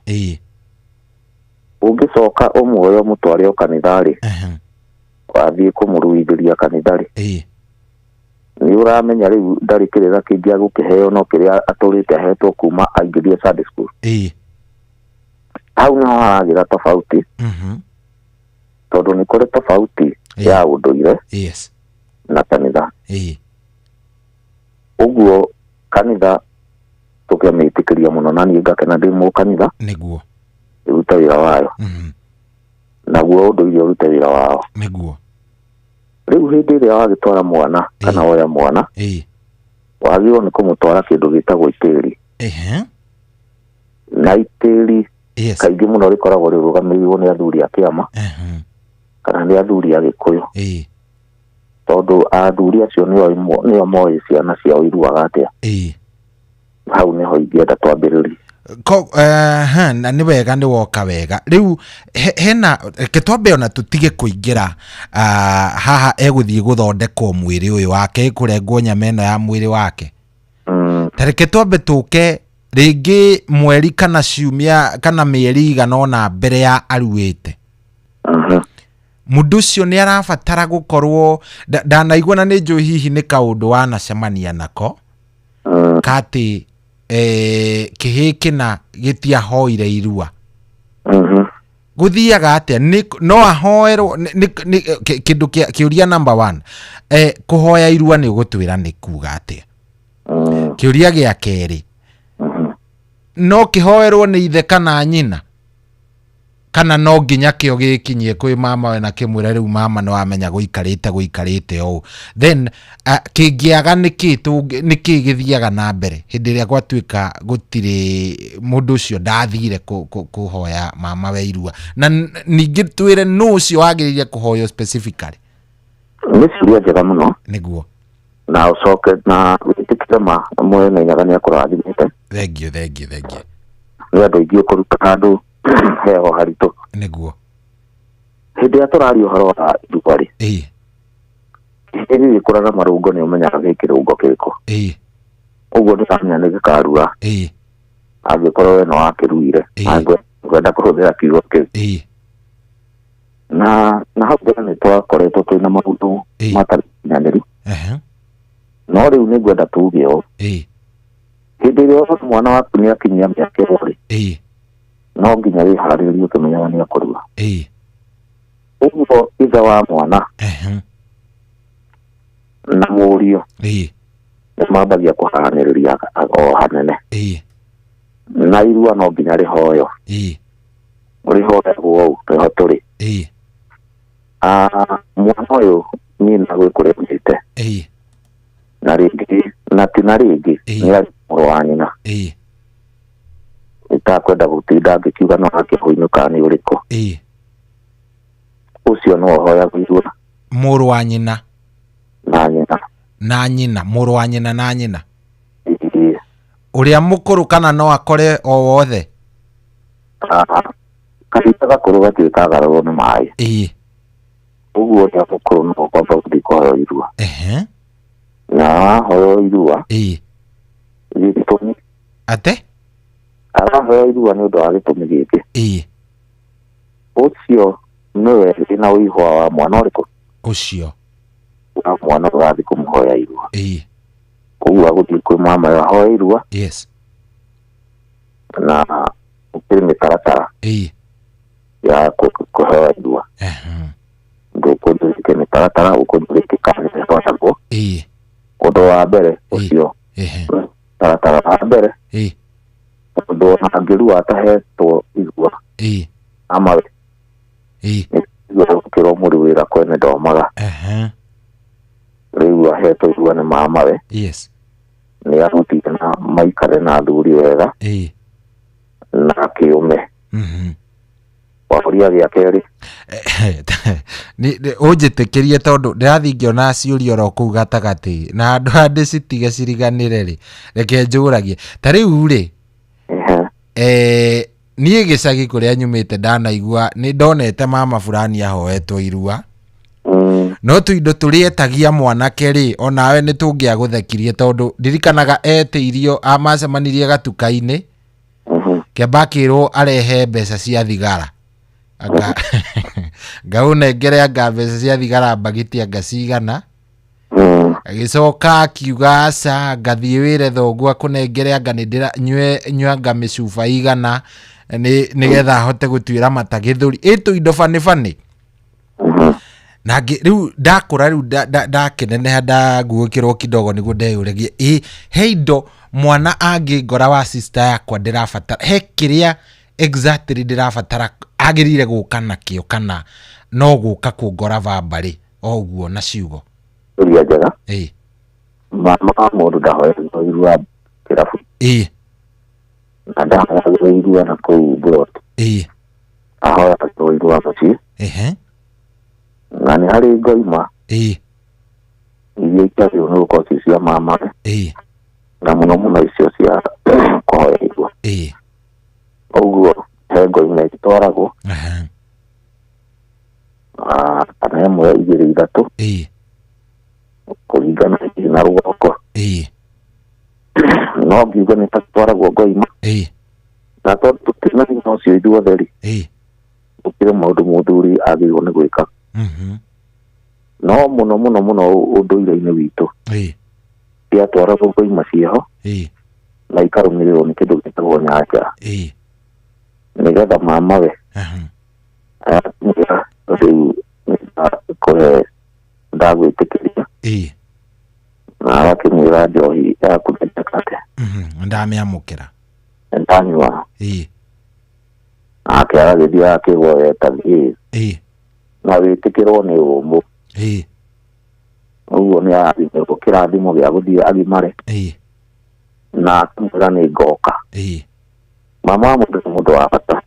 ũngĩcoka ũmuoyo mũtware o kanitha-rĩ wathiĩ kũmũruithĩria kanitha-rĩ nĩ ũramenya rĩu ndarĩ kĩrĩra kĩngĩ agũkĩheo no kĩrĩa atũrĩte ahetwo kuma aingĩrie Sunday school hau nĩho haragĩra tofauti tondũ nĩ kũrĩ tofauti ya ũndũire na kanitha ũguo kanitha tũkĩmĩtĩkĩria mũno na niĩ ngakena ndĩ mũkanitha nĩguo ĩrute wĩra wayo naguo ũndũire ũrute wĩra wao nĩguo rĩu hĩndĩ ĩrĩa wagĩtwara mwana kana woya mwana wagĩrĩirwo nĩ kũmũtwara kĩndũ gĩtagwo itĩri na itĩri kaingĩ mũno rĩkoragwo rĩrũgamĩrĩirwo nĩ athuri a kĩama kana nĩ athuri a Gĩkũyũ tondũ athuri acio nĩo moĩ ciana ciao iruaga atĩa hau nĩho ingĩenda twambĩrĩrie na nĩ wega nĩ woka wega rĩu hena reke twambe ona tũtige kũingĩra haha egũthiĩ gũthondekwo mwĩrĩ ũyũ wake kũrengwo nyama ĩno ya mwĩrĩ wake ta reke twambe tũke rĩngĩ mweri kana ciumia kana mĩeri iganona mbere ya aruĩte. Mũndũ ũcio nĩ arabatara gũkorwo ndanaigua na nĩ njũĩ hihi nĩ kaũndũ wanacemania nako kati kĩhĩ kĩna gĩtiahoire irua. Gũthiaga atĩa no ahoerwo kĩndũ kĩũria number 1 kũhoya irua nĩ ũgũtwĩra nĩ kuga atĩa. Kĩũria gĩa kerĩ no kĩhoerwo nĩ ithe kana nyina kana no nginya kĩo gĩkinyie kwĩ mama we na kĩmwĩre rĩu mama no amenya gũikarĩte ũũ. Then kĩngĩaga nĩkĩ gĩthiaga na mbere hĩndĩ ĩrĩa gwatuĩka gũtirĩ mũndũ ũcio ndathire kũhoya mama we irua, na ningĩ twĩre nũ ũcio wagĩrĩire kũhoyo specifically. Nĩ ciũria njega mũno nĩguo na ũcoke na wĩtĩkĩre ma mwene nyaga nĩ akũrathimĩte. Thengiũ nĩ andũ aingĩ kũruta handũ heho haritũ nĩguo hĩndĩ ĩrĩa tũraria ũhoro wa irua rĩ hĩndĩ gĩkũraga marũngo nĩ ũmenyaga gĩ kĩrũngo kĩrĩkũ. Ũguo ndĩramenya nĩ gĩkarua angĩkorwo we no wakĩruire ngwenda kũhũthĩra kiugo kĩu. Na hau mbere nĩ twakoretwo twĩna maũndũ matarĩ kinyanĩru no rĩu nĩ ngwenda tuge ũũ hĩndĩ ĩrĩa mwana waku nĩ akinyia mĩaka ĩyo no nginya wĩharĩrie ũkĩmenyaga nĩ akũrua. Ũguo ithe wa mwana na mũriũ nĩ mambagia kũharanĩrĩria o hanene na irua no nginya rĩhoyo rĩhoyagwo ũũ rĩho tũrĩ. Mwana ũyũ niĩ na gwĩkũrĩa njĩte na rĩngĩ na ti na rĩngĩ nĩ arĩ mũrũ wa nyina itakwenda gũtinda ngĩkiuga no akĩhũinũka nĩ ũrĩkũ. Ũcio no ahoyagwo irua mũrũ wa nyina na nyina mũrũ wa nyina na nyina ũrĩa mũkũrũ kana no akore o wothe kahinda gakũrũ gatuĩka agarũrwo nĩ maĩ. Ũguo ũrĩa mũkũrũ no kwamba gũthiĩ kũhoyo irua na wahoyo irua gĩtũmi ate arahoyo irua nĩ ũndũ wa gĩtũmi gĩkĩ. Ũcio nĩwe wĩna ũihwa wa mwana ũrĩkũ ũcio wa mwana ũrathiĩ kũmũhoya irua. Ũguo agũthiĩ kwĩ mama we ahoya irua na ũkĩrĩ mĩtaratara ya kũhoya irua. Ndũkũndũrĩke mĩtaratara ũkũndũrĩke kanitha hotagwo. Ũndũ wa mbere ũcio taratara wa mbere ũndũ ona angĩrua atahetwo irua amawe gũkĩrwo mũri wĩra kwene ndomaga rĩu ahetwo irua nĩ mamawe nĩ agũthiĩ na maikare na athuri wega na kĩũme. Wahoria gĩa kerĩ ũnjĩtĩkĩrie tondũ ndĩrathiĩ ngĩona ciũria oro kũu gatagatĩ na andũ andĩ citige ciriganĩre rĩ reke njũragie ta rĩu rĩ niĩ gĩcagi kũrĩa nyumĩte ndanaigua nĩ ndonete mama fulani ahoetwo irua no tũindo tũrĩetagia mwanake rĩ onawe nĩ tũngĩagũthekirie tondũ ndirikanaga etĩirio amacemanirie gatuka-inĩ kĩamba akĩrwo arehe mbeca cia thigara ngaunengere anga mbeca cia thigara mbagiti anga cigana agĩcoka akiuga aca ngathiĩ wĩre thoguo akũnengere anga nyue anga mĩcuba igana nĩgetha ahote gũtuĩra mata gĩthũri ĩtũ indo bani na rĩu ndakũra rĩu ndakeneneha ndaguũkĩrwo kidogo nĩguo ndeyũragie he indo mwana angĩngora wa sister yakwa ndĩrabatara he kĩrĩa exactly ndĩrabatara agĩrĩire gũka nakĩo kana no gũka kũngora vambarĩ o ũguo na ciugo. Ũria njega mama mũndũ ndahoyagwo irua kĩrabu na ndahoyagwo irua na kũu brot ahoyagwo irua mũciĩ na nĩ harĩ ngoima iria ikĩagĩrwo nĩ gũkorwo ci cia mama na mũno mũno icio cia kũhoya irua. Ũguo he ngoima igĩtwaragwo kana ĩmwe igĩrĩ ithatũ kũringana na rũgoko no ngiuga nĩ ta twaragwo Ngoima na tondũ tũtirĩ na ũcio ithuothe rĩ gũtirĩ maũndũ mũthuri agĩrĩirwo nĩ gwĩka no mũno ũndũire-inĩ witũ ciatwaragwo Ngoima ciĩho na ikarũmĩrĩrwo nĩ kĩndũ gĩtagwo nyanja nĩgetha mamawe rĩu kũhe ndagwĩtĩkĩria na agakĩmwĩra njohi yaku ndĩtakate ndamĩamũkĩra ndanyua nake agagĩthiĩ akĩgoeta na wĩtĩkĩrwo nĩ ũmũ ũguo nĩ athimĩrwo kĩrathimo gĩa gũthiĩ agimare na akĩmwĩra nĩ ngoka mama wa mũndũ nĩ mũndũ wa bata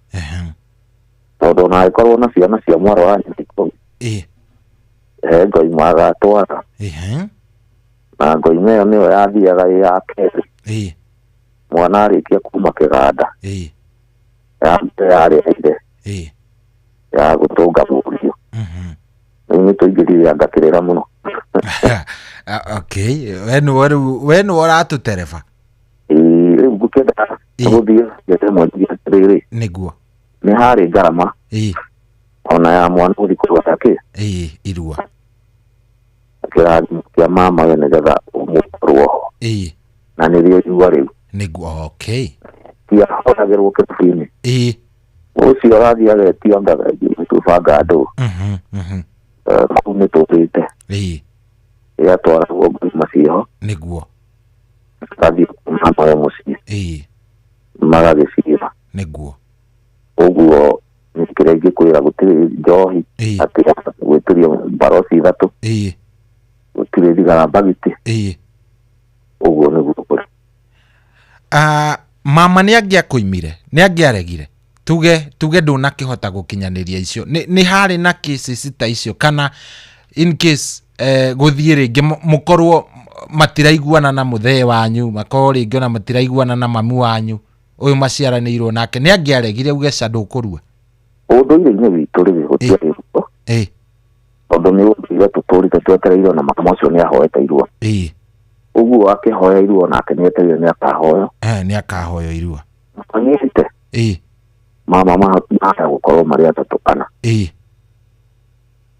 tondũ ona agĩkorwo na ciana cia mwarĩ wa nyina Ngoima agatwara na Ngoima ĩyo nĩyo yathiaga ya kerĩ mwana arĩkia kuma kĩganda yarĩaire ya gũtũnga mũriũ rĩu nĩ tũingĩrire ngakĩrĩra mũno we nĩwe ũratũtereba rĩu ngũkĩenda gũthiĩ ngetemwendia atĩrĩrĩ nĩguo nĩ harĩ ngarama ona ya mwana gũthiĩ kũrwata irua kĩrathimo kĩa mamawe nĩgetha ũmũkorwo ho na nĩrĩo irua rĩu nĩguo tiahoragĩrwo kĩbubu-inĩ ũcio arathiĩ agetia tũbanga andũ kũu nĩ tũtĩte ĩgatwaragwo Ngoima ciĩho nĩguo gathiĩ mamawe mũciĩ magagĩcira nĩguo ũguo nĩkĩrĩa ingĩkwĩra gũtirĩ njohi atĩ gwĩtĩrio mbaroci ithatũ gũtirĩ thigara mbagiti ũguo nĩguo kũrĩ mama nĩ angĩakũimire nĩ angĩaregire tuge ndũnakĩhota gũkinyanĩria icio nĩ harĩ na cases ta icio kana in case gũthiĩ rĩngĩ mũkorwo matiraiguana na mũthee wanyu makorwo rĩngĩ ona matiraiguana na mamu wanyu ũyũ maciaranĩirwo nake nĩ angĩaregire uge ca ndũkũrua ũndũire-inĩ witũ rĩ gũtiarĩ ruo tondũ nĩ ũndũire tũtũrĩte twetereirwo na mama ũcio nĩ ahoete irua ũguo akĩhoya irua nake nĩ etereire nĩ akahoyo irua anyitĩte mama mahota gũkorwo marĩ atatũ kana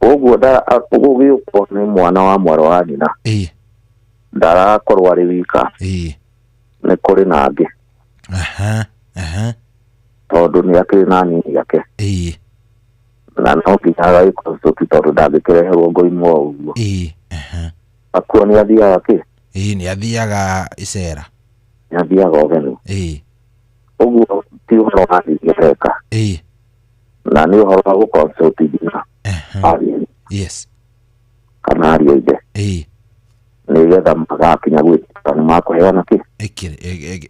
ũguo ũgĩũkwo nĩ mwana wa mwarĩ wa nyina ndarakorwo arĩ wika nĩ kũrĩ na angĩ tondũ nĩ akĩrĩ na nini yake na no nginya agagĩkonsulti tondũ ndangĩkĩreherwo Ngoima o ũguo akuo nĩ athiaga nĩ athiaga icera nĩ athiaga ũgeni ũguo ti ũhoro wa ndingĩreka na nĩ ũhoro wa gũkonsulti nginya kana ariũ ithe nĩgetha magakinya gwĩtĩka nĩ makũheana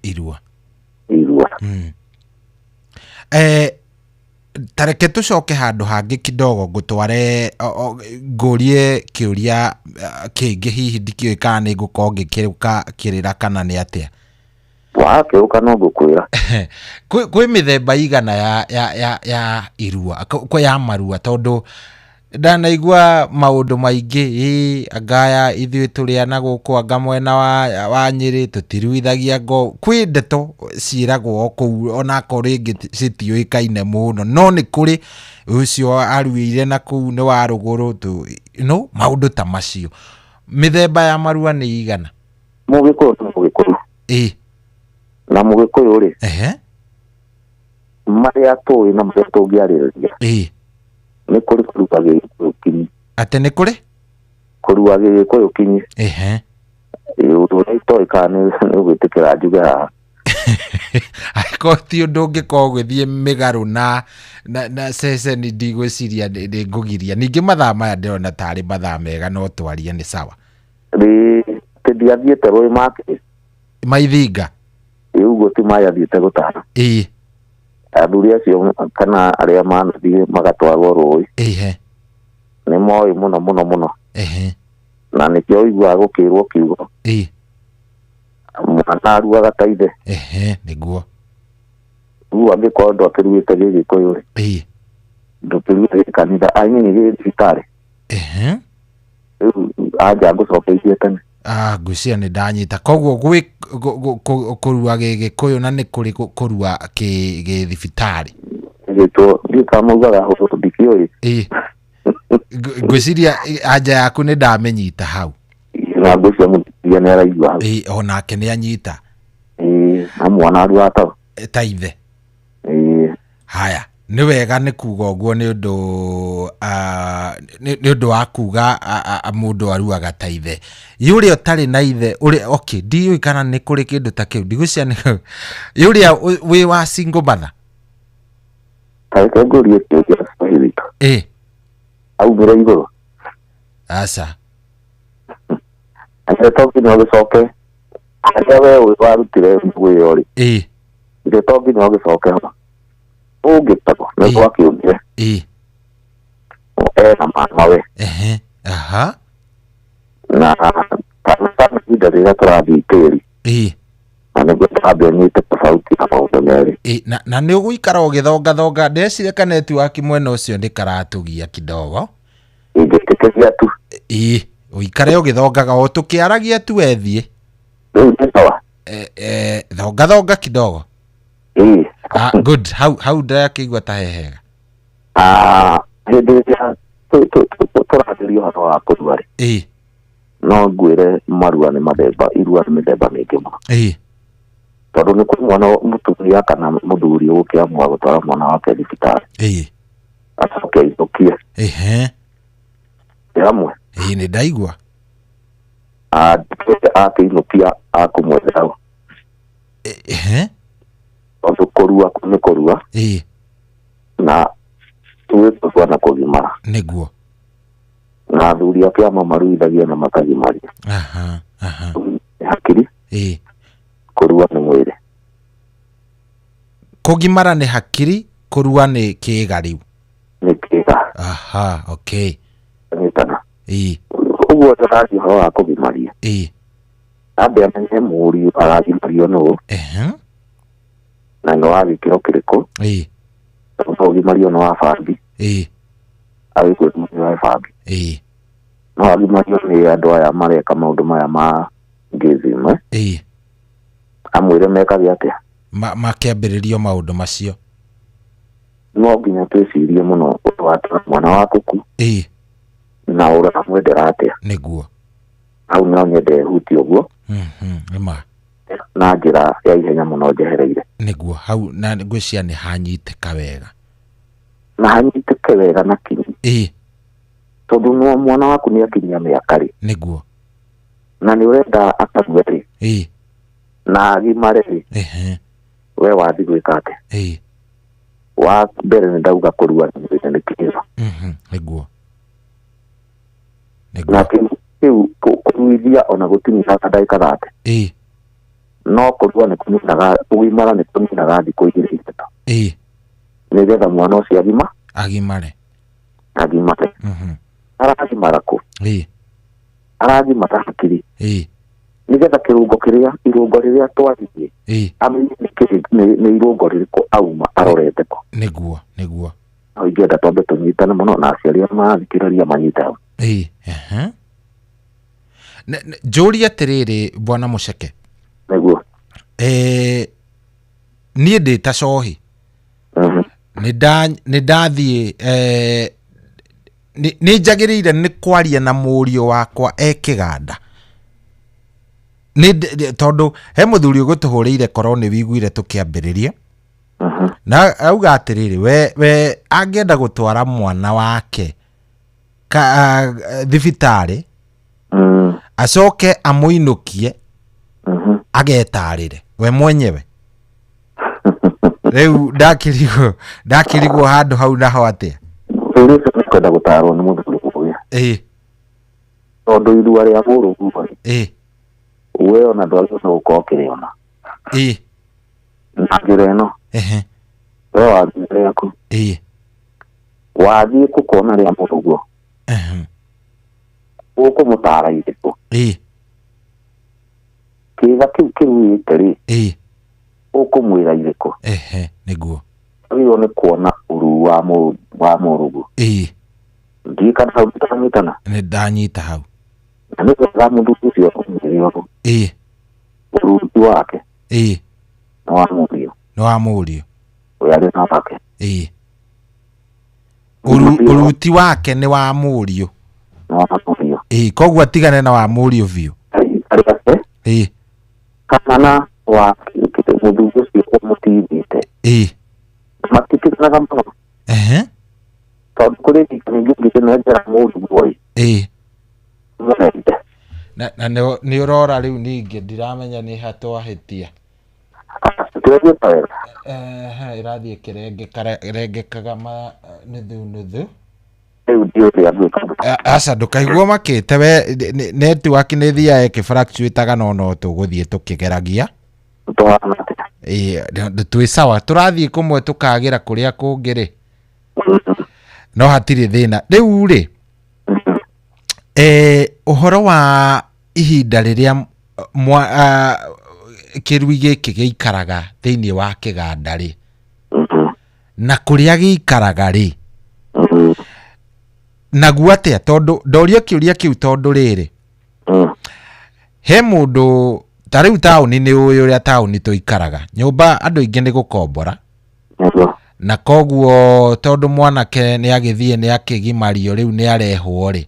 irua tareke tũcoke handũ hangĩ kidogo ngũtware ngũrie kĩũria kĩngĩ hihi ndikĩũĩ kana nĩ ngũkorwo ngĩkĩrĩra kana nĩ atĩa wakĩũka no ngũkwĩra kwĩ mĩthemba igana ya irua ya marua tondũ ndanaigua maũndũ maingĩ angaya ithuĩ tũrĩana gũkũ anga mwena wa Nyĩrĩ tũtiruithagia ngo kwĩ ndeto ciĩragwo kũu onakorwo rĩngĩ citiũĩkaine mũno no nĩ kũrĩ ũcio aruĩire na kũu nĩ wa rũgũrũ maũndũ ta macio mĩthemba ya marua nĩ igana mũgĩkũyũ na mũgĩkũyũ rĩ marĩa tũĩ na marĩa tũngĩarĩrĩria nĩ kũrĩ kũrua gĩgĩkũyũ kinyi atĩ nĩ kũrĩ kũrua gĩgĩkũyũ kinyi ũndũ ũrĩa itoĩ kana nĩ ũgwĩtĩkĩra njuge haha angĩkorwo ti ũndũ ũngĩkorwo ũgĩthiĩ mĩgarũ na ceceni ndigwĩciria nĩ ngũgiria ningĩ mathaa maya ndĩrona tarĩ mathaa mega no twarie nĩ sawa ndiathiĩte rũĩ make maithinga ũguo ti maya thiĩte gũtara athuri acio kana arĩa manathiĩ magatwarwo rũĩ nĩ moĩ mũno na nĩkĩo ũiguaga gũkĩrwo kiugo mwana aruaga ta ithe nĩguo rĩu angĩkorwo ndwakĩruĩte gĩgĩkũyũ rĩ ndũkĩruĩte gĩkanitha anyinyi gĩ thibitarĩ rĩu anja ngũcokeirie tene Ngwĩciria nĩ ndanyita. Koguo gwĩ kũrua Gĩgĩkũyũ na nĩ kũrĩ kũrua gĩthibitarĩ. Ndikamaugaga hũthũ ndikĩũĩ. Ngwĩciria anja yaku nĩ ndamenyita hau. Na ngwĩciria mũtumia nĩ araigua hau. Onake nĩ anyita. Na mwana arua ta ithe. Haya, nĩ wega nĩ kuga ũguo nĩ ũndũ wa kuga mũndũ aruaga ta ithe. Yũrĩa ũtarĩ na ithe okay, ndiũĩ kana nĩ kũrĩ kĩndũ ta kĩu. Ndigwĩciria nĩ yũrĩa wĩ wa single mother. Ngũrie kĩũria Swahili. Aumĩre igũrũ. Aca. Toki no gĩcoke. Harĩa we warutire nguo rĩ. Ithe toki no gĩcoke ho. Ũngĩtagwo nĩ kwa kĩũmire. Na mama we. Aha. Na kana indo rĩrĩa tũrathiĩ tĩri. Na nĩguo tũambia nyite tofauti na maũndũ merĩ. Na nĩ ũgũikara ũgĩthongathonga. Ndecire kana netiwaki mwena ũcio ndĩkaratũgia kidogo. Ingĩtĩkĩria tu. Ũikare ũgĩthongaga o tũkĩaragia tu ethiĩ. Thongathonga kidogo. Good. How ndakĩigua ta hehega. Hĩndĩ ĩrĩa tũrathĩria ũhoro wa kũrua rĩ. No ngwĩre marua nĩ mathemba, irua nĩ mĩthemba mĩingĩ mũno. Tondũ nĩ kũrĩ mwana mũtumia kana mũthuri ũgũkĩamua gũtwara mwana wake thibitarĩ. Acoke aithũkie. Amwe. Nĩ ndaigua. Akĩinũkia akũmwethera. Tondũ kũrua nĩ kũrua. Na tuwĩkũrua na kũgimara. Nĩguo. Na athuri ake ama maruithagia na makagimaria. Hakiri. Kũrua nĩ mwĩrĩ. Kũgimara nĩ hakiri, kũrua nĩ kĩĩga rĩu. Nĩ kĩĩga. Okay. Nyitana. Ũguo tũrathiĩ ũhoro wa kũgimaria. Ambe amenye mũriũ aragimario nũũ. Na nĩ wa gĩkĩro kĩrĩkũ. Tondũ ũgimario nĩ wa fambi. Agĩkwo nĩ wa fambi. No agimario nĩ andũ aya mareka maũndũ maya ma ngĩzimwe. Amwĩre mekage atĩa. Makĩambĩrĩrio maũndũ macio. No nginya twĩcirie mũno ũtwatĩra mwana waku ku. Na ũramwendera atĩa. Nĩguo. Hau no nyende huti ũguo. Na njĩra ya ihenya mũno njehereire. Nĩguo. Hau na ngwĩciria nĩ hanyitĩka wega. Na hanyitĩke wega na kinyi. Tondũ no mwana waku nĩ akinyia mĩaka rĩ. Nĩguo. Na nĩ ũrenda akarue rĩ. Na agimare rĩ. We wathiĩ gwĩka atĩa. Wa mbere nĩ ndauga kũrua nĩ kĩĩga. Nĩguo. Na kĩu kũruithia ona gũtinĩraga ndagĩka 30. No kũrua nĩ kũninaga, kũgimara nĩ kũninaga thikũ 2 3. Nĩgetha mwana ũcio agimare. Aragimara kũ? Aragimara hakiri. Nĩgetha irũngo rĩrĩa twathiĩ. Amenye nĩ irũngo rĩrĩkũ auma arorete kũ. Nĩguo. No ingĩenda twambe tũnyitane mũno na aciari arĩa marathikĩrĩria manyite hau. Njũria atĩrĩrĩ bwana Mũceke. Nĩguo. Niĩ ndĩ ta cohi. Nĩ ndathiĩ nĩ njagĩrĩire nĩ kwaria na mũriũ wakwa kĩganda. Tondũ he mũthuri ũgũtũhũrĩire korwo nĩ wiguire tũkĩambĩrĩria. Na auga atĩrĩrĩ we angĩenda gũtwara mwana wake thibitarĩ acoke amũinũkie agetarĩre we mwenyewe. Rĩu ndakĩrigwo handũ hau naho atĩa. Ũrĩa nĩ kwenda gũtarwo nĩ mũthuri ũyũ. Tondũ irua rĩa mũrũguo we ona ndwagĩrĩirwo gũkorwo ũkĩrĩona. Na njĩra ĩno we wathiĩ rĩaku wathiĩ gũkona rĩa mũrũguo ũkũmũtara irĩkũ. Kĩĩga kĩu kĩruĩte rĩ ũkũmwĩra irĩkũ. Nĩguo. Wagĩrĩirwo nĩ kuona ũru wa mũrũguo. Ndiĩ kana hau ndanyitana. Nĩ ndanyita hau. Na nĩ wega mũndũ ũcio murio uruti wake no wa murio uyari na wake uruti wake ni wa murio no wa murio koguo atigane na wa murio view kana wa mudugu ucio umutithite matikithanaga muno tondũ kũrĩ thikũ nyingĩ nĩnjĩra mũndũ boy na nĩ ũrora rĩu ningĩ ndiramenya nĩ hatwahĩtia ĩrathiĩ kĩrengekaga nuthu aca ndũkaigua makĩte we netiwaki nĩ thiaga ĩkĩfractuĩtaga no tũgũthiĩ tũkĩgeragia twĩ sawa tũrathiĩ kũmwe tũkagĩra kũrĩa kũngĩ rĩ no hatirĩ thĩna rĩu rĩ ũhoro wa ihinda rĩrĩa kĩrui gĩkĩ gĩikaraga thĩinĩ wa kĩganda rĩ na kũrĩa gĩikaraga rĩ naguo atĩa tondũ ndoria kĩũria kĩu tondũ rĩrĩ he mũndũ ta rĩu taũni nĩ ũyũ ũrĩa taũni tũikaraga nyũmba andũ aingĩ nĩ gũkombora na koguo tondũ mwanake nĩ agĩthiĩ nĩ akĩgimario rĩu nĩ arehwo rĩ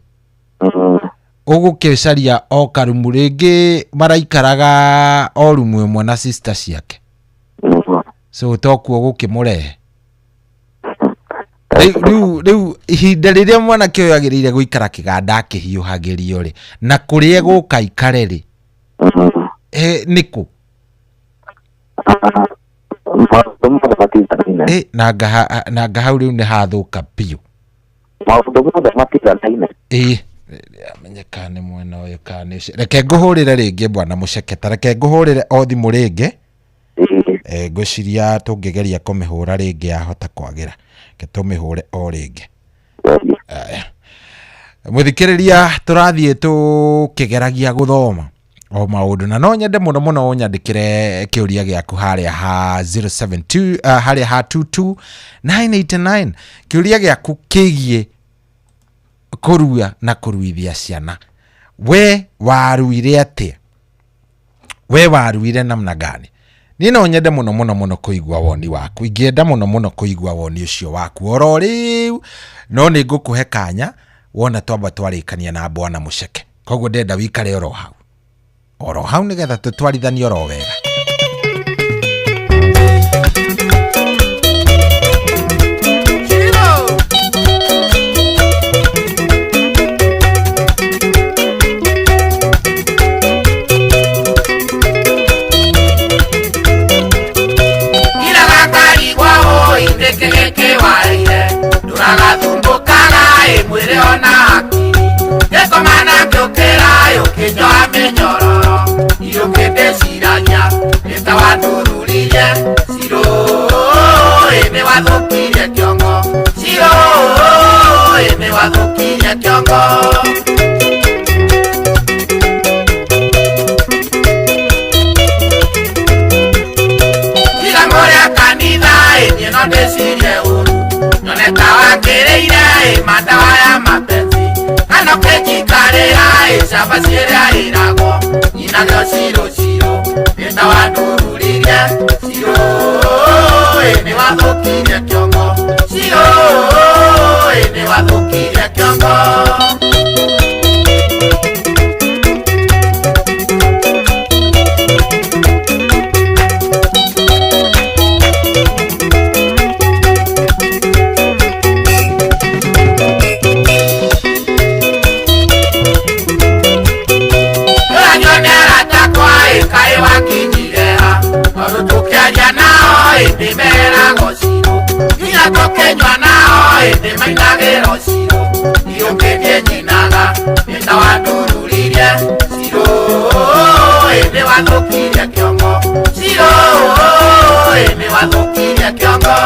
ũgũkĩcaria o karumu rĩngĩ maraikaraga o rumu ĩmwe na sister ciake so tokuo gũkĩmũrehe rĩu ihinda rĩrĩa mwanake ũyũ agĩrĩire gũikara kĩganda akĩhiũhagĩrio rĩ na kũrĩa gũkaikare rĩ nĩkũ na ngahau rĩu nĩ hathũka biũ amenyeka nĩ mwena ũyũ kana reke ngũhũrĩre rĩngĩ bwana Mũceketa reke ngũhũrĩre o thimũ rĩngĩ ngwĩciria tũngĩgeria kũmĩhũra rĩngĩ yahota kwagĩra ke tũmĩhũre o rĩngĩ mũthikĩrĩria tũrathiĩ tũkĩgeragia gũthoma o maũndũ na no nyende mũno ũnyandĩkĩre kĩũria gĩaku harĩa ha 072 harĩa ha 22989 kĩũria gĩaku kĩgiĩ kũrua na kũruithia ciana we waruire atĩa we waruire namna gani niĩ no nyende mũno kũigua woni waku ingĩenda mũno kũigua woni ũcio waku oro rĩu no nĩ ngũkũhe kanya wona twamba twarĩkania na Bwana Mũceke koguo ndenda wikare oro hau nĩgetha tũtwarithanie oro wega mwĩrĩ ona hakiri gĩkomana ngĩũkĩra yũkĩnyo amenyororo iyũkĩndĩciragia nĩtawandururirie cirũĩ nĩwathũkirie kĩongo cirũĩ nĩwathũkirie kĩongo ira mũrĩa kanitha ĩniĩ no ndĩcirie ũru nyoneka wakĩrĩire madawa ya mapenzi anokejikarĩra camba ciĩrĩa ĩragwo nyinagio cirũcirũ nĩtawandururirie cirũĩ nĩwathũkirie kĩongo cirũĩ nĩwathũkirie kĩongo kenywa nao mainagĩro cirũ iyũkĩnie nyinaga nĩtawandururirie cirũĩ nĩwathũkirie kĩongo cirũĩ nĩwathũkirie kĩongo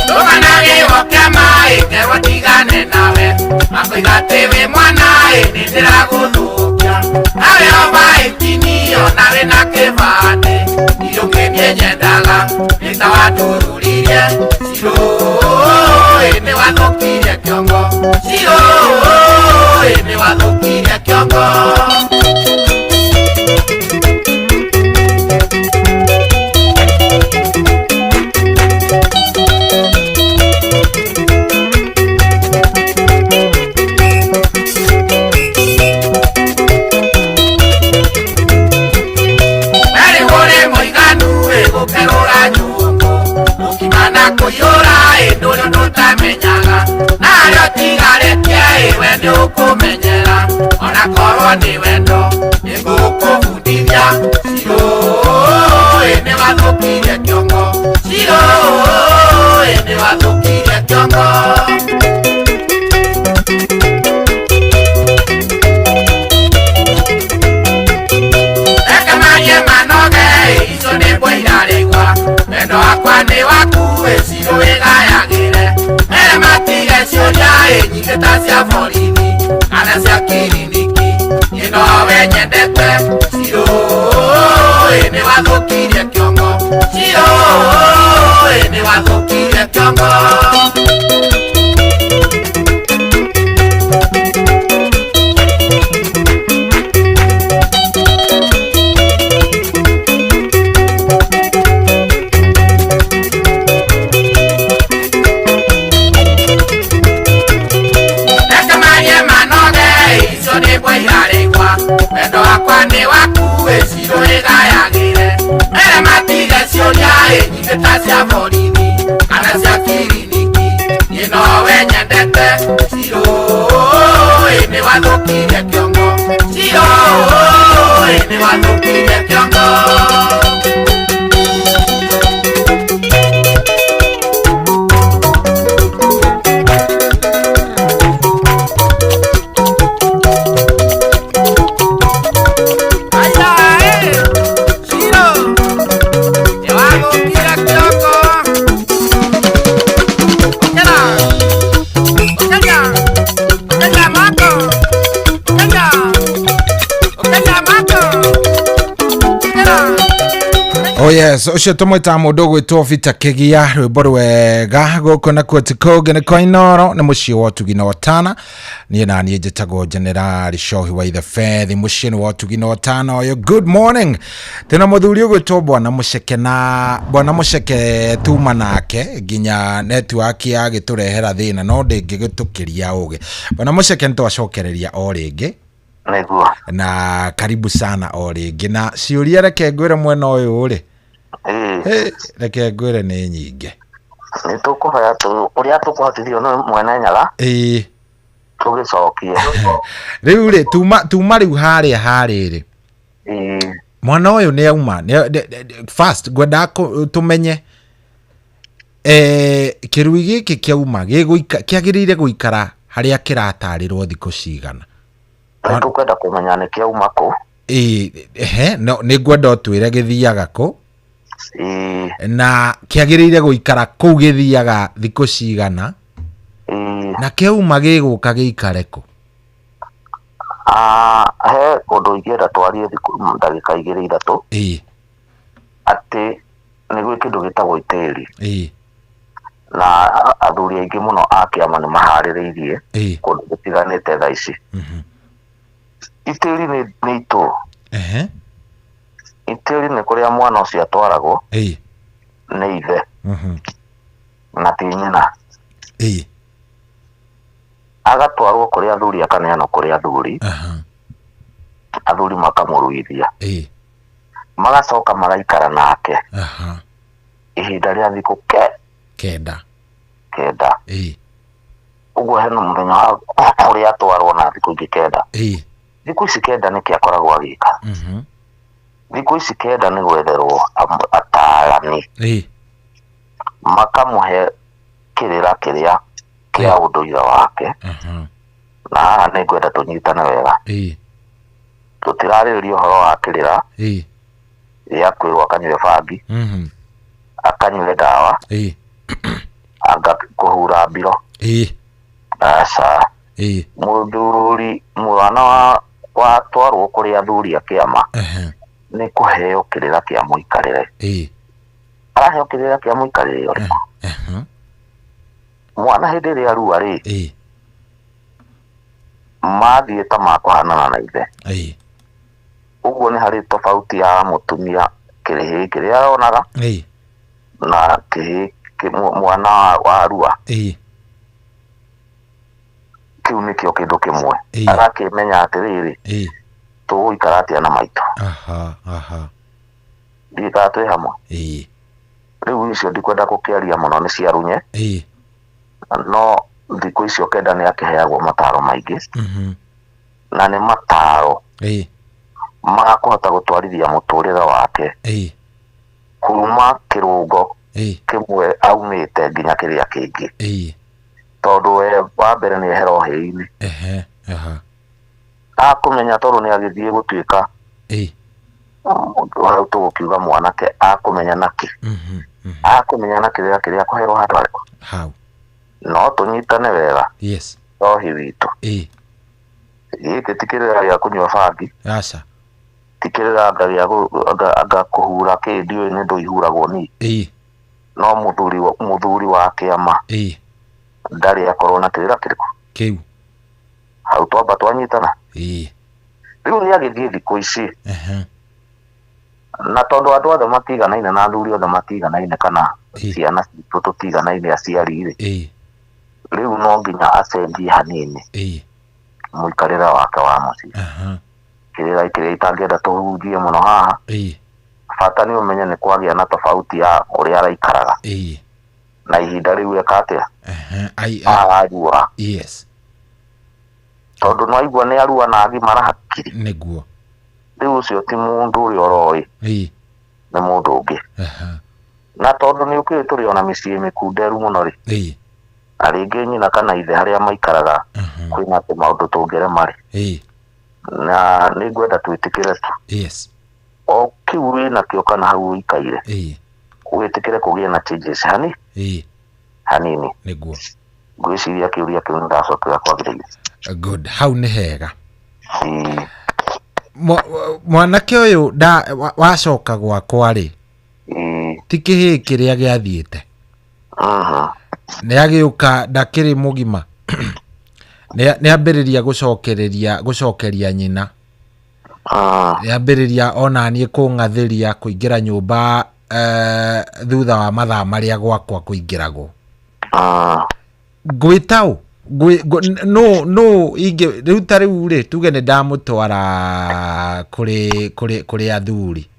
ndũganagĩo kĩa maĩ kerwo tigane nawe makũiga atĩ wĩ mwana nĩndĩragũthũkia nawe omaĩtinio nawe na kĩbande iyũkĩnie nyendaga nĩtawandururirie cirũĩ ene wathukire kiongo Ciro ene wathukire kiongo Ukumenyera ona korwo ni wendo nigukubundithia Ciro ene wathukirie kiongo Ciro ene wathukirie kiongo Ekamarie manoge icio nĩ mbũiraregwa wendo wakwa nĩ waku Ciro wĩgayagĩre mere matige ciũria nyingĩ ta cia borithi kana cia kiriniki ĩno we nyendete Ciro ene wathukirie kiongo Ciro ene wathukirie kiongo wendo wakwa nĩ waku Ciro wĩgayagĩre mere matige ciũria nyingĩ ta cia borithi kana cia kiriniki ĩno we nyendete Ciro ene wathukirie kiongo Ciro ene wathukirie kiongo Oh yes, ucio tumwita mundu gwitwo Vita Kigia rwimbo rwega guku na kwetikoge ni koinoro ni mucii wa Tugina Watana nie na nie njitagwo General Shohi wa the Fed mucii wa Tugina Watana. Yo good morning tena muthuri ugwitwo Bwana Muceke na Bwana Muceke tuma nake ginya network ya giturehera thina no ndingigitukiria uge Bwana Muceke ntwacokereria o ringi Niguo na karibu sana o ringi na ciuria reke ngwire mwena uyu uri reke ngwire ni nyinge ni tukuhoya tu uria tukuhotithio no mwena nyaga tugicokie riu ri tuma riu hariri mwana uyu ni auma first gwenda tumenye kirui giki kiauma kiagirire guikara haria kiratarirwo thikũ cigana tukwenda kumenya ni kiauma ku no ni ngwenda utwire githiaga ku na kiagirire guikara kuu githiaga thikũ cigana na kiauma giguka giikare ku he undu ingĩenda twarie ndagĩka 2-3 ati nĩ gwĩ kĩndũ gĩtagwo itĩri na athuri aingĩ mũno a kĩama nĩ maharĩrĩirie kũndũ gũtiganĩte thaa ici itĩri nĩ itũ itĩri nĩ kũrĩa mwana ũcio atwaragwo nĩ ithe na ti nyina agatwarwo kũrĩa athuri akaneanwo kũrĩa athuri athuri makamũruithia magacoka magaikara nake ihinda rĩa thikũ kenda ũguo hena mũthenya ũrĩa atwarwo na thikũ ingĩ kenda thikũ ici kenda nĩkĩ akoragwo agĩka thikũ ici kenda nĩ gwetherwo atarani makamũhe kĩrĩra kĩrĩa kĩa ũndũire wake na haha nĩ ngwenda tũnyitane wega tũtirarĩrĩria ũhoro wa kĩrĩra gĩa kwĩrwo akanyue bangi akanyue ndawa anga kũhura mbiro aca mũthuri mwana wa twarwo kũrĩ athuri a kĩama nĩ kũheo kĩrĩra kĩa mũikarĩre araheo kĩrĩra kĩa mũikarĩre ũrĩkũ mwana hĩndĩ ĩrĩa arua rĩ mathiĩ ta makũhanana na ithe ũguo nĩ harĩ tofauti ya mũtumia kĩrĩhĩ kĩrĩa aronaga na mwana wa arua kĩu nĩkĩo kĩndũ kĩmwe agakĩmenya atĩrĩrĩ tũgũikara atĩa na maitũ ndikaga twĩ hamwe rĩu icio ndikwenda gũkĩaria mũno nĩ ciarunye no thikũ icio kenda nĩ akĩheagwo mataro maingĩ na nĩ mataro magakũhota gũtwarithia mũtũrĩre wake kuma kĩrũngo kĩmwe aumĩte nginya kĩrĩa kĩngĩ tondũ we wa mbere nĩ ehera ũhĩ-inĩ akũmenya tondũ nĩ agĩthiĩ gũtuĩka hau tũgũkiuga mwanake akũmenya nakĩ akũmenya na kĩrĩa kũherwo handũ harĩkũ no tũnyitane wega rohi witũ gĩkĩ ti kĩrĩra gĩa kũnyua bangi ti kĩrĩra anga kũhura kĩndi ũyũ nĩ ndũihuragwo ni no mũthuri wa kĩama ndarĩ akorwo na kĩrĩra kĩrĩkũ kĩu hau twamba twanyitana rĩu nĩ agĩthiĩ thikũ ici na tondũ andũ othe matiganaine na athuri othe matiganaine kana ciana citũ tũtiganaine aciari rĩu no nginya acenjie hanini mũikarĩre wake wa mũciĩ kĩrĩa itangĩenda tũhunjie mũno haha bata nĩ ũmenye nĩ kwagĩa na tofauti ya ũrĩa araikaraga na ihinda rĩu eka atĩa ararua tondũ no aigua nĩ arua na agimara hakiri nĩguo rĩu ũcio ti mũndũ ũrĩa ũroĩ nĩ mũndũ ũngĩ na tondũ nĩ ũkĩrĩ tũrĩ ona mĩciĩ mĩkunderu mũno rĩ na rĩngĩ nyina kana ithe harĩa maikaraga kwĩna tũmaũndũ tũngĩrema rĩ na nĩ ngwenda twĩtĩkĩre tu o kĩu wĩna kĩo kana hau ũikaire wĩtĩkĩre kũgĩe na changes hanini nĩguo ngwĩciria kĩũria kĩu nĩndacokera kwagĩrĩire good hau nĩ hega mwanake ũyũ wacoka gwakwa rĩ ti kĩhĩ kĩrĩa gĩathiĩte nĩ agĩũka ndakĩrĩ mũgima nĩ ambĩrĩria gũcokeria nyina nĩ ambĩrĩria ona niĩ kũng'athĩria kũingĩra nyũmba thutha wa mathaa marĩa gwakwa kũingĩragwo gwĩtaũ no inge rĩu ta rĩu rĩ tuge nĩ ndamũtwara kũrĩ athuri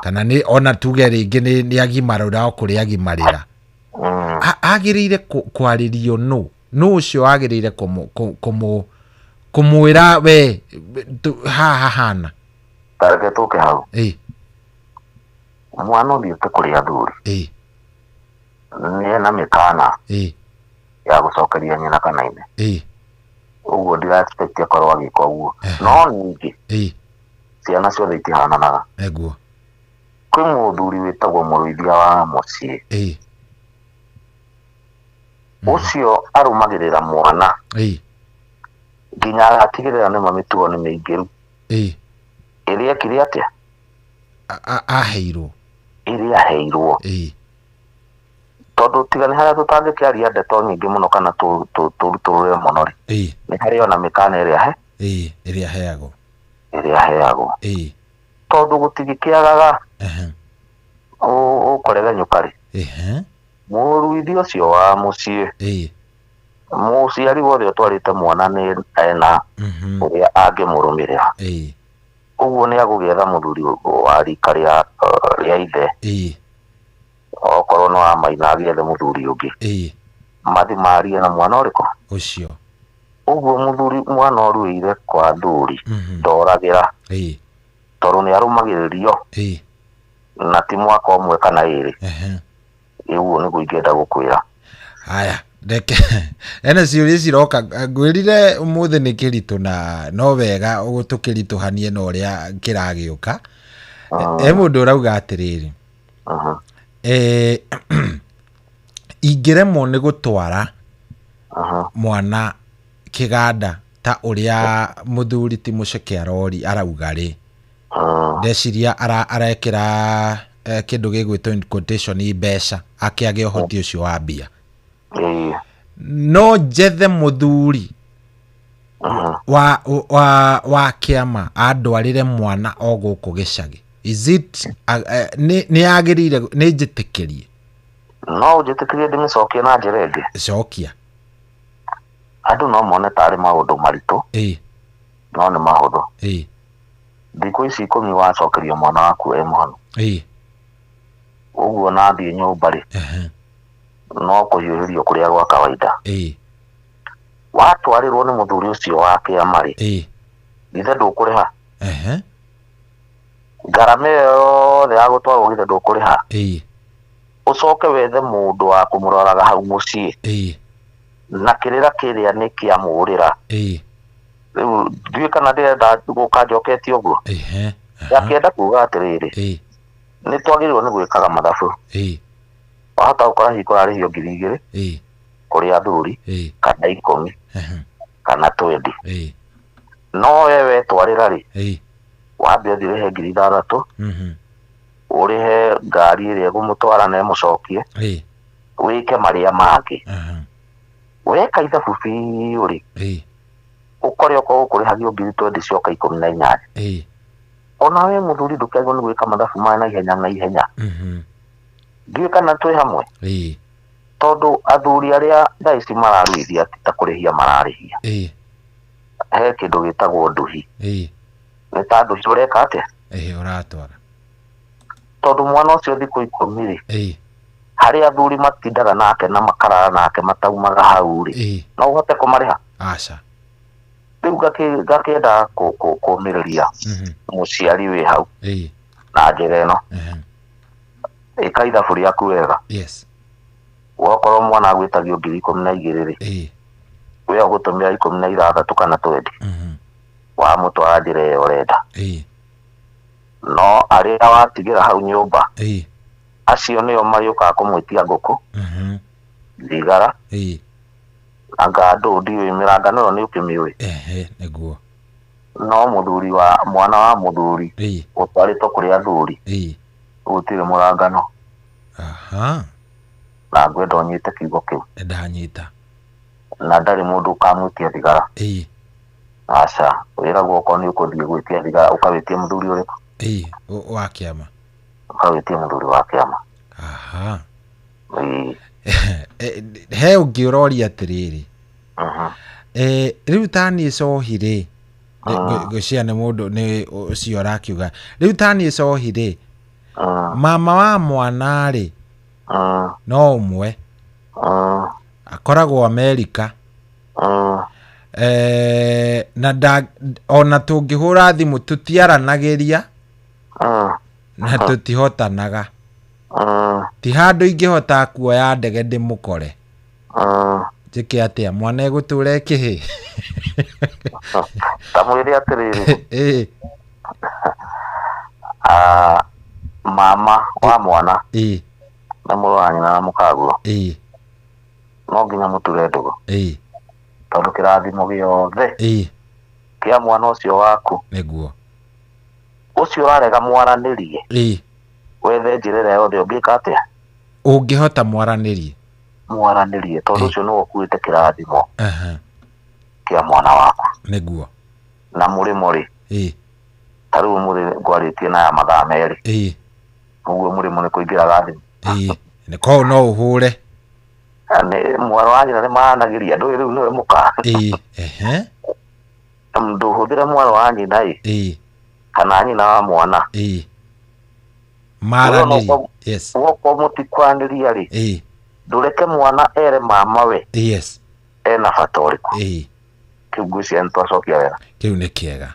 kana nĩ ona tuge rĩngĩ nĩ agimarũra o kũrĩ agimarĩra agĩrĩire kwarĩrio no ũcio agĩrĩire kũmwĩra we haha hana tareke tũke hau mwana ũthiĩte kũrĩ athuri nĩ ena mĩkana ya gũcokeria nyina kana ine ũguo ndira expect akorwo agĩka ũguo no ningĩ ciana ciothe itihananaga kwĩ mũthuri wĩtagwo mũrũithia wa mũciĩ ũcio arũmagĩrĩra mwana nginya agatigĩrĩra nĩma mĩtugo nĩ mĩingĩru ĩrĩa ekire atĩa aheirwo ĩrĩa aheirwo tondũ tiga nĩ harĩa tũtangĩkĩaria ndeto nyingĩ mũno kana tũrutũrũre mũno rĩ nĩ harĩ ona mĩkana ĩrĩa aheagwo tondũ gũtigĩkĩagaga ũkũregenyũka rĩ mũruithia ũcio wa mũciĩ mũciari wothe ũtwarĩte mwana nĩ ena ũrĩa angĩmũrũmĩrĩra ũguo nĩ agũgĩetha mũthuri wa rika rĩa ithe okorwo no wa maina agĩethe mũthuri ũngĩ mathi marie na mwana ũrĩkũ ũcio ũguo mũthuri mwana ũruĩire kwa thuri ndoragĩra tondũ nĩ arũmagĩrĩrio na ti mwaka ũmwe kana ĩrĩ ũguo nĩguo ingĩenda gũkwĩra haya ndeke ene ciũria ciroka ngwĩrire ũmũthĩ nĩ kĩritũ na no wega ũgũtũkĩritũhanie na ũrĩa kĩragĩũka mũndũ ũrauga atĩrĩrĩ ingĩremwo nĩ gũtwara mwana kĩganda ta ũrĩa mũthuri ti mũceke arori arauga rĩ ndeciria arekĩra kĩndũ gĩgwĩtwo quotation mbeca akĩage ũhoti ũcio wa mbia no njethe muthuri wa kiama andwarire mwana o guku gicagi. Is it ni agirire ni njitikirie? No njitikirie ndimicokie na njira ingi. Cokia. Andu no mone tari maundu maritu. No ni mahuthu. Thikũ ici 10 wacokerio mwana waku muhanu. Uguo na thie nyumba ri. No kuhiũhĩrio kuria gwa kawaida. Watwarirwo ni muthuri ucio wa kiama ri. Githe ndũkũrĩha. Ngarama yothe ya gũtwarwo githe ndũkũrĩha. Ucoke wethe mũndũ wa kũmũroraga hau mũciĩ. Na kĩrĩra kĩrĩa nĩ kĩamũrĩra. Rĩu ndiũĩ kana ndĩrenda gũkanjoketie ũguo. Yakĩenda kuuga atĩrĩrĩ, nĩ twagĩrĩirwo nĩ gwĩkaga mathabu. Wahota gũkora hihi kũrarĩhio 2,000 kũrĩ athuri kana 10 kana 20. No wewe twarĩra rĩ, wambe ũthĩrĩhe 6,000 ũrĩhe ngari ĩrĩa ĩgũmũtwara na ĩmũcokie, wĩke marĩa mangĩ. Weka ithabu biũ rĩ, ukore uko ũkũrĩhagio 20 cioka 18. Ona we mũthuri ndũkĩagwo nĩ gwĩka mathabu maya na ihenya na ihenya. Ndiũĩ kana twĩ hamwe. Tondũ athuri arĩa thaa ici mararuithia ta kũrĩhia mararĩhia. He kĩndũ gĩtagwo nduhi. Nĩ ta nduhi ũreka atĩa? Ũratwara. Tondũ mwana ũcio thikũ 10 rĩ, harĩa athuri matindaga nake na makarara nake mataumaga hau rĩ, no ũhote kũmarĩha? Aca. Rĩu gakĩenda kũmĩrĩria mũciari wĩ hau na njĩra ĩno. Ĩka ithabu rĩaku wega. Wakorwo mwana agwĩtagio 12,000 rĩ, we ũgũtũmĩra 16 kana 20 wamũtwara njĩra ĩyo ũrenda. No arĩa watigĩra hau nyũmba, acio nĩo marĩũkaga kũmwĩtia ngũkũ, thigara, na ngandũ. Ndiũĩ mĩrangano ĩyo nĩ ũkĩmĩũĩ? Nĩguo. No mũthuri wa mwana wa mũthuri ũtwarĩtwo kũrĩ athuri, gũtirĩ mũrangano. Na ngwenda ũnyite kiugo kĩu. Ndanyita. Na ndarĩ mũndũ ũkamwĩtia thigara. Aca, wĩragwo okorwo nĩ ũkũthiĩ gwĩtia thigara ũkawĩtie mũthuri ũrĩkũ? Wa kĩama. Ũkawĩtie mũthuri wa kĩama. He ũngĩ ũroria atĩrĩrĩ, rĩu ta niĩ cohi rĩ, ngwĩciria nĩ mũndũ nĩ ũcio ũrakiuga, rĩu ta niĩ cohi rĩ, mama wa mwana rĩ, no ũmwe akoragwo Amerika, na ona tũngĩhũra thimũ tũtiaranagĩria na tũtihotanaga. Ti handũ ingĩhota kuoya ndege ndĩmũkore. Njĩke atĩa? Mwana egũtũra kĩhĩ? Tamwĩre atĩrĩrĩ, mama wa mwana nĩ mũrũ wa nyina na mũkaguo, no nginya mũture ndũgũ, tondũ kĩrathimo gĩothe kĩa mwana ũcio waku nĩguo ũcio ũrarega mwaranĩrie. Wethe njĩra ĩrĩa yothe ũngĩka atĩa? Ũngĩhota mwaranĩrie, tondũ ũcio nĩwe ũkuĩte kĩrathimo kĩa mwana waku. Nĩguo. Na mũrĩmo rĩ, ta rĩu mũrĩ ngwarĩtie na mathaa merĩ, ũguo mũrĩmo nĩ kũingĩraga thimũ. Nĩko no ũhũre. Mwana wa nyina nĩ maranagĩria, ndũĩ rĩu nĩwe mũka. Ndũhũthĩre mwana wa nyina kana nyina wa mwana. Maranĩrie. Wokorwo mũtikwanĩria rĩ, ndũreke mwana ere mama we ena bata ũrĩkũ. Kĩu ngwĩciria nĩ twacokia wega. Kĩu nĩ kĩega.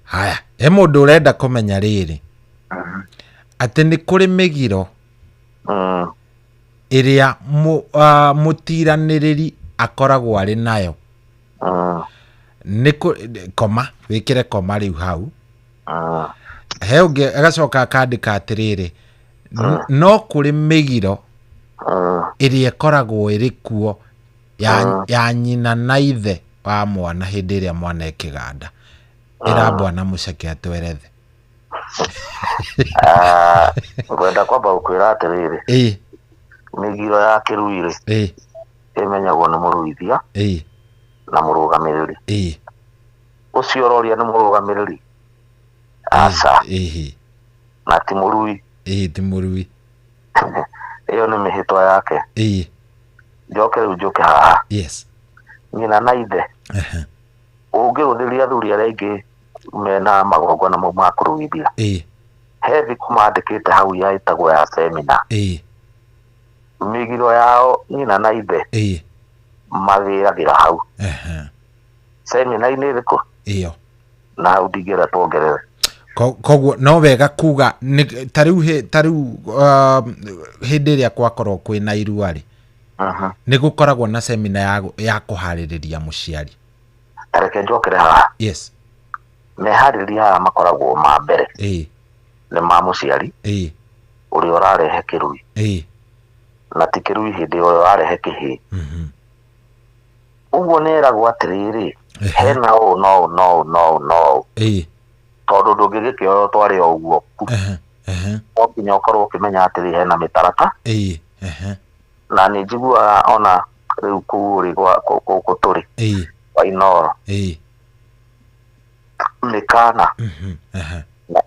Haya, he mũndũ ũrenda kũmenya rĩrĩ, atĩ nĩ kũrĩ mĩgiro ĩrĩa mũtiranĩrĩri akoragwo arĩ nayo. Nĩ koma, wĩkĩre koma rĩu hau. He ũngĩ agacoka akandĩka atĩrĩrĩ, no kũrĩ mĩgiro ĩrĩa ĩkoragwo ĩrĩ kuo ya nyina na ithe wa mwana hĩndĩ ĩrĩa mwana ekĩganda. Ĩra Bwana Mũceke atwerethe. Ngwenda kwamba gũkwĩra atĩrĩrĩ, migiro ya kiruire imenyagwo ni muruithia na murugamiriri ucio roria ni murugamiriri asa na ti murui ti murui iyo ni mihitwa yake njoke haha nyina na ithe ungirundiria thuri aria ingi mena magongona mau ma kuruithia hethi kumandikite hau yaitagwo ya semina migiro yao nyina na ithe magiragira hau semina-inĩ ĩrĩkũ iyo na hau ndingĩra tuongerere koguo no wega kuga tariu hĩndĩ ĩrĩa gwakorwo kwĩna irua rĩ nĩ gũkoragwo na semina ya kũharĩrĩria mũciari. Reke njokere haha meharĩrĩria haha makoragwo ma mbere nĩ ma mũciari ũrĩa ũrarehe kĩrui na ti kĩrui hĩndĩ ĩyo arehe kĩhĩ ũguo nĩ eragwo atĩrĩrĩ hena ũũ no tondũ ndũngĩgĩkĩoyo tware o ũguo no nginya ũkorwo ũkĩmenya atĩrĩ hena mĩtarata na nĩ njiguaga ona rĩu kũu ũrĩ gũkũ tũrĩ kwa Inoro mĩkana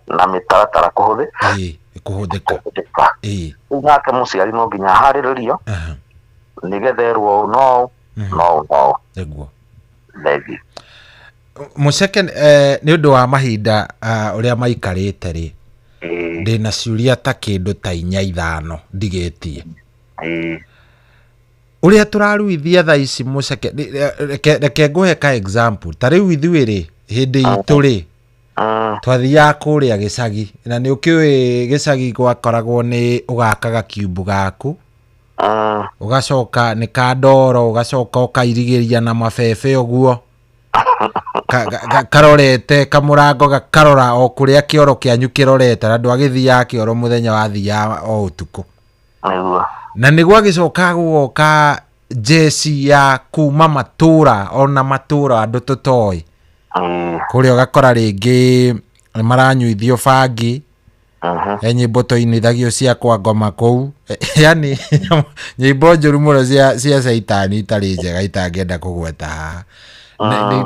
na mĩtaratara kũhũthĩka nake mũciari no nginya harĩrĩrio nĩgetha erwo no eguo thegi Muceke nĩ ũndũ wa mahinda ũrĩa maikarĩte rĩ ndĩna ciũria ta kĩndũ ta 4-5 ndigetie ũrĩa tũraruithia thaa ici Muceke reke ngũhe ka example ta rĩu ithuĩ rĩ hĩndĩ itũ rĩ twathiaga kũrĩa gĩcagi na nĩ ũkĩũĩ gĩcagi gwakoragwo nĩ ũgakaga kiubu gaku ugacoka nĩ kandoro ugacoka ukairigĩria na mabebe ũguo karorete kamurango gakarora o kũrĩa kĩoro kĩanyu kĩrorete na ndwagĩthiaga kĩoro mũthenya wathiaga o ũtukũ na nĩguo agĩcoka guoka jesi ya kuma matũra ona matũra andũ tũtoĩ kũrĩa ũgakora rĩngĩ maranyuithio bangi nyĩmbo toinithagio cia kwa ngoma kũu yani nyĩmbo njũru mũno cia caitani itarĩ njega itangĩenda kũgweta haha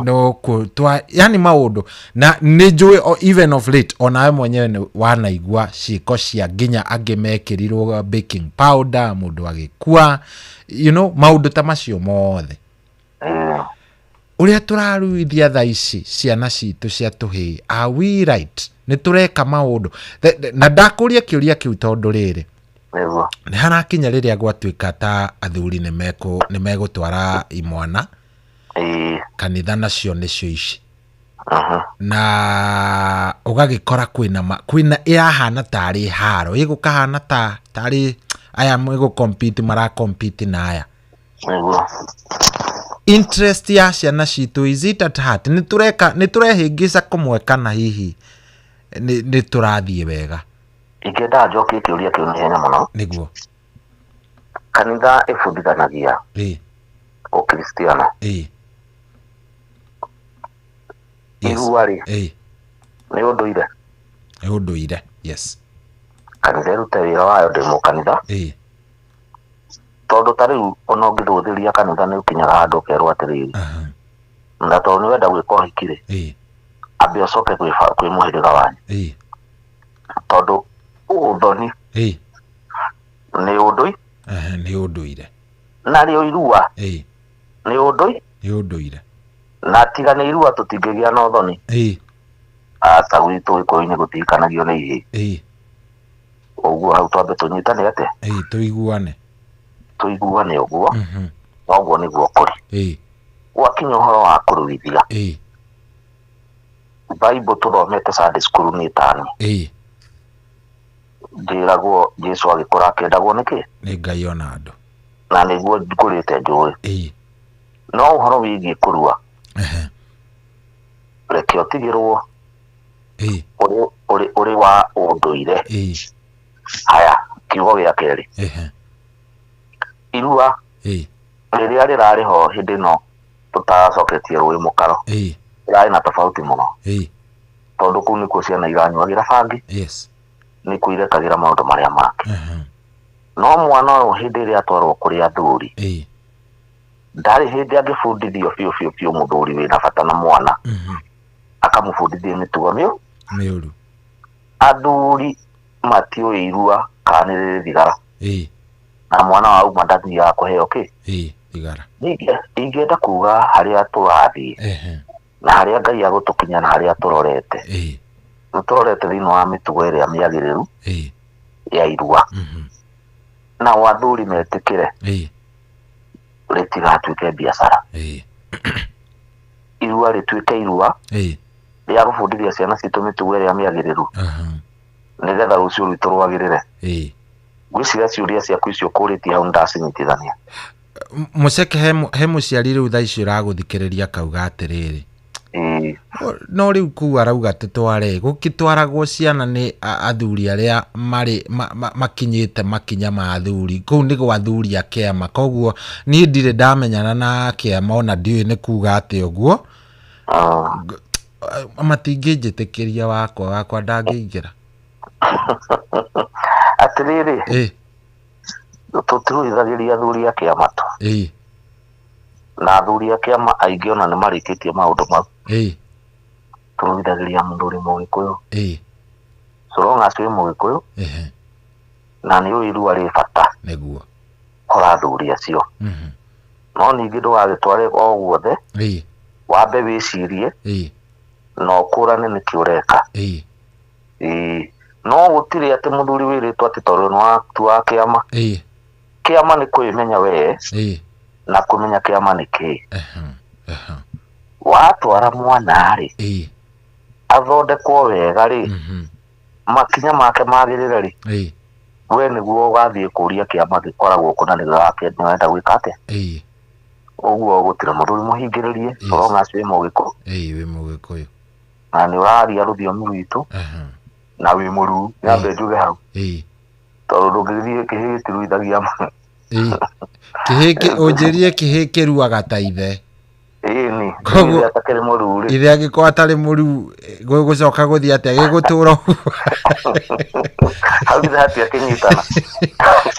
no kutwa yani maũndũ na nĩ njũĩ even of late onawe mwenyewe wanaigua ciĩko cia nginya angĩ mekĩrirwo baking powder mũndũ agĩkua you know maũndũ ta macio mothe ũrĩa tũraruithia thaa ici ciana citũ cia tũhĩ are we right nĩ tũreka maũndũ na ndakũria kĩũria kĩu tondũ rĩrĩ nĩ harakinya rĩrĩa gwatuĩka ta athuri nĩ megũtwara imwana kanitha nacio nĩcio ici na ũgagĩkora kwĩna ĩrahana tarĩ haro ĩgũkahana tarĩ aya megũcompete maracompete na aya interest ya ciana citũ is it at heart nĩ tũrehĩngĩca kũmwe kana hihi nĩ tũrathiĩ wega ingĩenda njokie kĩũria kĩu nĩ henya mũno nĩguo kanitha ĩbundithanagia ũkristiano irua rĩ nĩ ũndũire yes kanitha ĩrute wĩra wayo ndĩ mũkanitha tondũ ta rĩu ona ũngĩthũthĩria kanitha nĩ ũkinyaga handũ ũkerwo atĩrĩrĩ na tondũ nĩ wenda gwĩka ũhiki rĩ ambe ũcoke kwĩ mũhĩrĩga wanyu tondũ ũthoni nĩ ũndũire narĩo irua nĩ ũndũire na tiga nĩ irua tũtingĩgĩa na ũthoni ata gwitũ gĩkũyũ-inĩ gũtikanagio nĩ ihĩ ũguo hau twambe tũnyitane atĩa tũiguane ũguo noguo nĩguo kũrĩ gwakinya ũhoro wa kũruithia Bible tũthomete Sunday school nĩ tani njĩragwo Jesũ agĩkũra akĩendagwo nĩkĩ nĩ Ngai ona andũ na nĩguo ngũrĩte njũĩ no ũhoro wĩgiĩ kũrua reke ũtigĩrwo ũrĩ wa ũndũire haya kiugo gĩa kerĩ irua rĩrĩa rĩrarĩ ho hĩndĩ ĩno tũtacoketie rũĩ mũkaro rĩrarĩ na tofauti mũno tondũ kũu nĩkuo ciana iranyuagĩra bangi nĩkuo irekagĩra maũndũ marĩa mangĩ no mwana o hindi ria atwarwo kuri athuri ndari hindi angibundithio biũ muthuri wina bata na mwana akamubundithia mitugo miuru athuri matiũĩ irua kana nĩ thigara na mwana wa uma ndathiaga kũheo thigara ingĩenda kuga harĩa tũrathiĩ na harĩa Ngai agũtũkinya na harĩa tũrorete nĩtũrorete thĩinĩ wa mĩtugo ĩrĩa mĩagĩrĩru ya irua na wathuri metĩkĩre rĩtigatuĩke biacara irua rĩtuĩke irua rĩa gũbundithia ciana citũ mĩtugo ĩrĩa mĩagĩrĩru nĩgetha rũciũ rwitũ rwagĩrĩre gwĩciria ciũria ciaku icio kũrĩtie hau ndacinyitithania Muceke he mũciari rĩu thaa icio ragũthikĩrĩria kauga atĩrĩrĩ no rĩu kuu arauga tũtware gũkĩtwaragwo ciana nĩ athuri arĩa marĩ makinyĩte makinya ma athuri kũu nĩ gwa athuri a kĩama koguo niĩ ndirĩ ndamenyana na kĩama ona ndiũĩ nĩ kuga atĩ ũguo matingĩnjĩtĩkĩria wakwa ndangĩingĩra atĩrĩrĩ tũtiruithagĩria athuri a kĩama tu na athuri a kĩama aingĩ ona nĩ marĩkĩtie maũndũ mau tũruithagĩria mũthuri mũgĩkũyũ so long as wĩ mũgĩkũyũ na nĩ ũĩ irua rĩ bata nĩguo kora athuri acio no ningĩ ndũgagĩtware o guothe wambe wĩcirie na ũkũrane nĩkĩ ũreka no gũtirĩ atĩ mũthuri wĩrĩtwo atĩ tondũ nĩ watua kĩama kĩama nĩ kwĩmenya wee na kũmenya kĩama nĩ kĩĩ watwara mwana-rĩ athondekwo wega rĩ makinya make magĩrĩre rĩ we nĩguo ũgathiĩ kũria kĩama gĩkoragwo kũ na nĩwenda gwĩka atĩa ũguo gũtirĩ mũthuri mũhingĩrĩrie so long as wĩ mũgĩkũyũ na nĩ ũraria rũthiomi rwitũ na wĩ mũruu nyambe njuge hau tondũ ndũngĩthiĩ kĩhĩ gĩtiruithagia kĩhĩ ũnjĩrie kĩhĩ kĩruaga ta ithe ĩni atakĩrĩ mũruu rĩ ithe angĩkorwo atarĩ mũruu gũcoka gũthiĩ atĩa gĩgũtũra hau ithe hatia kĩnyitana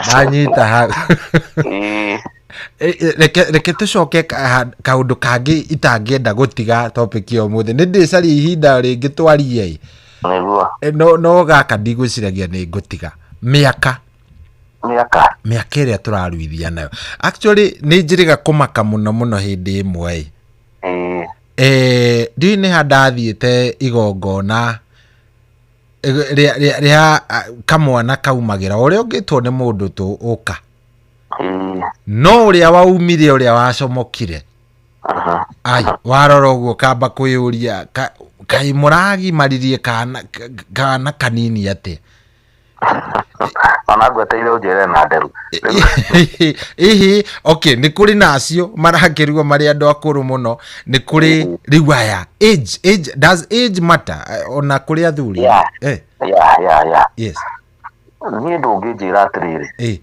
ndanyita hau reke tũcoke kaũndũ kangĩ itangĩenda gũtiga topic ya ũmũthĩ nĩ ndĩcaria ihinda rĩngĩ twarie no gaka ndigwĩciragia nĩ ngũtiga mĩaka ĩrĩa tũraruithia nayo actually nĩ njĩrĩga kũmaka mũno hĩndĩ ĩmwe ndiũĩ nĩ ha ndathiĩte igongona rĩa kamwana kaumagĩra ũrĩa ũngĩtwo nĩ mũndũ tũ ũka no ũrĩa waumire ũrĩa wacomokire warora ũguo kamba kwĩyũria kaĩ mũragimaririe kana kanini atĩ onagweteire ũnjĩre na nderu okay nĩ kũrĩ nacio marakĩrua marĩ andũ akũrũ mũno nĩ kũrĩ rĩu aya age does age matter ona kũrĩ athuri yes niĩ ndũngĩnjĩra atĩrĩrĩ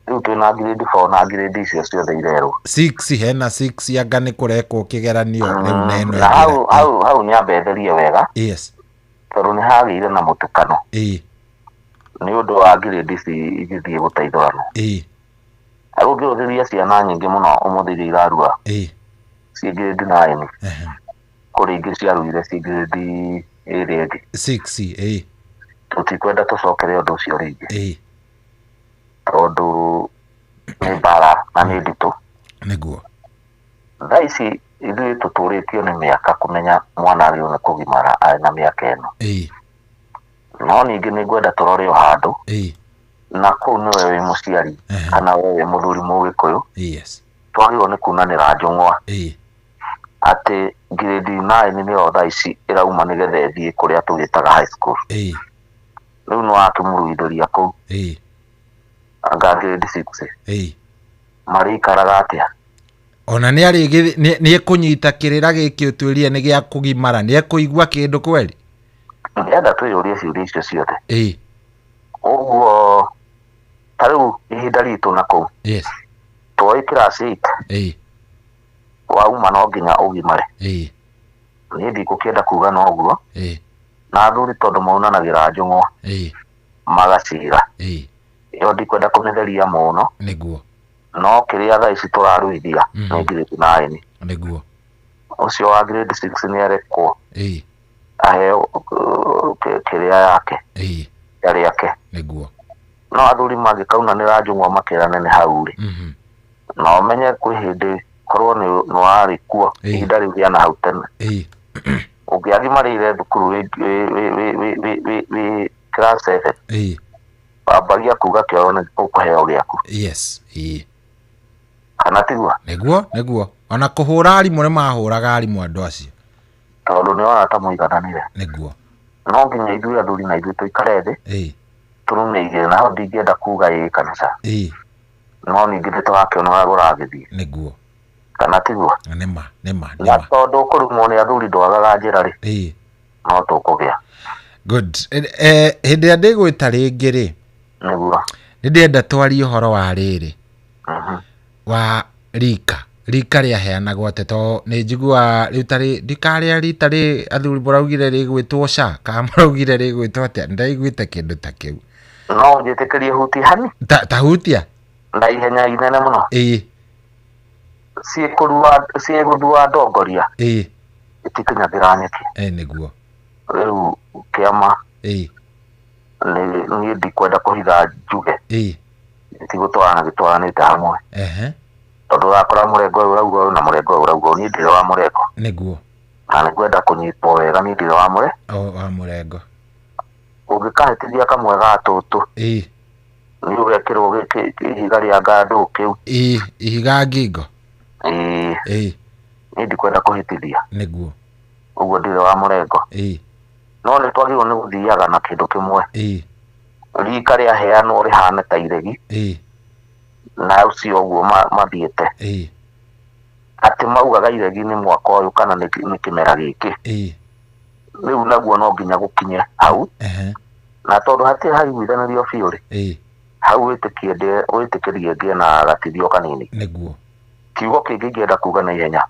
rĩu twĩna grade 4 na grade icio ciothe irerwo 6 hena 6 anga nĩ kũrekwo kĩgeranio rĩu neno na hau nyambetherie wega tondũ nĩ hagĩire na mũtukano nĩ ũndũ wa grade ici igĩthiĩ gũteithũrano agũkĩrũthĩria ciana nyingĩ mũno ũmũthĩ iria irarua ciĩ grade 9 kũrĩ ingĩ ciaruire ciĩ grade ĩrĩa ĩngĩ 6 tũtikwenda tũcokere ũndũ ũcio rĩngĩ tondũ nĩ mbara na nĩ nditũ nĩguo thaa ici ithuĩ tũtũrĩtio nĩ mĩaka kũmenya mwana arĩ nĩ kũgimara arĩ na mĩaka ĩno no ningĩ nĩ ngwenda tũrore o handũ na kũu nĩwe wĩ mũciari kana we wĩ mũthuri mũgĩkũyũ twagĩrĩirwo nĩ kunanĩra njũng'wa atĩ grade 9 nĩyo thaa ici ĩrauma nĩgetha ĩthiĩ kũrĩa tũgĩtaga high school rĩu nĩ wakĩmũruithĩria kũu anga grade 6 marĩikaraga atĩa ona nĩ ekũnyita kĩrĩra gĩkĩ ũtuĩria nĩ gĩa kũgimara nĩ ekũigua kĩndũ kweri nĩenda twĩyũrie ciũria icio ciothe ũguo ta rĩu ihinda ritũ na kũu twoĩ class 8 wauma no nginya ũgimare niĩ ndikũkĩenda kuga no ũguo na athuri tondũ maunanagĩra njũng'wa magacira yo ndikwenda kumetheria muno niguo no kiria thaa ici turaruithia nĩ grade 9 niguo ucio wa grade 6 nĩ arekwo aheo kiria yake yari yake niguo no athuri mangĩkaunanĩra njũng'wa makĩranene hau rĩ no ũmenye kwĩ hĩndĩ korwo nĩ warĩ kuo ihinda rĩu rĩa na hau tene ũngĩagimarĩire thukuru wĩ class 7 wambagia kuga kĩoro nĩ ũkũheo gĩaku yes kana tiguo niguo ona kũhũra arimũ nĩ mahũraga arimũ andũ acio tondũ nĩona ta mũigananire niguo no nginya ithuĩ athuri na ithuĩ tũikare thĩ tũrũmĩige na ndingĩenda kuga kanitha no ningĩ nĩtũrakĩona ũrĩa ũragĩthiĩ niguo kana tiguo nĩma na tondũ kũrumwo nĩ athuri ndwagaga njĩra rĩ no tũkũgĩa good hĩndĩ ĩrĩa ndĩgwĩta rĩngĩ rĩ niguo nĩndĩenda twarie ũhoro wa rĩrĩ wa rika rĩaheanagwo atĩ to nĩ njigua rĩu tarĩ ndikarĩa rita rĩ athuri mũraugire rĩgwĩtwo SHA kana mũraugire rĩgwĩtwo atĩa ndaiguĩte kĩndũ ta kĩu no njĩtĩkĩrie hutia hani ta hutia na ihenya inene mũno ciĩgũthua ndongoria itikinyagĩra nyeki nĩguo rĩu kĩama niĩ ndikwenda kũhitha njuge itigũtwarana gĩtwaranĩte hamwe tondũ ũrakora mũrengo ũyũ ũrauga na mũrengo ũyũ ũrauga niĩ ndirĩ wa mũrengo nĩguo na nĩngwenda kũnyitwo wega niĩ ndirĩ wa mũrengo ũngĩkahĩtithia kamwe ga tũtũ nĩ ũgekĩrwo ihiga rĩa ngandũ kĩu ihiga ngingo niĩ ndikwenda kũhĩtithia nĩguo ũguo ndirĩ wa mũrengo no nĩ twagĩrĩirwo nĩ gũthiaga na kĩndũ kĩmwe rika rĩaheanwo rĩhane ta iregi na ucio ũguo mathiĩte atĩ maugaga iregi nĩ mwaka ũyũ kana nĩ kĩmera gĩkĩ rĩu naguo no nginya gũkinye hau na tondũ hatirĩ haiguithanĩrio biũ rĩ hau wĩtĩkĩrie ngĩe na gatithio kanini nĩguo kiugo kĩngĩ ingĩenda kuga na ihenya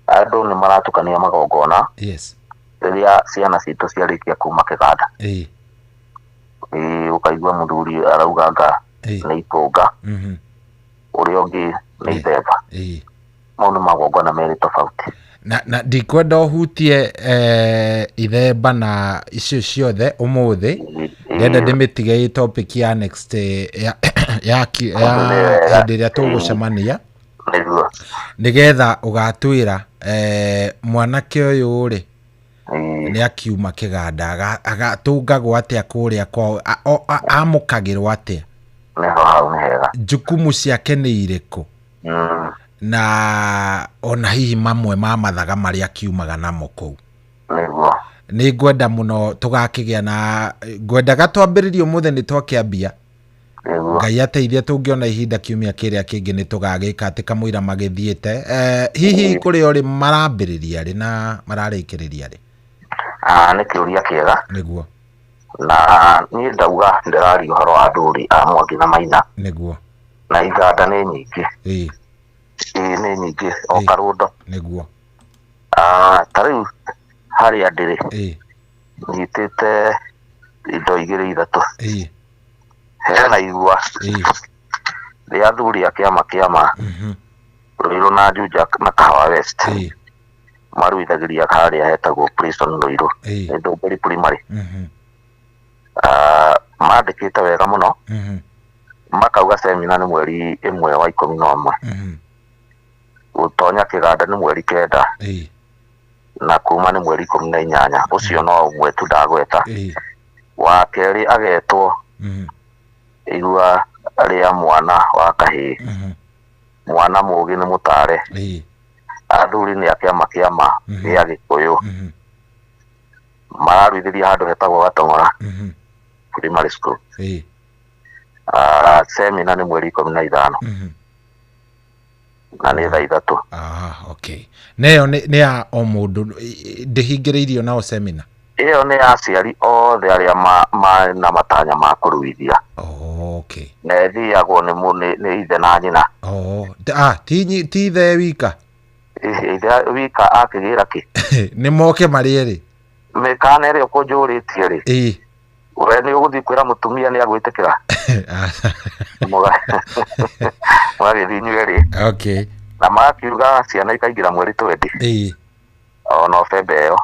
andũ nĩ maratukania magongona rĩrĩa ciana citũ ciarĩkia kuma kĩganda ũkaigua mũthuri arauganga nĩ ikunga ũrĩa ũngĩ nĩ ithemba mau nĩ magongona merĩ tofauti na ndikwenda ũhutie ithemba na icio ciothe ũmũthĩ ndenda ndĩmĩtige ĩ topic ya next ya hĩndĩ ĩrĩa tũgũcemania nĩgetha ũgatwĩra mwanake ũyũ rĩ nĩ akiuma kĩganda agatũngagwo atĩa kũrĩa kwao amũkagĩrwo atĩa jukumu ciake nĩ irĩkũ na ona hihi mamwe ma mathaga marĩa akiumaga namo kũu nĩ ngwenda mũno tũgakĩgĩa na ngwendaga twambĩrĩrie ũmũthĩ nĩ twakĩambia Ngai ateithia tũngĩona ihinda kiumia kĩrĩa kĩngĩ nĩ tũgagĩka atĩ kamũira magĩthiĩte hihi kũrĩ orĩ marambĩrĩria rĩ na mararĩkĩrĩria rĩ nĩ kĩũria kĩega nĩguo na niĩ ndauga ndĩraria ũhoro wa athuri a Mwangi na Maina nĩguo na iganda nĩ nyingĩ nĩ nyingĩ o Karũndo nĩguo ta rĩu harĩa ndĩrĩ nyitĩte indo igĩrĩ ithatũ hena igua rĩa athuri a kĩama Rũirũ na Juja na Kahawa West maruithagĩria harĩa hetagwo Prison Rũirũ nĩ Ndũmbũri Primary mandĩkĩte wega mũno makauga semina nĩ mweri 1 wa 11 gũtonya kĩganda nĩ mweri 9 na kuma nĩ mweri 18 ũcio no ũmwe tu ndagweta wa kerĩ agetwo igua rĩa mwana wa kahĩĩ mwana mũgĩ nĩ mũtare athuri nĩ akĩama gĩa Gĩkũyũ mararuithĩria handũ hetagwo Gatong'ora Primary School semina nĩ mweri 15 na nĩ thaa 3 okay neyo nĩ ya o mũndũ ndĩhingĩrĩirio nao semina ĩyo nĩ ya aciari othe arĩa na matanya ma kũruithia okay na ĩthiagwo nĩ ithe na nyina ti ithe wika ithe wika akĩgĩra kĩ nĩ moke marĩ erĩ mĩkana ĩrĩa ũkũnjũrĩtie rĩ we ni uguthi kwira mutumia ni agwitikira magithinyu ri okay na makiuga ciana ikaingira mweri 20 November yo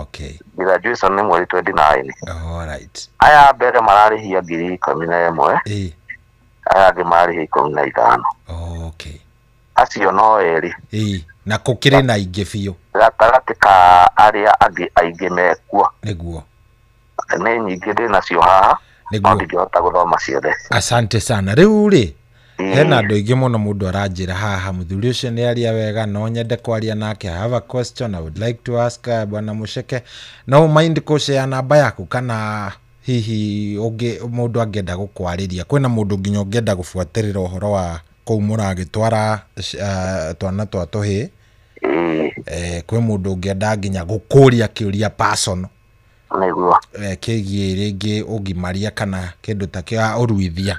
okay graduation ni mweri 29 alright aya mbere mararihia 11 aya angi mararihia 15 okay acio no eri na kukire na ingi biu gatagatĩ ka aria angi aingi mekua niguo nĩ nyingĩ ndĩnacio haha no ndingĩhota gũthoma ciothe. Asante sana. Rĩu rĩ hena andũ aingĩ mũno mũndũ aranjĩra haha mũthuri ũcio nĩ aria wega no nyende kwaria nake. I have a question I would like to ask bwana Mucheke. No mind kũshare namba yaku kana hihi mũndũ angĩenda gũkwarĩria. Kwĩna mũndũ nginya ũngĩenda gũbuatĩrĩra ũhoro wa kũu mũragĩtwara twana twa tũhĩ. Kwĩ mũndũ ũngĩenda nginya gũkũria kĩũria personal niguo kĩgiĩ rĩngĩ ũgimaria kana kĩndũ ta kĩa ũruithia.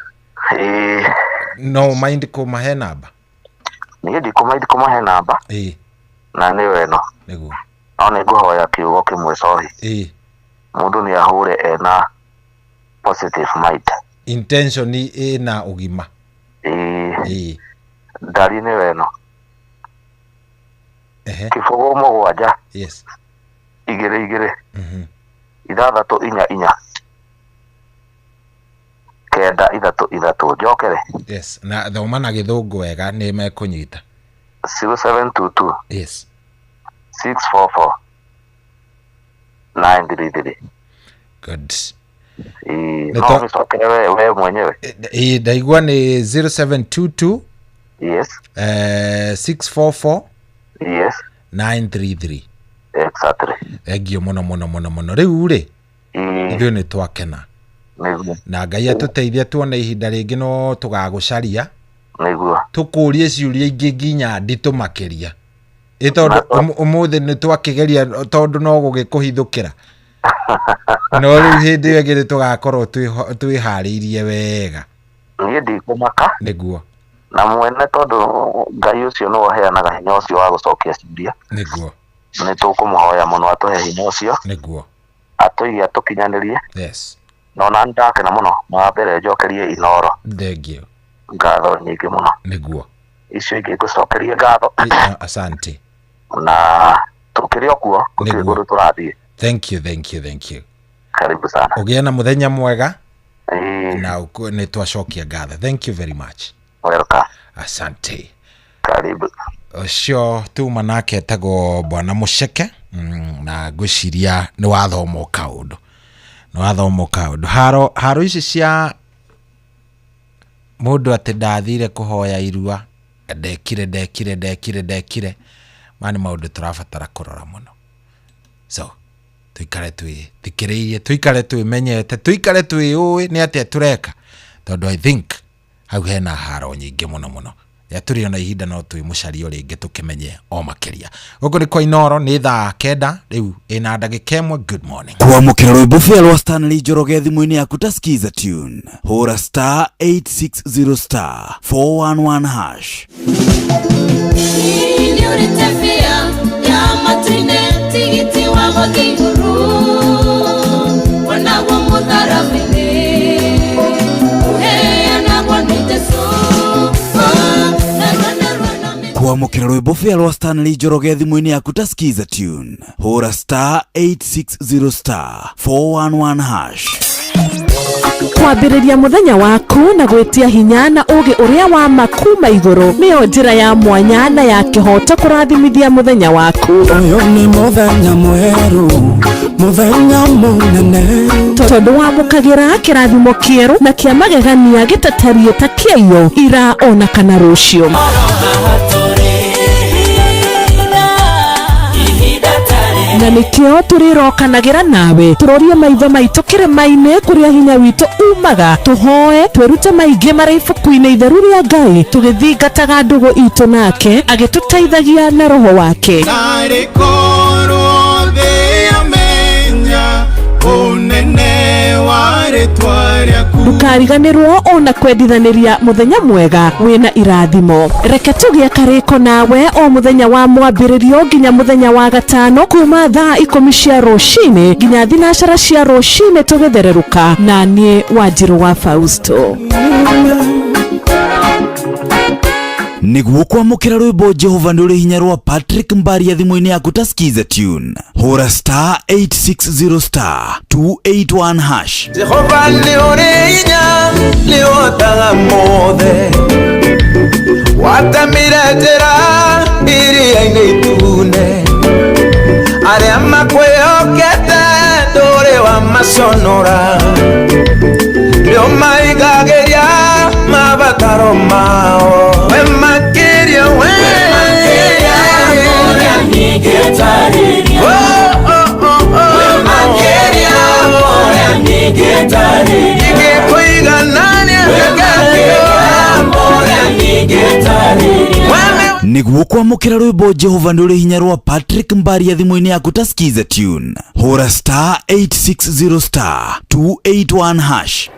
No mind kũmahe namba? Niĩ ndikũmaindi kũmahe namba na nĩ weno niguo no nĩ ngũhoya kiugo kĩmwe sorry mũndũ nĩ ahũre ena positive mind, intention ĩna ũgima. Ndari nĩ weno kĩbũgũ mũgwanja igĩrĩ ithathatũ inya kenda ithatũ njokere. Yes, na thoma na gĩthũngũ wega nĩ mekũnyita. 0722 yes 644 933. Good. No nisokere wewe mwenyewe. Ndaigua ni 0722 yes 644 yes 933. Exactly. Egio muno rĩu rĩ ithuĩ nĩ twakena na Ngai atũteithia tuone ihinda rĩngĩ no tũgagũcaria nĩguo tũkũrie ciũria ingĩ nginya nditũ makĩria tondũ ũmũthĩ nĩ twakĩgeria tondũ no gũgĩkũhithũkĩra no rĩu hĩndĩ ĩyo ĩngĩ tũgakorwo twĩharĩirie wega. Niĩ ndikũmaka nĩguo na mwene tondũ Ngai ũcio no aheanaga hinya ũcio wa gũcokia ciũria nĩguo nĩ tũkũmũhoya mũno atũhe hinya ũcio nĩguo atũige atũkinyanĩrie. Yes no na ndakena mũno na mbere njokerie Inoro. Thengio ngatho nyingĩ mũno nĩguo icio ingĩ ngũcokerie ngatho. Asante na tũkĩrĩ okuo tũkĩgũrũ tũrathiĩ. Thank you karibu sana ũgĩe na mũthenya mwega na nĩ twacokia ngatho. Thank you very much. Welcome. Asante karibu. Ũcio tuma nake etagwo bwana Mucheke na ngwĩciria nĩ wathoma kaũndũ haro ici cia mũndũ atĩ ndathire kũhoya irua ndekire mani maũndũ tũrabatara kũrora mũno. So tuikare twĩthikĩrĩirie tuikare twĩmenyete tuikare twĩũĩ nĩ atĩa tũreka tondũ I think hau hena haro nyingĩ mũno tũrĩ ona ihinda no twĩmũcarie rĩngĩ tũkĩmenye o makĩria. Gũkũ nĩ kwa Inoro nĩ thaa 9 rĩu ĩna ndagĩka ĩmwe. Good morning. Kwamũkĩra rwĩmbo fĩa rwa Stanley Njoroge thimũ-inĩ yaku ta skiza tune hũra *860 *411 hash. Tigiti wa Gĩthũngũ wanagwo mũtharaba-inĩ ũheanagwo nĩ Jesũ. Kwamũkĩra rwĩmbo fĩa rwa Stanley Njoroge thimũ-inĩ yaku ta skiza tune hũra *860 *411 hash. Kwambĩrĩria mũthenya waku na gwĩtia hinya na ũgĩ ũrĩa wa makuma igũrũ nĩyo njĩra ya mwanya na ya kĩhoto kũrathimithia mũthenya waku. Ũyũ nĩ mũthenya mwerũ, mũthenya mũnene, tondũ wamũkagĩra kĩrathimo kĩerũ na kĩa magegania gĩtatarie ta kĩayo ira ona kana rũciũ. Na nĩkĩo tũrĩrokanagĩra nawe tũrorie maitho maitũ kĩrĩma-inĩ kũrĩa hinya witũ umaga tũhoe twĩrute maingĩ marĩ ibuku-inĩ itheru rĩa Ngai tũgĩthingataga ndũgũ itũ nake agĩtũteithagia na roho wake. narĩ korwo thĩ amenya ũnene wa rĩtwa ndukariganirwo ona kwendithaniria muthenya mwega wina irathimo. Reke tugie kariko nawe o muthenya wa mwambiririo nginya muthenya wa gatano kuma thaa 10 cia rucini nginya thinacara cia rucini tugithereruka na nie Wanjiru wa Fausto. Niguo kwamukira rwimbo Jehova nduri hinya rwa Patrick Mbaria thimu-ini yaku ta skiza tune hora *860 *281#. Jehova ni uri hinya ni otaga mothe watamira njira iria-ini itune aria makwihokete nduri wa maconora nio maigagiria mabataro mao we makiria we moria nigetaria we makiria moria nigetaria igikuiganania moria nigetaria. Niguo kwamukira rwimbo Jehova nduri hinya rwa Patrick Mbaria thimu-ini yaku ta skiza tune hora *860 *281#.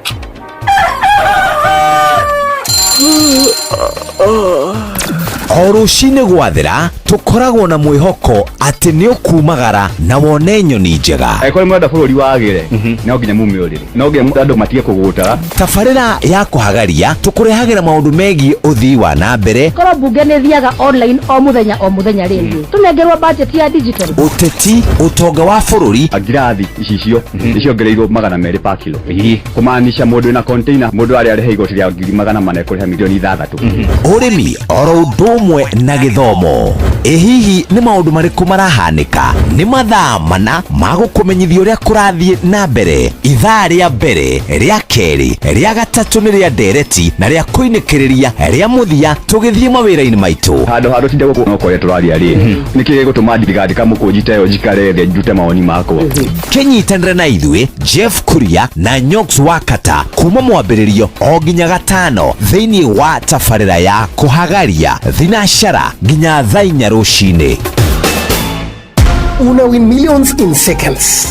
O rucini gwathira tukoragwo na mwihoko ati ni ukumagara na wone nyoni njega. Ekore mwenda bururi wagire no nginya mumiurire no nginya andu matige kugutara. Tabarira ya kuhagaria tukurehagira maundu megi uthii wa na mbere. Koro bunge ne thiaga online o muthenya ringi tunengerwa budget ya digital. Uteti utonga wa bururi agirathi icicio ciongereirwo $200 per kilo. Kumaanisha mundu na container mundu ari arihe igoti rya $400 kuriha milioni 6. Urimi oro ndumwe na githomo. Hihi ni maundu mariku marahanika? Ni mathaa mana magukumenyithia uria kurathie na mbere. Ithaa ria mbere, ria keri, ria gatatu ni ria ndereti na ria kuinikiriria ria muthia tugithie mawira-ini maitu. Hado tinde guku no koya turaria ri. Niki gutuma thirikari kamukunjite yo jikare thia njute maoni makwa. Kenyitanire na ithui Jeff Kuria na Nyox Wakata kuma mwambiririo o nginya gatano thiini wa tabarira ya kuhagaria thinashara nginya thaa 4 rucini. Una win millions in seconds.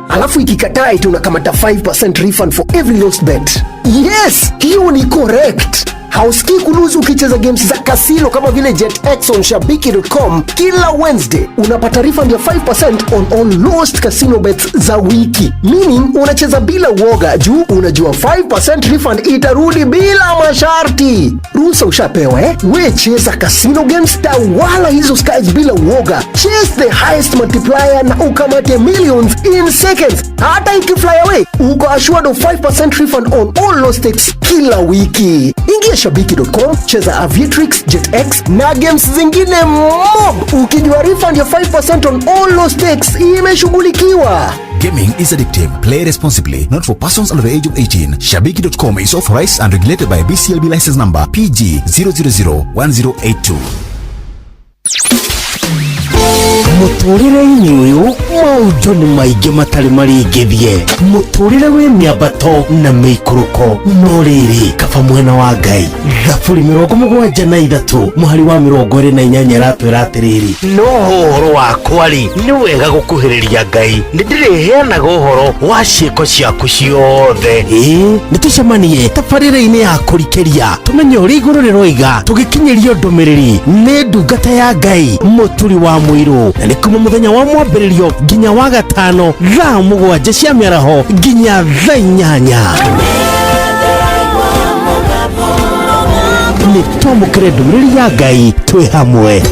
Alafu ikikataa tunakamata 5% refund for every lost bet. Yes, hiyo ni correct. Hausikii kuluzu ukicheza games za casino kama vile JetX on Shabiki.com. Kila Wednesday unapata refund ya 5% on all lost casino bets za wiki. Meaning unacheza bila uoga juu unajua 5% refund itarudi bila masharti. Ruhusa ushapewa We cheza casino games wala hizo skies bila uoga. Chase the highest multiplier na ukamate millions in seconds. Hata ikifly away uko assured of 5% refund on all lost stakes kila wiki. Ingia Shabiki.com, cheza Aviatrix, JetX na games zingine mob. Ukijua refund ya 5% on all lost stakes imeshughulikiwa. Gaming is addictive. Play responsibly. Not for persons under the age of 18. Shabiki.com is authorized and regulated by BCLB license number PG 0001082. Muturire-ini uyu maundu ni maingi matari maringithie. Muturire wi miambato na miikuruko no riri kaba mwena wa Ngai. Thaburi 73 muhari wa 28 ratwira atiriri no horo wakwa ri ni wega gukuhiriria Ngai ndiriheanaga uhoro wa ciiko ciaku ciothe. Nitucemanie tabarira-ini ya kurikeria tumenye uri iguru riroiga tugikinyirio ndumiriri ni ndungata ya Ngai muturi wa muiru na nikuma muthenya wa mwambiririo nginya wa gatano thaa 7 cia miaraho nginya thaa 8. Nitomukire ndumĩrĩri ya Ngai twĩ hamwe.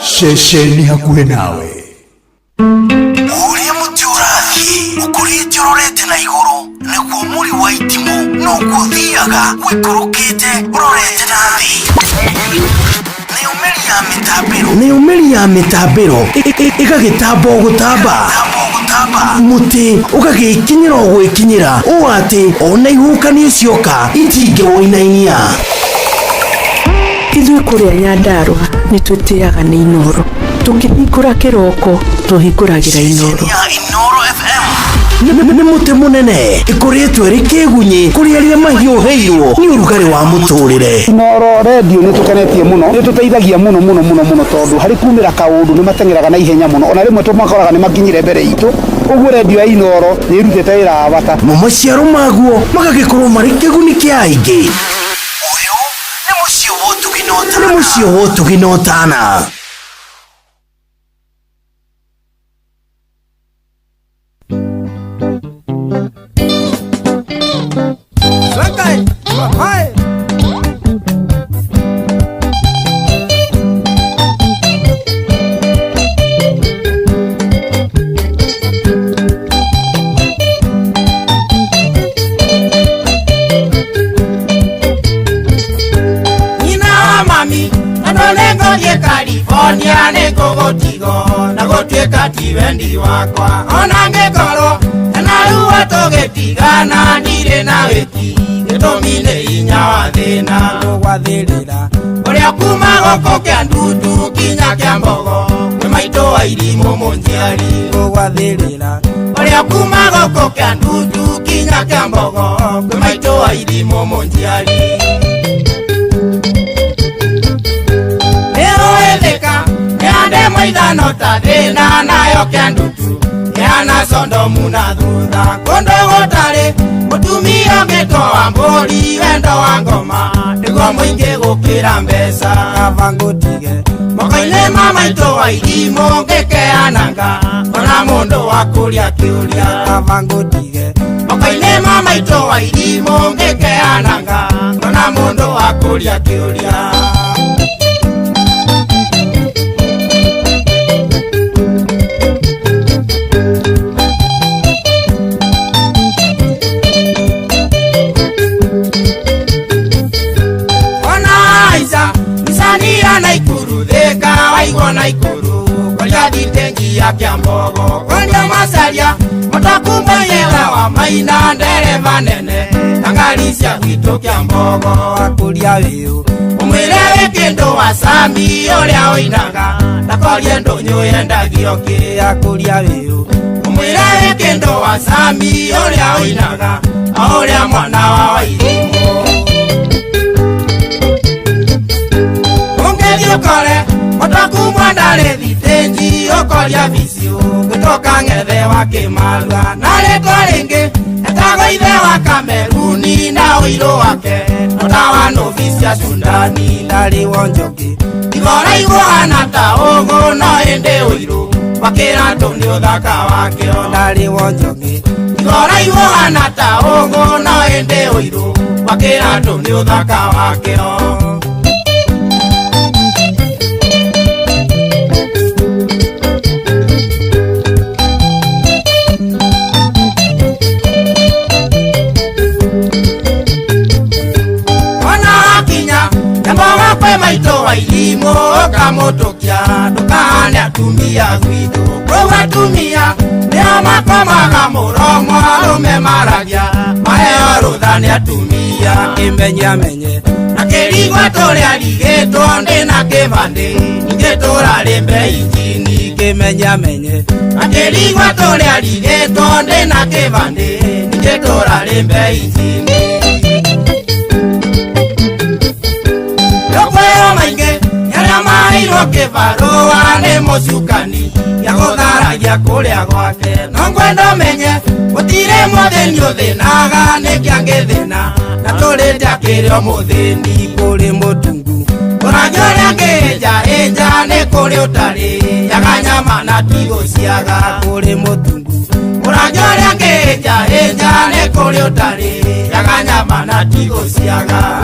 Shesheni hakuhe nawe. Uria muti ũrathiĩ ũkũrĩte ũrorete na igũrũ nĩguo mũri wa itimũ no gũthiaga wĩkũrũkĩte ũrorete na thĩ. Nĩumĩri ya mĩtambĩro ĩgagĩtamba gũtamba muti ũgagĩkinyĩra gwĩkinyĩra ũũ atĩ ona ihukanio cioka itingĩwoinainia. Ithuĩ kũrĩa Nyandarua nĩ twĩtĩaga nĩ Inoro. Tũngĩhingũra kĩroko tũhingũragĩra Inoro. Inoro FM nĩ mũtĩ mũnene ĩkoretwo ĩrĩ kĩgunyi kũrĩ arĩa mahiũhĩirwo nĩ ũrugarĩ wa mũtũrĩre. Inooro redio nĩ tũkenetie mũno, nĩ tũteithagia mũno tondũ harĩ kumĩra kaũndũ nĩ mateng'eraga na ihenya mũno, ona rĩmwe tũmakoraga nĩ makinyire mbere itũ. Ũguo redio ya Inooro nĩ ĩrutĩte wĩra wa bata. Maciaro maguo magagĩkorwo marĩ kĩguni kĩa aingĩ. Ũyũ nĩ mũciĩ wa Ũtugi na Ũtana. California neko gotigo na gotweka tivendi wakwa ona ngekoro na ruwa togetigana ndire na weki getomine inya wa thina gwathirira uria kuma goko kia ndutu kinya kia mbogo kwe maito wa irimu munjiari gwathirira uria kuma goko kia ndutu kinya kia mbogo kwe maito wa irimu munjiari. Maidano tadena nayo kyandutu yana sondo muna dhudha kondo gotare mutumia geto amboli wendo wangoma digo mwinge gukira mbesa kavangotige mokaine mama ito wa ilimo ngeke ananga ona mondo wakulia kiulia kavangotige mokaine mama ito wa ilimo ngeke ananga ona mondo wakulia kiulia. Na ikuru kolya ditengi ya kiambogo kolya masalia mutakumba yewa wa maina ndereva nene angalisia wito kiambogo akulia weu umwilewe kendo wa sami olya oinaga na kolya ndonyo yenda gioke akulia weu umwilewe kendo wa sami olya oinaga olya mwana wa wailimu ungeli ukole Otakumwa ndale vitenji okolya visio kutoka ng'ethe wa Kimalwa nale twarenge etago ithe wa Kameruni na uiro wake otawano visya Sundani ndali wonjoki igora iguana ta ogo no ende uiro wakira toni uthaka wake ndali wonjoki igora iguana ta ogo no ende uiro wakira toni uthaka wake maito wa ilimo kamotokia tukane atumia gwitu kwa tumia leo makomaga muromo umemaragia maheo ruthani atumia kimenya menye na kirigwa toria ligeto ndi na kivande ningetora lembe injini kimenya menye na kirigwa toria ligeto ndi na kivande ningetora lembe injini. Mairo kivaroa ne mosukani ya gotharagia kuria gwake no ngwendo menye gutire mutheni uthinaga ne kiangithina na turite akirio mutheni kuri mutungu uranyoria ngeja ne kuri utari yaganyama na tigo ciaga kuri mutungu uranyoria ngeja ne kuri utari yaganyama na tigo ciaga.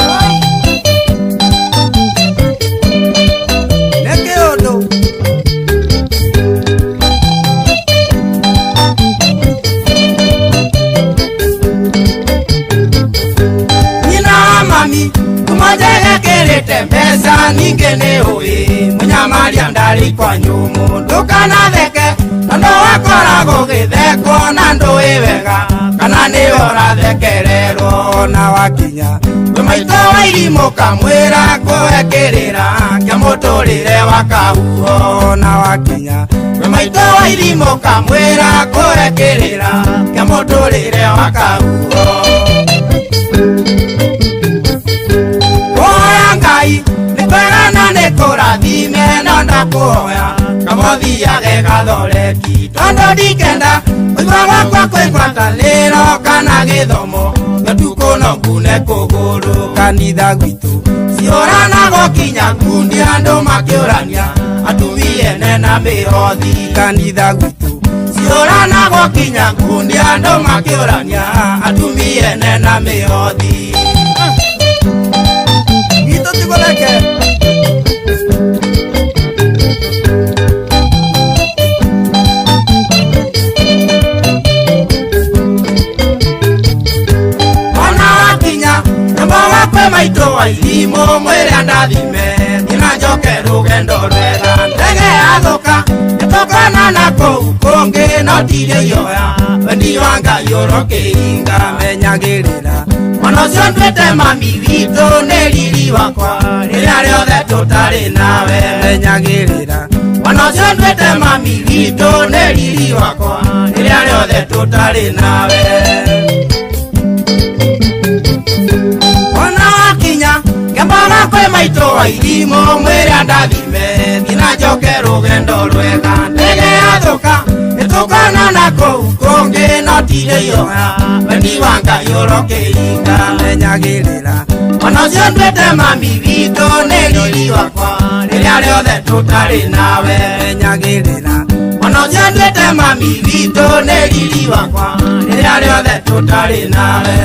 Pesa ningene oe munyamaria ndali kwa nyumu ndukana theke ndo wakora gugitheko na ndo wega kana nĩ ũrathekererwo na wakinya kwĩ maitũ wa irimũ kamwĩra kũwekĩrĩra kĩa mũtũrĩre wa kahuho na wakinya kwĩ maitũ wa irimũ kamwĩra kũwekĩrĩra kĩa mũtũrĩre wa kahuho kuoya Ngai nĩ kwega na nĩ kũrathime no ndakũhoya kamũthiage gathoreki tondũ ndikenda kũigua gwakwa kwĩ ngwatanĩro kana gĩthomo gĩtukũ no ngune kũgũrũ kanitha gwitũ ciũranagwo kinya ngundi andũ makĩũrania atumia ene na mĩhothi kanitha gwitũ ciũranagwo kinya ngundi andũ makĩũrania atumia ene na mĩhothi gitũ tigũreke maitũ wa irimũ mwĩre ndathime thina njoke rũgendo rwega ndege yathũka ĩtũkana na kũu kũngĩ no ndirĩ ihoya wendi wa Ngai ũrokĩinga menyagĩrĩra ona ũcio nduĩte mami witũ nĩ riri wakwa rĩrĩa rĩothe tũtarĩ nawe menyagĩrĩra ona ũcio nduĩte mami witũ nĩ riri wakwa rĩrĩa rĩothe tũtarĩ nawe Kembara kwĩ maitũ wa irimũ mwĩre ndathime thina njoke rũgendo rwega ndege yathũka ĩtũkana na kũu kũngĩ no ndirĩ ihoya wendi wa Ngai ũrokĩinga menyagĩrĩra ona ũcio nduĩte mami witũ nĩ riri wakwa rĩrĩa rĩothe tũtarĩ nawe menyagĩrĩra ona ũcio nduĩte mami witũ nĩ riri wakwa rĩrĩa rĩothe tũtarĩ nawe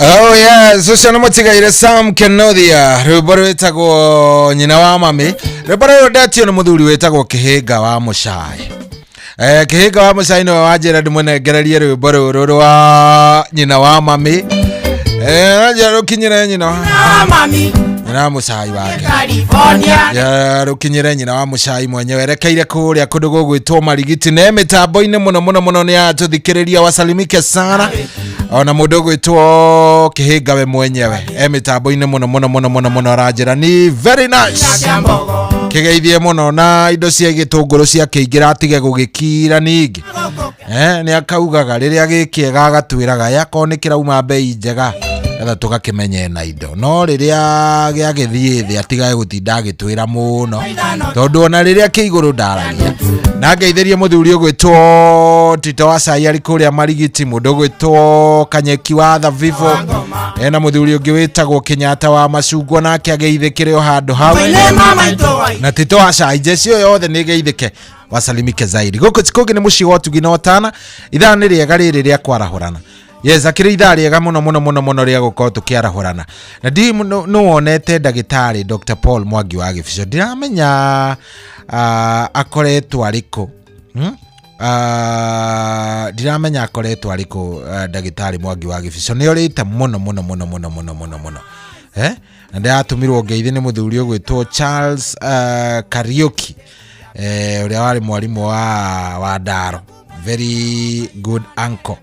Oh yes, ucio nĩ mũtigaire Sam Kenothia rwĩmbo rwĩtagwo nyina wa mami rwĩmbo rũrũ ndatio nĩ mũthuri wĩtagwo Kĩhĩnga wa Mũcai Kĩhĩnga wa Mũcai nĩwe wanjĩra ndĩmũnengererie rwĩmbo rũrũ rwa nyina wa mami nanjĩra rũkinyĩre nyina wa mami nyina wa Mũcai wake rũkinyĩre nyina wa Mũcai mwenyewe erekeire kũrĩa kũndũ gũgwĩtwo Marigiti na mĩtambo-inĩ mũno nĩ atũthikĩrĩria wasalimike sana ona mũndũ gwĩtwo Kĩhĩnga we mwenyewe mĩtambo-inĩ mũno aranjĩra ni very nice kĩgeithie mũno na indo cia gĩtũngũrũ cia kĩingĩra atige gũgĩkira ningĩ nĩ akaugaga rĩrĩa gĩkĩega agatwĩraga yakorwo nĩ kĩrauma bei njega etha tũgakĩmenye na indo no rĩrĩa gĩagĩthiĩ thĩ atigae gũtinda agĩtwĩra mũno tondũ ona rĩrĩa kĩigũrũ ndaragia na ngeithĩrie mũthuri ũgwĩtwo Tito wa Cai arĩ kũrĩa Marigiti mũndũ ũgwĩtwo Kanyeki wa Thavivo na mũthuri ũngĩ wĩtagwo Kenyatta wa Macungwa nake ageithĩkĩre o handũ hau na Tito wa Cai jeci yo yothe nĩ geithĩke wasalimike zaidi gũkũ tikũngĩ nĩ mũciĩ wa Ũtugi na Ũtana ithaa nĩ rĩega rĩrĩ rĩa kwarahũrana yes akĩrĩ ithaa rĩega mũno rĩa gũkorwo tũkĩarahũrana na ndi no wonete ndagĩtarĩ Dr. Paul Mwangi wa Gĩbico ndiramenya akoretwo arĩkũ ndiramenya akoretwo arĩkũ ndagĩtarĩ Mwangi wa Gĩbico nĩ orĩte mũno na ndĩratũmirwo ngeithi nĩ mũthuri ũgwĩtwo Charles Kariuki ũrĩa warĩ mwarimũ wa Ndaro very good uncle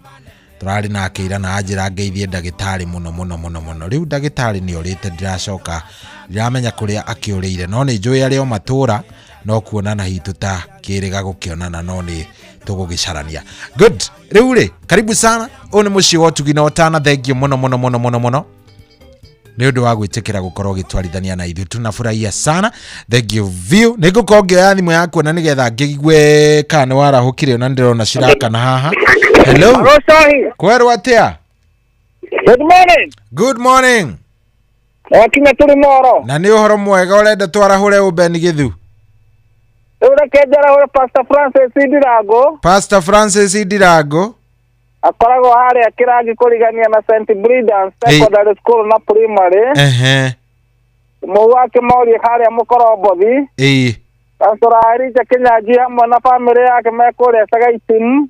turari na akĩira na anjĩra ngeithie ndagĩtarĩ mũno rĩu ndagĩtarĩ nĩ orĩte ndiracoka ndiramenya kũrĩa akĩũrĩire no nĩ njũĩ arĩ o matũra no kuonana hitũ ta kĩrĩga gũkĩonana no nĩ tũgũgĩcarania good rĩu rĩ karibu sana ũyũ nĩ mũciĩ wa Ũtugi na Ũtana thengio mũno nĩ ũndũ wa gwĩtĩkĩra gũkorwo gĩtwarithania na ithuĩ tunafurahia sana thank you view nĩngũkorwo ngĩoya thimũ yaku na nĩgetha ngĩigue kana nĩ warahũkire na ndĩrona cirakana haha hello kwerwo atĩa good morning wakinya tũrĩ moro na nĩ ũhoro mwega ũrenda twarahũre ũbeni gĩthu reke njarahũre Pastor Francis Ndirango akoragwo harĩa kĩrangi kũrigania na St. Bridans Secondary School na Primary mũu wake morie harĩa Mũkorombothi Pastor Arija Kinyanji hamwe na famĩlĩ yake me kũrĩa Sagaitin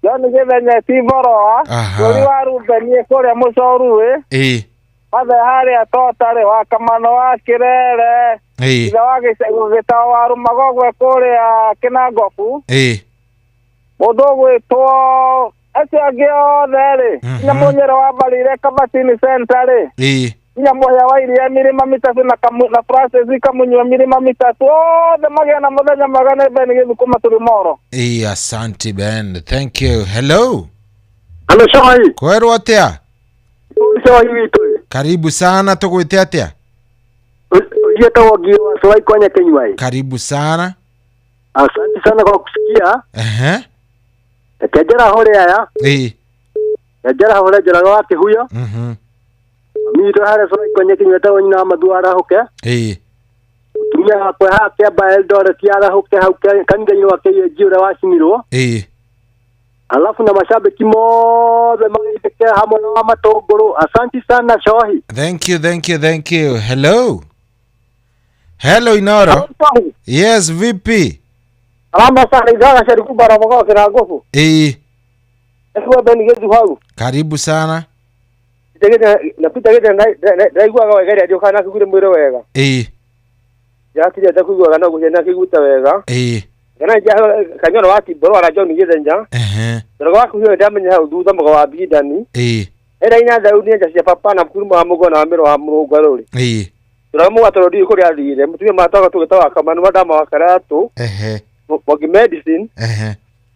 John Gĩthenya Tivoroa ũri wa Rubeni kũrĩa Mũcorui Mathe harĩa Totarĩ wa Kamano wa Kĩrere ithe wa Gĩcegũ Gĩtaũ wa Rumagogwe kũrĩa Kĩnangobu Mundu gwitwo aciangio theri nya munyero wa Mbarire Kabatini Center ri nya muhya wa iria mirima mitatu na process kamunywa mirima mitatu othe magia na muthenya magane Ben githukuma turimoro. Asante Ben, thank you. Hello Shoi kwerwo atia? Shoi witu karibu sana, tugwite atia? Yetwa Giwa Shoi kwenye Kenywa. Karibu sana. Asante sana kwa kusikia. Kejera hore aya. Kejera hore jera wake huyo. Mito hare Shoi kwenye Kenywa tawo nyina maduara hoke. Tumia kwa hake ba Eldoret tiara hoke hauke kanga yino wake jira wasimiro. Alafu na mashabiki mobe magike hamwe na matogoro. Asante sana Shohi. Thank you. Hello Inoro. Yes, vipi? Alama sana idara shariku baramogo kina gofu. Ewa Ben gezu hau. Karibu sana. Napita gete na igwa ga wega ndio kana kugure mwire wega. Ya kije da kugwa kana kugena kiguta wega. Kana ja kanyono wati boro ara John Gizenja. Boro wa kuyo ndamenya hau thutha mugo wa bidani. Era ina da unia ja papa na kuruma mugo na amiro wa mugo rori. Turamu atorodi kuri athire mutumia matoka tugitawa kamanu madama wakaratu. Bogi medicine.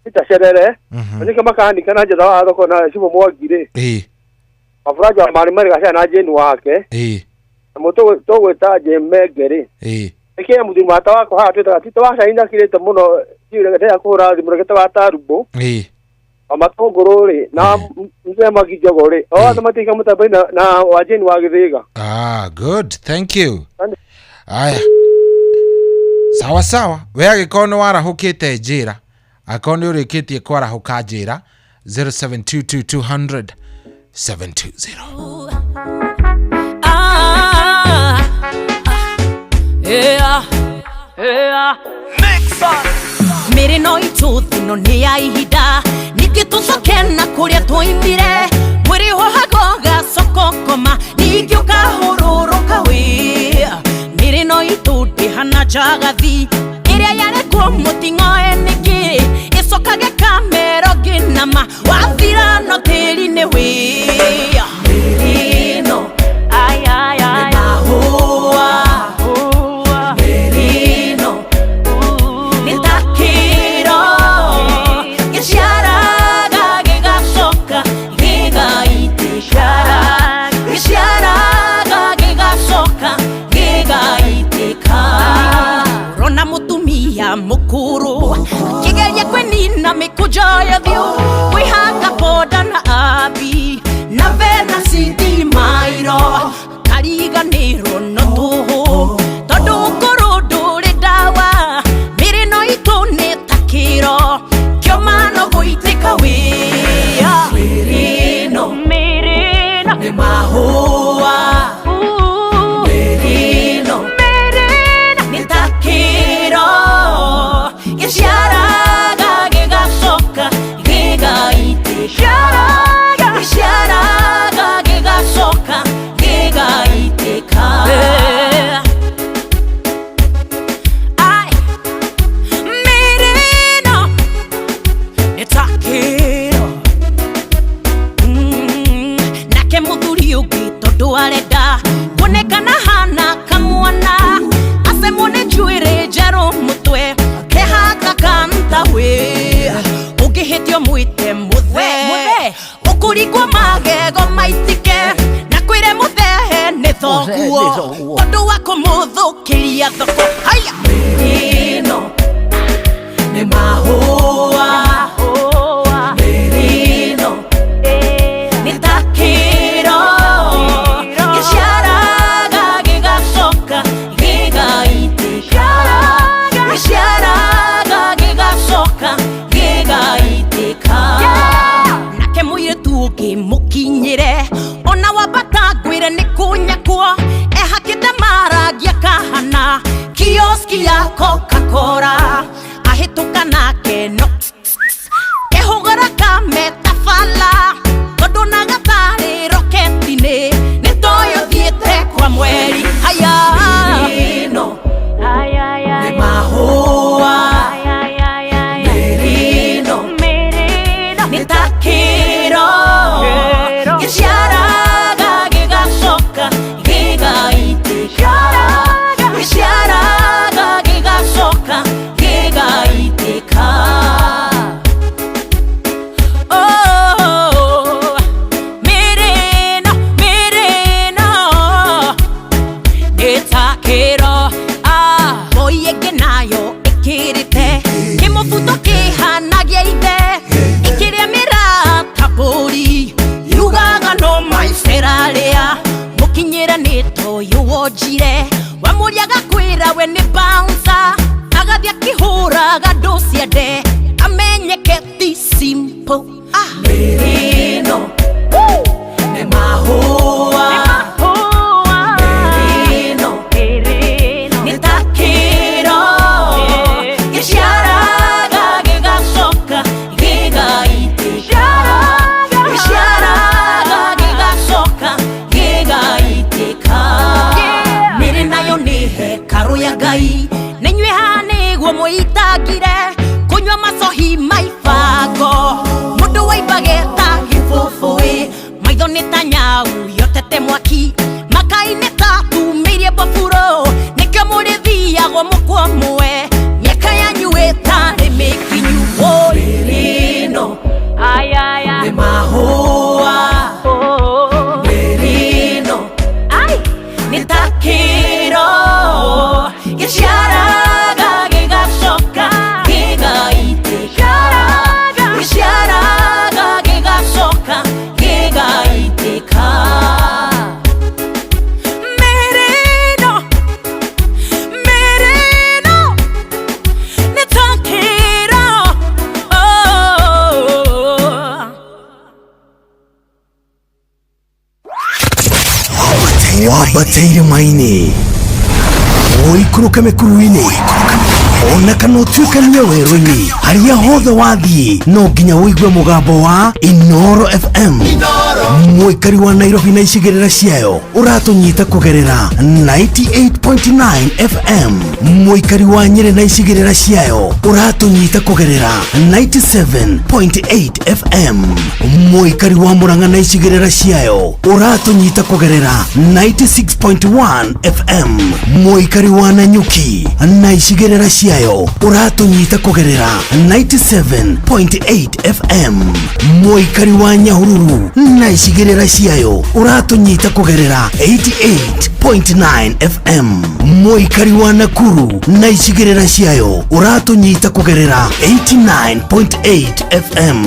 Ita sherere. Ni kama kandi kana ja dawa thoko na shibo mwagire. Afraja mari gasha na jeni wake. Moto to wetaje megere. Eke mudu mata wako ha twita washa ina kirete muno yure gate akura murageta watarubo. Amatogorore na mzee magijogore. Matika mutabai na wajeni wagithiga. Good. Thank you. Aya. Sawa. We agikono warahukite njira. Akono urikitie kwarahuka njira 0722 720. Mere no ituthi no ni ya ihida nikitucokena kuria twoimire mwiri ho hagoga sokokoma ningioka hururuka wi mere no ituthi hana jagathi iria yare kwa mutingo eniki isokage kamero ginama wathira no tiri ne wi mere no ay mukuru kigeria kwenina mikujo ya vyu wihanga poda na abi na vena sidi mairo kariganiro no tuhu tondu ukuru nduri dawa mirino itu ni takiro kiomano guitika wia mirino ni mahua Ondo wako muthukiria thoko haya merino ni mahua merino ni takiro gisharaga gigacoka gigaitika gisharaga gigacoka gigaitika nake muiretu ukimukinyire ona wabata gwire ni kunyakwo ehakite maragia kahana kioski ya Coca-Cola ahituka nake no teralia mukinyira nito yuwojire wamuria gakwira we ni bouncer agathia kihura gadosia de amenyeke ti simple merino ne mahua merino ne takiro gisharaga gigasoka gigaite gisharaga gigasoka gigaiteka mire nayo ni hekaru ya Ngai nenywe hane gwo muitagire kunywa masohi maifago mundu waibageta gifufui maitho nitanyau yotete mwaki makaine tatu mirie bafuro nikyo murithiagwo mukwamwe miaka yanyu itari mikinyu merino ayaya ni mahua merino ai nitakiro gisharaga gigasoka gigaiteka gisharaga gigasoka gigaiteka merino merino nitakiro Wabateire maini oikuruka mekuruini ona kana utuikania werũ-inĩ harĩa hothe wathiĩ no nginya wĩigue mũgambo wa Inoro FM mũikari wa Nairobi na icigĩrĩra ciayo ũratũnyita kũgerera 98.9 FM mũikari wa Nyĩrĩ na icigĩrĩra ciayo ũratũnyita kũgerera 97.8 FM mũikari wa Murang'a na icigĩrĩra ciayo ũratũnyita kũgerera 96.1 FM mũikari wa Nanyuki na icigĩrĩra ciayo ũratũnyita kũgerera 97.8 FM mũikari wa Nyahururu na icigĩrĩra ciayo ũratũnyita kũgerera 88.9 FM mũikari wa Nakuru na icigĩrĩra ciayo ũratũnyita kũgerera 89.8 FM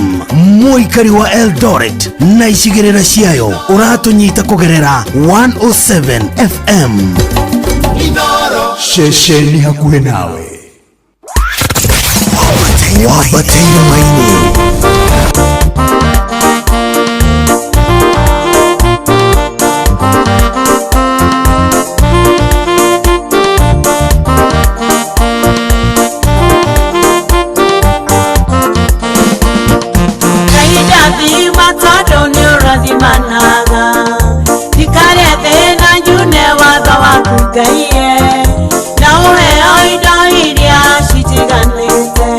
mũikari wa Eldoret na icigĩrĩra ciayo ũratũnyita kũgerera 107 FM Shesheni hakuhe nawe Wabateire maini Kaida matodo ni urazimanaga Dikarete na june wadha wakugaye Na uhe oido iria shitiganete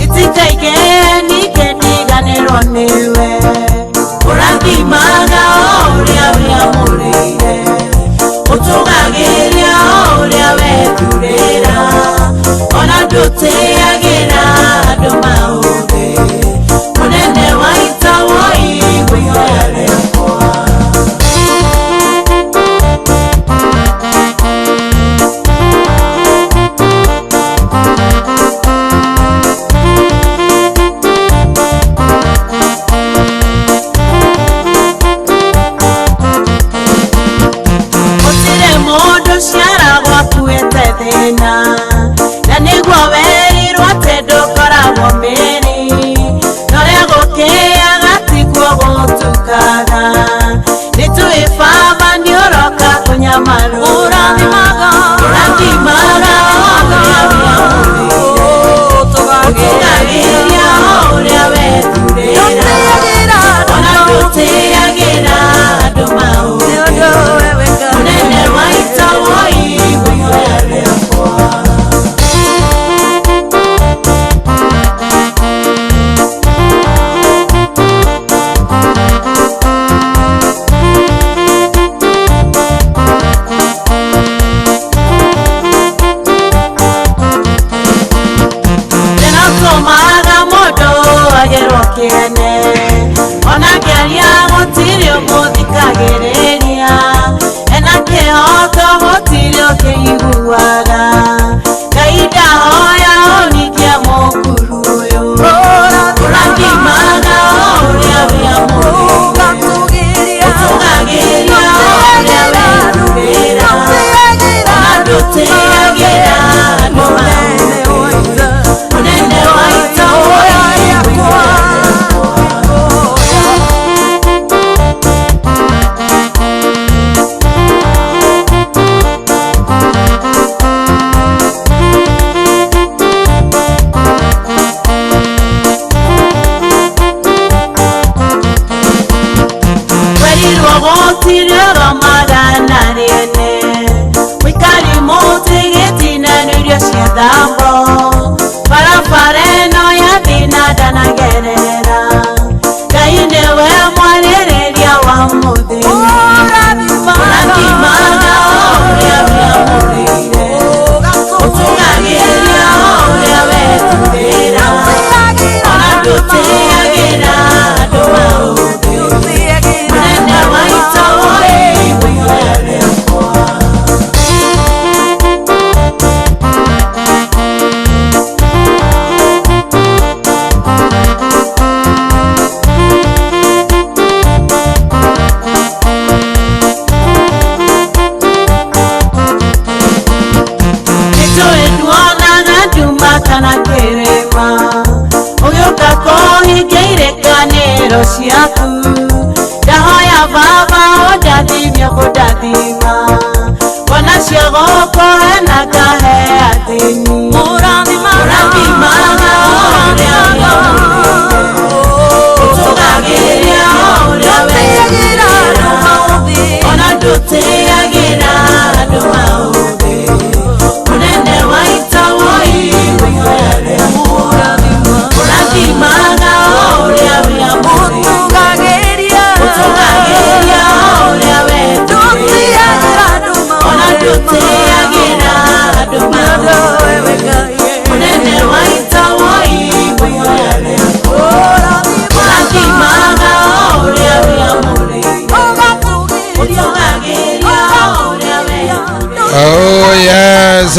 Itikaike nike niganero niwe Urazimaga uria uria mureire Utugagiria uria weturera Ona dote agera adoma ube Munene waita woi wiyoyare kwa Otire modo shara wakuete thina Na niguo werirwo tedo koragwo meri Noria gukea gatiguo gutukaga Nituifaba nioroka kunyamaru Urathimaga Utugagiria uria weturera Ona tuteagira andu maundu Munene waita woi wiyoyare akwa Somaga modo agero kiene Ona kiaria gotirio muthikagireria Ena kehoto gotirio keiguaga Kaida hoya onikia mukuru uyu Urakimaga uria wia muruga Utugagiria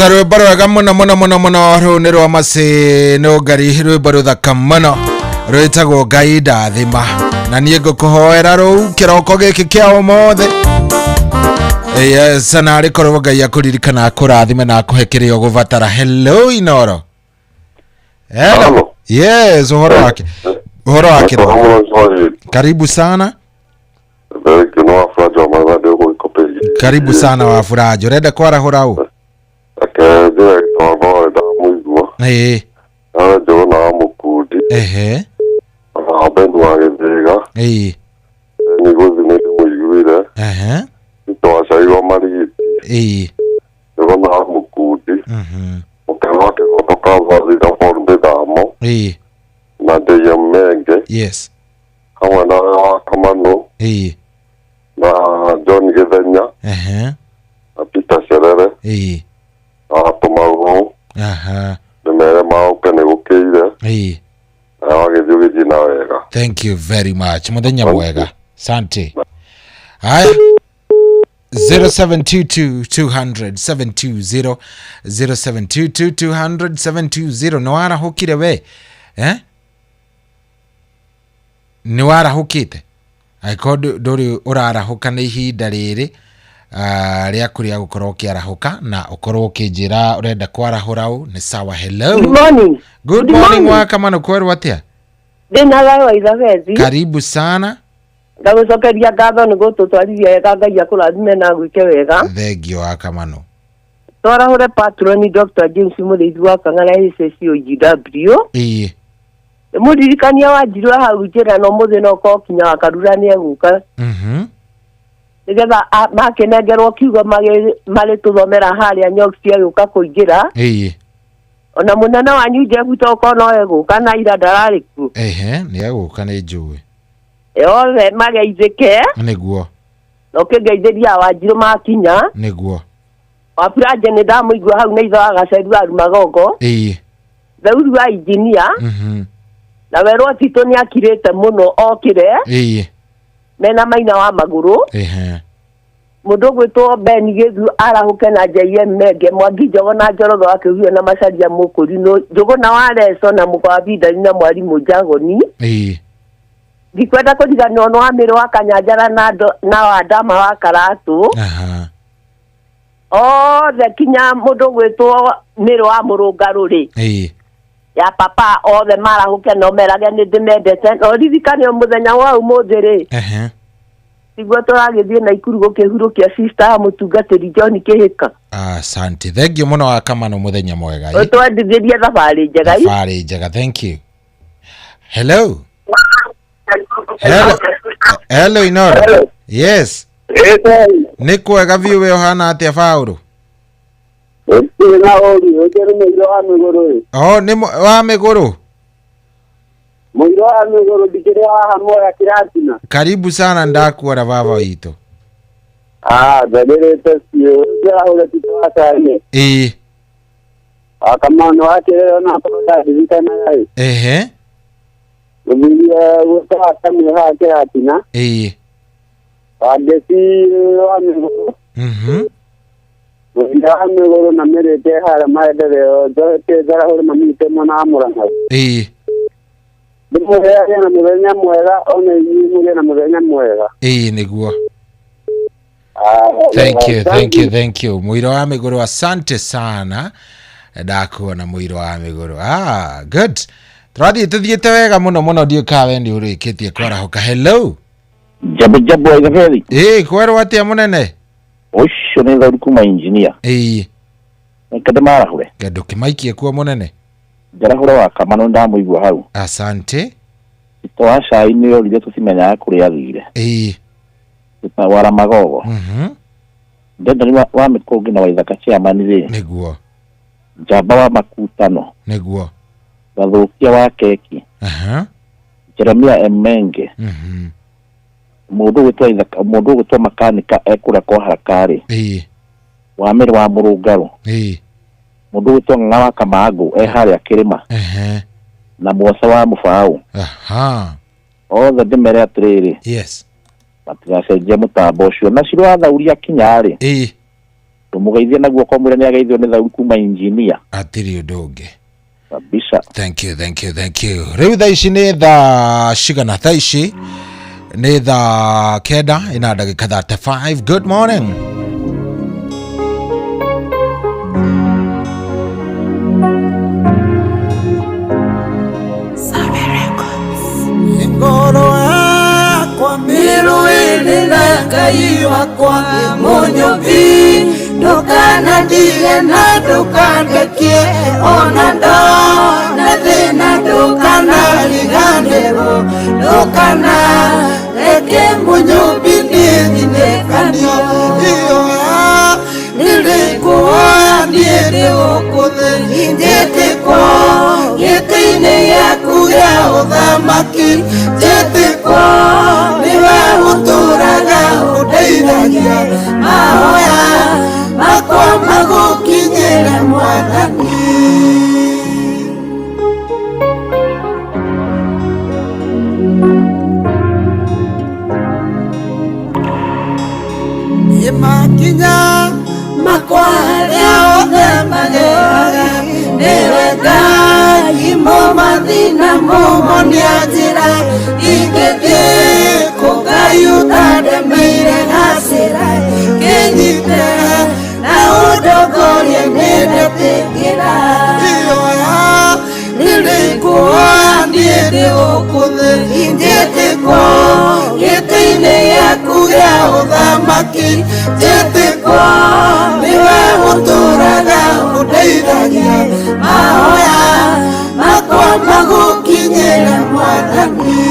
Rwimbo rwega muno muno muno muno ru ni rwa masi no ngari rwimbo ruthaka muno rwitagwo Ngai ndathima na niĩ ngũkũhoera rũu kĩroko gĩkĩ kĩa ũmũthĩ. Yes, na arĩ korwo Ngai akũririkana akũrathime na akũhe kĩrĩa ũgũbatara. Hello Inoro. Hello. Yes, uhoro wake. Uhoro wake. Karibu sana. Karibu sana wa Furajo. Renda kwarahũra ũ? Eh. Jona Mukundi. Ehe. Abendu wa Githega. Eh. Ni gozi ni muiguire. Ehe. To asaiwa marigiti. Eh. Jona Mukundi. Ukawake kutoka Vazida Forbe Damo. Eh. Na Deya Menge. Yes. Kama na Kamano. Eh. Na John Githenya. Ehe. Na Peter Serere. Eh. Tomago. Aha. Hey. Thank you very much. Muthenya mwega. Asante. Haya. 0722-200-720 0722-200-720 no arahukire we ni warahukite aikodo nduri urarahuka na ihinda riri ria kuria gukorwo kiarahuka na ukorwo ukijira urenda kwarahura u ni sawa. Hello. Good morning. Good morning wa kama no kweru atia? Ndina lawa Izabezi. Karibu sana. Ndagucokeria ngatho ni gututwarithia wega Ngai akurathime na gwike wega. Thengio wa kama no. Twarahure patron Dr. James Muthithi wa Kang'ara SSOGW. Ii. Mudirikania wa njirwa hau njira no muthi no ko kinya wa Karura ni eguka. Nigetha makenengerwo kiugo mari tuthomera haria Nyoxia yuka kuingira. Ii. Ona munene wanyu Jeff toko no eguka na ira ndarariku. Ehe, ni eguka ni njui. Eothe mageithike. Niguo. No kingeithĩria wa njirũ makinya. Niguo. Wapuraje nĩ ndamuigua hau na itho agaceru arumagongo. Ii. Theuru wa engineer. Na werwo tito nĩ akirĩte mũno okire. Ii. Mena maina wa magũrũ. Ehe. Mũndũ gwĩtwo Ben Githu arahuke na JM Menge Mwangi Njogo na Njoroge akĩhuio na Macharia Mũkũri Njũgũna wa Leso na Mũkwabi na Mwarimũ Njagoni. Ii. Ndikwenda kũriganĩrwo nĩ wa Mĩrũ wa Kanyanjara na wa Ndama wa Karatu. Aha. Othe kinya mũndũ gwĩtwo Mĩrũ wa Mũrũngarũ-rĩ. Ii. Ya papa othe marahuke no merage nĩ ndĩmendete no ririkanio mũthenya wa ũmũthĩ-rĩ. Ehe. Tiguo tũragĩthiĩ na Ikuru gũkĩhurũkia sister mũtungatĩri John Kĩhĩka. Asante. Thank you mũno wa kama no muthenya mwega. Twendithĩrie thabarĩ njega. Thabarĩ njega. Thank you. Hello. Hello. Hello Inoro. Hello. Yes. Nĩ kwega biũ we ũhana atĩa Paũlũ? Na ori, nĩ wa Mĩgũrũ. Oh, nĩ wa Mĩgũrũ. Mwiro wa Migoro ndikiria hamwe ya Kiratina. Karibu sana ndakuona baba wito. Zadirete sio ule tutawasa ile. Kama no wake na kwa divita na yai. Ubiya utawasa mwa Kiratina. Adesi wa Migoro. Ubiya wa Migoro na merete hala maendeleo zote za hore mamite mwana amuranga. Ndimugea na muthenya mwega ona inyuge na muthenya mwega. Niguo. Thank you. Mwiro wa Migoro asante sana. Ndakuona Mwiro wa Migoro. Good. Tuthiete wega muno ndio kawe ndi urikitie kwarahoka. Hello. Jabo igafeli. Kwero atia munene? Osho ne thori kuma engineer. Kadamara hore. Gado kimaikie kwa munene. Jarahura wa kamano ndamuigwa hau. Asante. Twasha inyo lije tusimenya kuri yathire. Wara magogo. Ndenda wa mikogi na waithaka chairman ri. Niguo. Jaba wa makutano. Niguo. Wathukia wa keki. Jeremia Emenge. Mundu gutwa makanika ekura kwa harakari. Wa mere wa murungaro. Mundu gutwa ngawa kamago ehari akirima. Na mwosa wa mufao. Othe ndimere atiriri. Yes. Batigacenjia mutambo ucio na ciro thauria kinyari. Tumugeithie naguo komwire ni ageithio ni thauri kuma engineer. Atiri ndunge. Kabisa. Thank you. Riu thaici ni tha cigana thaici ni tha kenda ina ndagika 35. Good morning. Ngoro akwa miruini na Ngai wakwa munyumbi ndukana ndige na ndukandekie ona ndona thina ndukana riganirwo ndukana reke munyumbi nithinekanio iyo nilikuoya ndiende ukuthe njetiko gĩtĩ-inĩ gĩaku gĩa ũthamaki njetiko nĩwe ũtũraga ũndeithagia mahoya makwa magũkinyĩre Mwathani. Makinya makwa rĩa othe mageraga nĩwe Ngai mũmathina mũmonia njĩra ingĩthiĩ kũ Ngai ũtandemeire gacĩra kĩnyite na ũndongorie nĩndetĩkĩra iyoya nĩrĩkuoya niĩ ndĩ ũkũthĩ njĩtĩkwo gĩtĩ-inĩ gĩaku gĩa ũthamaki njĩtĩkwo nĩwe ũtũraga ũndeithagia mahoya makwa magũkinyĩre Mwathani.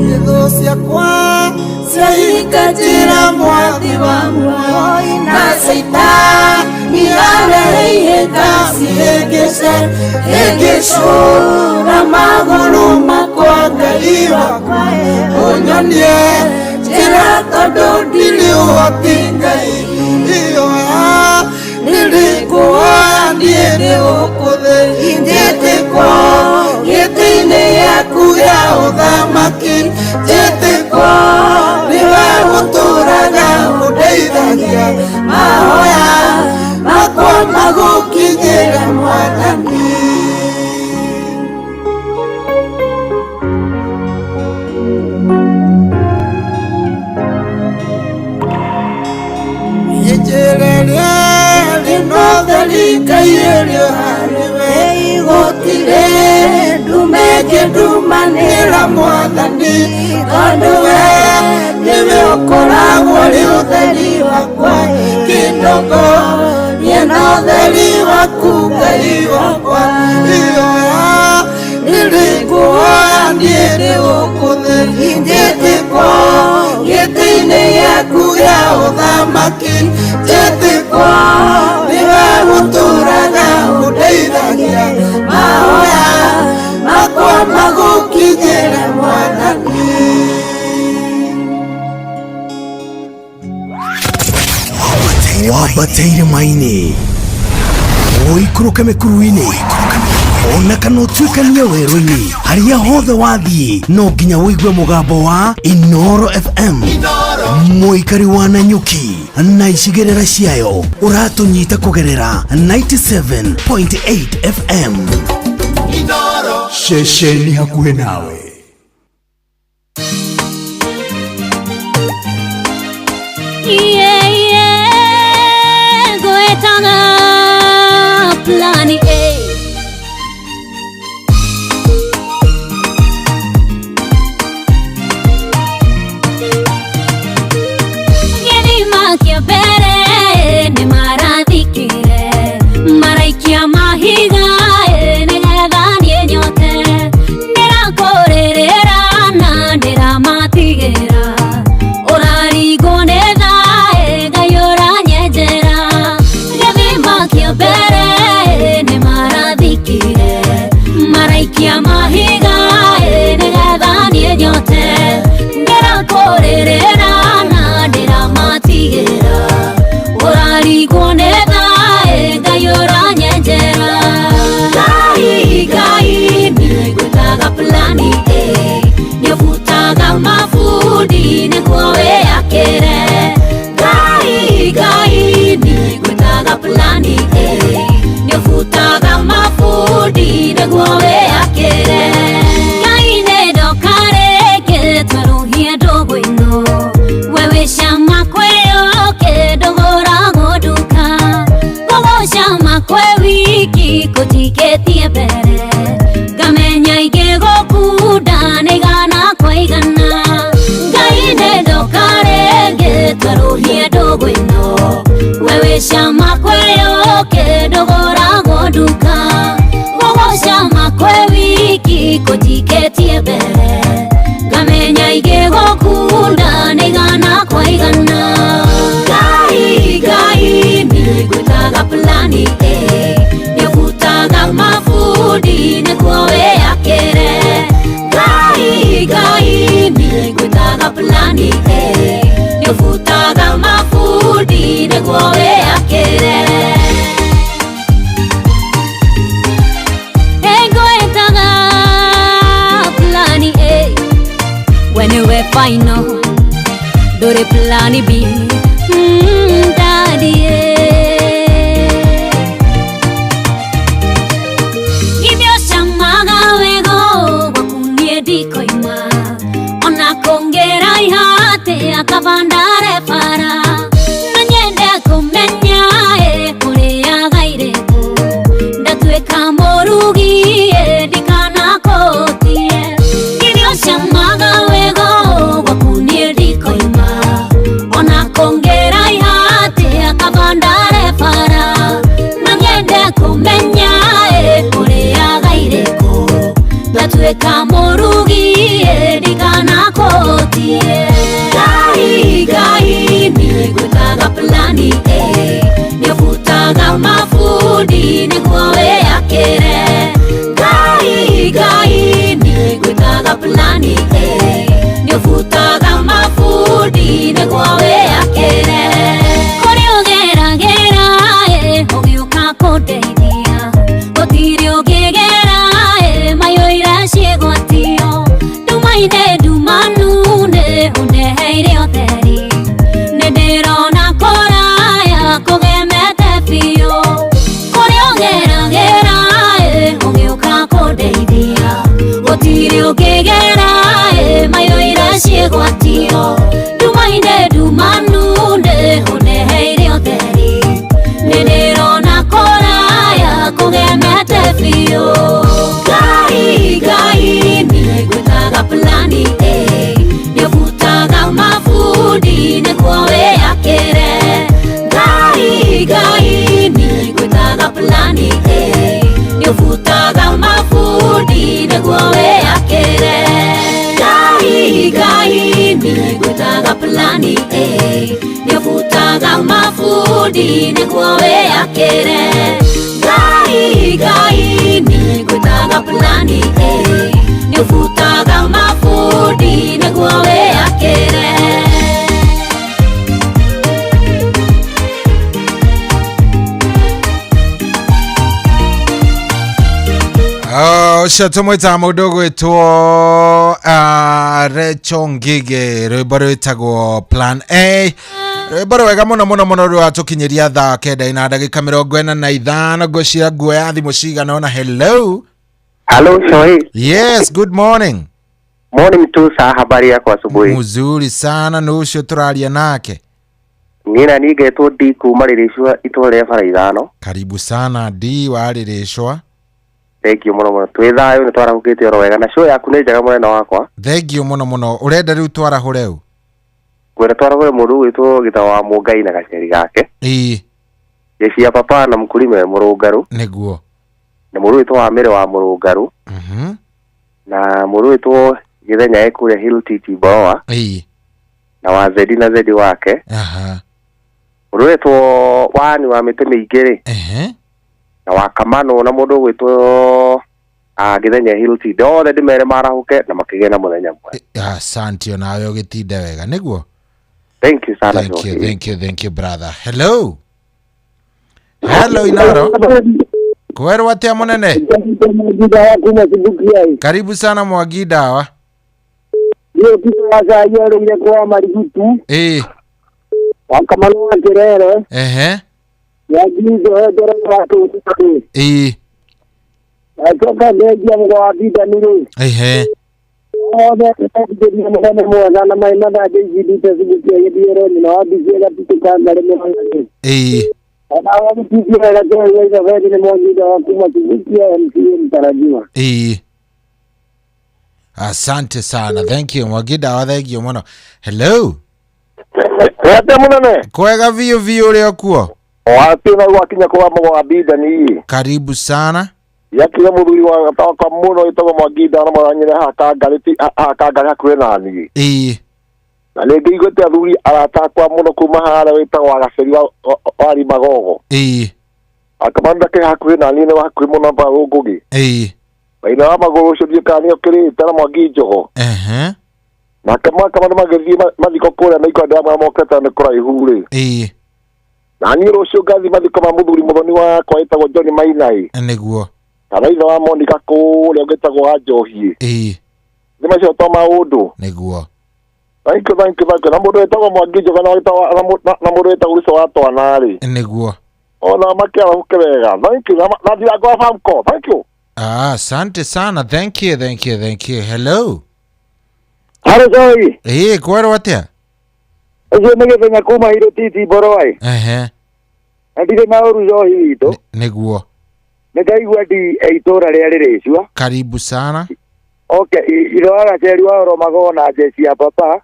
Itho ciakwa ciahinga njĩra mwathi wa muoyo na Saitani areheire ngacihĩngĩce hĩngĩcũra magũrũ makwa Ngai wakwa ũnyonie njĩra tondũ ndirĩ ũhoti Ngai iyoya nĩrĩkuoya niĩ ndĩ ũkũthĩ njĩtĩkwo gĩtĩ-inĩ gĩaku gĩa ũthamaki njĩtĩkwo nĩwe ũtũraga ũndeithagia mahoya makwa magũkinyĩre Mwathani. Ijereria rinotheri Ngai rĩo harĩwe igũtirĩ ndumenje ndumanĩra Mwathani tondũ we nĩwe ũkoragwo rĩ ũtheri wakwa kĩndongorie na ũtheri waku Ngai wakwa iyoya nĩrĩkuoya niĩ ndĩ ũkũthĩ njĩtĩkwo gĩtĩ-inĩ gĩaku gĩa ũthamaki njĩtĩkwo nĩwe gũtũraga ũndeithagia mahoya makwa magũkinyĩre Mwathani. Wambateire maini ũikũrũke mĩkuru-inĩ ona kana ũtuĩkanie werũ-inĩ harĩa hothe wathiĩ no nginya wĩigue mũgambo wa Inooro FM mũikari wa Nanyuki na icigĩrĩra ciayo ũratũnyita kũgerera 97.8 FM Inooro ceceni hakuhĩ nawe. Plani A. Gelima kia bere ne marathikire maraikia mahiga ne gathanie nyote ndirakorerera na ndiramatigera urarigo ne thae gayora nyejera gelima kia bere maraikia mahiga negathanie nyote ndirakorerera na ndiramatigĩra ũrarigwo nĩ thaĩ ngayũra nyenjera Ngai nĩngwĩtaga Plani A nĩũbutaga mabundi nĩguo wĩakĩre Ngai nĩngwĩtaga Plani A nĩũbutaga mabundi nĩguo wĩakĩre Ngai nĩndoka rĩngĩ twerũhie ndũgũ ĩno we wĩcama kwĩyũke ndũgũragwo nduka gũgũcama kwĩ wiki kũtikĩtie mbere ngamenya ingĩgũkunda nĩigana kwa igana Ngai nĩndoka rĩngĩ twerũhie ndũgũ ĩno we wĩcama kwĩyũke ndũgũragwo nduka gũgũcama kwĩ wiki kũtikĩtie mbere ngamenya ingĩgũkunda nĩigana kwa igana Ngai nĩngwĩtaga Plani A nĩũbutaga mabundi nĩguo wĩakĩre Ngai nĩngwĩtaga Plani A nĩũbutaga mabundi nĩguo wĩakĩre Nĩwe final ndũrĩ Plani B daddy ithio camaga wego gwaku niĩ ndikoima ona kũngĩraiha atĩa kabandare bara na nyende kũmenya kũrĩa gairĩku ndatuĩka mũrugi ndikanakũtie ithio camaga kabandare bara na nyende kũmenya kũrĩa gairĩku ndatuĩka mũrugi ndikanakũtie Ngai nĩngwĩtaga Plani A nĩũbutaga mabundi nĩguo wĩakĩre Ngai nĩngwĩtaga Plani A nĩũbutaga mabundi nĩguo wĩakĩre ũgĩũka kũndeithia gũtirĩ ũngĩgera mayũire ciĩgwatio nduma-inĩ ndumanu nĩ ũndeheire ũtheri nĩ ndĩrona kũraya kũgemete biũ kũrĩa ũgeragĩra ũgĩũka kũndeithia gũtirĩ ũngĩgera mayũire ciĩgwatio nduma-inĩ ndumanu nĩ ũndeheire ũtheri nĩndĩrona kũraya kũgemete biũ Ngai nĩngwĩtaga Plani A nĩũbutaga mabundi nĩguo wĩakĩre Ngai nĩngwĩtaga Plani A nĩũbutaga mabundi nĩguo wĩakĩre Ngai nĩngwĩtaga Plani mabundi niguo wĩakĩre Ngai nĩngwĩtaga plani nĩũbutaga mabundi nĩguo wĩakĩre Ucio tumwita mundu gwitwo Recho Ngige rwimbo rwitagwo Plan A rwimbo rwega muno rwatukinyiria thaa 9:45 ngwicira nguoya thimu cigana ona. Hello Shoei. Yes, good morning. Morning tu saa, habari yako asubuhi? Mzuri sana. No ucio turaria nake? Nina nigetwo D kuma Ririshwa itore Baraithano. Karibu sana D wa Ririshwa. Thank you muno twithayo ni twarahukite oro wega na show yaku ni njega mwena wakwa. Thank you muno urenda riu twarahure u kwera twarahure mundu witwo gitawa Mungai na gaceri gake jeshi ya papa na mkulima Murungaru niguo na mundu witwo wa Mere wa Murungaru na mundu witwo Githenya ekure Hill TT Boa na wa Zedi na Zedi wake mundu witwo wani wa Mitemi Igere na wakamano na mundu gwitwo Githenya Hill TT othe ndimere marahuke na makigena muthenya mwe. Asante onawe ugitinde wega niguo. Thank you sana. Thank you brother. Hello Inaro. Kwero watia munene. Karibu sana Mwangi Dawa. Ndio kitu waza yero ile kwa Marigutu. Wakamano wa Kerere. Ya gizo dora watu. Atoka ndege ya mwa bida nuru. Ndio mwana mwana na maana da jiji tasibukia yediero ni na bizela tuka ngare mwana. Ana wakitia la kwa hiyo wewe ni mmoja wa kuma tukia MCM tarajiwa. Asante sana. Thank you Mwangi Dawa, thank you muno. Hello. Wate munene. Kwega vio leo kuo. Wapi na wakinya kwa mwa bida ni. Karibu sana. Yakira muthuri wa gatoka muno itagwo Mwangi Dawa na mwaranyire hakangari hakuhe nani. Na ningĩ igwete athuri aratakwa muno kuma hara witagwo wa gaceri wa Magogo. Akamanda ke hakuhe nani ne hakuhe muno ba Ngugi. Baina wa Magoro ucio ndikani okirite na Mwangi Njogo. Na kamanda magithie mathiko kũrĩa na ikwenda mokete nĩ kũraihu rĩ. Na niĩ rũciũ ngathi mathiko ma mũthuri mũthoni wakwa wĩtagwo John Mainai. Nĩguo. Kana ithe wa Monica kũrĩa ũgĩtagwo wa Njohi. Nĩ macio to maũndũ. Nĩguo. Thank you. Na mũndũ wĩtagwo Mwangi Njogo na mũndũ wĩtagwo Riso wa Twana rĩ. Nĩguo. Ona makĩarahuke wega. Thank you. Na thirango wa Famco. Thank you. Asante sana. Thank you. Hello. Haro Joy. Kwero watia? Ucio nĩ Githenya kuma Hill TT Boroi. Ndire na oru Joy witũ. Nĩguo. Nĩndaigua ndi itũra rĩa Ririshwa. Karibu sana. Okay, iroaga ceri wa Oromago na jeshi ya papa.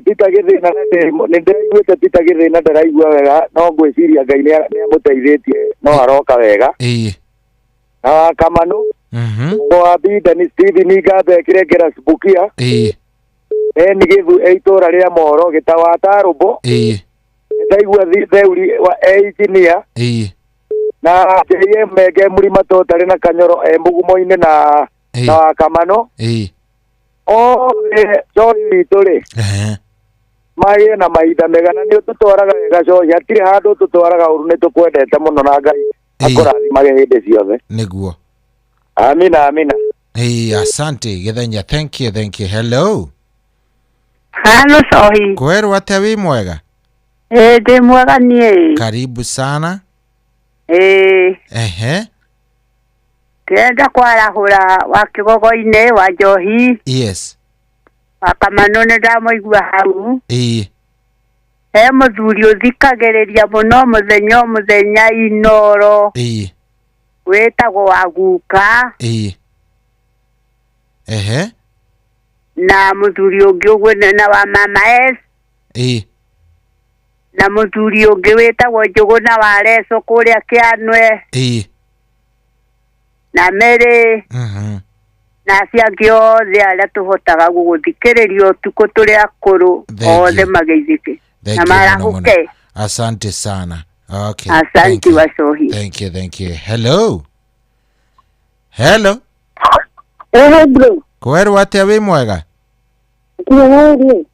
Peter Githina nĩndaiguĩte Peter Githina ndaraigua wega no ngwĩciria Ngai nĩamũteithĩtie no aroka wega. Na Kamanu. Wa bida ni Steve Ngabe kirengera Subukia. Ni githu itũra rĩa Moro gitawa Tarubo. Ndaigua theuri wa engineer. Na JM mege murima totari na Kanyoro Mbugumo-inĩ na Kamano. Sorry tore. Maye na mahinda mega na nĩ tutwaraga wega cohi hatirĩ handũ tutwaraga ũru nĩ tukwendete mũno na Ngai akũrathimage hĩndĩ ciothe. Nĩguo. Amina. Asante Githenya. Thank you. Hello. Halo Sohi. Kwero atia wi mwega? Ndi mwega nie. Karibu sana. Kenda kwarahura wa Kigogo-inĩ wa Njohi. Yes. Akamano nĩ ndamũigua hau. Mũthuri ũthikagĩrĩria mũno mũthenya Inoro. Wĩtagwo wa Guka. Na mũthuri ũngĩ ũguo na wa Mama S. Na mũthuri ũngĩ wĩtagwo Njũgũna wa Leso kũrĩa Kĩanwe. Na Mary. Na acio angĩ othe arĩa tũhotaga gũthikĩrĩria ũtukũ tũrĩ akũrũ othe mageithĩke na marahuke. Asante sana. Okay. Asante Wasohi. Thank you. Hello. Bro. Kweru atia wi mwega? Kinyeri.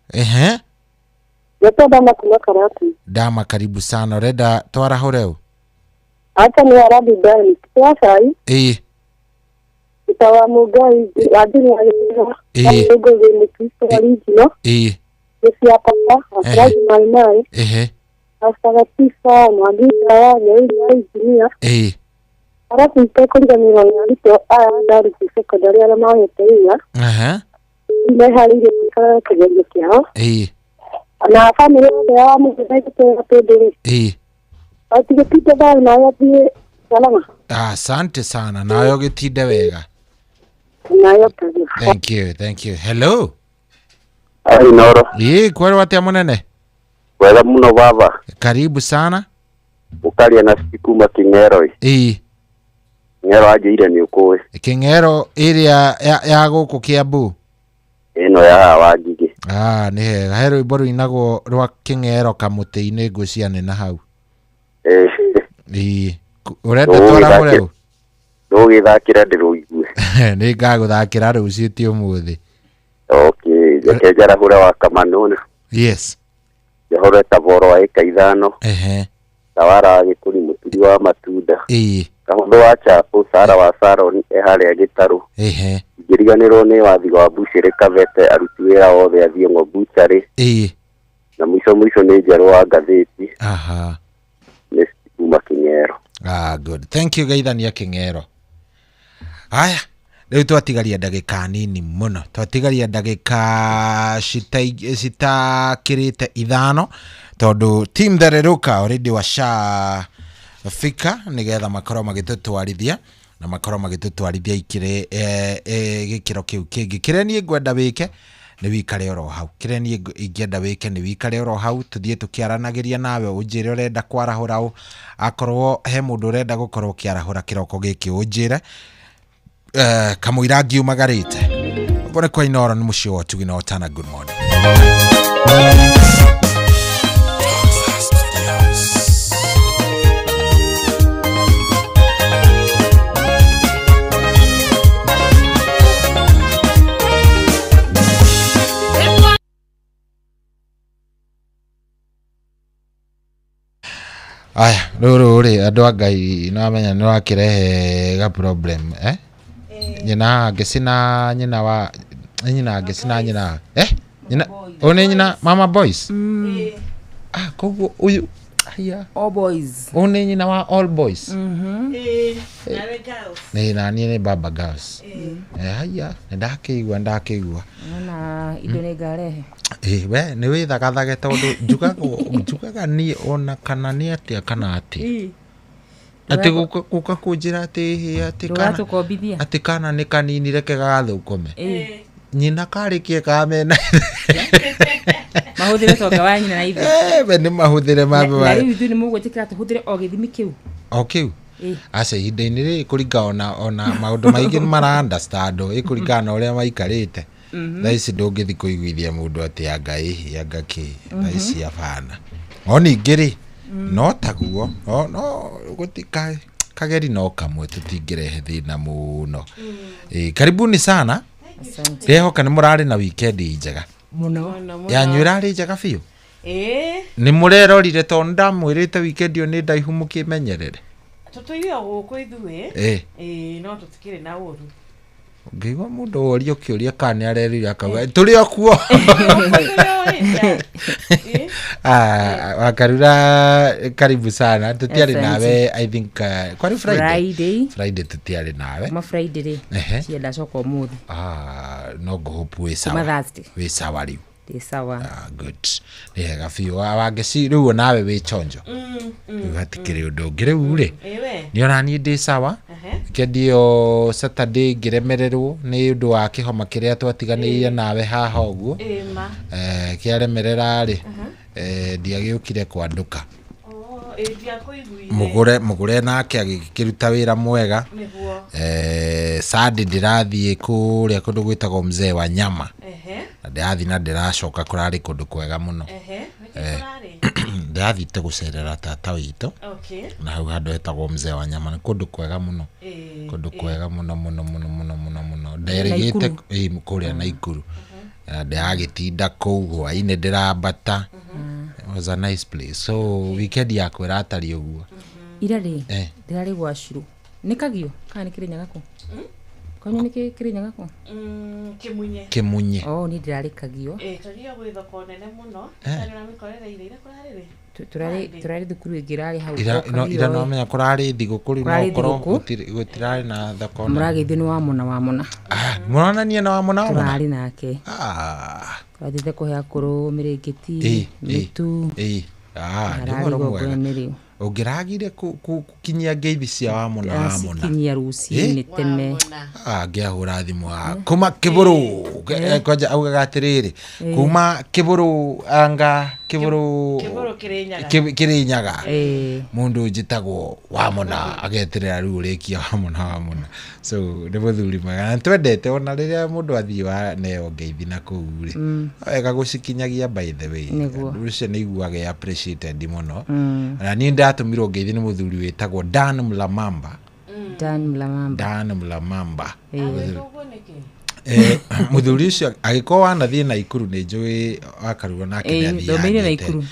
Yotoda makuna karatu. Dama karibu sana. Reda twara horeu. Acha ni arabi dani. Kwa sai. Itawa mugai adini alikuwa. Ego ni Kristo alijino. Yesu hapa afraji mai. Asagatifa mwagita yeye injinia. Arafu itekolia mirongo alito dari sekondari ala mawe teia. Ile hali ile kikaje kiao. Na familia ya mzee tepedele. Ati kipita bali na yapi salama. Asante sana. Nayo gitide wega. Nayo Thank you. Hello. Ai noro. Kwani watia munene? Wela muno baba. Karibu sana. Ukalia na sikuma Kingero. Ngero aje ile ni ukoe. Kingero area ya guku Kiambu. Eno ya wagige. Ni hega. Hero iboru inago rwa Kingero kamuti-ini nguciane na hau. Urenda twara mureu? Ndugithakira ndiruigue. Ni ngaguthakira rucio ti umuthi. Okay, jekejara hura wa Kamanona. Yes. Jehora taboro wa eka 5. Tawara gikuri muturi wa matunda. Kahondo wa chapo sara wa Saron ehale ya gitaru. Ngiriganirwo ni wathi wa buchere Kavete aruti wira wothe athie Buchari. Na mwisho ni Njero wa ngathĩti. Ni kuma Kingero. Good. Thank you Gaithania Kingero. Aya, rĩu twatigaria ndagĩka nini mũno. Twatigaria ndagĩka citakĩrĩte 5 tondũ team Thereruka already washa fika nigetha makorwo magĩtũtwarithia na makorwo magĩtũtwarithia ikire gĩkĩro kĩu kĩngĩ. Kĩrĩa niĩ ngwenda wĩke nĩ wĩikare oro hau. Kĩrĩa niĩ ingĩenda wĩke nĩ wĩikare oro hau, tũthiĩ tũkĩaranagĩria nawe ũnjĩre ũrenda kwarahũra akorwo he mũndũ ũrenda gũkorwo kĩarahũra kĩroko gĩkĩ ũnjĩre. Kamũira ngiumagarĩte mbone kwa Inoro nĩ mũciĩ wa Tugi na Otana. Good morning. Aya, rũrĩ andũ a Ngai no amenya nĩ wakĩrehe ga problem nyina ngĩcina nyina wa nyina ngĩcina nyina nyina one nyina Mama Boys koguo uyu haya all boys one nyina wa all boys nawe girls nani ni Baba Girls haya ndakĩigua na indo nĩ ngarehe we nĩ wĩthagathage tondũ njugaga niĩ ona kana nĩ atĩa kana atĩ ati guka kunjira ati kana ni kanini reke gathukome nyina karikie kamena mahuthire tonga wa nyina na ithe we ni mahuthire mabe wa na ithu ni mugwetikira tuhuthire o githimi kiu asa ihinda-inĩ rĩrĩ kũringana ona maũndũ maingĩ nĩ mara understand ĩkũringana ũrĩa maikarĩte thaa ici ndũngĩthi kũiguithia mũndũ atĩ anga kĩ thaa ici abana o ningĩ rĩ no taguo no gũtika kageri no kamwe tũtingĩrehe thĩna mũno. Karibuni sana. Ndehoka nĩ mũrarĩ na weekend njega mũno yanyu ĩrarĩ njega biũ. Nĩ mũrerorire tondũ ndamwĩrĩte weekend ĩyo nĩ ndaihu mũkĩmenyerere tũtũire gũkũ ithuĩ no tũtikĩrĩ na ũru. Ngĩigua mũndũ worio kĩũria kana nĩ arerire akauga tũrĩ o kuo. Wakarura karibu sana tutiari nawe I think kwa Friday tutiari nawe ma Friday rĩ cienda coka ũmũthĩ no ngũhope wĩ sawa rĩu sawa. Good nĩ hega biũ wangeci rĩu nawe wĩ chonjo hatikĩrĩ ũndũ ũngĩ rĩu rĩ nĩ ona niĩ ndĩ sawa kendio Saturday ngĩremererwo nĩ ũndũ wa kĩhoma kĩrĩa twatiganĩire nawe haha ũguo kĩaremerera rĩ ndiagĩũkire kwanduka mugure nake agĩkĩruta wĩra mwega. Sunday ndirathiĩ kũrĩa kũndũ gwĩtagwo Mzee wa Nyama na ndĩrathiĩ na ndĩracoka kũrarĩ kũndũ kwega mũno. tũngĩathite gũcerera tata witũ na hau handũ hetagwo mzee wa nyama, nĩ kũndũ kwega mũno, kũndũ kwega mũno mũno mũno mũno mũno mũno, nderĩgĩte kũrĩa Naikuru, ndagĩtinda kũu hwainĩ ndĩrambata. It was a nice place. So weekend yakwa ĩratari ũguo irarĩ ndirarĩ gwa Shuru nĩ Kagio kana nĩ Kĩrĩnyaga kũ konyo nĩ Kĩrĩnyaga kũ Kĩmunye nĩ ndirarĩ Kagio Kagio gwĩ thoko nene mũno na mĩkorereire ire kũrarĩ turarĩ thukuru ĩngĩrarĩ hau ira no menya kũrarĩ thigũkũ no korwo gũtirarĩ na thoko mũragĩithio nĩ wa mona mũronania na wa mona turarĩ nake twathiĩte kũhe akũrũ mĩrĩngĩti mĩtu ũngĩragire kukinyia ngeithi cia wa mona kinyia ruci-inĩ tene ngĩahũra thimũ kuma Kĩbũrũ kwanja augaga atĩrĩrĩ kuma Kĩbũrũ anga Kĩbũrũ Kĩrĩnyaga mũndũ njĩtagwo wa mona ageterera rĩu ũrĩkia wa mona so nĩ mũthuri mwega twendete ona rĩrĩa mũndũ athiĩ wa neo ngeithi na kũu rĩ wega gũcikinyagia by the way ũcio nĩ iguaga appreciated mũno na niĩ ndatũmirwo ngeithi nĩ mũthuri wĩtagwo Dan Mlamamba mũthuri ũcio agĩkorwo wanathiĩ Naikuru nĩ njũĩ wakarurwo nake nĩathiĩ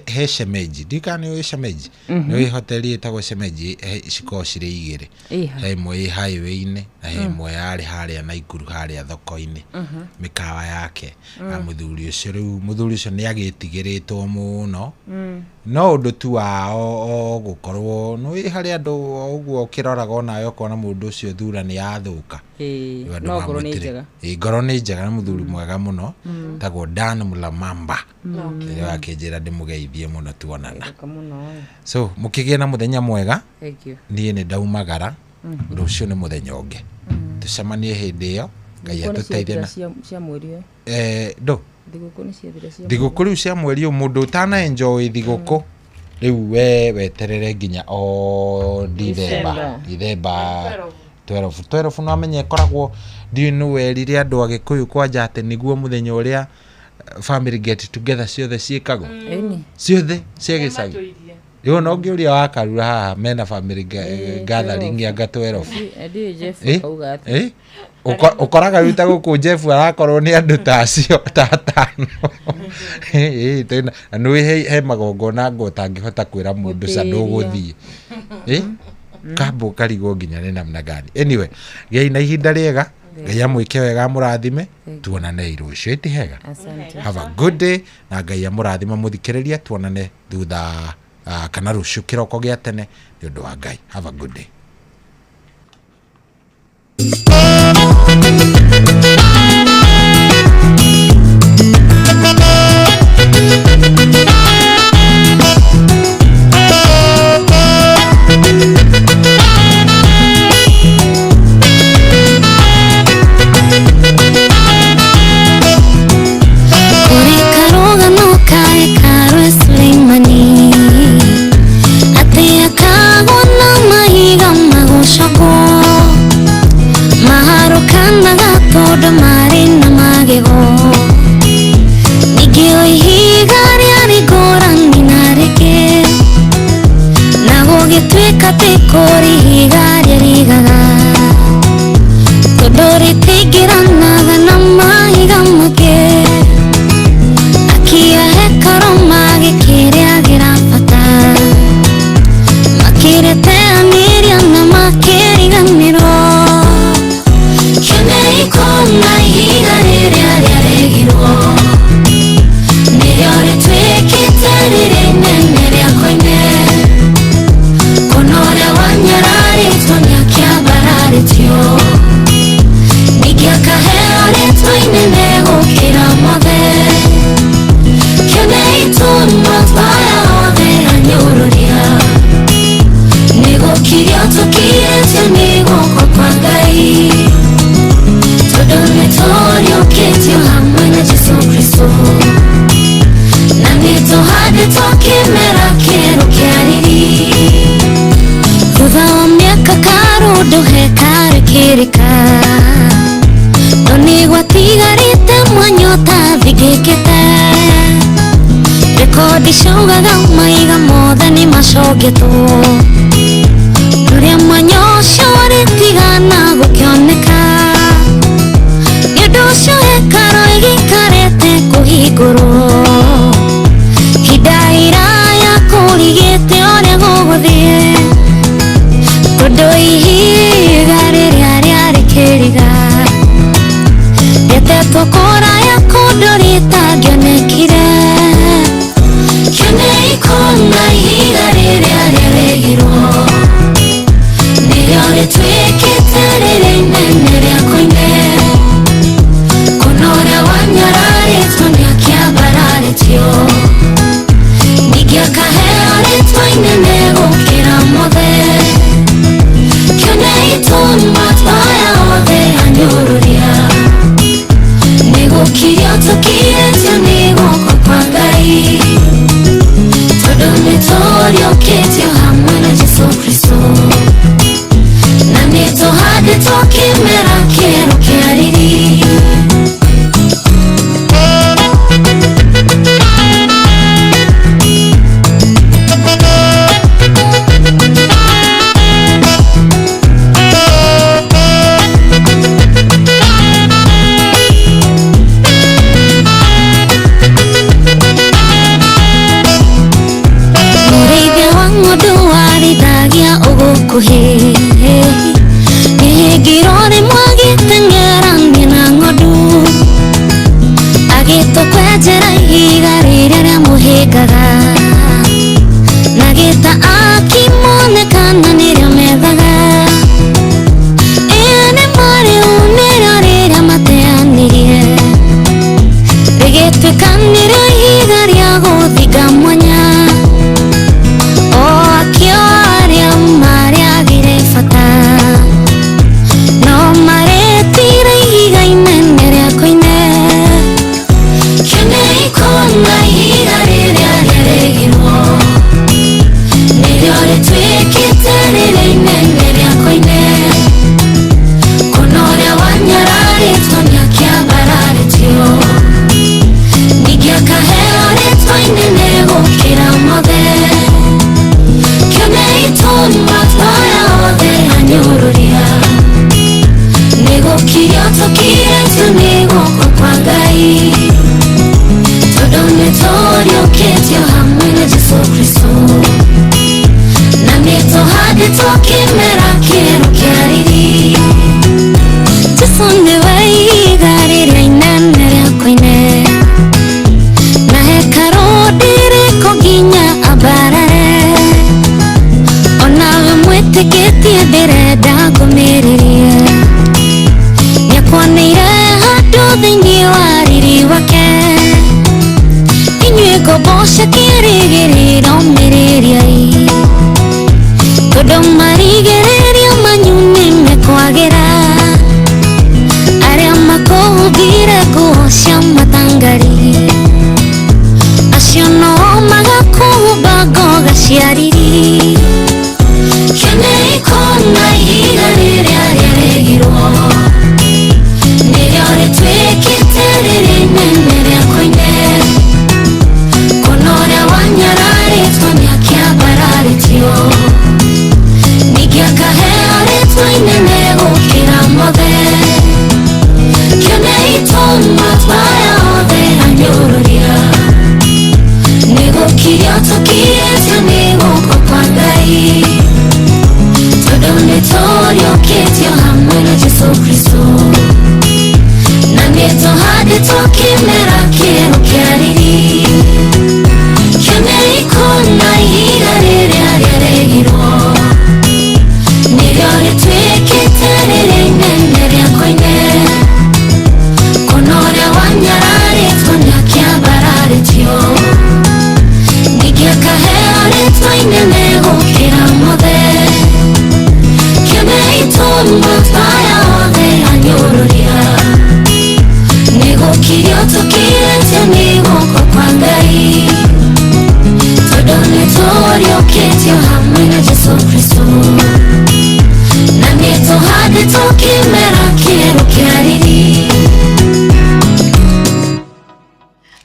he shemeji ndikana nĩ shemeji nĩ hoteli ĩtagwo shemeji cikoragwo cirĩ igĩrĩ he ĩmwe ĩ highway-inĩ na he ĩmwe yarĩ harĩa Naikuru harĩa thoko-inĩ mĩkawa yake na mũthuri ũcio rĩu mũthuri ũcio nĩ agĩtigĩrĩtwo mũno no ũndũ tu wao gũkorwo nĩ harĩ andũ ũguo ũkĩroraga onawe ũkona mũndũ ũcio thura nĩ yathũka no ngoro nĩ njega ngoro nĩ njega nĩ mũthuri mwega mũno tagwo Dan Mlamamba rĩrĩa akĩnjĩra ndĩmũgeithie mũno tuonana so mũkĩgĩe na mũthenya mwega niĩ nĩ ndaumagara rũciũ nĩ mũthenya ũngĩ tucemanie hĩndĩ ĩyo Ngai atũteithie cia mweri ndo thigũkũ rĩu cia mweri ũyũ mũndũ ũtana enjoy thigũkũ rĩu weterere nginya o Dithemba 12 no amenye koragwo ndiũ nĩ werire andũ Agĩkũyũ kwanja atĩ nĩguo mũthenya ũrĩa family get together ciothe ciĩkagwo ciothe cia gĩcagi yo no ngĩũria wakarura haha mena family gathering ya 12 ũkoraga rĩu ta gũkũ Jeff arakorwo nĩ andũ ta acio ta 5 tena nĩ he magongona ngotangĩhota kwĩra mũndũ ca ndũgũthiĩ kambo karigwo nginya nĩ namna gani anyway gei na ihinda rĩega Ngai amwĩke wega mũrathime tuonane rũciũ itihega have a good day na Ngai amũrathime mũthikĩrĩria tuonane thutha kana rũciũ kĩroko gĩa tene nĩ ũndũ wa Ngai have a good day kodi shogaga maiga mothe ni macogetwo ruria manyosho ritigana gukioneka yudusho hekaro igikarete kuhingurwo hidaira ya kurigite oria guguthie tondu ihiga riria riarikiriga rietetwo kuraya kundu ritangionekire kene ikona ihiga riria riarigirwo nirio ritwikite riri inene ria koine kuna uria wanyararitwo niakiambararitio ningi akaheo ritwa inene gukira mothe kene ituma twaya othe anyururia nigukirio tukiretio ni guoko kwa Ngai tondu nituriukitio hamwe na Jesu Kristo na nituhanditwo kimera kieru kia riri kuhe nigirore mwagiteng'eranie na ng'ondu agitũkwenjera ihiga rĩrĩa rĩa mũhĩngaga na gĩta akimonekana nĩrĩo methaga ĩne marĩu nĩrĩo rĩrĩa mateanirie rĩgĩtuĩka nĩrĩo ihiga rĩa gũthinga mwanya no maretire ihiga inene ria koine kene ikona ihiga riria riarigirwo nirio ritwikite riri inene ria koine kuna uria wanyararitwo niakiambararitio ningi akaheo ritwa inene gukira mothe kene ituma twaya othe anyururia nigukirio tukiretio ni guoko kwa Ngai tondu nituriukitio hamwe na Jesu Kristo na nituhanditwo kimera kieru kia riri Jesu niwe ihiga riria inene ria koine na hekaru ndirikũ nginya ambarare onawe mwĩtĩkĩtie ndĩrenda ngũmĩrĩrie nĩakwanĩire handũ thĩinĩ wa riri wake inyuĩ ngombo cia kĩĩrĩgĩrĩro mĩrĩriai tondũ marigĩrĩrio manyu nĩmekwagĩra arĩa makũhumbire nguo cia matangari acio no magakũhumba ngoga cia riri kene ikona ihiga riria riarigirwo nirio ritwikite riri inene ria koine kuna uria wanyararitwo niakiambararitio ningi akaheo ritwa inene gukira mothe kene ituma twaya othe anyururia nigukirio tukiretio ni guoko kwa Ngai tondu nituriukitio hamwe na Jesu Kristo na nituhanditwo kimera kieru kia riri kene ikona ihiga riria riarigirwo nirio ritwikite riri inene ria koine kuna uria wanyararitwo niakiambararitio ningi akaheo ritwa inene gukira mothe kene ituma twaya othe anyururia nigukirio tukiretio ni guoko kwa Ngai tondu nituriukitio hamwe na Jesu Kristo na nituhanditwo kimera kieru kia riri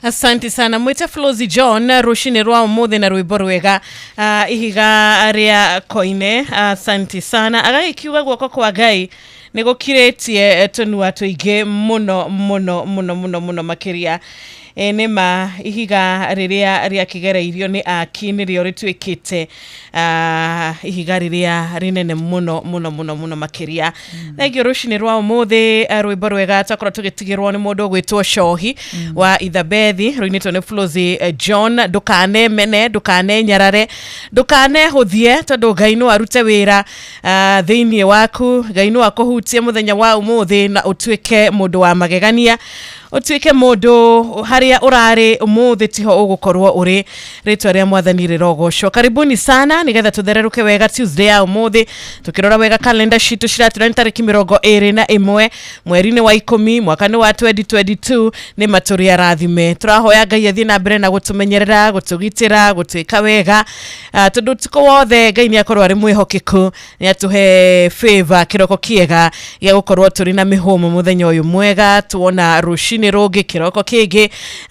Asante sana mwita Flozi John rushine rwa muthe na rwimbo rwega ihiga ria koine. Asante sana agagikiuga gwoko kwa Ngai nigukiretie tunua tuige muno makiria nema ihiga riria ria kigereirio ni akini rio ritwikite ihiga riria rinene muno makiria. Thegio rushine rwa muthe rwimbo rwega takora tugitigirwo ni mundu gwitwo Shohi wa Ithabethi ruinitwo ni Flozi John. Dukane mene dukane nyarare dukane huthie tondu Ngai no arute wira thiini waku. Ngai no akuhutie muthenya wa umuthe na utwike mundu wa magegania, utwike mundu haria urari umuthe tiho ugukorwo uri. Ritwa ria Mwathani rirogocwo. Karibuni sana nigetha tuthereruke wega Tuesday ya umuthe tukirora wega calendar sheet ciratira ni tariki 21 mweri-ini wa 10 mwaka-ini wa 2022 ni maturi ya rathime. Turahoya Ngai athie na mbere na gutumenyerera gutugitira gutwika wega tondu tuko wothe Ngai ni akorwo ari mwihokeku ni atuhe favor kiroko kiega ya gukorwo turi na mihumo muthenya uyu mwega. Tuona rushini roge kiroko kige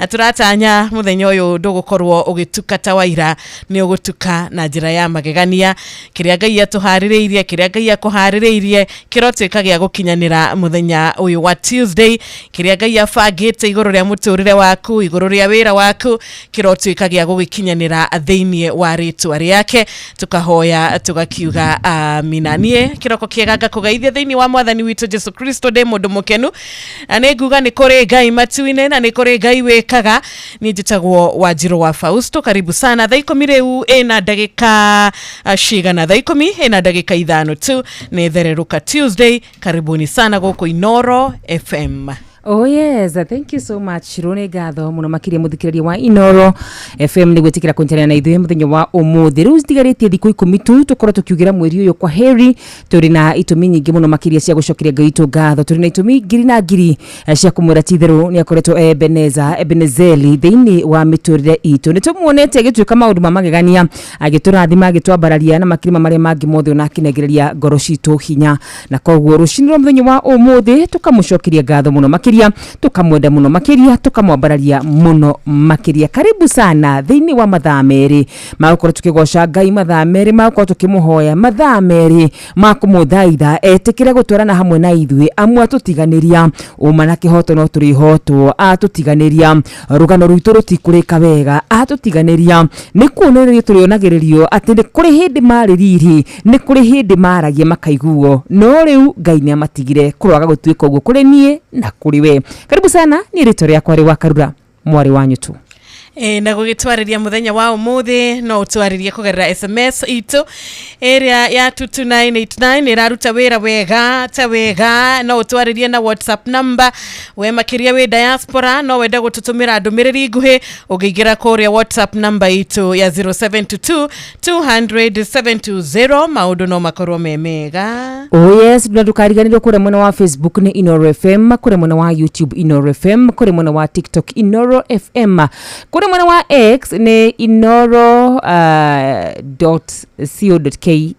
turatanya muthenya uyu ndugukorwo ugituka tawaira ni ugutuka na njira ya magegania. Kiria Ngai atuhaririirie kiria Ngai akuhaririirie kirotwika gia gukinyanira muthenya uyu wa Tuesday. Kiria Ngai afagite iguru ria muturire waku iguru ria wira waku kirotwika gia gukinyanira thiini wa ritwa riake. Tukahoya tugakiuga amina. Nie kiroko kiega ngakugeithia thiini wa Mwathani witu Jesu Kristo de mundu mukenu ane nguga ni kore Ngai matuine na ni kore Ngai wekaga. Ni njitagwo Wanjiru wa Fausto. Karibu sana. Thaa 10 riu ena ndagika cigana? Thaa 10 ena ndagika 5 tu ni thereruka Tuesday. Karibuni sana guku Inoro FM. Oh yes, thank you so much. Rone gatho muno makiria muthikiriria wa Inoro FM ni gwetikira kunjana na ithuĩ muthenya wa umuthe. Riu stigarĩtie thikũ 10 tu tukorwo tukiugira mweri uyu kwa heri. Turi na itumi nyingi muno makiria cia gucokeria Ngai tu gatho. Turi na itumi ngiri na ngiri cia kumwira titheru ni akoretwo Ebenezeli thiini wa miturire itu. Ni tumuonete agituika maundu mamagegania agiturathima agitwambararia na makirima maria mangi mothe ona kinegereria ngoro citu hinya. Na koguo ruciniro muthenya wa umuthe tukamucokeria gatho muno makiria tukamwenda muno makiria tukamwambararia muno makiria. Karibu sana thiini wa mathaa meri magukorwo tukigoca Ngai, mathaa meri magukorwo tukimuhoya, mathaa meri makumuthaitha etikire gutwarana hamwe na ithuĩ amwe atutiganiria uma na kihoto no turihotwo atutiganiria rugano rwitu rutikurika wega atutiganiria ni kuonererio turionagiririo ati ni kuri hindi maririri ni kuri hindi maragia makaiguo no riu Ngai ni amatigire kuroga gutwika uguo kuri nie na kuri we. Karibu sana ni rito ria kwari wa Karura mwari wanyu tu. Na gugitwariria muthenya wa umuthe no utwaririe kugerera SMS itu area ya 22989 iraruta wira wega ta wega. No utwaririe na WhatsApp number we makiria we diaspora no wenda gututumira ndumiriri nguhi ugigira kuria WhatsApp number itu ya 0722 200 maundu no makorwo memega. Oh yes, ndukariganirwo kure mwena wa Facebook ni Inoro FM, kure mwena wa YouTube Inoro FM, kure mwena wa TikTok Inoro FM, kure mwena wa X ni inoro.co.ke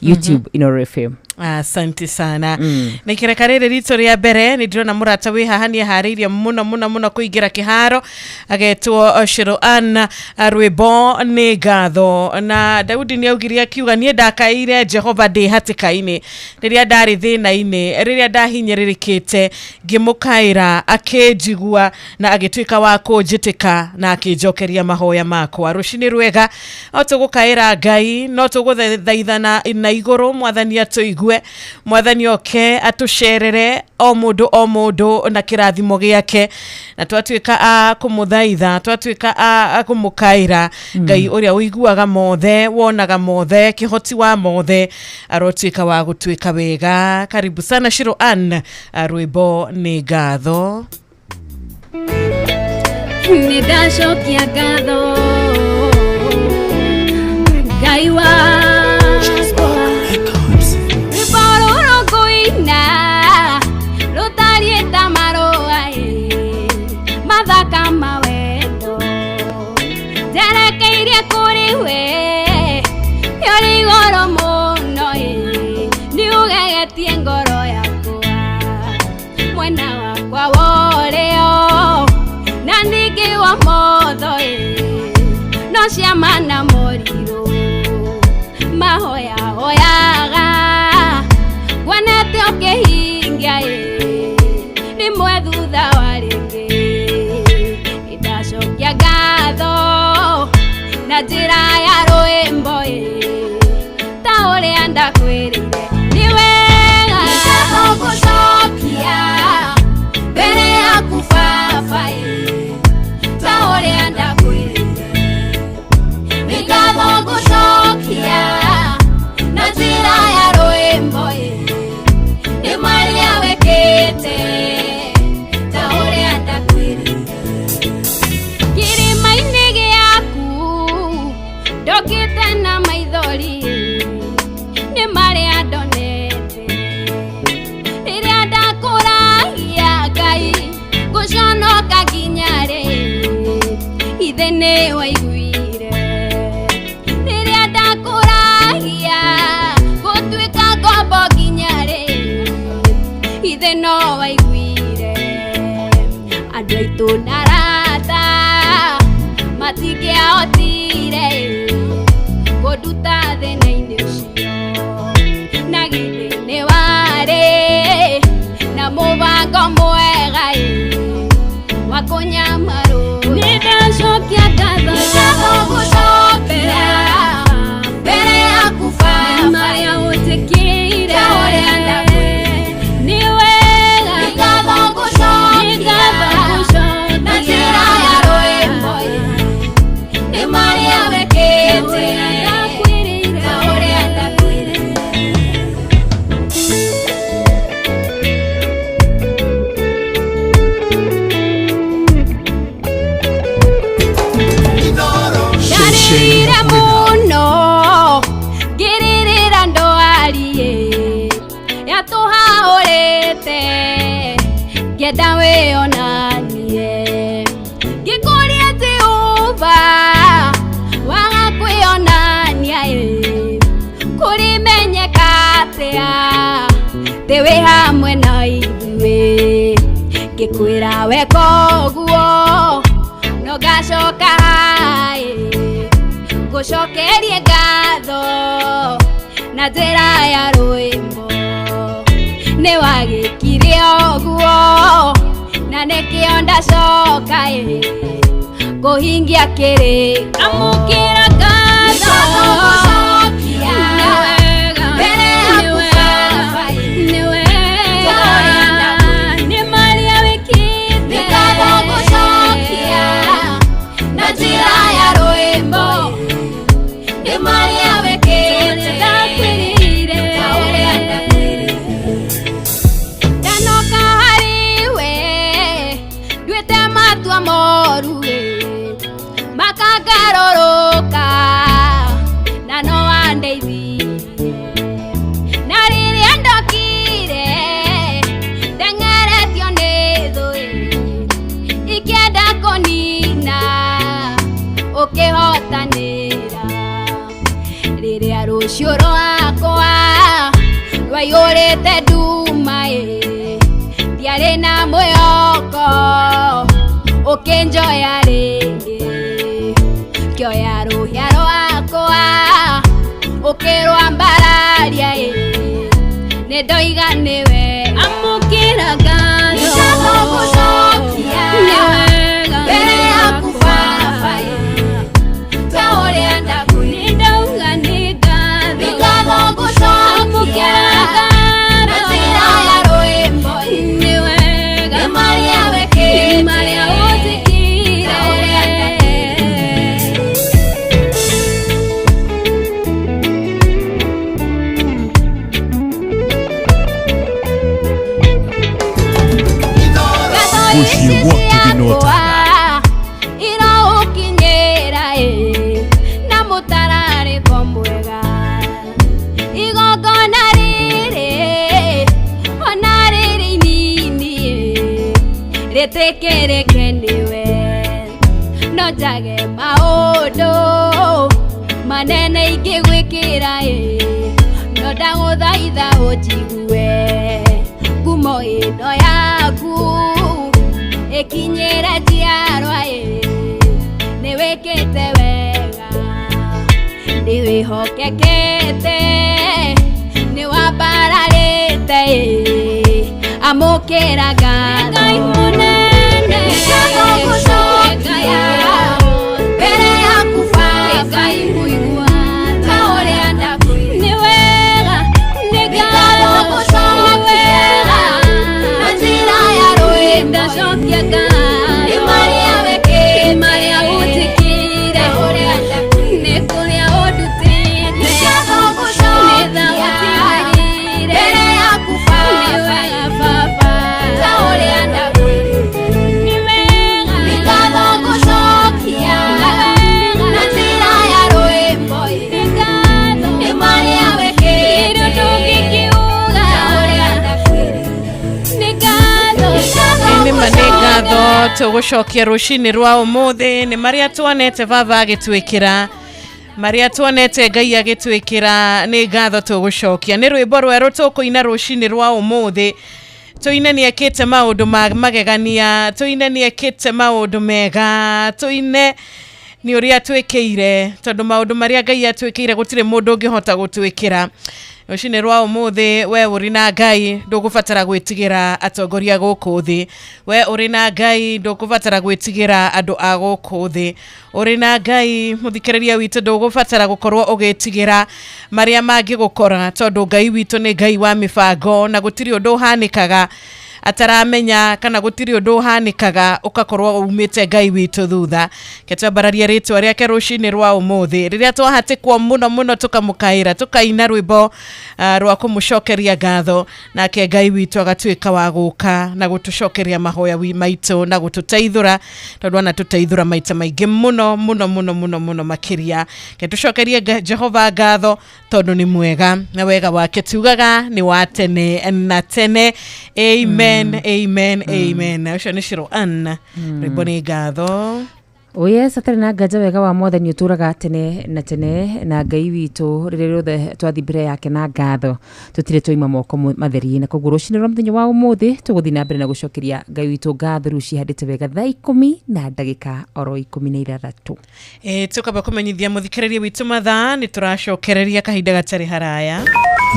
YouTube Inoro FM. Asante sana. Nikirekarire rito ria mbere ni ndirona murata wi haha ni hariria muno kuingira kiharo agetwo Shiro Anna rwimbo ni gatho. Na Daudi ni augiria kiuga ni ndakaire Jehova ndi hatikaini riria ndari thina-ini riria ndahinyiririkite ngimukaira akenjigua na agitwika wa kunjitika na akinjokeria mahoya makwa. Rucini rwega otugukaira Ngai no tuguthaithana na iguru Mwathani atuigue Mwathani oke atucerere o mundu na kirathimo giake na twatwika a kumuthaitha twatwika a kumukaira Ngai uria uiguaga mothe wonaga mothe kihoti wa mothe arotwika wa gutwika wega. Karibu sana Shiro Ann rwimbo ni gatho. Ni ndacokia gatho Ngai wa kama wendo jerekeire kuri we yori goro muno ni ugegetie ngoro yakwa mwena wakwa woreo na ningi wa Guciama na moriru mahoya hoyaga Gwanete okehingia rimwe thutha wa ringi Ndacokia ngatho na njira ya rwimbo ta uria ndakwirire ni wega gucokia mbere yaku baba ta uria ndakwirire ni ngatho gucokia na njira ya rwimbo ni maria wekete ta uria ndakwirire kirima-ini giaku ndokite na maithori ni maria ndonete riria ndakuragia Ngai guconoka nginya ri ithe ni waiguire riria ndakuragia gutuika ngombo nginya ri ithe no waiguire andu aitu narata matingĩahotire kũnduta thĩna-inĩ ũcio na githĩ nĩ warĩ na mũbango mwega wa kũnyamarũra nĩ ndacokia ngatho gũcokia mbere yaku baba marĩa ũnjĩkĩire ũrĩa ndakwĩrire nĩ wega ngatho gũcokia na njĩra ya rwĩmbo ni maria wekete ta uria ndakwirire Ndarire muno ngĩrĩrĩra ndwarie yatũhaũrĩte ngĩenda wĩonanie ngĩkũria Jehova waga kwĩonania kũrĩmenyeka atĩa thĩ wĩ hamwe na ithuĩ ngĩkwĩra weka ũguo no ngacoka ngũcokerie ngatho na njĩra ya rwĩmbo nĩ wagĩkire ũguo na nĩkĩo ndacoka kũhingia kĩrĩko amũkĩra ngatho gũcokia mbere yaku baba nĩ wega nĩ maria wĩkĩte ngatho gũcokia na njĩra ya rwĩmbo nĩ maria wĩkĩte ndakwĩrĩire ta ũrĩa ndakwĩrĩire ndanoka harĩwe nduĩte matua moru makangarũrũka na no wandeithirie na rĩrĩa ndokire ndengeretio nĩ thũ ikĩenda kũnina ũkĩhotanĩra rĩrĩa rũciũ rwakwa rwaiyũrĩte nduma ndiarĩ na mwĩhoko ũkĩnjoya rĩngĩ kĩoya rũhĩa rwakwa ũkĩrwambararia nĩ ndoiga nĩwe amũkĩra ngatho gũcokia nĩ wega mbere yaku baba ta ũrĩa ndakwĩrire ndauga nĩ ngatho gũcokia na njĩra ya rwĩmbo nĩ wega nĩ maria wekĩte nĩ maria ũnjĩkĩire ta ũrĩa iroũkinyĩra na mũtararĩko mwega igongona rĩrĩ ona rĩrĩ inini rĩtĩkĩrĩke nĩwe no njage maũndũ manene ingĩgwĩkĩra no ndagũthaitha ũnjigue ngumo ĩno yaku ĩkinyĩre njiarwa nĩ wĩkĩte wega niwihokekete niwabararite amukiraga Ngai munene nikagucokia mbere yaku Baba iguigua ta uria ndakwĩra nĩ wega nikagucokia na njĩra ya rũĩ ndacokia Ngai nĩ marĩa wekĩte marĩa ũnjĩkĩire ũrĩa ndakwĩra nĩ kũrĩa ũndutĩte nikagucokia mbere yaku Baba ta ũrĩa ndakwĩra nĩ wega nikagucokia na njĩra ya rũĩ nĩ marĩa wekĩte ndũngĩkiuga ũrĩa ndakwĩra nĩ manengatho tũgũcokia rũcinĩ rwa ũmũthĩ nĩ marĩa tuonete Baba agĩtwĩkĩra marĩa tuonete Ngai agĩtwĩkĩra nĩ ngatho tũgũcokia nĩ rwĩmbo rwerũ tũkũina rũcinĩ rwa ũmũthĩ tũine nĩekĩte maũndũ magegania tũine nĩekĩte maũndũ mega tũine nĩ ũrĩa twĩkĩire tondũ maũndũ marĩa Ngai atwĩkĩire gũtirĩ mũndũ ũngĩhota gũtwĩkĩra rũcinĩ rwa ũmũthĩ we ũrĩ na Ngai ndũgũbatara gwĩtigĩra atongoria gũkũ thĩ we ũrĩ na Ngai ndũgũbatara gwĩtigĩra andũ a gũkũ thĩ ũrĩ na Ngai mũthikĩrĩria witũ ndũgũbatara gũkorwo ũgĩtigĩra marĩa mangĩgũkora tondũ Ngai witũ nĩ Ngai wa mĩbango na gũtirĩ ũndũ ũhanĩkaga ataramenya kana gũtirĩ ũndũ ũhanĩkaga ũkakorwo umĩte Ngai witũ thutha ketwambararia rĩtwa rĩake rũcinĩ rwa ũmũthĩ rĩrĩa twahatĩkwo mũno tũkamũkaĩra tũkaina rwĩmbo rwa kũmũcokeria ngatho nake Ngai witũ agatwĩka wa gũka na gũtũcokeria mahoya maitũ na gũtũteithũra tondũ ana tũteithũra maita maingĩ mũno makĩria ketũcokerie Jehova ngatho tondũ nĩ mwega na wega wake tugaga nĩ wa tene na tene amen amen ucio nĩ Shiro Ann rwĩmbo nĩ ngatho Yes, atarĩ na nganja wega wa Mwathani ũtũraga tene na Ngai witũ rĩrĩa rĩothe twathi mbere yake na ngatho tũtirĩ twaima moko matheri na koguo rũcinĩ rwa mũthenya wa ũmũthĩ tũgũthiĩ na mbere na gũcokeria Ngai witũ ngatho rĩu cihandĩte wega thaa 10 na ndagĩka oro 16 tũkamba kũmenyithia mũthikĩrĩria witũ mathaa nĩ tũracokereria kahinda gatarĩ haraya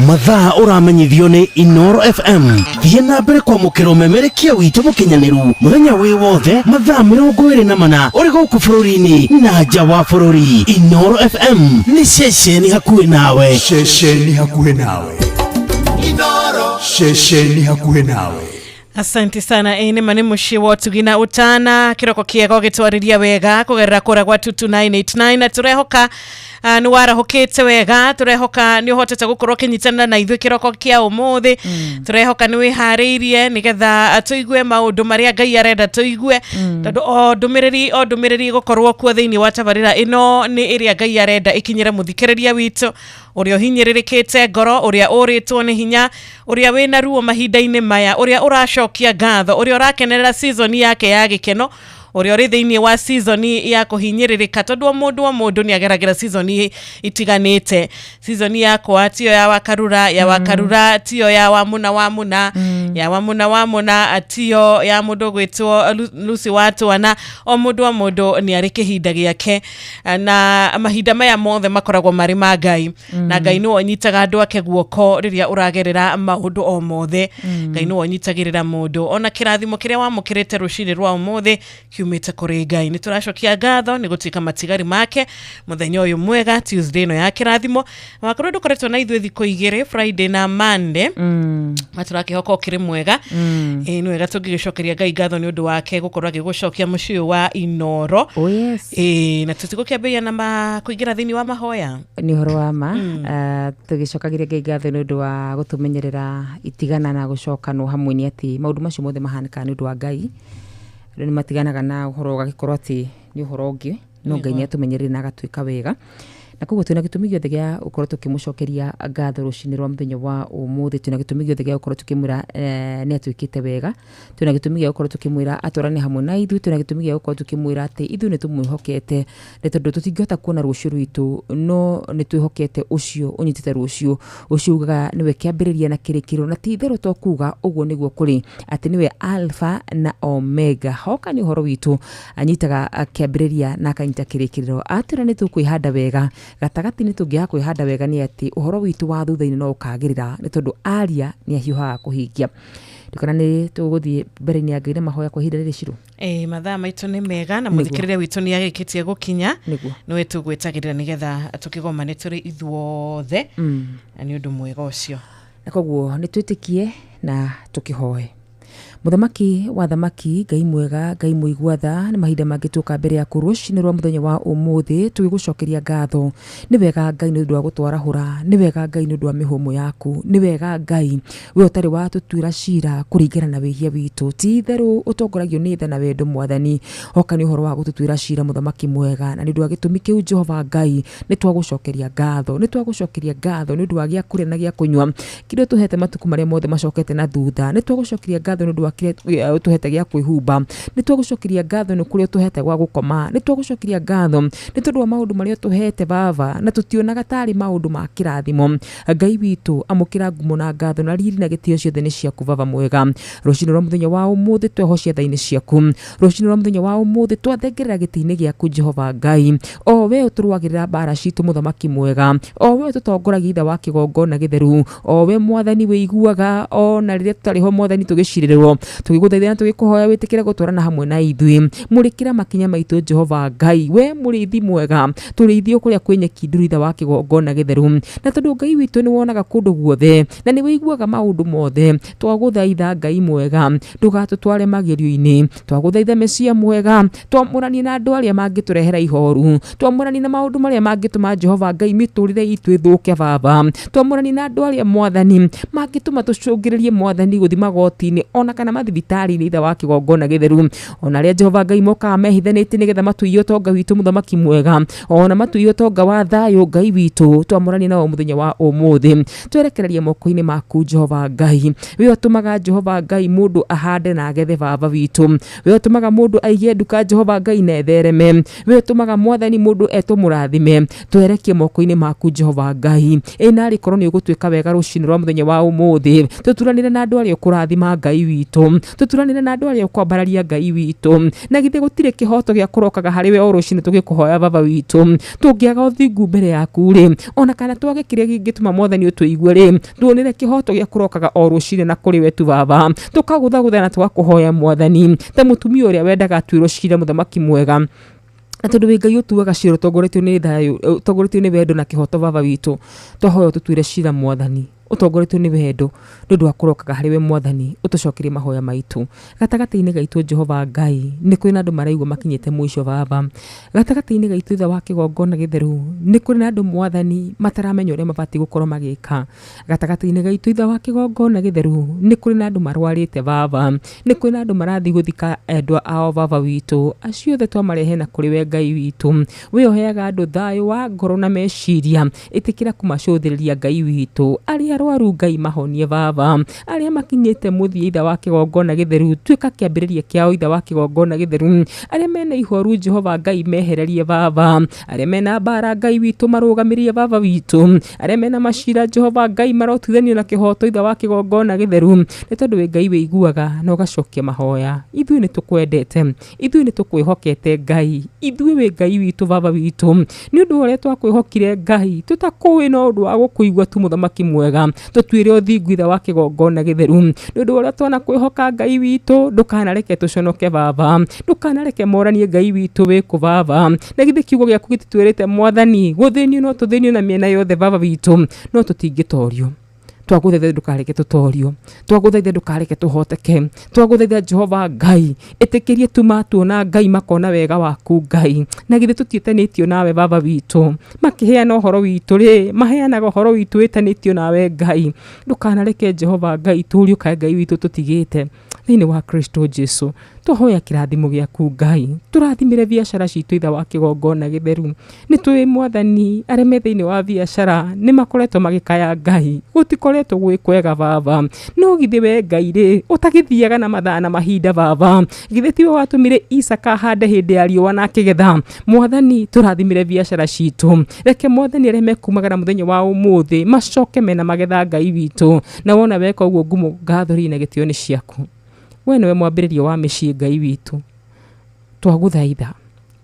mathaa ũramenyithio nĩ Inoro FM thiĩ na mbere kwamũkĩra ũmemerekia witũ mũkinyanĩru mũthenya wĩ wothe mathaa 24 ũrĩ gũkũ bũrũri-inĩ na nja wa bũrũri Inoro FM nĩ ceceni hakuhĩ nawe ceceni hakuhĩ nawe Asante sana nĩ mane mũciĩ wa tugina utana kiroko kiego gĩtwarĩria wega kũgerera kũra gwa 2289 na tũrehoka nĩ warahũkĩte wega tũrehoka nĩ ũhotete gũkorwo kĩnyitana na ithuĩ kĩroko kĩa ũmũthĩ tũrehoka nĩ wĩharĩirie nĩgetha tũigue maũndũ marĩa Ngai arenda tũigue tondũ o ndũmĩrĩri gũkorwo kuo thĩinĩ wa tabarĩra ĩno nĩ ĩrĩa Ngai arenda ĩkinyĩre mũthikĩrĩria witũ ũrĩa ũhinyĩrĩrĩkĩte ngoro ũrĩa ũrĩtwo nĩ hinya ũrĩa wĩna ruo mahinda-inĩ maya ũrĩa ũracokia ngatho ũrĩa ũrakenerera season yake ya gĩkeno ũrĩa ũrĩ thĩinĩ wa season ya kũhinyĩrĩrĩka tondũ mũndũ nĩ ageragĩra season itiganĩte season yakwa tiyo ya wakarura tiyo ya wamuna ya wamuna tiyo ya mũndũ gwĩtwo Lucy Watwana o mũndũ nĩ arĩ kĩhinda gĩake na mahinda maya mothe makoragwo marĩ ma Ngai na Ngai nĩ onyitaga andũ ake guoko rĩrĩa ũragerera maũndũ o mothe Ngai nĩ onyitagĩrĩra mũndũ ona kĩrathimo kĩrĩa wamũkĩrĩte rũcinĩ rwa ũmũthĩ kiumĩte kũrĩ Ngai nĩ tũracokia ngatho nĩ gũtuĩka matigari make mũthenya ũyũ mwega Tuesday ĩno ya kĩrathimo wakorwo ndũkoretwo na ithuĩ thikũ igĩrĩ Friday na Monday matũrakĩhoka ũkĩrĩ mwega nĩ wega tũngĩgĩcokeria Ngai ngatho nĩ ũndũ wake gũkorwo agĩgũcokia mũciĩ wa Inoro na tũtigũkĩambĩrĩria na kũingĩra thĩinĩ wa mahoya nĩ ũhoro wa ma tũgĩcokagĩria Ngai ngatho nĩ ũndũ wa gũtũmenyerera itigana na gũcokanwo hamwe nĩ atĩ maũndũ macio mothe mahanĩkaga nĩ ũndũ wa Ngai rĩu matiganaga na ũhoro ũgagĩkorwo atĩ nĩ ũhoro ũngĩ no Ngai nĩ atũmenyerere na agatwĩka wega na koguo twĩna gĩtũmi gĩothe gĩa gũkorwo tũkĩmũcokeria ngatho rũcinĩ rwa mũthenya wa ũmũthĩ twĩna gĩtũmi gĩothe gĩa gũkorwo tũkĩmwĩra nĩ atwĩkĩte wega twĩna gĩtũmi gĩa gũkorwo tũkĩmwĩra atwarane hamwe na ithuĩ twĩna gĩtũmi gĩa gũkorwo tũkĩmwĩra atĩ ithuĩ nĩ tũmwĩhokete nĩ tondũ tũtingĩhota kuona rũciũ rwitũ no nĩ twĩhokete ũcio ũnyitĩte rũciũ ugaga nĩwe kĩambĩrĩria na kĩrĩkĩrĩro na ti itherũ to kuga ũguo nĩguo kũrĩ atĩ nĩwe Alpha na Omega hoka nĩ ũhoro witũ anyitaga kĩambĩrĩria na akanyita kĩrĩkĩrĩro atwĩra nĩ tũkwĩhanda wega gatagati ni tungiaga kwihanda wega ni ati uhoro witu wa thutha-ini no ukagirira ni tondu aria ni ahiuhaga kuhingia ndikana ni tuguthie mbere-ini ya Ngai na mahoya kwa ihinda riri Shiro. Mathaa maitu ni mega na muthikirire witu ni agikitie gukinya no tugwetagirira nigetha tukigomane turi ithuothe na ni undu mwega ucio na koguo ni twitikie na tukihoe. Muthamaki wa thamaki, Ngai mwega, Ngai muigua tha, ni mahinda mangi tuka mbere ya rucini rwa muthenya wa umuthi tugigucokeria ngatho. Ni wega Ngai ni undu wa gutwarahura, ni wega Ngai ni undu wa mihumo yaku, ni wega Ngai we utari wa tutuira cira kuringana na wihia witu. Ti theru utongoragio ni tha na wendo Mwathani, oka ni uhoro wa gututuira cira muthamaki mwega, na ni undu wa gitumi kiu Jehova Ngai ni twagucokeria ngatho, ni twagucokeria ngatho ni undu wa gia kuria na gia kunywa kirio tuhete matuku maria mothe macokete na thutha. Ni twagucokeria ngatho ni undu wa kire tuhete gia kwihumba, ni twagucokeria ngatho ni kuria tuhete gwa gukoma, ni twagucokeria ngatho ni tondu wa maundu maria tuhete Baba na tutionaga tari maundu ma kirathimo. Ngai witu amukira ngumo na ngatho na riri na gitio ciothe ni ciaku Baba mwega. Rucini rwa muthenya wa umuthi twehocia thaini ciaku, rucini rwa muthenya wa umuthi twathengerera giti-ini giaku Jehova Ngai. O we uturwagirira bara citu muthamaki mwega, o we tutongoragia itha wa kigongona githeru, o we Mwathani wiguaga o na riria tutariho Mwathani tugicirirwo tugiguthaithia na tugikuhoya witikire gutwarana hamwe na ithui. Murikira makinya maitu Jehova Ngai, we murithi mwega, turithio kuria kwenyeki nduritha wa kigongona githeru, na tondu Ngai witu ni wonaga kundu guothe na ni wiguaga maundu mothe. Twaguthaitha Ngai mwega, ndugatutware magerio-ini, twaguthaitha Mesia mwega, twamurani na andu aria mangiturehera ihoru, twamurani na maundu maria mangituma Jehova Ngai miturire itu ithuke Baba, twamurani na andu aria Mwathani mangituma tucungiririe Mwathani guthi magoti-ini ona kana mathibitari-ini itha wa kigongona githeru, ona ria Jehova Ngai moka mehithanite nigetha matuiyo tonga witu muthamaki mwega, ona matuiyo tonga wa thayo Ngai witu, twamurani nao muthenya wa umuthi twerekererie moko-ini maku Jehova Ngai. We utumaga Jehova Ngai mundu ahande na agethe Baba witu, we utumaga mundu aige nduka Jehova Ngai na ethereme, we utumaga Mwathani mundu etumurathime, twerekie moko-ini maku Jehova Ngai. Ina ri korwo ni ugutwika wega rucini rwa muthenya wa umuthi tuturanire na andu aria ukurathima Ngai witu, tuturanire na andu aria ukwambararia Ngai witu, na githe gutire kihoto gia kurokaga hari we o rucini tugikuhoya Baba witu, tungiaga uthingu mbere yaku ri ona kana twage kiria gingituma Mwathani utuigue ri tuonire kihoto gia kurokaga o rucini na kuri we tu Baba, tukagutha na twakuhoya Mwathani ta mutumia uria wendaga atwiro cira muthamaki mwega, na tondu we Ngai utuaga cira utongoretio ni thayo, utongoretio ni wendo na kihoto Baba witu, twahoya ututwire cira Mwathani utongoretio ni wendo nundu wa kurokaga hari we Mwathani, utucokerie mahoya maitu. Gatagati-ini gaitu Jehova Ngai ni kuri na andu maraigua makinyite mwisho Baba, gatagati-ini gaitu itha wa kigongona githeru ni kuri na andu Mwathani mataramenya uria mabati gukorwo magika. Gatagati-ini gaitu itha wa kigongona githeru ni kuri na andu marwarite Baba, ni kuri na andu marathi guthika endwa ao Baba witu, acio othe twamarehe na kuri we Ngai witu. We uheaga andu thayo wa ngoro na meciria, itikira kumacuthiriria Ngai witu. Aria arwaru Ngai mahonie Baba, aria makinyite muthia itha wa kigongona githeru twika kiambiriria kiao itha wa kigongona githeru, aria mena ihoru Jehova Ngai mehererie Baba, aria mena bara Ngai witu marugamirie Baba witu, aria mena macira Jehova Ngai marotithanio na kihoto itha wa kigongona githeru, ni tondu we Ngai wiguaga na ugacokia mahoya. Ithui ni tukwendete, ithui ni tukwihokete Ngai, ithui we Ngai witu Baba witu, ni undu uria twakwihokire Ngai tutakuwi no undu wa gukuigua tu muthamaki mwega, tutwire uthingu itha wa kigongona githeru ni undu uria twana kwihoka Ngai witu, ndukanareke tuconoke Baba, ndukanareke moranie Ngai witu wiku Baba, na githe kiugo giaku gititwirite Mwathani guthinio no tuthinio na miena yothe Baba witu, no tutingitorio. Twaguthaitha ndukareke tutorio, twaguthaitha ndukareke tuhoteke, twaguthaitha Jehova Ngai itikirie tuma tuona Ngai makona wega waku Ngai, na githe tutietanitio nawe Baba witu, makiheana uhoro witu ri maheanaga uhoro witu itanitio nawe Ngai, ndukanareke Jehova Ngai turio ka Ngai witu tutigite thiini wa Kristo Jesu. Tuhoya kirathimo giaku Ngai, turathimire biashara citu itha wa kigongona githeru, ni twi Mwathani aria me thiini wa biashara ni makoretwo magikaya Ngai, gutikoretwo gwikwega Baba, no githe we Ngai ri utagithiaga na mathaa na mahinda Baba, githe tiwe watumire Isaka hande hindi ya riũa na kigetha. Mwathani turathimire biashara citu, reke Mwathani aria mekumagara muthenya wa umuthi macoke mena magetha Ngai witu, na wona weka uguo ngumo ngathori na gitio ni ciaku. We niwe mwambiririo wa micii Ngai witu, twaguthaitha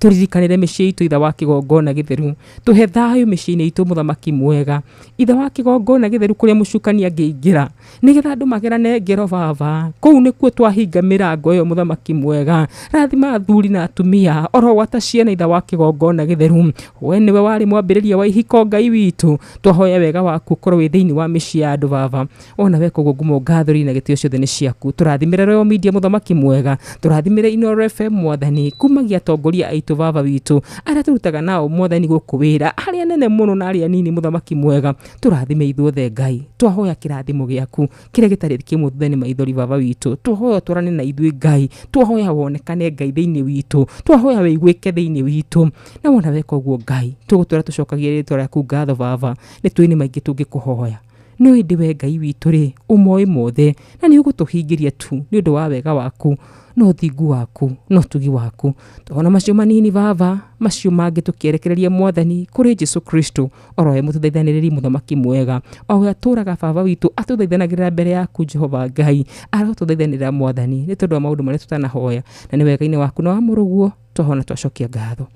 turirikanire mĩciĩ itũ itha wa kĩgongona gĩtheru, tuhe thayũ mĩciĩ-inĩ itũ mũthamaki mwega, itha wa kĩgongona gĩtheru kũrĩa mũcukani angĩingĩra nĩgetha andũ magerane ngero baba, kũu nĩkuo twahinga mĩrango ĩyo mũthamaki mwega, rathima athuri na atumia oro gwata ciana itha wa kĩgongona gĩtheru, we nĩwe warĩ mwambĩrĩria wa ihiko Ngai witũ, twahoya wega waku ũkorwo wĩ thĩinĩ wa mĩciĩ ya andũ baba, ona we koguo ngumo ngathũri na gĩtĩo ciothe nĩ ciaku, tũrathimĩre Royal Media mũthamaki mwega, tũrathimĩre Inooro FM mwathani, kumagia atongoria aitũ baba witũ arĩa tũrutaga nao mwathani gũkũ wĩra, arĩa nene mũno na arĩa nini mũthamaki mwega, tũrathime ithuothe Ngai, twahoya kĩrathimo gĩaku kĩrĩa gĩtarĩ kĩmwe thutha-inĩ maithori baba witũ, twahoya tũrane na ithuĩ Ngai, twahoya wonekane Ngai thĩinĩ witũ, twahoya wĩiguĩke thĩinĩ witũ, na wona weka ũguo Ngai tũgũtũra tũcokagia rĩtwa rĩaku ngatho baba, nĩ twĩnĩ maingĩ tũngĩkũhoya no ĩndĩ we Ngai witũ rĩ ũmoĩ mothe, na nĩ ũgũtũhingĩria tu nĩ ũndũ wa wega waku no thingu waku no tugi waku, tũhona macio manini baba, macio mangĩ tũkĩerekereria mwathani kũrĩ Jesu Kristo, oro we mũtũthaithanĩrĩri mũthamaki mwega, o we atũraga baba witũ atũthaithanagĩrĩra mbere yaku Jehova Ngai, arotũthaithanĩrĩra mwathani nĩ tondũ wa maũndũ marĩa tũtanahoya, na nĩ wega-inĩ waku na wa mũrũguo tũhona twacokia ngatho.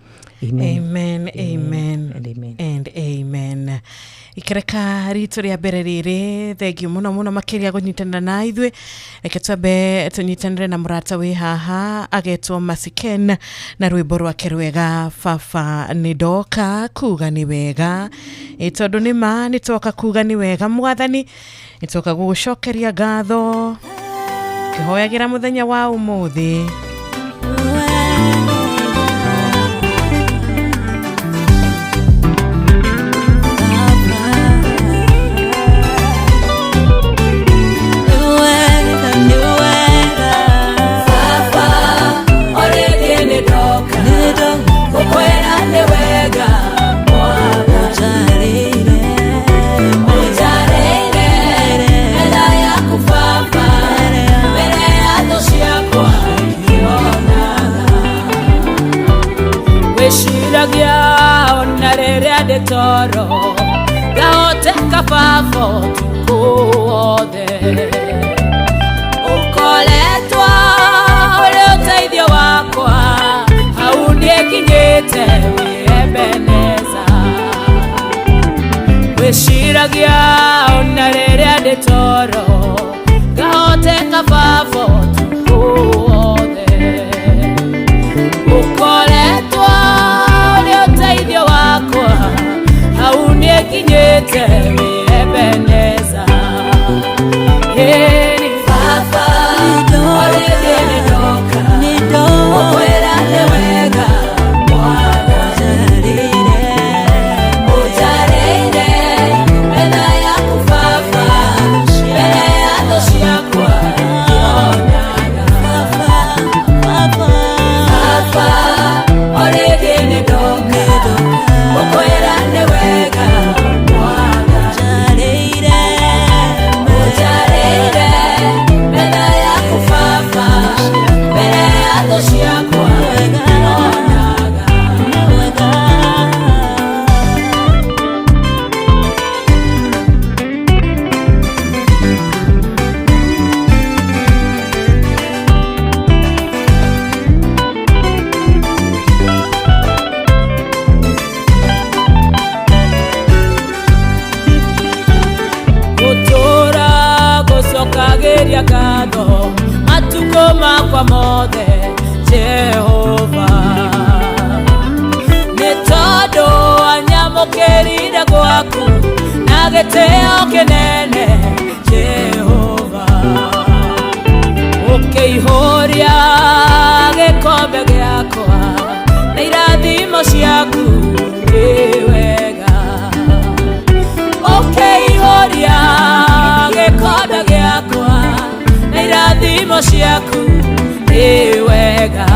Amen, amen, and amen. Ikereka rito rĩa mbere rĩrĩ, thengiũ mũno mũno makĩria gũnyitanĩra na ithuĩ, reke twambe tũnyitanĩre na mũrata wĩ haha agetwo Masiken na rwĩmbo rwake rwega baba nĩ ndoka kuga nĩ wega, tondũ nĩma nĩtwoka kuga nĩ wega mwathani, nĩtwoka gũgũcokeria ngatho kĩhoyagĩra mũthenya wa ũmũthĩ. Toro gaote kafafo tukuode ukoletwa ule uteithio wakwa haundie kinyete wiebeneza wishiragia unarere ade toro gaote kafafo tukuode ukoletwa ule uteithio wakwa haunie kinyete wiebeneza heri baba orege nidoka okwera lewega mwana ujarire mena ya kufafa mena ya doshi yakwa kionaga baba orege nidoka okwera lewega mwana ujarire mena ya kufafa mena ya doshi yakwa kionaga gutura gucokagiria ngatho matukũ makwa mothe Jehova, nĩ tondũ wanyamũkĩrire gwaku na gĩtĩo kĩnene Jehova, ũkĩihũria gĩkombe gĩakwa na irathimo ciaku nĩ wega, ũkĩihũria gĩkombe gĩakwa na irathimo ciaku nĩ wega.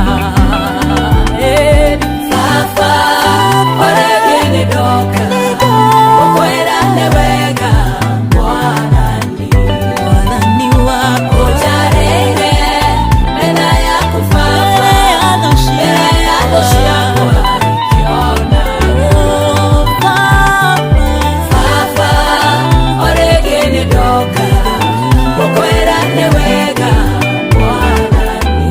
Baba orege nĩ ndoka ũkwĩra nĩ wega mwathani wako ũjarĩire mena yaku baba mena ya doshi yakwa ikĩonaga baba orege nĩ ndoka ũkwĩra nĩ wega mwathani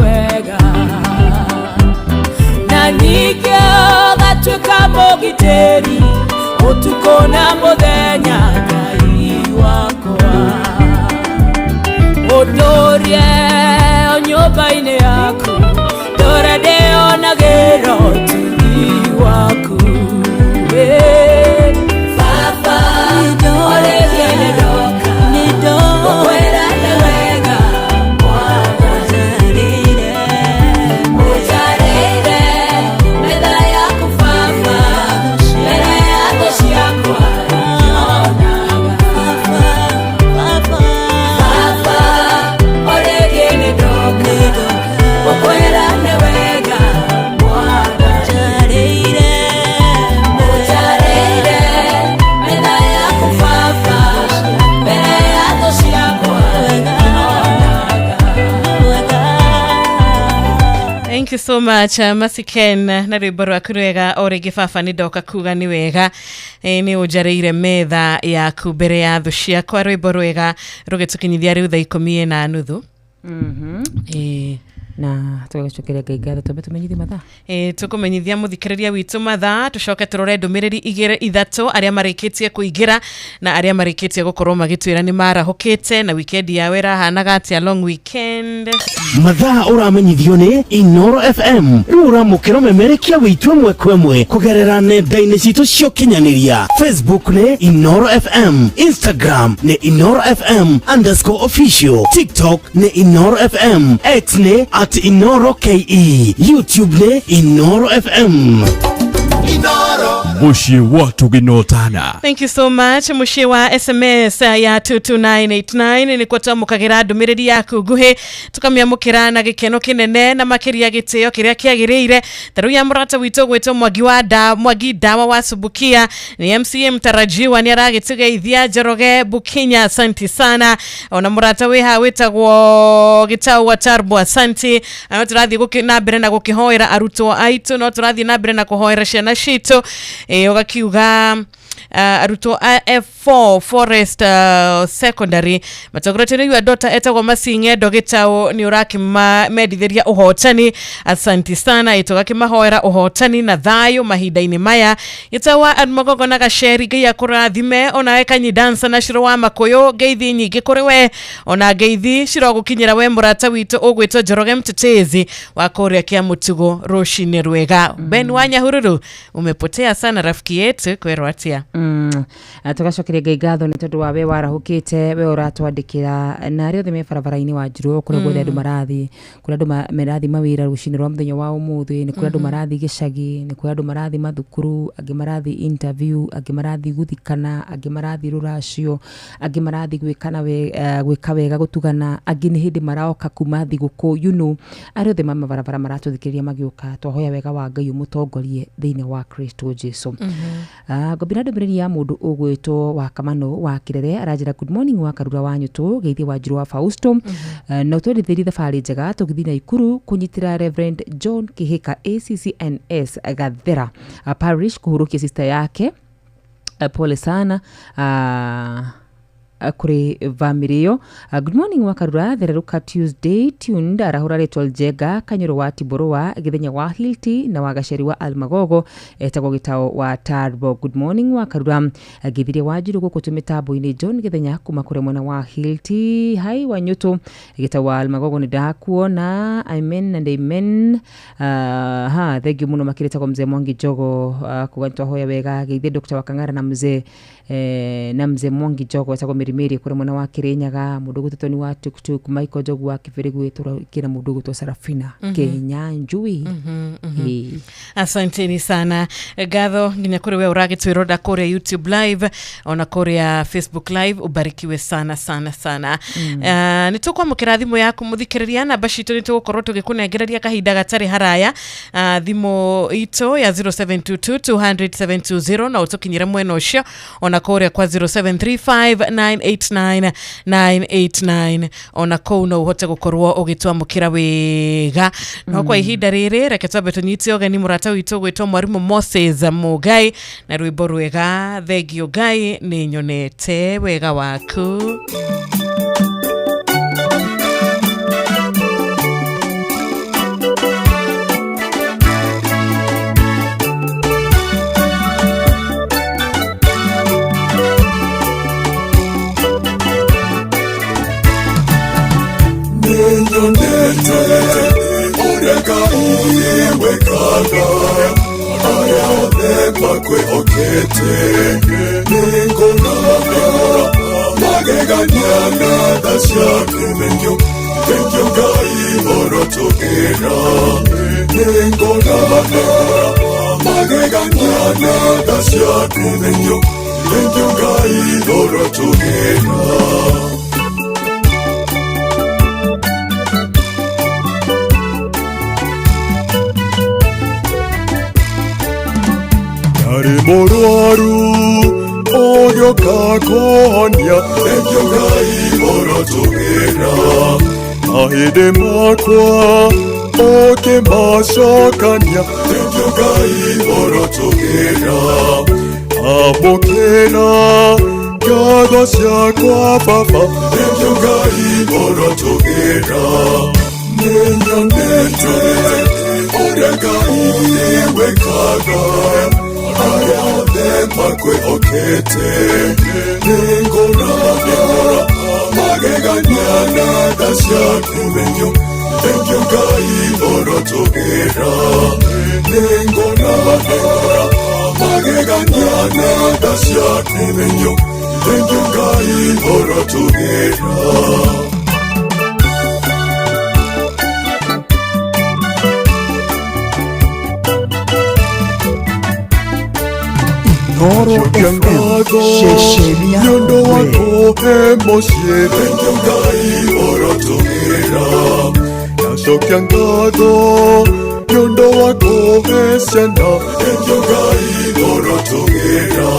wega na ningĩ ũgatuĩka mũgitĩri ũtukũ na mũthenya Ngai wakwa ũndũrie o nyũmba-inĩ yaku ndũre ndĩonagĩra ũtugi waku Baba ũrĩgie nĩ ndoka gũkwĩra nĩ wega mũnjarĩire metha yaku Baba mbere ya thũ ciakwa Baba ũrĩgie nĩ ndoka gũkwĩra nĩ wega mũnjarĩire metha yaku Baba mbere ya thũ ciakwa Thank you so much Masiken na rwimbo rwaku rwega o rĩngĩ baba nĩ ndoka kuga nĩ wega nĩ ũnjarĩire metha yaku mbere ya thũ ciakwa rwimbo rwega rũgĩtũkinyithia rĩu thaa 10:30 na tũgĩcokeria Ngai ngatho twambe tũmenyithie mathaa tũkũmenyithia mũthikĩrĩria witũ mathaa tũcoke tũrore ndũmĩrĩri 2-3 arĩa marĩkĩtie kũingĩra na arĩa marĩkĩtie gũkorwo magĩtwĩra nĩ marahũkĩte na weekend yao ĩrahanaga atĩa long weekend mathaa ũramenyithio nĩ Inoro FM rĩu ũramũkĩra ũmemerekia wĩtũ ĩmwe kwa ĩmwe kũgerera nenda-inĩ citũ cia ũkinyanĩria Facebook nĩ Inoro FM, Instagram nĩ Inoro FM_official, TikTok nĩ Inoro FM, X nĩ @Inoro KE, YouTube nĩ Inoro FM. Mushi watu ginotana. Thank you so much. Mushi wa SMS ya 22989 ni kwa twamukagira ndũmĩrĩri yaku nguhĩ tukamĩamũkĩra na gĩkeno kĩnene na makĩria gĩtĩo kĩrĩa kĩagĩrĩire. Tarũ ya mũrata witũ gwĩtwo Mwangi Dawa wa Subukia ni MCA mtarajiwa ni aragĩtũgeithia Njoroge Bukinya, asante sana. Ona mũrata wĩha wĩtagwo Gĩtaũ wa Tarbo, asante. No tũrathiĩ na mbere na gũkĩhoera arutwo aitũ, no tũrathiĩ na mbere na kũhoera ciana citũ ugakiuga arutwo F4 Forest Secondary matogorete ni wa dota etagwo Masinge Gĩtaũ ni ũrakĩmendithĩria ũhotani, asante sana. Itũgakĩmahoera ũhotani na thayũ mahinda-inĩ maya. Gĩtaũ Magogo na Gaceri Ngai akũrathime, ona Kanyi Dancer na Shiro wa Makũyũ ngeithi nyingĩ kũrĩ we, ona ngeithi cirogũkinyĩra we mũrata witũ ũgwĩtwo Njoroge Mtetezi wa kũrĩa kĩa Mũtugo rũcinĩ rwega. Ben wa Nyahururu umepotea sana rafiki yetu, kwero atia tugacokeria Ngai ngatho nĩ tondũ wa we warahũkĩte, we ũratwandĩkĩra na arĩa othe me barabara-inĩ wa Njirũ kũrĩa guothe andũ marathiĩ, kũrĩa andũ marathi mawĩra rũcinĩ rwa mũthenya wa ũmũthĩ, nĩ kũrĩa andũ marathi gĩcagi, nĩ kũrĩa andũ marathi mathukuru, angĩ marathi interview, angĩ marathi guthikana, angĩ marathi rũracio, angĩ marathi gwĩka wega gũtugana, angĩ nĩ hĩndĩ maroka kuma thigũkũ, you know, arĩa othe mama barabara maratũthikĩrĩria magĩũka, twahoya wega wa Ngai ũmũtongorie thĩinĩ wa Kristo Jesu. Ngobira ndũmĩrĩri ya mũndũ ũgwĩtwo wa Kamano wa Kirere aranjĩra good morning wa Karura wa Nyũtũ geithia wa Njirũ wa Fausto na ũtwendithĩrie thabarĩ njega tũgĩthiĩ Naikuru kũnyitĩra Reverend John Kihika ACCNS Gathera parish kũhurũkia sister yake, pole sana kuri family yo. Good morning wa Karura, thereruka Tuesday tuned arahura Rachel Jega Kanyũrũ wa Tiboroa gĩthenya wa Hilti na wa Gaceri wa Almagogo etagwo Gĩtaũ wa Tarbo. Good morning wa Karura, gĩthiria wa Njirũ gũkũ tũmĩtambo-inĩ John gĩthenya kuma kũrĩa mwena wa Hilti. Hai wa Nyũtũ Gĩtaũ wa Almagogo nĩ ndakuona, amen and amen. Thank you mũno makĩrĩte kwa mzee Mwangi Jogo kuga twahoya wega geithia Dr. Wakang'ara na mzee Mwangi Jogo etagwo Mĩrimĩri kũrĩa mwena wa Kĩrĩnyaga, mũndũ gũtũtoni wa Tuktuk Michael Jogu wa Kĩbĩrĩgu kĩra mũndũ gũtwo Sarafina Kenyanjui. Asanteni sana ngatho nginya kũrĩ we ũragĩtwĩroda kũrĩa YouTube live ona kũrĩa Facebook live, ubarikiwe sana sana sana. Nĩ tũkwamũkĩra thimũ yaku mũthikĩrĩria, namba citũ nĩ tũgũkorwo tũgĩkũnengereria kahinda gatarĩ haraya. Thimũ itũ ya 0722 na ũtũkinyĩre mwena ũcio, ona kũrĩa kwa 0735989989 ona kũu no ũhote gũkorwo ũgĩtwamũkĩra wega. No kwa ihinda rĩrĩ reke twambe tũnyite ũgeni mũrata witũ gwĩtwo Mwarimũ Moses Mugai na rwĩmbo rwega Thengio Ngai nĩ nyonete wega waku. makwe okete ningona mageganyana dasyakumenyo tengyo gai orotogera ningona mageganyana dasyakumenyo tengyo gai orotogera. Moroaru oyo kakonya tengyo gai orotogera ahede makwa oke masokanya tengyo gai orotogera abokera gado syakwa papa tengyo gai orotogera nenya nete oregai wekaga ayade makwe okete ningona mageganyana dasyakumenyo tengyo gai orotogera ningona mageganyana dasyakumenyo tengyo gai orotogera. Noro FM, Sheshenia Yondo wako emosie tengyo gai orotogera Naso kiangado Yondo wako esena tengyo gai orotogera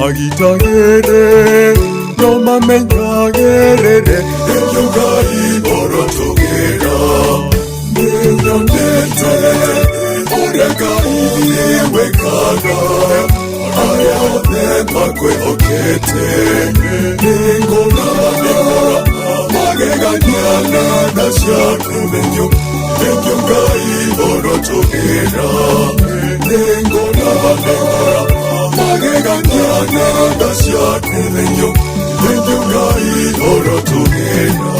Agitagere Noma menyagerere tengyo gai orotogera Nenya nete Oregai wekaga ayade makwe okete ningona mageganyana dasyakumenyo tengyo gai orotogera ningona mageganyana dasyakumenyo tengyo gai orotogera.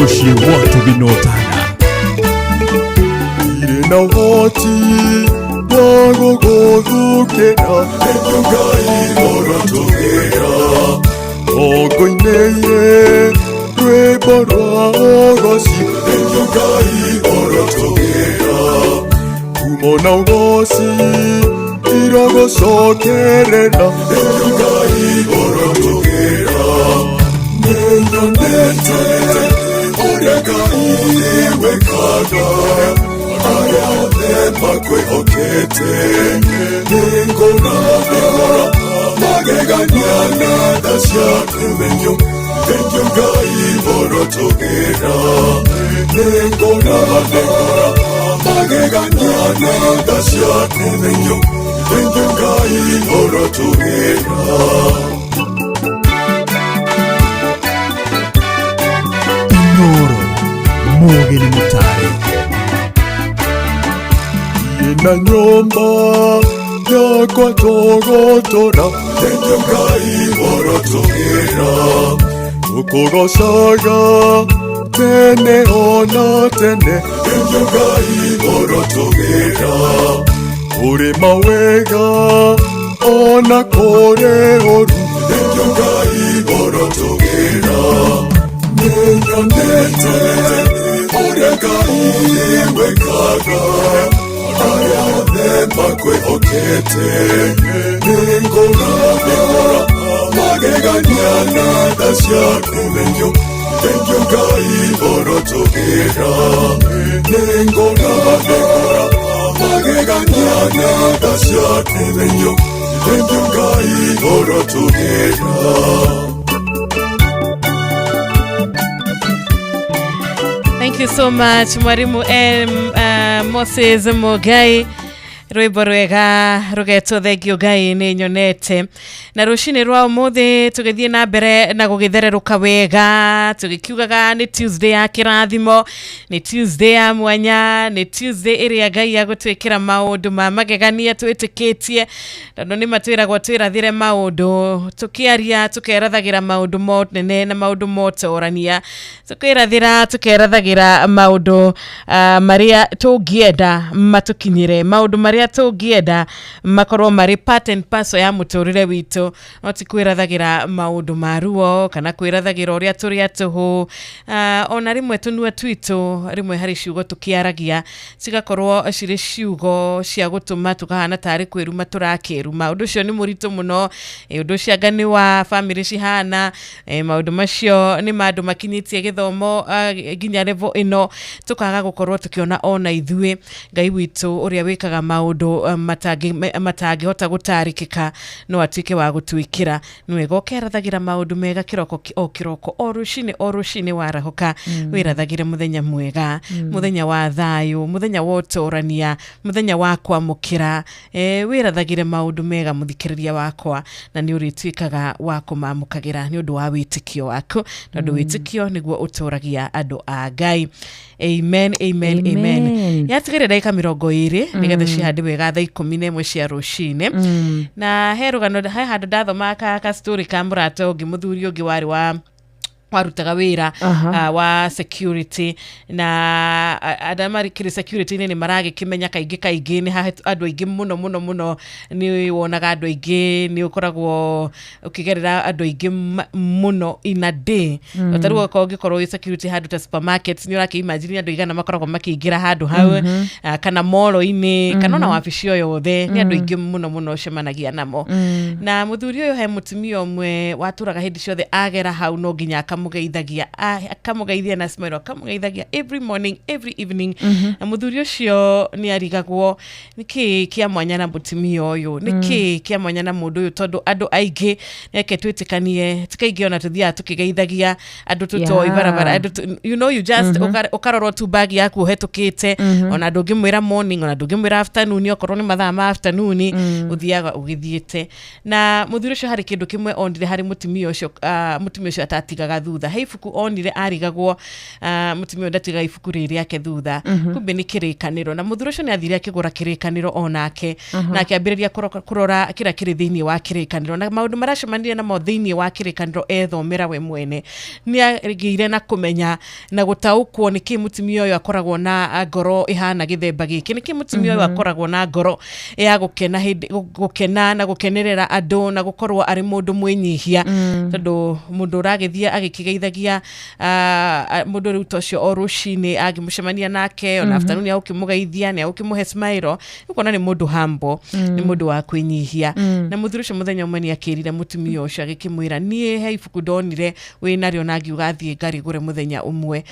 Oshi watu binotana na hoti wago godukera tengyo gai orotogera ogoineye rweborwa ogosi tengyo gai orotogera kumona ogosi irogosokerera tengyo gai orotogera nenya nete oregai wekaga ayade makwe okete ningona mageganyana dasyakumenyo tengyo gai orotogera ningona mageganyana dasyakumenyo tengyo gai orotogera. Noro Mogeni Mutare na nyomba yakwa togotora tengyo gai orotogera ukogosaga tene ona tene tengyo gai orotogera uri mawega ona kore oru tengyo gai orotogera nenya nete oregai wekaga ayade makwe okete ningona mageganyana dasyakumenyo tengyo gai orotogera ningona mageganyana dasyakumenyo tengyo gai orotogera. Thank you so much, Mwarimu Moses Mogai. rwimbo rwega rugetwo thengio Ngai ni nyonete na rucini rwa umuthi tugithie na mbere na gugithererũka wega tugikiugaga ni Tuesday ya kirathimo ni Tuesday ya mwanya ni Tuesday iria Ngai agutwikira maundu ma magegania twitikitie tondu ni matwiragwo twirathire maundu tukiaria tukerathagira maundu monene na maundu motorania tukirathira tukerathagira maundu maria tungienda matukinyire maundu maria tungienda makorwo mari part and parcel ya muturire witu no ti kwirathagira maundu maruo kana kwirathagira uria turi atuhu ona rimwe tunua twitu rimwe hari ciugo tukiaragia cigakorwo ciri ciugo cia gutuma tukahana tari kwiruma turakiruma undu cio ni muritu muno undu cia ngani wa family cihana maundu macio ni mandu makinyitie githomo ginya level ino tukaga gukorwo tukiona ona ithue Ngai witu uria wikaga maundu matangi hota gutarikika no atike wa gutwikira nwe gokerathagira maundu mega kiroko o rucini warahoka wirathagire muthenya mwega muthenya wa thayu muthenya wa utorania muthenya wa kwamukira wirathagire maundu mega muthikiriria wakwa na ni uritwikaga wa kumamukagira ni undu wa witikio waku tondu witikio niguo utoragia andu a Ngai. Amen, amen, amen. Yatigire ndaika 20 nigetha cihande wega thaa 11 cia rucini na herugano handu ndathoma ka story ka murata ungi muthuri ungi wari warutaga wira wa security na adamarikire security ni marage kimenya kaingi ni andu aingi muno ni wonaga andu aingi ni ukoragwo ukigerera andu aingi muno in a day utaruga ko gikorwo security handu ta supermarket ni urake imagine andu igana makoragwo makiingira handu hau kana mall-ini kana na wabici yo yothe ni andu aingi muno cemanagia namo na muthuri uyu he mutumia umwe waturaga hindi ciothe agera hau no nginya akamugeithia na smile akamugeithagia every morning every evening na muthuri ucio ni arigagwo niki kia mwanya na mutumia uyu niki kia mwanya na mundu uyu tondu andu aingi neke twitikanie tikaingi ona tuthia tukigeithagia andu tutoi barabara you know you just ukarorwo tu bag yaku hetukite ona andu ngimwira morning ona andu ngimwira afternoon okorwo ni mathaa ma afternoon uthiaga ugithiete na muthuri ucio hari kindu kimwe ondire hari mutumia ucio atatigaga thutha ifuku onire arigagwo mutumia ndatiga ifuku riri yake thutha kumbe ni kirikaniro na muthuri ucio ni athire akigura kirikaniro onake na akiambiriria kurora kira kiri thiini wa kirikaniro na maundu maracemanirie na mo thiini wa kirikaniro ethomera we mwene ni agire na kumenya na gutaukwo niki mutumia uyu akoragwo na ngoro ihana githemba giki niki mutumia uyu akoragwo na ngoro ya gukena na gukenerera andu na gukorwo ari mundu mwinyihia tondu mundu uragithia agikigeithagia mundu riu tocio o rucini agimucemania nake ona afternoon ya ukimugeithia ni ukimuhe smile ukona ni mundu humble ni mundu wa kwinyihia na muthuri ucio muthenya umwe ni akirire mutumia ucio agikimwira nie he ifuku ndonire we nario nangi ugathie ngari gure muthenya umwe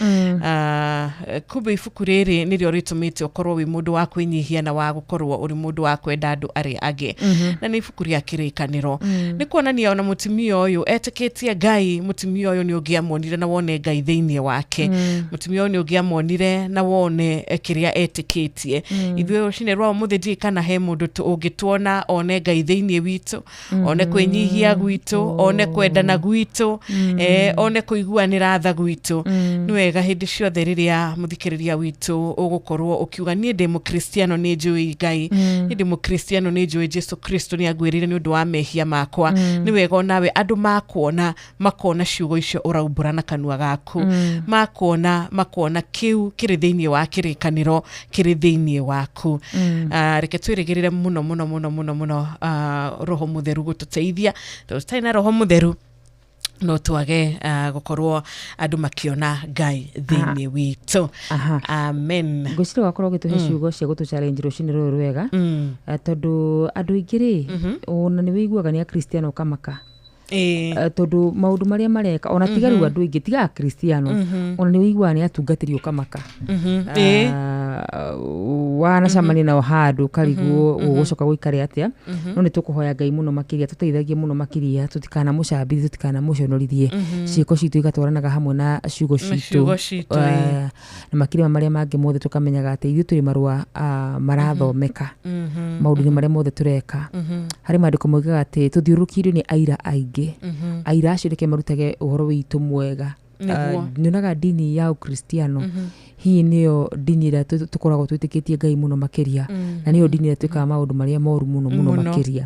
kumbe ifuku riri nirio ritumite ukorwo wi mundu wa kwinyihia na wa gukorwo uri mundu wa kwenda andu ari age na ni ifuku ria kirikaniro ni kuonania ona mutumia uyu etikitie Ngai mutumia uyu ni ugiamonire na wone Ngai thiini wake mutumia uyu ni ugiamonire na wone kiria etikitie ithwe ucine rwa muthidi kana he mundu ungituona one Ngai thiini witu one kwinyihia gwitu one kwendana gwitu one kuiguanira tha gwitu ni wega hindi ciothe riria muthikiriria witu ugukorwo ukiuga ni ndi mukristiano ni njui Ngai ni ndi mukristiano ni njui Jesu Kristo ni agwirire ni undu wa mehia makwa ni wega nawe andu makona ciugo icio uraumbura na kanua gaku makona kiu kiri thiini wa kirikaniro kiri thiini waku reke twirigirire muno roho mutheru gututeithia tutaina roho mutheru no twage gukorwo andu makiona Ngai thiini witu amen ngocira wakorwo gituhe ciugo cia gutu challenge rucini ruru rwega tondu andu ingiri ona ni wiguaga ni a Kristiano kamaka tondu maundu maria mareka ona tigaru andu ingi tiga Kristiano ona ni wiguaga ni atungatiri ukamaka wanacamania nao handu kariguo gucoka guikare atia no ni tukuhoya Ngai muno makiria tuteithagie muno makiria tutikana mucambithie tutikana muconorithie ciiko citu igatwaranaga hamwe na ciugo citu na makiria maria mangi mothe tukamenyaga ati ithu turi marua marathomeka maundu maria mothe tureka hari mandiko moigaga ati tuthiurukirio ni aira aingi aira acio reke marutage uhoro witu mwega nyonaga dini ya Ukristiano hii niyo dini ira tukoragwo twitikitie Ngai muno makiria na niyo dini ira twikaga maundu maria moru muno makiria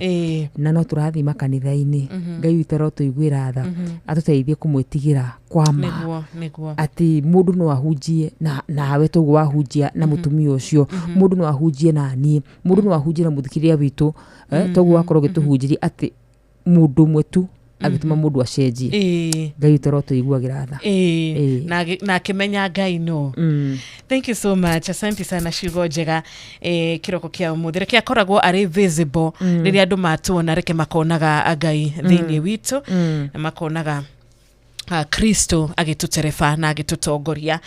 na no turathi makanitha-ini Ngai witaro tuiguira tha atuteithie kumwitigira kwa ma ati mundu no ahunjie na we tugu wahunjia na mutumia ucio mundu no ahunjie na nie mundu no ahunjie na muthikiria witu tugu wakorwo gituhunjiri ati mundu mwetu agituma mundu acenjie Ngai toro tuiguagira tha na akimenya Ngai no. Thank you so much, asante sana ciugo njega kiroko kia umuthire kia koragwo ari visible riria andu matuona reke makonaga Ngai thiini witu na makonaga Kristo agituterefa na agitutongoria.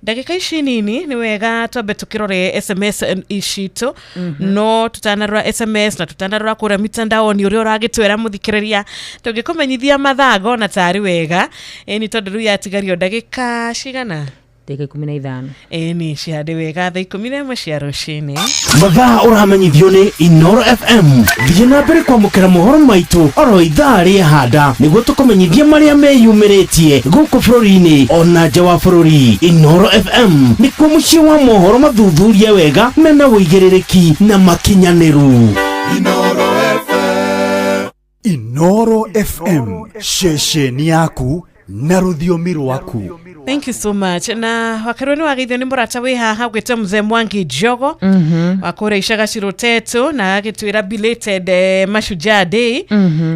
Dakika ici nini ni wega twambe tukirore SMS icitu no tutanarora SMS na tutanarora kura mitandao ni uri uragitwera muthikiriria tungikumenyithia mathago na tari wega ni tondu riu yatigario dakika cigana dakika 15 ni ciande wega thaa 11 cia rucini mathaa uramenyithio ni Inoro FM thiĩ na mbere kwamũkĩra mohoro maitũ oro ithaa rĩhanda nĩguo tũkũmenyithia marĩa meyumĩrĩtie gũkũ bũrũri-inĩ ona nja wa bũrũri. Inoro FM nĩkuo mũciĩ wa mohoro mathuthurie wega mena ũigĩrĩrĩki na makinyanĩru. Inoro FM ceceni yaku na rũthiomi rwaku. Thank you so much. Na wakaroni wageithio ni murata wi haha gwita mzee Mwangi Jogo wakore ishaga shiroteto na agitwira belated Mashujaa Day.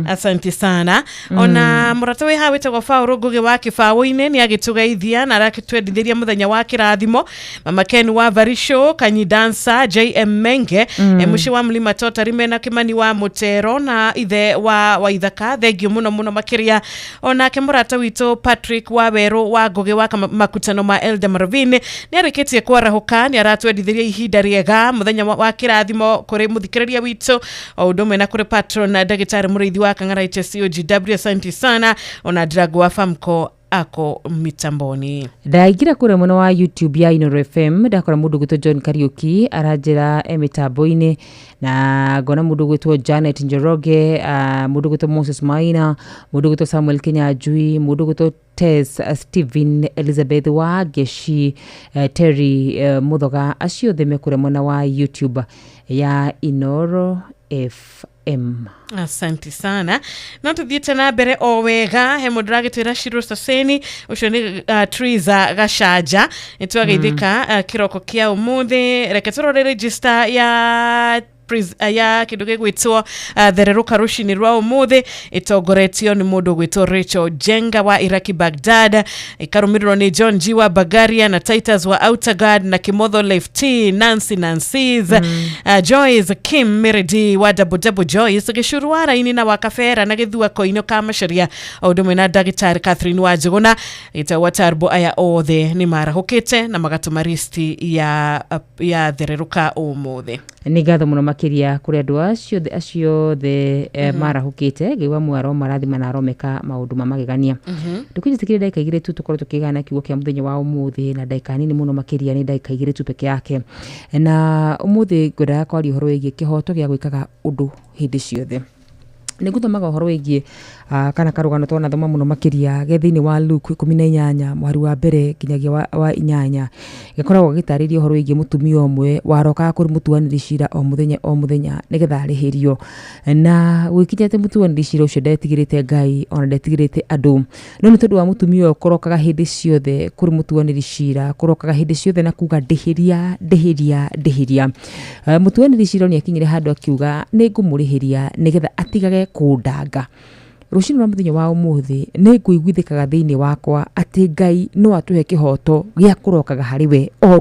Asante sana. Ona murata wi haha wita gofa uruguge wa kifawo-ine ni agitugeithia na arakitwendithiria muthenya wa kirathimo. Mama Ken wa Varisho, Kanyi Dancer, JM Menge, mushi wa Mlima Tota Rimena Kimani wa Mutero na ithe wa Ithaka. Thengio muno makiria. Ona ke murata wito Patrick wa Wero wa Goge wa makutano ma Elda Marvine ni arikitie kwarahuka ni aratwendithiria ihinda riega muthenya wa kirathimo kuri muthikiriria witu o udume na kuri patron na Dagitari Muriithi wa Kang'araite COGW. Asante sana. Ona Drago wa Famco ako mitamboni. Ndaigira kure muno wa YouTube ya Inoro FM ndakora mundu gwitwo John Kariuki aranjira mitambo-ini na ngona mundu gwitwo Janet Njoroge, mundu gwitwo Moses Maina, mundu gwitwo Samuel Kinyanjui, mundu gwitwo Tess Steven Elizabeth wa Geshi, Terry Muthoga. Acio theme kure muno wa YouTube ya Inoro FM. Asante sana. Na tuthiete na mbere o wega he mundu ragitwira Shiro Saseni ucio ni Triza Gashaja nitwageithika kiroko kia umuthi reke turore register ya kidogo gwitwo thereruka rushini rwa umuthi itogoretio ni mundu gwitwo Rachel Jenga wa Iraki Baghdad, ikarumirwo ni John G wa Bagaria na Titus wa Outer Guard na Kimotho Lefty, Nancy's Joyce Kim Meridi wa Double Joyce Gishurwara ini na wakafera na githua koino kama sheria audume na Dagitari Catherine wa Juguna itawatarbo aya othe ni marahukite na magatumaristi ya thereruka umuthi. Ni gatho muno makiria kuri andu acio the marahukite giwa mwaro marathima na aromeka maundu mamagegania. Tukijitikire dakika igire tu tukorwo tukigana kiugo kia muthenya wa umuthi na dakika nini muno makiria ni dakika igire tu peke yake. Na umuthi ngoda kwari horo wigi kihoto gia gwikaga undu hindi ciothe. Niguthamaga horo wigi kana karugano twana thoma muno makiria gethiini wa Luke 18 mwari wa mbere kinyagia wa 8 gikoragwo gitaririo horo wigi mutumia omwe waroka kuri mutuaniri cira o muthenya nigetha arihirio na wikinyate mutuaniri cira ucio ndetigirite Ngai ona ndetigirite andu no ni tondu wa mutumia ukorokaga hindi ciothe kuri mutuaniri cira kurokaga hindi ciothe na kuga ndihiria mutuaniri cira ni akinyire handu akiuga ni ngumurihiria nigetha atigage kundanga. Rucini rwa muthenya wa umuthi ni nguiguithikaga thiini wakwa ati Ngai no atuhe kihoto gia kurokaga hariwe o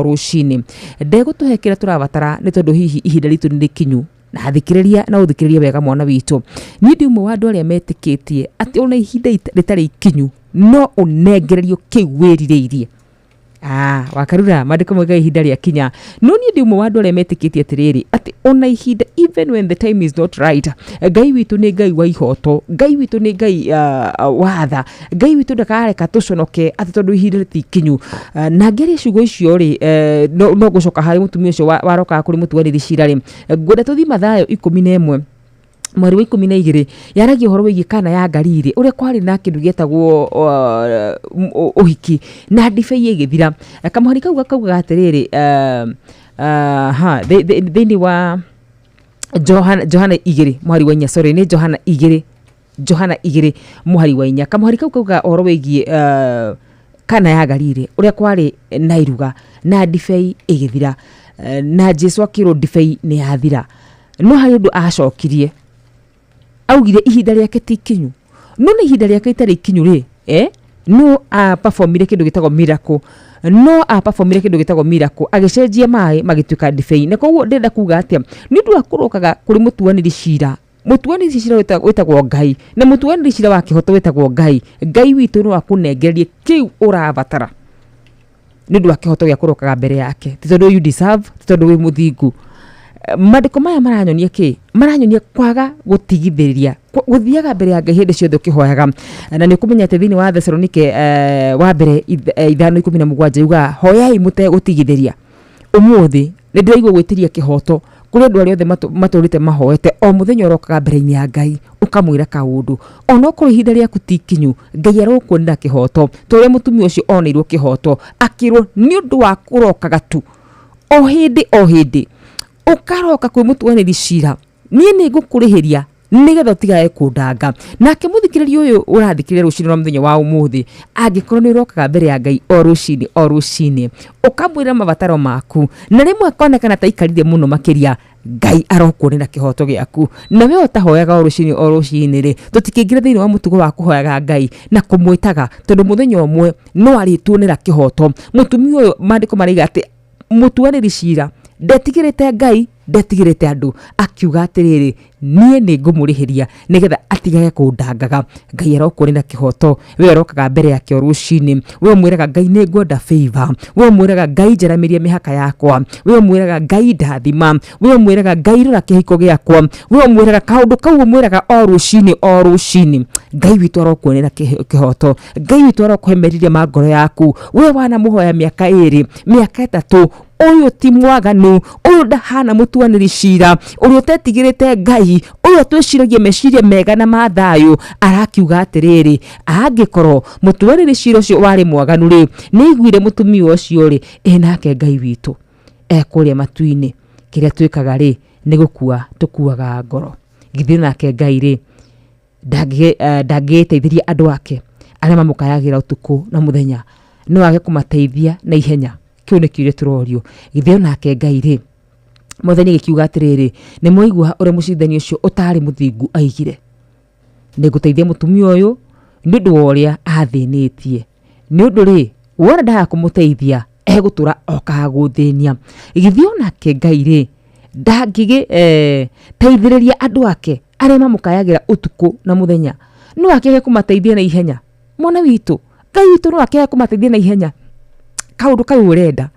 rucini ndegutuhe kira turabatara ni tondu hihi ihinda ritu ni kinyu na thikiriria na uthikiriria wega mwana witu. Ni ndi umwe wa andu aria metikitie ati ona ihinda ritari kinyu no unengererio kiwiririirie wakarura mandiko mwega ihinda rĩa kinya no ni ndi umwe wa andũ arĩa metĩkĩtie atĩrĩrĩ atĩ ona ihinda even when the time is not right Ngai witũ nĩ Ngai wa ihoto Ngai witũ nĩ Ngai wa tha Ngai witũ ndakareka tũconoke atĩ tondũ ihinda rĩtikinyu na ngeria ciugo icio rĩ no gũcoka harĩ mũtumia ũcio warokaga kũrĩ mũtuanĩri cira rĩ ngwenda tũthiĩ Mathayo 11 mweri wa 12 yaragia ũhoro wĩgiĩ Kana ya Galili ũrĩa kwarĩ na kĩndũ gĩetagwo ũhiki na ndibei ĩgĩthira kamũhari kau gakauga atĩrĩrĩ thĩinĩ wa Johana 2 mweri wa 4 sorry nĩ Johana 2 mweri wa 4 kamũhari kau kauga ũhoro wĩgiĩ Kana ya Galili ũrĩa kwarĩ na iruga na ndibei ĩgĩthira na Jesũ akĩrwo ndibei nĩ yathira no harĩ ũndũ acokirie augire ihinda rĩake ti ikinyu no nĩ ihinda rĩake itarĩ ikinyu rĩ no performire kĩndũ gĩtagwo miracle kĩndũ gĩtagwo miracle agĩcenjia maĩ magĩtuĩka ndibei na koguo ndenda kuga atĩa nĩ ũndũ wa kũrokaga kũrĩ mũtuanĩri cira wĩtagwo Ngai na mũtuanĩri cira wa kĩhoto wĩtagwo Ngai witũ no akũnengererie kĩu ũrabatara nĩ ũndũ wa kĩhoto gĩa kũrokaga mbere yake ti tondũ you deserve ti tondũ wĩ mũthingu mandĩko maya maranyonia maranyonia kwaga gũtigithĩria gũthiaga mbere ya Ngai hĩndĩ ciothe ũkĩhoyaga na nĩ ũkũmenya atĩ thĩinĩ wa Thesalonike wa mbere 5:17 yuga hoyai mũtegũtigithĩria ũmũthĩ nĩ ndĩraigua gwĩtĩria kĩhoto kũrĩ andũ arĩa othe matũrĩte mahoete o mũthenya ũrokaga mbere-inĩ ya Ngai ũkamwĩra kaũndũ ona okorwo ihinda rĩaku ti ikinyu Ngai arokuonera kĩhoto tondũ mũtumia ũcio oneirwo kĩhoto akĩrwo nĩ ũndũ wa kũrokaga tu o hĩndĩ ukaroka kwĩ mũtuanĩri cira niĩ nĩ ngũkũrĩhĩria nĩgetha ũtigae kũndanga nake mũthikĩrĩria ũyũ ũrathikĩrĩria rũcinĩ rwa mũthenya wa ũmũthĩ angĩkorwo nĩ ũrokaga mbere ya Ngai o rũcinĩ ũkamwĩra mabataro maku na rĩmwe akonekana ta ikarire mũno makĩria Ngai arokuonera kĩhoto gĩaku na we ũtahoyaga o rũcinĩ rĩ tũtikĩingĩre thĩinĩ wa mũtugo wa kũhoyaga Ngai na kũmwĩtaga tondũ mũthenya ũmwe no arĩtuonera kĩhoto mũtumia ũyũ mandĩko maraiga atĩ mũtuanĩri cira ndetigĩrĩte Ngai ndetigĩrĩte andũ akiuga atĩrĩrĩ niĩ nĩ ngũmũrĩhĩria nĩgetha atigage kũndangaga Ngai arokuonera kĩhoto we arokaga mbere yake rũcinĩ we mwĩraga Ngai nĩ ngwenda favor we mwĩraga Ngai njaramĩrie mĩhaka yakwa we mwĩraga Ngai ndathima we mwĩraga Ngai rora kĩhiko gĩakwa we mwĩraga kaũndũ kau mwĩraga o rũcinĩ Ngai witũ arokuonera kĩhoto Ngai witũ arokũhemeririe mangoro yaku we wana mũhoya mĩaka 2 mĩaka 3 ũyũ ti mwaganu ũyũ ndahana mũtuanĩri cira ũrĩa ũtetigĩrĩte Ngai ũyũ twĩciragia meciria mega na mathayũ arakiuga atĩrĩrĩ angĩkorwo mũtuanĩri cira ũcio warĩ mwaganu rĩ nĩ iguire mũtumia ũcio rĩ nake Ngai witũ ekũrĩa matu-inĩ kĩrĩa twĩkaga rĩ nĩ gũkua tũkuaga ngoro githĩ nake Ngai rĩ ndangĩteithĩria andũ ake arĩa mamũkayagĩra ũtukũ na mũthenya no age kũmateithia na ihenya kĩu nĩ kĩũria tũrorio githĩ nake Ngai rĩ mũthenya gĩkiuga atĩrĩrĩ nĩ mwaigua ũrĩa mũcirithania ũcio ũtarĩ mũthingu aigire nĩ ngũteithia mũtumia ũyũ nĩ ũndũ wa ũrĩa athĩnĩtie nĩ ũndũ rĩ wona ndaga kũmũteithia egũtũra okaga gũthĩnia githĩ nake Ngai rĩ ndangĩgĩteithĩrĩria andũ ake arĩa mamũkayagĩra ũtukũ na mũthenya no akĩage kũmateithia na ihenya mwana witũ Ngai witũ no akĩage kũmateithia na ihenya kaũndũ kau ũrenda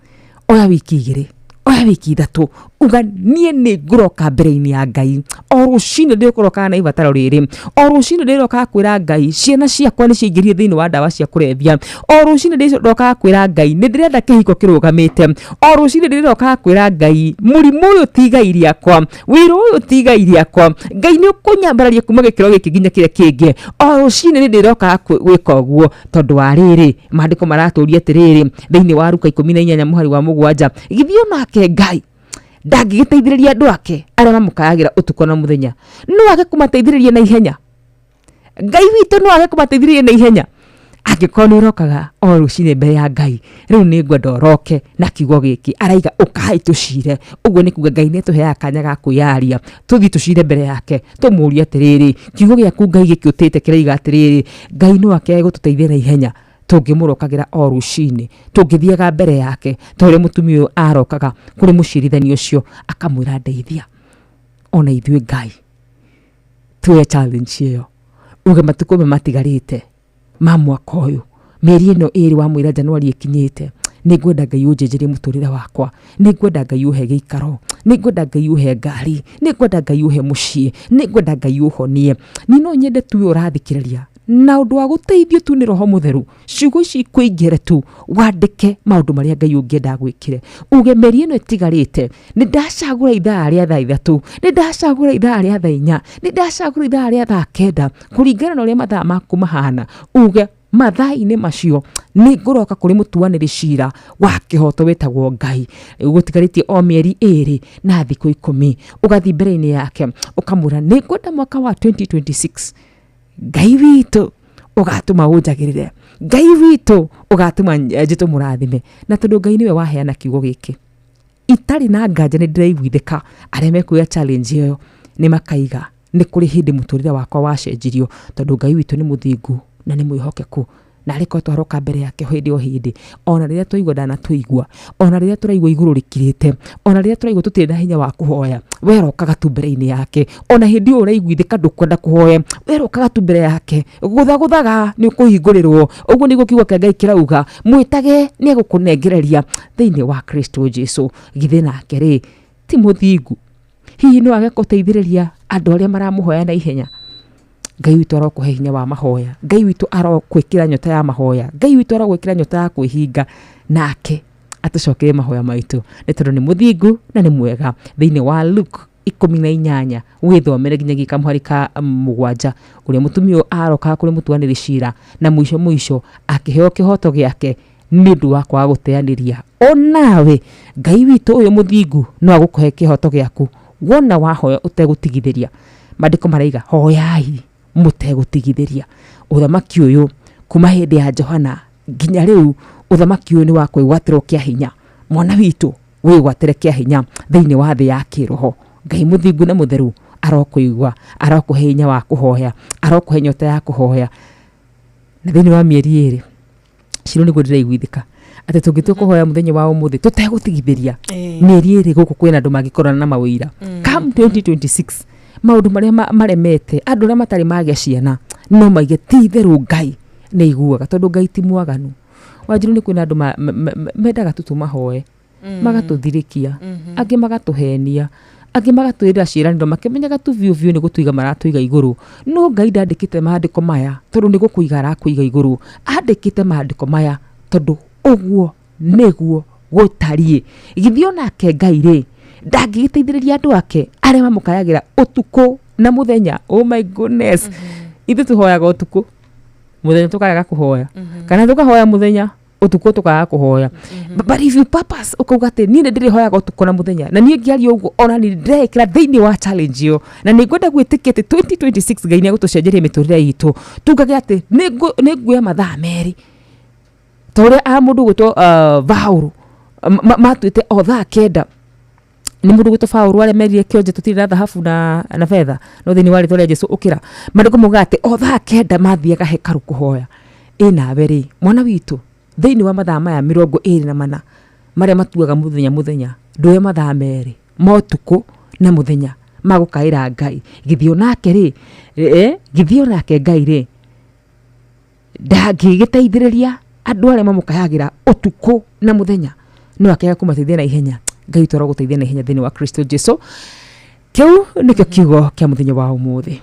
oya wiki 2 oya wiki 3 uga niĩ nĩ ngũroka mbere-inĩ ya Ngai o rũcinĩ ndĩrokaga na ibataro rĩrĩ o rũcinĩ ndĩrokaga kwĩra Ngai ciana ciakwa nĩ ciaingĩrire thĩinĩ wa ndawa cia kũrebia o rũcinĩ ndĩrokaga kwĩra Ngai nĩ ndĩrenda kĩhiko kĩrũgamĩte o rũcinĩ ndĩrokaga kwĩra Ngai mũrimũ ũyũ ti Ngai rĩakwa wĩra ũyũ ti Ngai rĩakwa Ngai nĩ ũkũnyambararia kuma gĩkĩro gĩkĩ nginya kĩrĩa kĩngĩ o rũcinĩ nĩ ndĩrokaga gwĩka ũguo tondũ wa rĩrĩ maandĩko maratũria atĩrĩrĩ thĩinĩ wa Luka 14 mũhari wa 7 githĩ nake Ngai ndangĩgĩteithĩrĩria andũ ake arĩa mamũkayagĩra ũtukũ na mũthenya no age kũmateithĩrĩria na ihenya Ngai witũ no age kũmateithĩrĩria na ihenya angĩkorwo nĩ ũrokaga o rũcinĩ mbere ya Ngai rĩu nĩ ngwenda ũroke na kiugo gĩkĩ araiga ũkahe tũcire ũguo nĩ kuga Ngai nĩ tũheaga kanya ga kwĩyaria tũthiĩ tũcire mbere yake tũmũrie atĩrĩrĩ kiugo gĩaku Ngai gĩkĩ ũtĩte kĩraiga atĩrĩrĩ Ngai no ake gũtũteithia na ihenya tũngĩmũrokagĩra o rũcinĩ tũngĩthiaga mbere yake tondũ mũtumia ũyũ arokaga kũrĩ mũcirithania ũcio akamwĩra ndeithia ona ithuĩ Ngai tuoye challenge ĩyo uge matukũ matigarĩte ma mwaka ũyũ mĩeri ĩno 2 wa mweri Januari ĩkinyĩte nĩngwenda Ngai ũnjenjerie mũtũrĩre wakwa, nĩngwenda Ngai ũhe gĩikaro, nĩngwenda Ngai ũhe ngari, nĩngwenda Ngai ũhe mũciĩ, nĩngwenda Ngai ũhonie. Ni no nyende tu ũrathikĩrĩria na ũndũ wa gũteithio tu nĩ Roho Mũtheru, ciugo ici ikũingĩre tu wandĩke maũndũ marĩa Ngai ũngĩenda gwĩkire. Uge meri ĩno ĩtigarĩte, nĩ ndacagũra ithaa rĩa thaa 3, nĩ ndacagũra ithaa rĩa thaa 4, nĩ ndacagũra ithaa rĩa thaa 9, kũringana na ũrĩa mathaa maku mahana. Uge mathaa-inĩ macio nĩ ngũroka kũrĩ mũtuanĩri cira wa kĩhoto wĩtagwo Ngai, gũtigarĩtie o mĩeri 2 na thikũ 10. Ũgathi mbere-inĩ yake ũkamwĩra nĩ ngwenda mwaka wa 2026 Ngai witũ ũgatũma ũnjagĩrĩre, Ngai witũ ũgatũma njĩtũ mũrathime. Na tondũ Ngai nĩwe waheana kiugo gĩkĩ, itarĩ na nganja nĩ ndĩraiguithĩka arĩa mekuoya challenge ĩyo nĩ makaiga nĩ kũrĩ hĩndĩ mũtũrĩre wakwa wacenjirio, tondũ Ngai witũ nĩ mũthingu na nĩ mwĩhokeku, na arĩko twaroka mbere yake hĩndĩ o hĩndĩ, ona rĩrĩa twaigua ndanatũigua, ona rĩrĩa tũraigua igũrũ rĩkirĩte, ona rĩrĩa tũraigua tũtirĩ na hinya wa kũhoya, we rokaga tu mbere-inĩ yake. Ona hĩndĩ ĩyo ũraiguithĩka ndũkwenda kũhoya, we rokaga tu mbere yake, gũthagũthaga nĩ ũkũhingũrĩrwo. Ũguo nĩguo kiugo kĩa Ngai kĩrauga, mwĩtage nĩ egũkũnengereria thĩinĩ wa Kristo Jesũ. Githĩ nake rĩ ti mũthingu? Hihi no age gũteithĩrĩria andũ arĩa maramũhoya na ihenya? Ngai witũ arokũhe hinya wa mahoya, Ngai witũ arogwĩkĩra nyota ya mahoya, Ngai witũ arogwĩkĩra nyota ya kwĩhinga, nake atũcokere mahoya maitũ nĩ tondũ nĩ mũthingu na nĩ mwega. Thĩinĩ wa Luke 18 wĩthomere nginyagia kamũhari ka 7, ũrĩa mũtumia aroka kũrĩ mũtuanĩri cira na mũico akĩheo kĩhoto gĩake nĩ ũndũ wa kwaga gũteanĩria. Onawe Ngai witũ ũyũ mũthingu no agũkũhe kĩhoto gĩaku wona wahoya ũtegũtigithĩria. Maandĩko maraiga hoyai mũtegũtigithĩria. Ũthamaki ũyũ kuma hĩndĩ ya Johana nginya rĩu, ũthamaki ũyũ nĩ wa kwĩgwatĩrwo kĩa hinya. Mwana witũ wĩgwatĩre kĩa hinya thĩinĩ wa thĩ ya kĩroho. Ngai mũthingu na mũtheru arokũigua, arokũhe hinya wa kũhoya, arokũhe nyota ya kũhoya. Na thĩinĩ wa mĩeri 2 ciro nĩguo ndĩraiguithĩka atĩ tũngĩtua kũhoya mũthenya wa ũmũthĩ tũtegũtigithĩria, mĩeri 2 gũkũ kwĩna andũ mangĩkorana na mawĩira. Come 2026 maũndũ marĩa maremete, andũ arĩa matarĩ magĩa ciana no maige ti-itherũ Ngai nĩ iguaga, tondũ Ngai ti mwaganu. Wanjiru nĩ kwĩna andũ mendaga tu tũmahoe, magatũthirĩkia, angĩ magatũhenia, angĩ magatwĩra ciĩranĩro makĩmenyaga tu biũ nĩ gũtũiga maratũiga igũrũ. No Ngai ndandĩkĩte maandĩko maya tondũ nĩ gũkũiga arakũiga igũrũ, andĩkĩte maandĩko maya tondũ ũguo nĩguo gũtariĩ. Githĩ onake Ngai rĩ ndangĩgĩteithĩrĩria andũ ake arĩa mamũkayagĩra ũtukũ na mũthenya? Oh my goodness. Ithuĩ tũhoyaga ũtukũ, mũthenya tũkaga kũhoya, kana tũkahoya mũthenya ũtukũ tũkaga kũhoya. But if you purpose ukauga atĩ niĩ ndĩrĩhoyaga ũtukũ na mũthenya, na niĩ ngĩaria ũguo ona niĩ ndĩrekĩra thĩinĩ wa challenge ĩyo, na nĩ ngwenda gwĩtĩkia atĩ 2026 Ngai nĩ egũtũcenjeria mĩtũrĩre itũ, tugage atĩ nĩ nguoya mathaa merĩ ta ũrĩa mũndũ gwĩtwo Paũlũ matuĩte o thaa 9. Nĩ mũndũ gwĩtwo Paũlũ arĩa merire kĩonje tũtirĩ na thahabu na betha, no thĩinĩ wa rĩtwa rĩa Jesũ ũkĩra. Maandĩko mauga atĩ o thaa 9 mathiaga hekaru kũhoya. Nawe rĩ mwana witũ, thĩinĩ wa mathaa maya 24 marĩa matuaga mũthenya ndũoye mathaa 2 ma ũtukũ na mũthenya magũkaĩra Ngai. Githĩ onake rĩ githĩ onake Ngai rĩ ndangĩgĩteithĩrĩria andũ arĩa mamũkayagĩra ũtukũ na mũthenya, no akĩaga kũmateithia na ihenya. Ngai witũ arogũteithia na ihenya thĩinĩ wa Kristo Jesũ. Kĩu nĩkĩo kiugo kĩa mũthenya wa ũmũthĩ.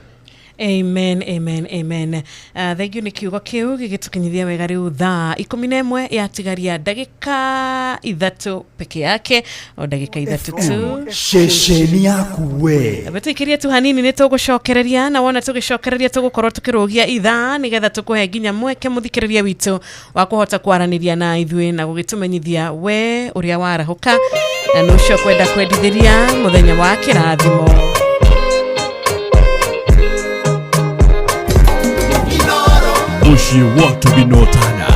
Amen, amen, amen. Thank you nĩ kiugo kĩu gĩgĩtũkinyithia wega rĩu thaa 11 yatigaria ndagĩka 3 peke yake, o ndagĩka 3 tu. Ceceni yaku we. Betĩkĩria tu hanini nĩ tũgũcokereria, na wona tũgĩcokereria tũgũkorwo tũkĩrũgia ithaa nĩgetha tũkũhe nginya mweke mũthikĩrĩria witũ wa kũhota kwaranĩria na ithuĩ na gũgĩtũmenyithia we ũrĩa warahũka na nũcio kwenda kwendithĩria mũthenya wa kĩrathimo. Ushi watu binotana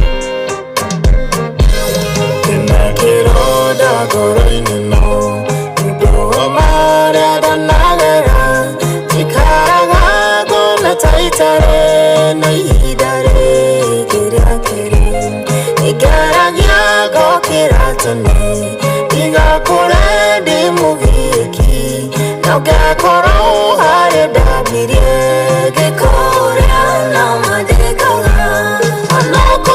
Ina kiroda goroini no Udoa maria danagara Chikaga gona taitare Na ihidare Kiria kiri Igara giago kiratane Iga kore di mugiki Nauga koro hare dabirie Gikore alamadega Anoko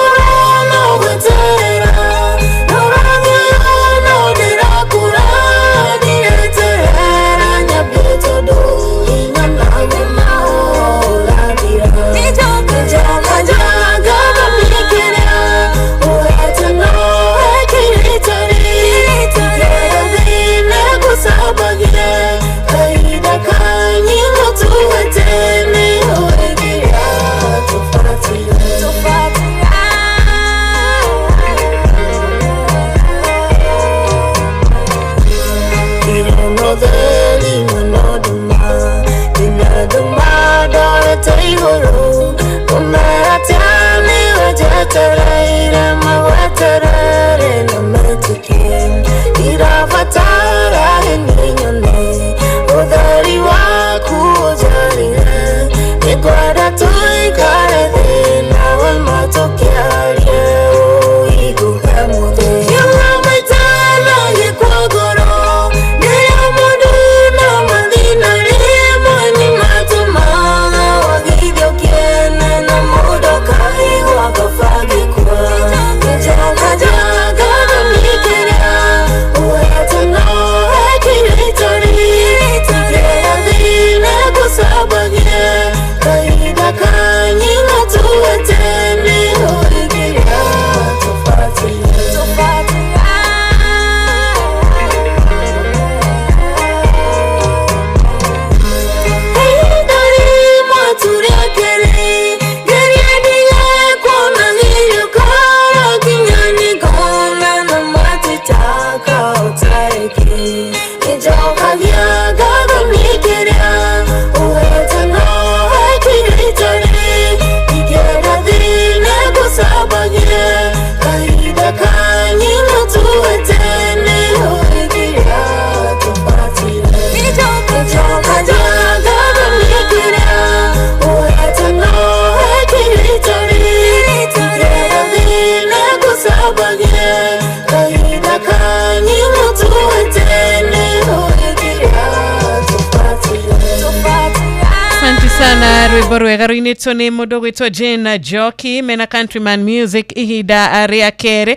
mutheri munoduma inaduma dore teihuru umeratani wajetereire maweterere na metike irafatara hininyone utheri waku ujarire nikwenda tuikare thina wa matokiarie uiguhe mutheri sana rwimbo rwega rwinitwo ni mundu gwitwo Jane Joki mena Countryman Music ihinda ria kere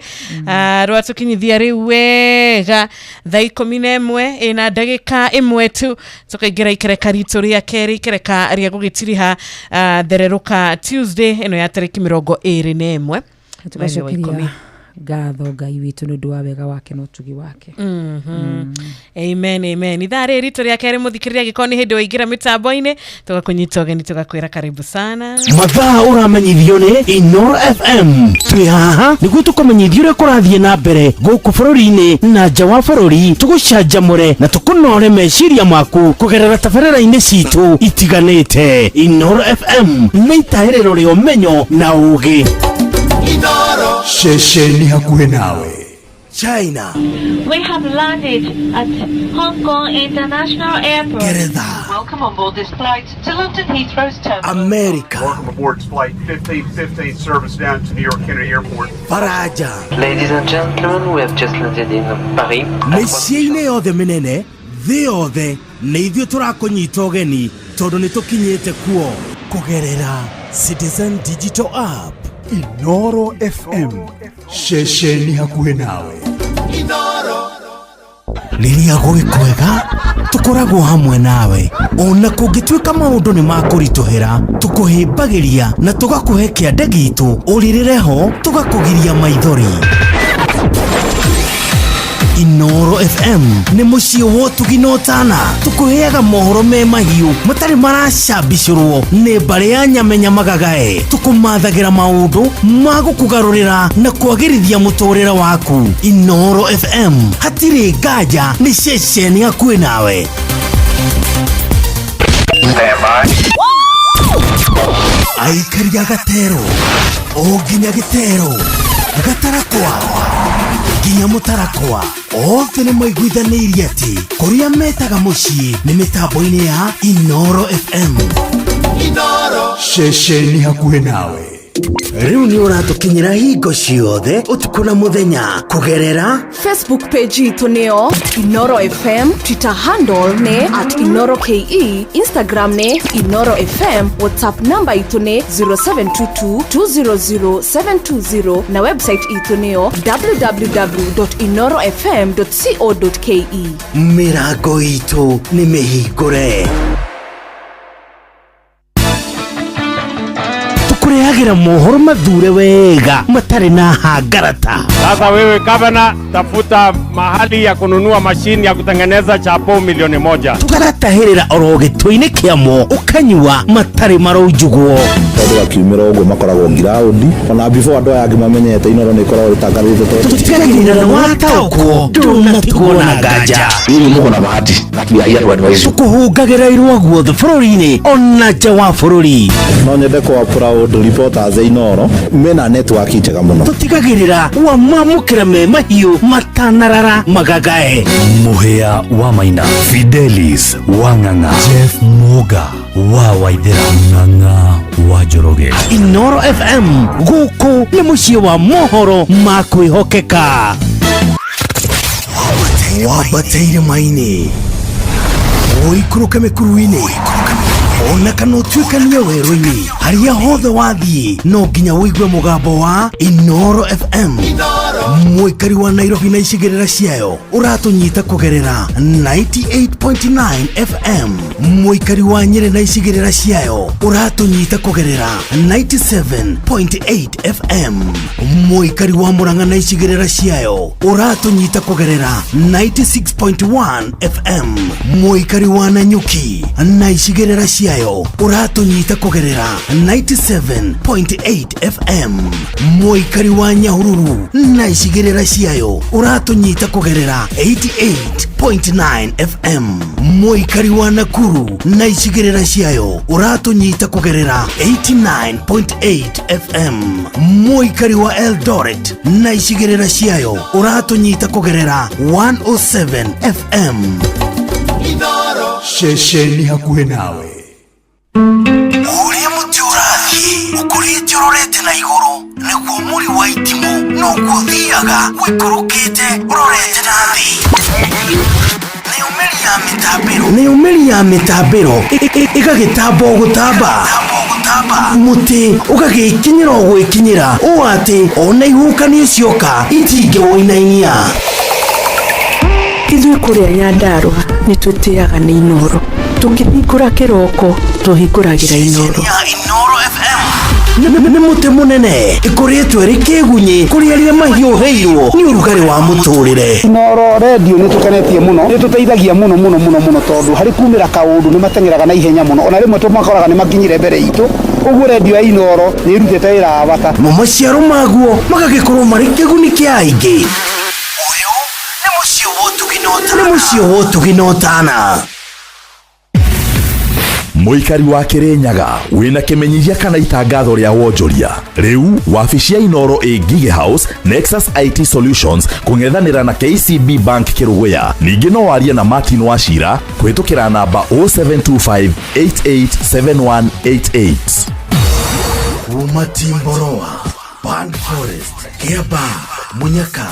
rwatukinyithia riu wega thaa 11 ina ndagika imwe tu tukaingira ikereka ritu ria keri ikereka ria gugitiriha thereruka Tuesday ino ya tariki 21 tugacokeria gatho Ngai witu nundu wa wega wake no tugi wake. Amen amen. Ithare rito ria kere muthikiriria gikoni hindi waingira mitambo-ini tugakunyita ugeni tugakwira karibu sana. Mathaa uramenyithio ni Inoro FM. Twi haha niguo tukumenyithia uria kurathie na mbere guku bururi-ini na nja wa bururi, tugucanjamure na tukunore meciria maku kugerera tabarĩra-inĩ citu itiganĩte. Inoro FM nĩ itaĩrĩro rĩa ũmenyo na ũũgĩ. Inoro shesheni hakuhe nawe. China. We have landed at Hong Kong International Airport. Geretha. Welcome on board this flight to London Heathrow's terminal. America. Welcome aboard flight 1515 service down to New York Kennedy Airport. Faraja. Ladies and gentlemen, we have just landed in Paris. Mĩciĩ-inĩ yothe mĩnene thĩ yothe nĩ ithuĩ tũrakũnyita ũgeni tondũ nĩ tũkinyĩte kuo kũgerera Citizen Digital App. Inoro FM shesheni hakuhe nawe. Inoro. Rĩrĩa gwĩ kwega tukoragwo hamwe nawe ona kũngĩtuĩka maũndũ nĩ makũritũhĩra tũkũhĩmbagĩria na tũgakũhe kĩande gitũ ũrĩrĩre ho tũgakũgiria maithori. Inoro FM nĩ mũciĩ wa ũtugi na ũtana tũkũheaga mohoro me mahiũ matarĩ maracambicũrwo nĩ mbarĩ ya nyamenya magagae tũkũmathagĩra maũndũ ma gũkũgarũrĩra na kwagĩrithia mũtũrĩre waku. Inoro FM hatirĩ nganja nĩ ceceni hakuhĩ nawe. Aikaria Gatero o nginya Gĩtero Gatarakwa nginya Mũtarakwa othe nĩ maiguithanĩirie atĩ kũrĩa metaga mũciĩ nĩ mĩtambo-inĩ ya Inoro FM. Inoro shesheni hakuhe nawe. Rĩu nĩ ũratũkinyĩra hingo ciothe ũtukũ na mũthenya kũgerera Facebook page itu nĩyo Inoro FM, Twitter handle nĩ @InoroKE, Instagram nĩ Inoro FM, WhatsApp number itu nĩ 0722200720 na website itu nĩyo www.inorofm.co.ke. Mĩrango itu nĩ mĩhingũre. Ethagira mohoro mathure wega matare na hangarata. Sasa wewe gavana, tafuta mahali ya kununua mashini ya kutengeneza chapo milioni 1. Tukaratahirira orogetoine kiamo ukanywa matare marojugwo. Todo akiumira ogwo makoragwo ngiraundi ona before ando ya gimamenyete Inoro ni koragwo ritangathite to. Tukagira na watauko ndona tugona gaja. Ili muko na bahati na ya advice. Tukuhugagira irwaguo the florine ona jawa flori. No nyende kwa proud reporters Inoro mena network njega muno. Tutigagirira wa mamukira me mahiu matanarara magagae. Muhea wa Maina, Fidelis wa Ng'ang'a, Jeff Moga wa Waithera, Ng'ang'a wa Njoroge. Inoro FM guku ni muciĩ wa mohoro ma kwĩhokeka. Wabateire maini oikũrũka mĩkuru-inĩ ona kana ũtuĩkanie werũ-inĩ harĩa hothe wathiĩ no nginya wĩigue mũgambo wa Inoro FM. Mũikari wa Nairobi na icigĩrĩra ciayo ũratũnyita kũgerera 98.9 FM. Mũikari wa Nyeri na icigĩrĩra ciayo ũratũnyita kũgerera 97.8 FM. Mũikari wa Murang'a na icigĩrĩra ciayo ũratũnyita kũgerera 96.1 FM. Mũikari wa Nanyuki na icigĩrĩra ciayo ũratũnyita kũgerera 97.8 FM. Mũikari wa Nyahururu na icigĩrĩra ciayo ũratũnyita kũgerera 88.9 FM. Mũikari wa Nakuru na icigĩrĩra ciayo ũratũnyita kũgerera 89.8 FM. Mũikari wa Eldoret na icigĩrĩra ciayo ũratũnyita kũgerera 107 FM. Inoro shesheni hakuhe nawe. Uria mutiurathi ukurite urorete na iguru niguo muri wa itimu no guthiaga wikurukite urorete na thi. Ni umeri ya mitambiro igagitambo gutamba muti ugagikinyira gwikinyira o ati ona ihukani cioka itinge woinainia. Ithuĩ kũrĩa Nyandarua nĩ twĩtĩaga nĩ Inoro. Tũngĩhingũra kĩroko tũhingũragĩra Inoro. Nĩ mũtĩ mũnene ĩkoretwo ĩrĩ kĩgunyi kũrĩ arĩa mahiũhĩirwo nĩ ũrugarĩ wa mũtũrĩre. Inoro radio nĩ tũkenetie mũno, nĩ tũteithagia mũno tondũ harĩ kumĩra kaũndũ nĩ mateng'eraga na ihenya mũno, ona rĩmwe tũmakoraga nĩ makinyire mbere itũ. Ũguo radio ya Inoro nĩ ĩrutĩte wĩra wa bata na maciaro maguo magagĩkorwo marĩ kĩguni kĩa aingĩ. Nĩ mũciĩ wotũginotana. Mũikari wa Kirinyaga wĩna kĩmenyithia kana itangatho rĩa wonjoria. Rĩu wabici ya Inoro Gige House Nexus IT Solutions kũng'ethanĩra na KCB Bank Kĩrũgũya. Ningĩ no warie na Martin Wachira kũhĩtũkĩra namba 0725887188. Kuma Timboroa, Pan Forest, Kiaba, Munyaka,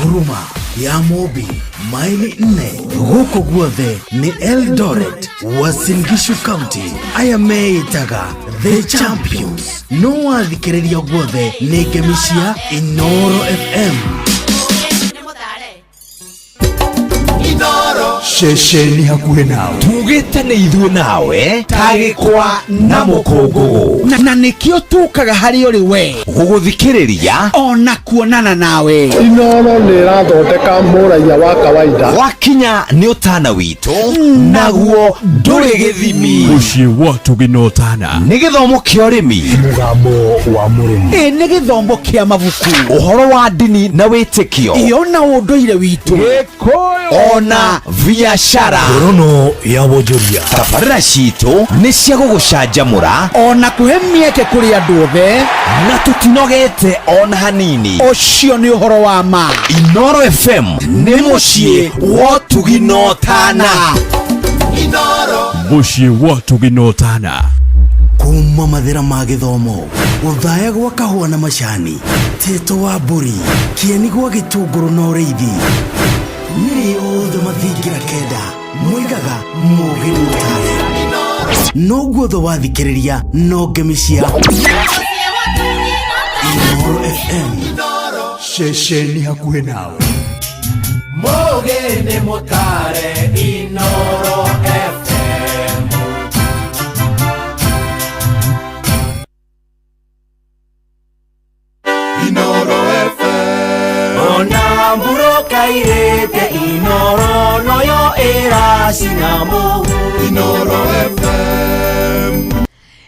Huruma, ya Mobi, maili 4 huko guothe ni Eldoret, Uasin Gishu County. Aya meitaga The Champions. No wathikĩrĩria guothe ni ngemishia Inoro FM. Inoro shesheni hakuhe nawe. Tugĩte nĩ ithuĩ nawe tagĩkwa na mũkũngũgũ na nĩkĩo tukaga harĩ ũrĩ we gũgũthikĩrĩria ona kuonana nawe. Inoro nĩ ĩrathondeka mũraia wa kawaida. Wakinya nĩ ũtana witũ naguo ndũrĩ gĩthimi. Mũciĩ wa Tũginotana nĩ gĩthomo kĩa ũrĩmi, mũgambo wa mũrĩmi, nĩ gĩthomo kĩa mabuku, ũhoro wa ndini na wĩtĩkio, ona ũndũire witũ, ona biashara, ngorono ya wonjoria. Tabarĩra citũ nĩ cia gũgũcanjamũra ona kũhe mĩeke kũrĩ andũ othe na tũtinogete ona hanini. Ũcio nĩ ũhoro wa ma. Inoro FM nĩ mũciĩ wa Tũginotana. Inoro mũciĩ wa Tũginotana. Kuma mathĩra ma gĩthomo, gũthaya gwa kahũa na macani, Tĩto wa mbũri, kĩeni gwa gĩtũngũrũ na ũrĩithi, nĩ othe mathingira kenda mwigaga mũgĩrũtare. No guothe wathikĩrĩria no ngemishia Inoro FM. Shesheni hakuhe nawe. Moge nĩ mũtare Inoro FM. iracina mũhu Inooro FM.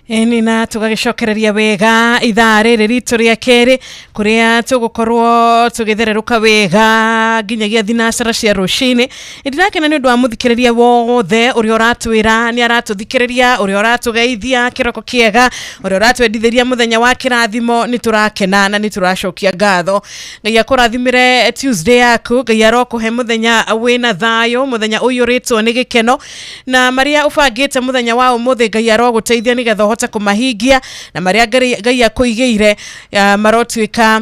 Nina tugagicokereria wega ithaa rĩrĩ ritũ rĩa kerĩ kũrĩa tũgũkorwo tũgĩthererũka wega nginyagia thinacara cia rũcinĩ. Ndirakena nĩ ũndũ wa mũthikĩrĩria wothe ũrĩa ũratwĩra nĩ aratũthikĩrĩria, ũrĩa ũratũgeithia kĩroko kĩega, ũrĩa ũratwendithĩria mũthenya wa kĩrathimo. Nĩ tũrakena na nĩ tũracokia ngatho. Ngai akũrathimĩre Tuesday yaku, Ngai arokũhe mũthenya wĩna thayũ, mũthenya ũiyũrĩtwo nĩ gĩkeno, na marĩa ũbangĩte mũthenya wa ũmũthĩ Ngai arogũteithia nĩgetha hota kumahingia, na maria Ngai akũigĩire marotuĩka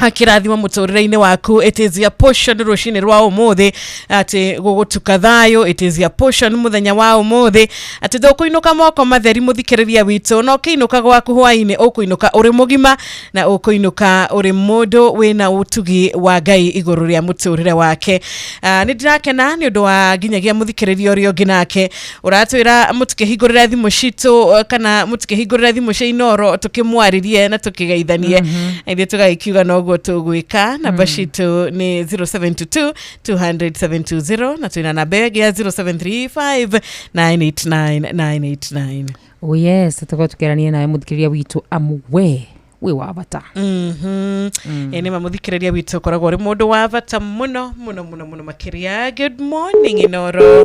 akirathimo mũtũrĩre-inĩ waku. It is your portion rũcinĩ rwa ũmũthĩ atĩ gũgũtuka thayũ. It is your portion mũthenya wa ũmũthĩ atĩ ndũkũinũka moko matheri mũthikĩrĩria witũ, no kĩinũka gwaku hwainĩ ũkũinũka ũrĩ mũgima na ũkũinũka ũrĩ mũndũ wĩna ũtugi wa Ngai igũrũ rĩa mũtũrĩre wake. Nĩ ndirakena nĩ ũndũ wa nginyagia mũthikĩrĩria ũrĩa ũngĩ nake ũratwĩra mũtikĩhingũrĩra thimũ citũ kana mũtikĩhingũrĩra thimũ cia Inooro tũkĩmwarĩrie na tũkĩgeithanie. Ithuĩ tũgagĩkiuga noguo tũgwĩka. Namba citũ nĩ 0722-200-720 na twĩna namba ya 0735-989-989. Oh yes, tũkorwo tũkĩarania nawe mũthikĩrĩria witũ amwe we wa bata. Nĩ mũthikĩrĩria witũ koragwo ũrĩ mũndũ wa bata mũno mũno mũno mũno makĩria. Good morning Inooro.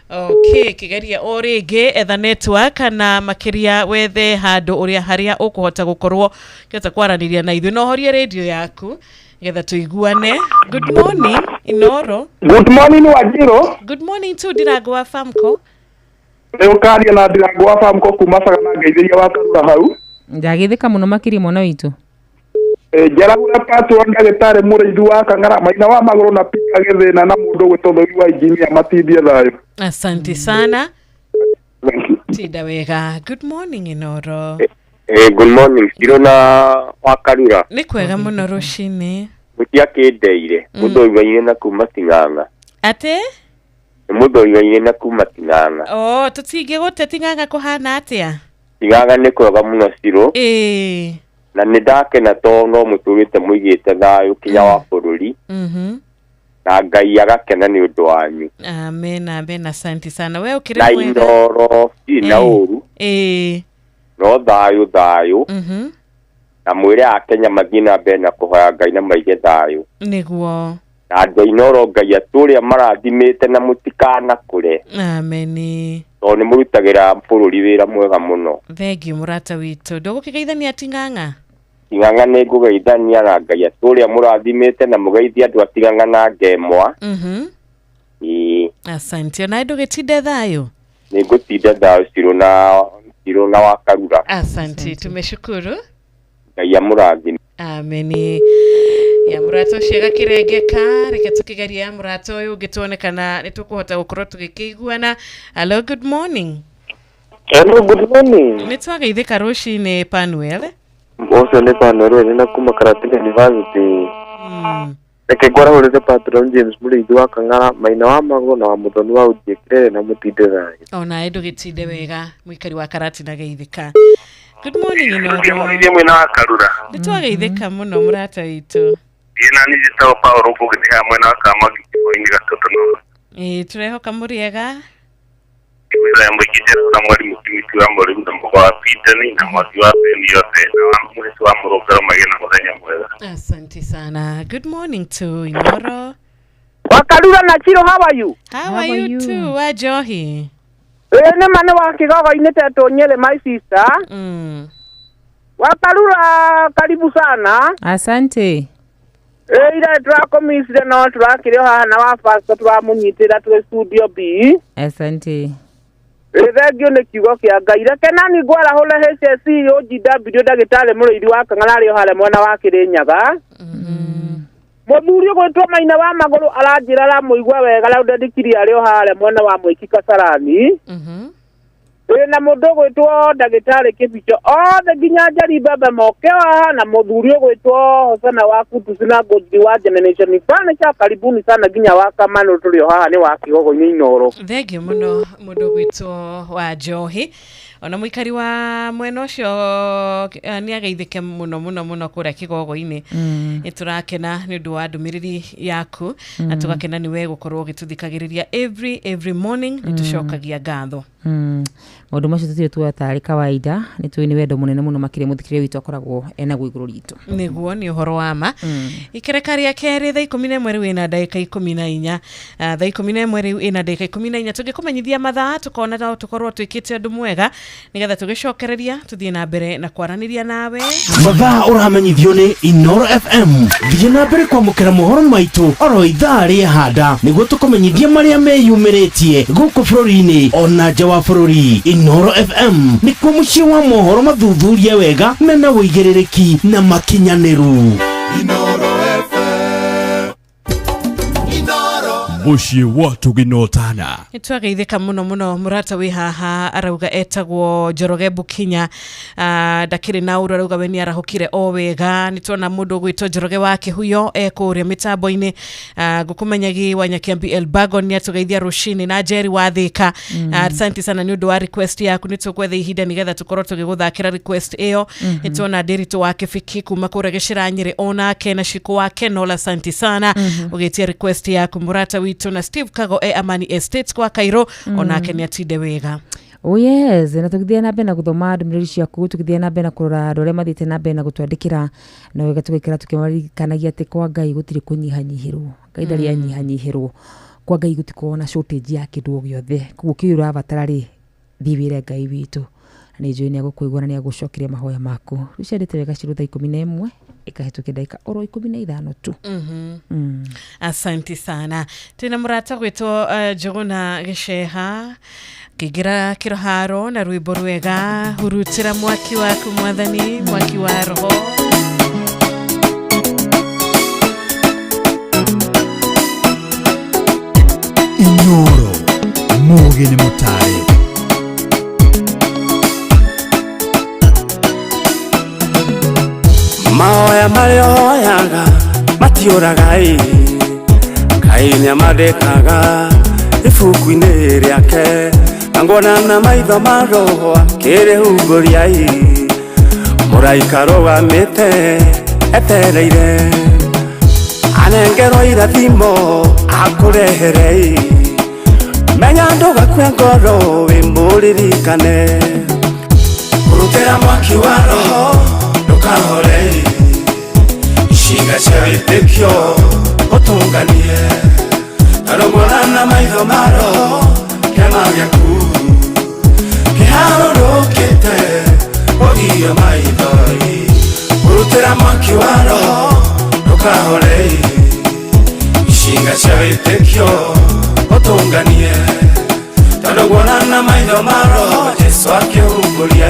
Okay, kigeria o rĩngĩ etha network na makĩria wethe handũ ũrĩa harĩa ũkũhota gũkorwo kĩhota kwaranĩria na ithuĩ. No horie radio yaku getha tuiguane. Good morning Inooro. Good morning Wanjiru. Good morning to Ndirango wa Famco. Nĩũkaria na Ndirango wa Famco kuma Sagana Ngeithĩria wa Karura hau. Ndagĩthĩka mũno makĩria mwana witũ. Njaragũra patro ndagĩtarĩ mũrĩithu wa Kang'ara Maina wa Magũrũ na Peter Gĩthĩna na mũndũ gwĩtũthũri wa injinia matindie thayũ. Asante sana. Tida wega. Good morning Inooro. Good morning. Ndĩrona wa Karura. Nĩ kwega mũno rũcinĩ. Mũtiakĩndeire. Mũthũigaine na kuma Ting'ang'a. Ate? Mũthũigaine na kuma Ting'ang'a. Oh, tũtingĩgũte Ting'ang'a kũhana atĩa? Ting'ang'a nĩ kwega mũno Ciro. Na nĩ ndakena tondũ no mũtũrĩte mũigĩte thayũ kinya wa bũrũri. Na Ngai agakena nĩ ũndũ wanyu. Amen, amen. Asante sana. Wewe ukire mwega. Na Inooro ina ũru. No thayũ. Na mwĩre Akenya mathiĩ na mbere na kũhoya Ngai na maige thayũ. Nĩguo. Na andũ Inooro Ngai atũrĩa marathimĩte na mũtikanakũre. Amen. Tondũ nĩ mũrutagĩra bũrũri wĩra mwega mũno. Thengiũ mũrata witũ. Ndũgũkĩgeithania Ting'ang'a? Ting'ang'a nĩ ngũgeithania na Ngai atũrĩa mũrathimĩte na mũgeithia andũ a Ting'ang'a na ngemwa. Asante. Na ndũgĩtinde thayũ? Nĩ ngũtinda thayũ Ciro na wa Karura. Asante. Tumeshukuru. Ngai amũrathime. Amen. Ya mũrata ũcio gakĩrengeka, reke tũkĩgeria mũrata ũyũ ũngĩtuonekana nĩ tũkũhota gũkorwo tũgĩkĩiguana. Hello, good morning. Hello, good morning. Nĩ twageithĩka rũcinĩ Panuel. Ũcio nĩ Panuel wĩ na kuma Karatina University. Reke ngwarahũrĩre Patron James mũrĩithi wa Kang'ara Maina wa Magũrũ na wa Mũthoni wa Ũnjĩkĩrere na mũtinde thayũ. Ona ndũgĩtinde wega mũikari wa Karatina geithĩka. Good morning Inooro. Ndiye mwena wa Karura. Nĩ twageithĩka mũno mũrata witũ. Ina ni jitao Paulo ngũgĩthĩa mwena wa Kamagi kĩhoinĩ Gatotono. Tũrehoka mũrĩega. Wĩra mũingĩjera na mwarimu Timothy wa Mũrĩmu na mũgo wa Peter na mwaki wa Beni yote na mwezi wa Mũrũngano magĩe na mũthenya mwega. Asante sana. Good morning to Inooro. Wa Karura na Chiro, how are you? How are you too, wa Johi? Nĩ mane wa Kigogo-inĩ tetũ Nyeri, my sister. Wa Karura, karibu sana. Asante. Ira turakomisire no turakĩrĩo haha na wa pastor turamunyitĩra twĩ studio B. Asante. Thengio nĩ kiugo kĩa Ngai. Reke nani ngwarahũre HSC OGW ndagĩtarĩ mũrĩithi wa Kang'ara arĩ o harĩa mwena wa Kĩrĩnyaga. Mũthuri ũgwĩtwo Maina wa Magũrũ aranjĩra aramũigua wega rĩu ndandĩkiri arĩ o harĩa mwena wa Mwĩki Kasarani. Na mũndũ ũgwĩtwo ndagĩtarĩ Kĩbicho othe nginya Njari Mbembe moke haha na mũthuri ũgwĩtwo Hosana wa Kutusi na Ngothi wa Generation Furniture karibuni sana nginya wa Kamano tũrĩ o haha nĩ wa Kigogo-inĩ Inooro. Thengiũ mũno mũndũ ũgwĩtwo wa Johi ona muikari wa mwena ucio ni ageithike muno kuria kigogo-ini iturakena ni undu wa ndumiriri yaku na tugakena ni we gukorwo gituthikagiriria every morning nitucokagia ngatho maundu macio tutire tuatari kawaida ni tuini wendo munene muno makire muthikire witu akoragwo ena guiguru ritu niguo ni uhoro wa ma ikerekaria keri thaa 11 riu ina ndagika 14 thaa 11 riu ina ndagika 14 tugikumenyithia mathaa tukona tukorwo twikite undu mwega nigetha tugicokereria tuthie na mbere na kwaraniria nawe mathaa uramenyithio ni Inoro FM thie na mbere kwamukira mohoro maitu oro ithaa ria handa niguo tukumenyithia maria meyumiritie guku bururi-ini ona nja wa bururi. Inoro FM ni kuo mucii wa mohoro mathuthurie wega mena uigiririki na makinyaniru. Inoro FM mucii watu ginotana nitwageithika muno murata wi haha arauga etagwo Njoroge Bukinya ndakiri na uru arauga we ni arahukire o wega nitwona mundu gwitwo Njoroge wake huyo ekuria mitambo-ini gukumenyagi wa Nyakiambi Elbagon ni atugeithia rushini na Jerry Wathika asante sana ni undu wa request yaku nitukwetha ihinda nigetha tukorwo tugiguthakira request iyo nitwona Ndiritu wake Fiki kuma kuria Gicira Nyeri ona kena Shiku wake nola asante sana ugetia request yaku murata witu na Steve Kago Amani Estates kwa Cairo onake ni atinde wega. Oh yes, na tukithia na bena guthoma ndumiriri ciaku tukithia na bena kurora ndore mathite na bena gutwandikira na wega tugikira tukimarikanagia ati kwa Ngai gutiri kunyihanyihirwo Ngai ndari anyihanyihirwo kwa Ngai gutikuona shortage ya kindu giothe kuguo kiura abatara ri thiwire Ngai witu ni njui ni agukuigua na ni agucokeria mahoya maku ruciarite wega ciru thaa 11 ikahitukia dakika oro 15 tu. Asante sana tena murata gwitwo Njuguna Giceha kigira kiroharo na rwimbo rwega hurutira mwaki waku mwathani mwaki wa roho Inoro Mugini Mutare maoya marioyaga matiuraga Ngai nĩamadĩkaga ibuku-inĩ rĩake angona na maitho ma roho akĩrĩhumbũria mũraika rũgamĩte etereire anengerwo irathimo akũrehere menya ndũgakue ngoro wĩmũririkane ũrutĩra mwaki wa roho ndũkahore ishinga cia wĩtĩkio ũtũnganie tarũmũra na maitho ma roho kĩama gĩaku kĩharũrũkĩte ũthiio maithori ũrutĩra mwaki wa roho ndũkahore ishinga cia wĩtĩkio ũtũnganie tarũmũra na maitho ma roho Jesu akĩhumbũria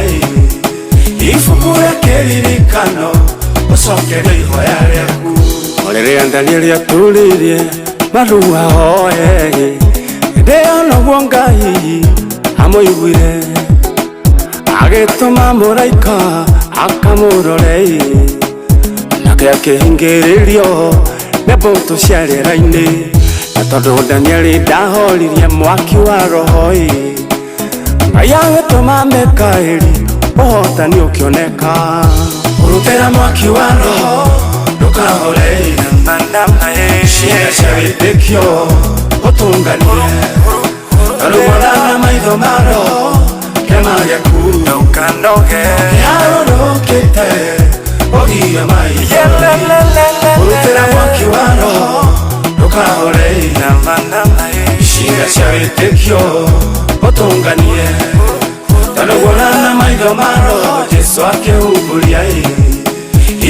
ibuku rĩa kĩririkano ũcokerie ihoya rĩaku rĩrĩa Danieli atũrĩrie marua hoye ndĩonaguo Ngai amũiguire agĩtũma mũraika akamũrore nake akĩhingĩrĩrio nĩ mbũtũ cia rĩera-inĩ na tondũ Danieli ndahoririe mwaki wa roho Ngai agĩtũma Mikaeli ũhotani ũkĩoneka ũrutĩra mwaki wa roho ndũkahore ciĩga cia wĩtĩkio ũtũnganie tarũmũra na maitho ma roho kĩama gĩaku kĩharũrũkĩte ũthiio maithori ũrutĩra mwaki wa roho ndũkahore ciĩga cia wĩtĩkio ũtũnganie tarũmũra na maitho ma roho Jesu akĩhumbũria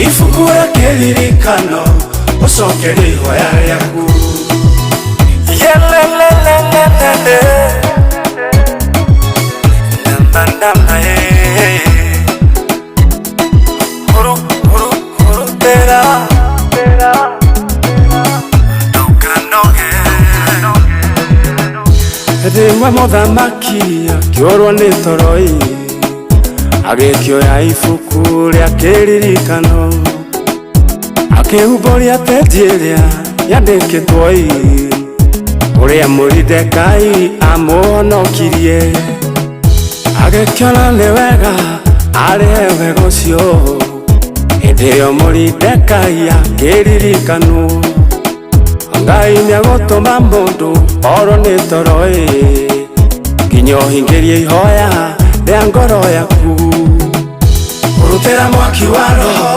ibuku rĩa kĩririkano ũcokerie ihoya rĩaku rĩmwe mũthamaki akĩũrwo nĩ toro agĩkĩoya ibuku rĩa kĩririkano akĩhumbũria peji ĩrĩa yandĩkĩtwo ũrĩa Moridekai amũhonokirie agĩkĩona nĩ wega arĩ wega ũcio hĩndĩ ĩyo mũrindekai akĩririkanwo Ngai nĩagũtũma mũndũ orwo nĩ toro nginya ũhingĩrie ihoya rĩa ngoro yaku ũrutĩra mwaki wa roho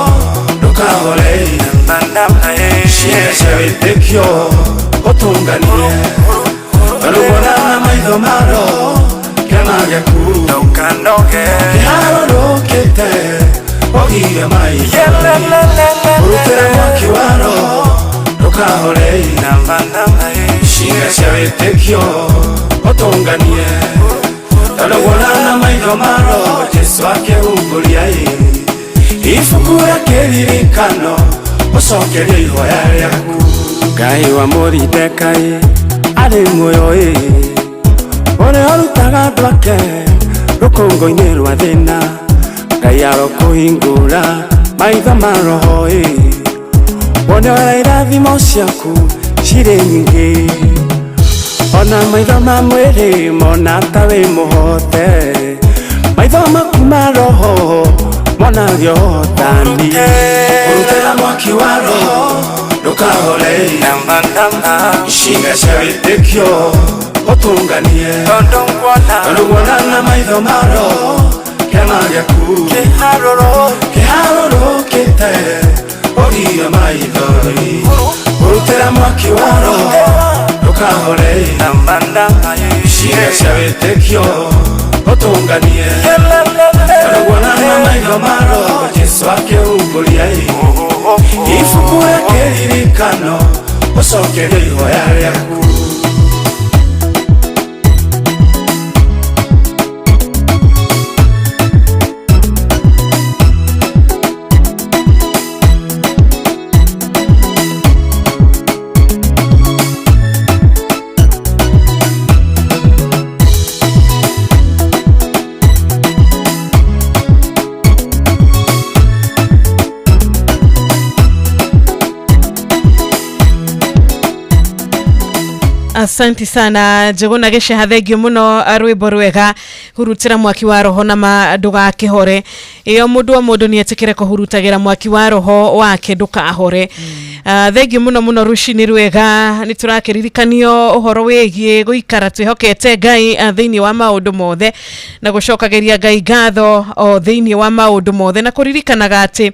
ndũkahore ciĩga cia wĩtĩkio ũtũnganie rũgona na maitho ma roho kĩama gĩaku kĩharũrũkĩte ũgire maitho ũrutĩra mwaki wa roho ndũkahore ciĩga cia wĩtĩkio ũtũnganie rũgona na maitho ma roho Jesu akĩhumbũria ibuku rĩa kĩririkano ũcokerie ihoya rĩaku Ngai wa Mũrindekai arĩ muoyo ũrĩa ũrutaga andũ ake rũkũngũ-inĩ rwa thĩna Ngai arokũhingũra maitho ma roho wone ũrĩa irathimo ciaku cirĩ nyingĩ ona maitho ma mwĩrĩ mona ta wĩ mũhote maitho maku ma roho monagio ũhotani ũrutĩra mwaki wa roho ndũkahore ciĩga cia wĩtĩkio ũtũnganie ndũguona na maitho ma roho kĩama gĩaku kĩharũrũkĩte ũgire maitho ũrutĩra mwaki wa roho ndũkahore ciĩga cia wĩtĩkio ũtũnganie ndũguona na maitho ma roho Jesu akĩhumbũria ibuku rĩa kĩririkano ũcokerie ihoya rĩaku Asanti sana Jogona geshe hathegio muno rwimbo rwega hurutira mwaki wa roho na maduga kihore iyo mundu wa mundu ni etikire kuhurutagira mwaki wa roho wake ndukahore thegio muno rushini rwega niturakiririkanio uhoro wegie guikara twihokete Ngai thiini wa maundu mothe na gucokageria Ngai ngatho o thiini wa maundu mothe na kuririkanaga ati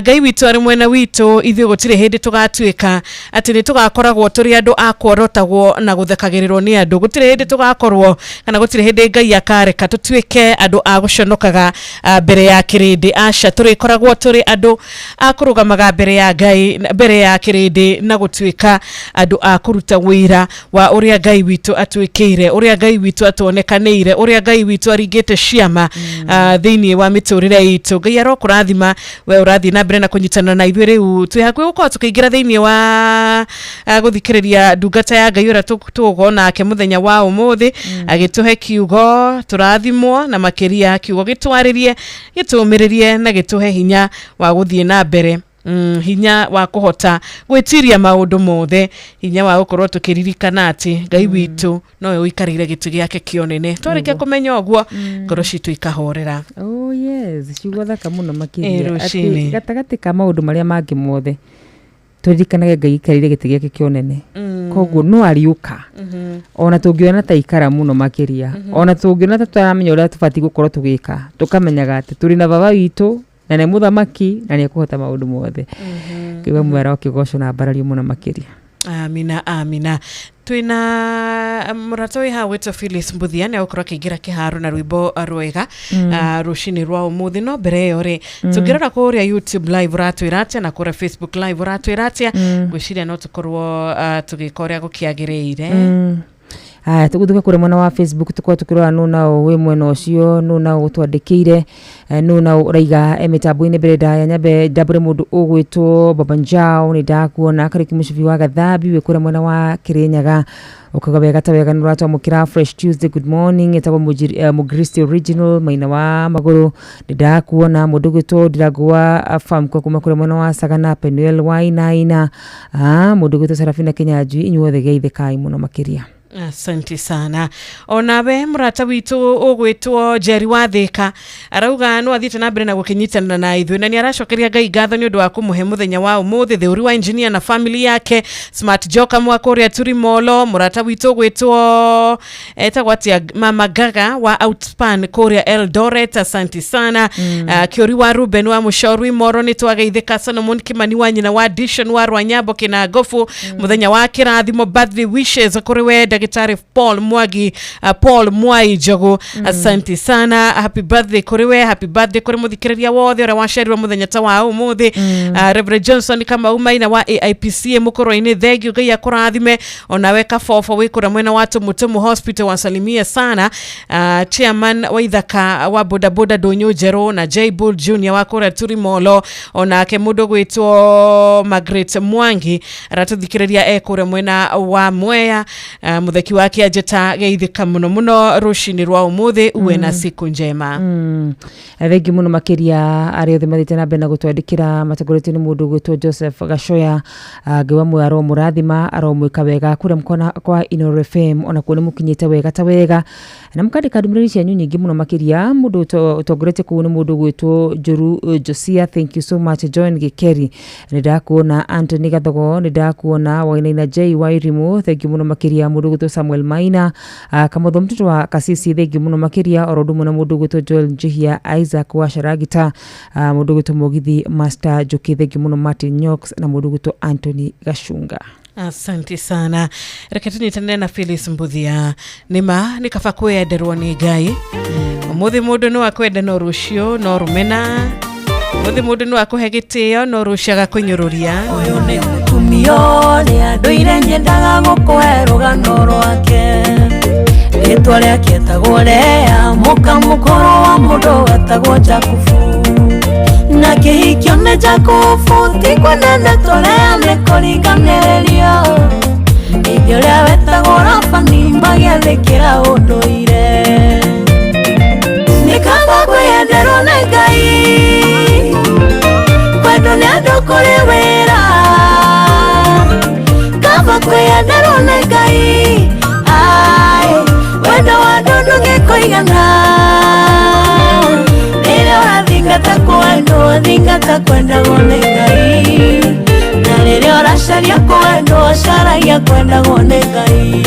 Ngai witu ari mwena witu ithuĩ gũtirĩ hĩndĩ tũgatuĩka atĩ nĩ tũgakoragwo tũrĩ andũ akworotagwo na gũthekagirirwo nĩ andũ gũtirĩ hĩndĩ tũgakorwo kana gũtirĩ hĩndĩ Ngai akareka tũtuĩke andũ a gũconokaga mbere ya kĩrĩndĩ aca tũrĩkoragwo tũrĩ andũ a kũrũgamaga mbere ya Ngai mbere ya kĩrĩndĩ na gũtuĩka andũ a kũruta wĩra wa ũrĩa Ngai witu atuĩkĩire ũrĩa Ngai witu atuonekanĩire ũrĩa Ngai witu aringĩte ciama thĩinĩ wa mĩtũrĩre itũ Ngai arokũrathima we ũrathi na mbere na kunyitana na ithuĩ rĩu twĩ hakuhĩ gũkorwo tũkĩingĩra thĩinĩ wa gũthikĩrĩria ndungata ya Ngai ũrĩa tũgũkorwo nake mũthenya wa ũmũthĩ agĩtũhe kiugo tũrathimwo na makĩria kiugo gĩtwarĩrie gĩtũmĩrĩrie na gĩtũhe hinya wa gũthiĩ na mbere hinya wa kuhota gwĩtiria maundu mothe hinya wa gukorwo tukiririkana ati Ngai witu no uikarire gitu giake kionene twarĩkia kũmenya ũguo ngoro citũ ikahorera. Oh yes, ciugo thaka muno makĩria ati gatagati ka maundu marĩa mangĩ mothe turirikanaga Ngai ikarire gitu giake kionene koguo no ariuka ona tũngĩona ta ikara muno makĩria ona tũngĩona ta tũramenya ũrĩa tũbatiĩ gũkorwo tũgĩka tukamenyaga ati tũrĩ na baba witũ na nĩ mũthamaki na nĩ kuhota maundu mothe kiwa mwera ũkĩgocwo na mbarario muno makĩria. Amina twina murato wi ha wito Phyllis Mbuthia ne okora kigira kiharo na rwimbo rwega rushini rwa umuthi no mbere yo ri tugirora kuria YouTube live ratwiratia na kura Facebook live ratwiratia gwiciria no tukorwo tugikoria gukiagiriire tugutuka kure mwena wa Facebook tukwa tukirora nuna we mwena ucio nuna gutwandikire nuna uraiga emitambo-ini mbere ndaya nyambe ndabure mundu ugwitwo Babanjao ni ndakuona kariki mushivi wa Gathabi we kure mwena wa Kirinyaga ukaga wega ta wega nurata mukira Fresh Tuesday good morning etagwo Mugristi original maina wa maguru ni ndakuona mundu gwitwo Ndiragwa farm kwa kuma kure mwena wa Sagana Penuel Wainaina mundu gwitwo Sarafina Kinyanjui inyuothe geithe kai muno makiria. Asante sana. Onawe murata witu ogwitwo Jerry Wathika arauga no athite na mbere na gukinyitana na ithuĩ na ni aracokeria Ngai ngatho ni undu wa kumuhe muthenya wa umuthi the uri wa engineer na family yake Smart Joka mwakoria turi molo murata witu ogwitwo etagwatia Mama Gaga wa Outspan Korea Eldoret. Asante sana. Kiori wa Ruben wa Mushorwi Moro ni twageithika sana Mon Kimani wa nyina wa Addition wa Rwanyabo kina Gofu muthenya wa kirathimo birthday wishes kuriwe Daktari Paul Mwagi Paul Mwai Jogo. Asante sana. Happy birthday kuriwe, happy birthday kuri muthikiriria wothe ora washerirwa muthenya ta wa umuthi. Reverend Johnson kama umaina wa AIPC mukoro-ini thegio Ngai akurathime. Onawe Kafofo wikura mwena watu Mutumu Hospital wasalimia sana. Chairman wa ithaka wa bodaboda Donyo Jero na J Bull Junior wa kura turi molo. Onake mudo gwitwo Margaret Mwangi aratuthikiriria ekura mwena wa Mwea. Mutheki wake ajeta geithika muno rushini rwa umuthi uwe na siku njema. Thengi muno makiria ari othe mathite na bena gutwandikira matagorete ni mundu gwitwo Joseph Gashoya ngiwa mwaro murathima aromwika wega kure mkona kwa Inooro FM ona kuone mukinyite wega ta wega na mukandika ndumĩrĩri cia nyingi muno makiria mundu utongorete ku ni mundu gwitwo Juru Josia. Thank you so much John Gikeri ndakuona Anthony Gathogo ndakuona Wainaina J Wairimu. Thank you muno makiria mundu gwitwo Samuel Maina kamotho mtoto wa Kasisi. Thank you muno makiria orodu muno mundu gwitwo Joel Njihia Isaac wa Sharagita mundu gwitwo Mogithi Master Joki. Thank you muno Martin Nyox na mundu gwitwo Anthony Gashunga. Asante sana. Reketuni tene na Phyllis Mbuthia nima nikafa kwenderwo ni Ngai. Umuthi mundu no akwenda no rucio no rumena. Umuthi mundu no akuhe gitio no ruciaga kunyururia. Uyu ni mutumio ni anduire nyendaga gukuhe rugano rwake. Ritwa riake etagwo Lea mukamukoro wa mundu wetagwo Jakubu. Na kihikio ni Jakubu ti kwenene tolea mekoriganĩrĩrio. Ithio ria wetagwo Rabani magĩathĩkĩra ũndũire. Nikamba kwenderwo nĩ Ngai kwendwo nĩ andũ kũrĩ wĩra. Kamba kwenderwo nĩ Ngai wendo wa andũ ndũngĩkũigana. Rĩrĩa ũrathingata kwendwo thingata kwendagwo nĩ Ngai na rĩrĩa ũracaria kwendwo caragia kwendagwo nĩ Ngai.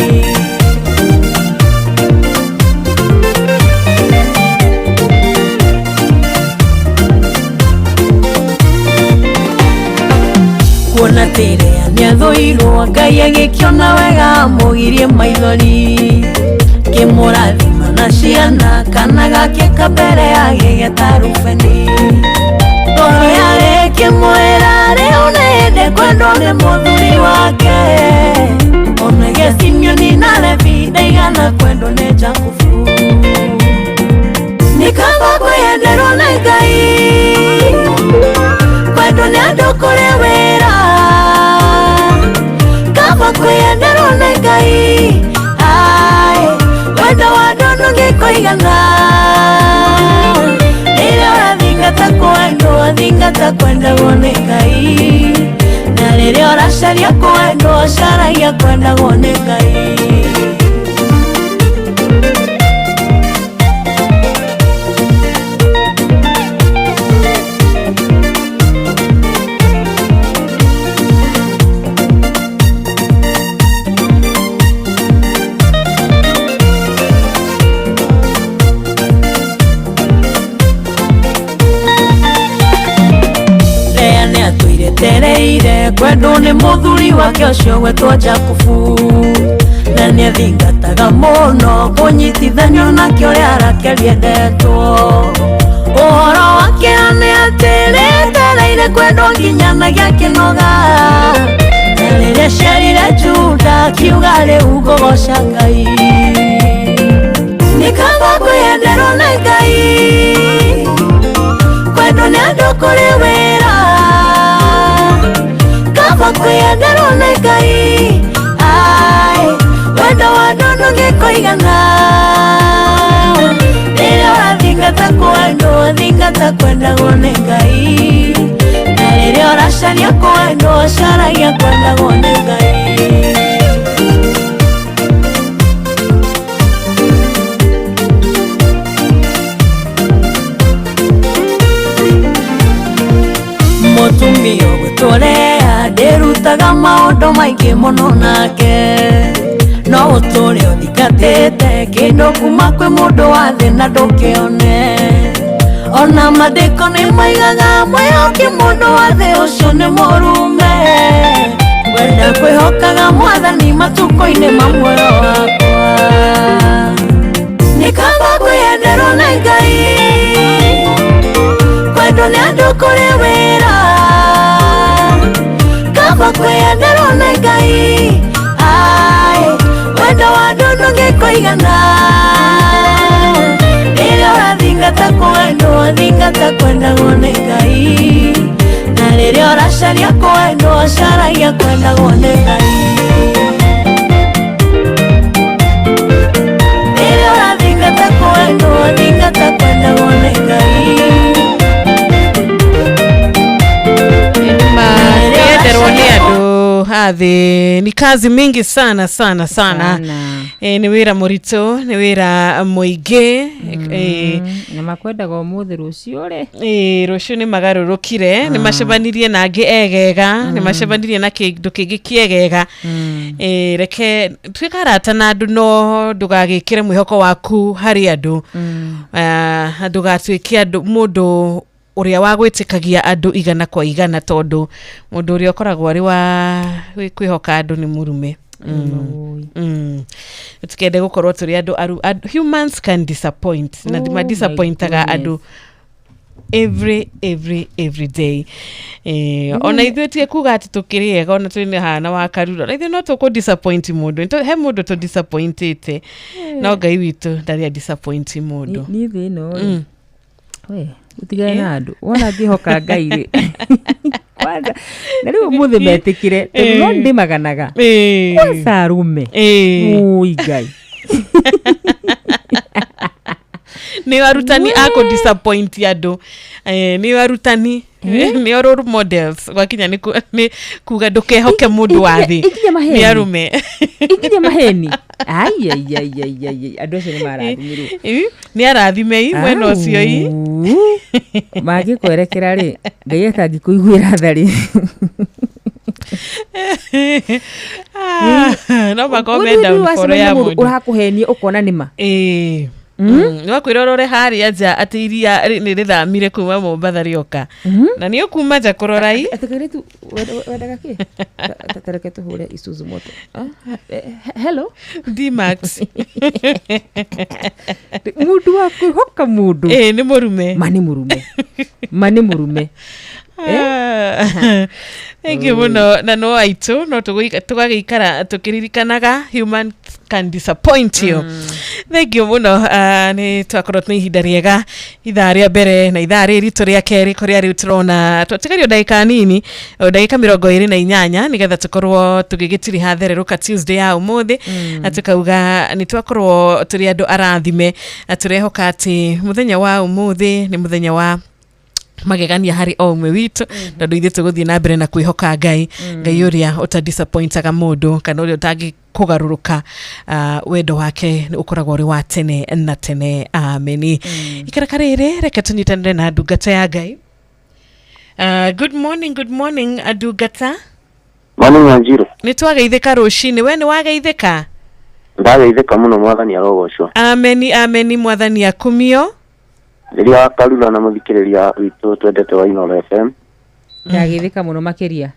Kuona tĩrĩa nĩathũirwo Ngai agĩkĩona wega mũgirie maithori. Kĩmũrathima na ciana kana gake kabere agĩgeta Rubeni. Toro yarĩ kĩmwĩra rĩu nĩ hĩndĩ kwendwo nĩ mũthuri wake. Ona Simeoni na Levi ndaigana kwendwo nĩ Jakubu. Nikamba kwenderwo nĩ Ngai kwendwo nĩ andũ kũrĩ wĩra. Kamba kwenderwo nĩ Ngai wendo wa andũ ndũngĩkũigana. Rĩrĩa ũrathingata kwendwo thingata kwendagwo nĩ Ngai na rĩrĩa ũracaria kwendwo caragia kwendagwo nĩ Ngai. Tereire kwendwo nĩ mũthuri wake ũcio gwetwo Jakubu. Na nĩathingataga mũno kũnyitithanio nakĩo rĩa Rakeli endetwo. Ũhoro wake nĩ atĩ rĩetereire kwendwo nginyanagia kĩnoga. Na rĩrĩa ciarire Juda kiuga rĩu ngũgoca Ngai. Nikamba kwenderwo nĩ Ngai kwendwo nĩ andũ kũrĩ wĩra. Kamba kwenderwo nĩ Ngai wendo wa andũ ndũngĩkũigana. Rĩrĩa ũrathingata kwendwo thingata kwendagwo nĩ Ngai na rĩrĩa ũracaria kwendwo caragia kwendagwo nĩ Ngai. maingĩ mũno nake no ũtũre ũthingatĩte kĩndũ kuma kwĩ mũndũ wa thĩ na ndũkĩone ona mandĩko nĩ maigaga mwĩhoki mũndũ wa thĩ ũcio nĩ mũrume wenda kwĩhokaga mwathani matukũ-inĩ ma muoyo wakwa nĩ kaba kwĩyenderwo nĩ Ngai kwendwo nĩ andũ kũrĩ wĩra kaba kwĩyenderwo nĩ Ngai wendo wa andũ ndũngĩkũigana rĩrĩa ũrathingata kwendwo thingata kwendagwo nĩ Ngai na rĩrĩa ũracaria kwendwo caragia kwendagwo nĩ Ngai rĩrĩa ũrathingata kwendwo thingata kwendagwo nĩ Ngai yenderwo nĩ andũ hathi ni kazi mingi sana sana sana ni wira murito ni wira muingi na makwendaga umuthi rucio ri rucio ni magarurukire ni macebanirie na angi egega ni macebanirie na kindu kingi kiegega reke twikarata na andu no ndugagikire mwihoko waku hari andu ndugatwike andu mundu uria wa gwitikagia andu igana kwa igana tondu mundu uria ukoragwo ari wa kwihoka andu ni murume tukende gukorwo turi andu humans can disappoint na dima disappointaga andu every day ona ithuĩ tie kuga ati tukiriega ona twine hana wa karura na ithuĩ no tuku disappoint mundu he mundu tu disappointite no Ngai witu ndari disappoint mundu ni thi no we utigane na andu wona ngihoka Ngai ri kwanza na riu muthi metikire no ndimaganaga kwanza arume ui Ngai ni warutani ako disappoint andu ni warutani ni role models gwakinya ni kuga ndukehoke mundu wa thi ni arume ikinya maheni ai andu acio ni marathimirwo ni arathimei mwena ucio i magikwerekera ri Ngai atangikuiguira thari no makomenda mforo ya mundu urakuhenie ukona nima no kwirorore hari aja ati iria ni rithamire kuma Mombatha rioka na ni ukuma ja kurora i atakaritu wedaga ki tatareke tuhure Isuzu moto hello D-Max mundu wa kwihoka mundu ni murume mani murume Thank you muno na no aitu no tugagikara tukiririkanaga human can disappoint you. Thank you muno ni twakorwo ni ihinda riega ithaa ria mbere na ithaa ritu ria keri kuria riu turona twatigario ndagika nini ndagika 28 nigetha tukorwo tugigitiri hathereruka Tuesday ya umuthi atukauga ni twakorwo turi andu arathime turehoka ati muthenya wa umuthi ni muthenya wa magegania hari o umwe witu tondu ithuĩ tũgũthiĩ na mbere na kwĩhoka Ngai Ngai ũrĩa ũtadisappointaga mũndũ kana ũrĩa ũtangĩ kugaruruka wendo wake ukoragwo uri wa tene na tene ameni ikaraka rĩrĩ reke tũnyitanĩre na ndungata ya Ngai. Good morning ndungata. Morning Wanjiru. Nĩ twageithĩka rũcinĩ, we nĩ wageithĩka? Ndageithĩka mũno mwathani arogocwo. Ameni mwathani akumio. Rĩrĩa wakarura na mũthikĩrĩria witũ twendete wa Inooro FM. Ndageithĩka mũno makĩria.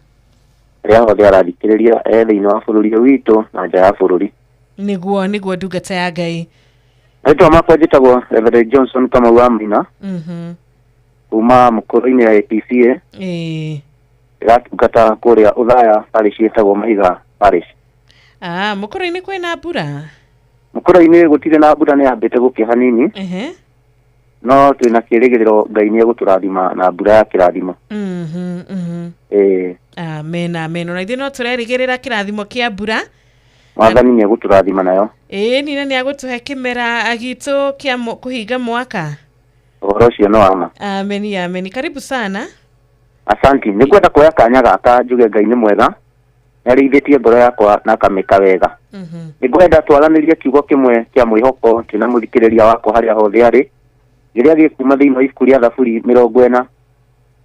Rĩrĩa hothe arathikĩrĩria thĩinĩ wa bũrũri witũ na nja ya bũrũri. Nĩguo ndungata ya Ngai. Rĩtwa makwa njĩtagwo Reverend Johnson Kamau wa Maina. Kuma mũkũrũ-inĩ ya APCA. Ĩratungata kũrĩa Uthaya parish ĩtagwo Mahiga parish. Mũkũrũ-inĩ kwĩna mbura? Mũkũrũ-inĩ gũtirĩ na mbura, nĩ yambĩte gũkĩa hanini. No twĩna kĩrĩgĩrĩro Ngai nĩ egũtũrathima na mbura ya kĩrathimo. Amen. Na ithuĩ no tũrerĩgĩrĩra kĩrathimo kĩa mbura. Mwathani nĩ egũtũrathima nayo. Nina nĩ agũtũhe kĩmera gitũ kĩa kũhinga mwaka. Ũhoro ũcio no ama. Amen. Karibu sana. Asanti. Nĩngwenda kuoya kanya gaka njuge Ngai nĩ mwega. Nĩarĩithĩtie ngoro yakwa na akamĩka wega. Nĩngwenda twaranĩrie kiugo kĩmwe kĩa mwĩhoko kĩna mũthikĩrĩria wakwa harĩa hothe arĩ. Gĩrĩa gĩkuma thĩinĩ wa ibuku rĩa Thaburi 40.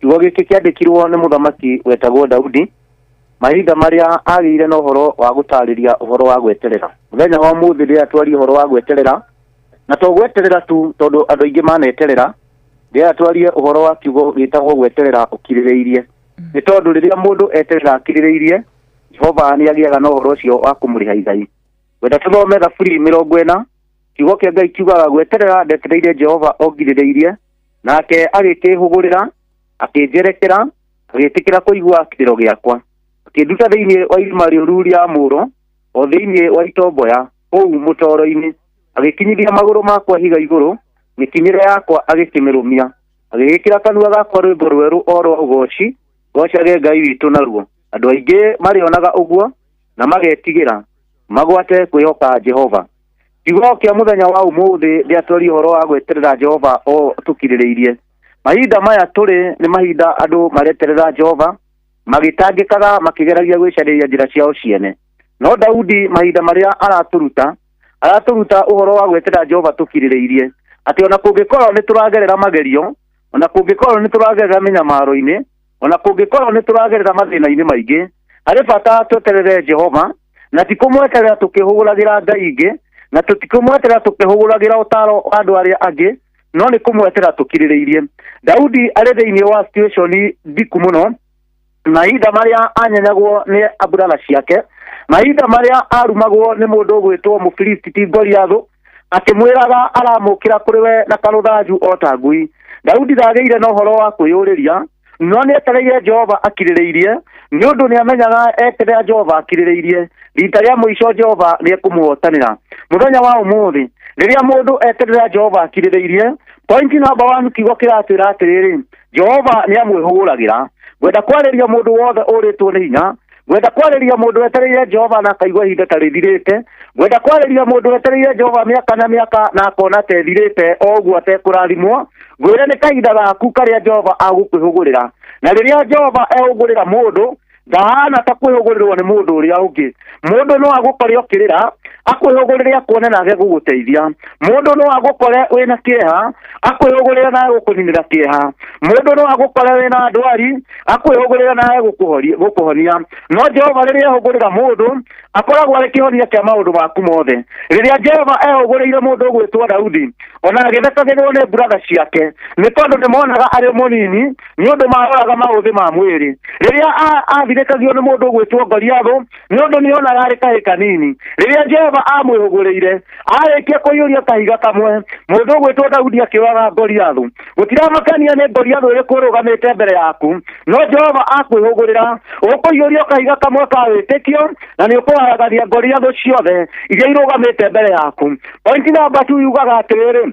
Kiugo gĩkĩ kĩandĩkirwo nĩ mũthamaki wetagwo Daudi. mahinda maria agire no horo wa gutariria uhoro wa gweterera muthenya wa muthi ria twari uhoro wa gweterera na to gweterera tu tondu andu ingi maneterera ria twari uhoro wa kiugo gitagwo gweterera ukirireirie ni tondu riria mundu eterera akirireirie Jehova ni agiaga no horo cio wa kumuriha igai wenda tuthome Thaburi 40 kiugo kia Ngai kiugaga gweterera ndetereire Jehova ogirireirie nake agikihugurira akinjerekera agitikira kuigua kiriro giakwa akinduta thiini wa irima riuru ria muro o thiini wa itomboya kou mutoro-ini agikinyithia maguru makwa higa iguru mikinyire yakwa agikimirumia agikira kanua gakwa rwimbo rweru oro ugoci gocage Ngai witu naruo andu aingi marionaga uguo na magetigira magwate kwihoka Jehova kiugo kia muthenya wa umuthi ria twari horo wa gweterera Jehova o tukirireirie mahinda maya turi ni mahinda andu mareterera Jehova magitangikaga makigeragia gwicariria njira ciao ciene no Daudi mahinda maria araturuta uhoro wa gweterera Jehova tukirireirie ati ona kungikorwo ni turagerera magerio ona kungikorwo ni turagerera minyamaro-ini ona kungikorwo ni turagerera mathina-ini maingi ari bata tweterere Jehova na tikumweterera tukihuguragira Ngai ingi na tutikumweterera tukihuguragira utaro wa andu aria angi no ni kumweterera tukirireirie Daudi ari thiini wa situation ndiku muno mahinda maria anyanyagwo ni aburana ciake mahinda maria arumagwo ni mundu gwitwo Mufilisti ti Goliathu akimwiraga aramukira kuri we na karuthanju ota ngui Daudi ndageire no horo wa kwiyuriria no ni etereire Jehova akirireirie ni undu ni amenyaga eterera Jehova akirireirie rita ria muico Jehova ni ekumuhotanira muthenya wa umuthi riria mundu eterera Jehova akirireirie point number 1 kiugo kiratwira atiriri Jehova ni amwihuguragira gwenda kwariria mundu wothe uritwo ni hinya gwenda kwariria mundu etereire Jehova na kaigwa ihinda tarithirite gwenda kwariria mundu etereire Jehova miaka na miaka na akona tethirite oguo atekurathimwo gwira ni kahinda gaku karia Jehova agukwihugurira na riria Jehova ehugurira mundu ndahana ta kwihugurirwo ni mundu uria ungi mundu no agukore okirira akwihugurire akuone na guguteithia mundu no agukore wina kieha akwihugurira na gukuninira kieha mundu no agukore wina ndwari akwihugurira na gukuhonia no Jehova riria ehugurira mundu akoragwo ari kihonia kia maundu maku mothe riria Jehova ehugurire mundu gwitwo Daudi ona agithekagirwo ni brother ciake ni tondu ni monaga ari munini ni undu maroraga mauthi ma mwiri riria athirikagio ni mundu gwitwo Goliathu ni undu ni onaga ari kahi kanini riria Jehova amwihugurire arikia kuyuria kahiga kamwe mundu gwitwo Daudi akiwaga Goliathu gutiramakania ni Goliathu iri kurugamite mbere yaku no Jehova akwihugurira ukuyuria kahiga kamwe ka witikio na ni ukuharagaria Goliathu ciothe iria irugamite mbere yaku point number 2 yugaga atiriri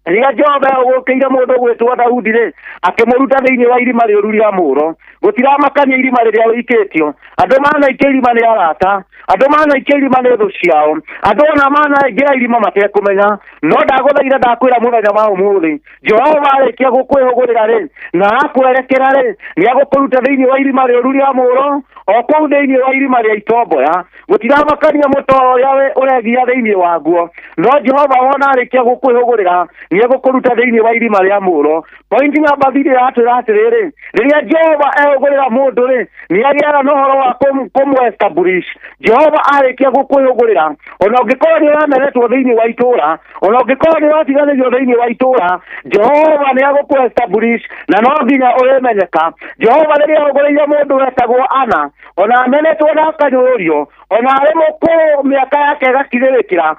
riria Jehova ugukiire mundu gwitwo Daudi ri akimuruta thiini wa irima riuru ria muro gutiramakania irima riria wikitio andu manaikia irima ni arata andu manaikia irima ni thu ciao andu ona manaingira irima matekumenya no ndaguthaitha ndakwira muthenya wa umuthi Jehova arikia gukwihugurira ri na akwerekera ri ni agukuruta thiini wa irima riuru ria muro o kou thiini wa irima ria itomboya gutiramakania mutoro uria we uregia thiini waguo no Jehova wona arikia gukwihugurira ni agukuruta thiini wa irima ria muro point number 3 atira atiriri riria Jehova ehugurira mundu ri ni agiaga no horo wa kumwestablish Jehova arikia gukwihugurira ona ungikorwo ni uramenetwo thiini wa itura ona ungikorwo ni uratiganirio thiini wa itura Jehova ni agukwestablish na no nginya uremenyeka Jehova riria ehugurire mundu wetagwo Ana ona amenetwo na akanyurio ona ari muku miaka yake gakiririkira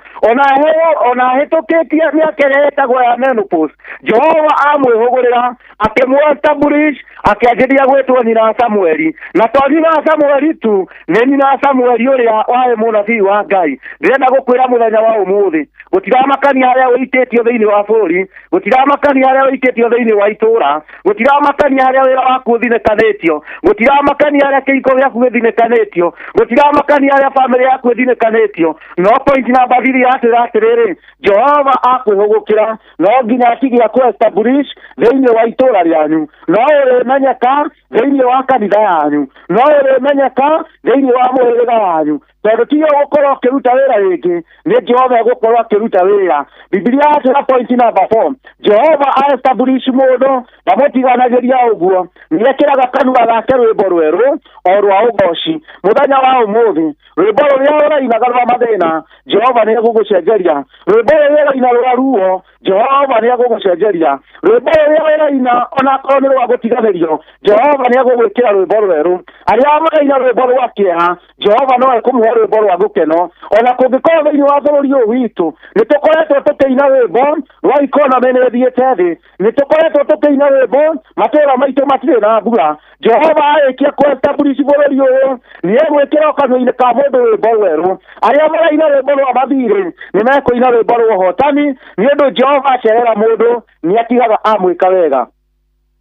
ona hitukitie miaka ĩrĩa ĩtagwo ya menopause Jehova amwihugurira akimwestablish akianjiria gwitwo nyina Samueli na to nyina Samueli tu ni nyina Samueli uria warĩ mũnabii wa Ngai ndirenda gukwira muthenya wa umuthi gutiramakania aria wĩtĩtio thiini wa bũrũri gutiramakania aria wĩtĩtio thiini wa itura gutiramakania aria wĩra waku ũthinekanĩtio gutiramakania aria kĩhiko gĩaku gĩthinekanĩtio gutiramakania ya family yaku ndinĩkanĩtio no point number 3 atĩrĩrĩ Jehova akwĩhũgũkĩra no nginya atigia ku establish thĩinĩ wa itũũra rĩanyu no ũrĩmenyeka thĩinĩ wa kanitha yanyu no ũrĩmenyeka thĩinĩ wa mũhĩrĩga wanyu tondũ tiyo gũkorwo ũkĩruta wĩra rĩngĩ nĩ Jehova gũkorwo akĩruta wĩra Biblia yatũra point number 4 Jehova establish mũndũ ndamũtiganagĩria ũguo nĩekĩraga kanua gake rwĩmbo rwerũ o rwa ũgoci mũthenya wa ũmũthĩ rwĩmbo rũrĩa ũrainaga rwa mathĩna Jehova nĩegũgũcenjeria rwĩmbo rũrĩa ũraina rwa ruo Jehova nĩegũgũcenjeria rwĩmbo rũrĩa ũraina ona korwo nĩ rwa gũtiganĩrio Jehova nĩegũgwĩkĩra rwĩmbo rwerũ arĩa maraina rwĩmbo rwa kĩeha Jehova no ekũmũhe rwĩmbo rwa gũkeno ona kũngĩkorwo thĩinĩ wa bũrũri ũyũ witũ nĩtũkoretwo tũkĩina rwĩmbo rwa economy nĩthiĩte thĩ nĩtũkoretwo tũkĩina rwĩmbo matũũra maitũ matirĩ na mbura Jehova arĩkia kũ-establish bũrũri ũyũ nĩegwĩkĩra kanua-inĩ ka mũndũ rwĩmbo rwerũ arĩa maraina rwĩmbo rwa mathirĩ nĩmekũina rwĩmbo rwa ũhotani nĩũndũ Jehova acerera mũndũ nĩatigaga amwĩka wega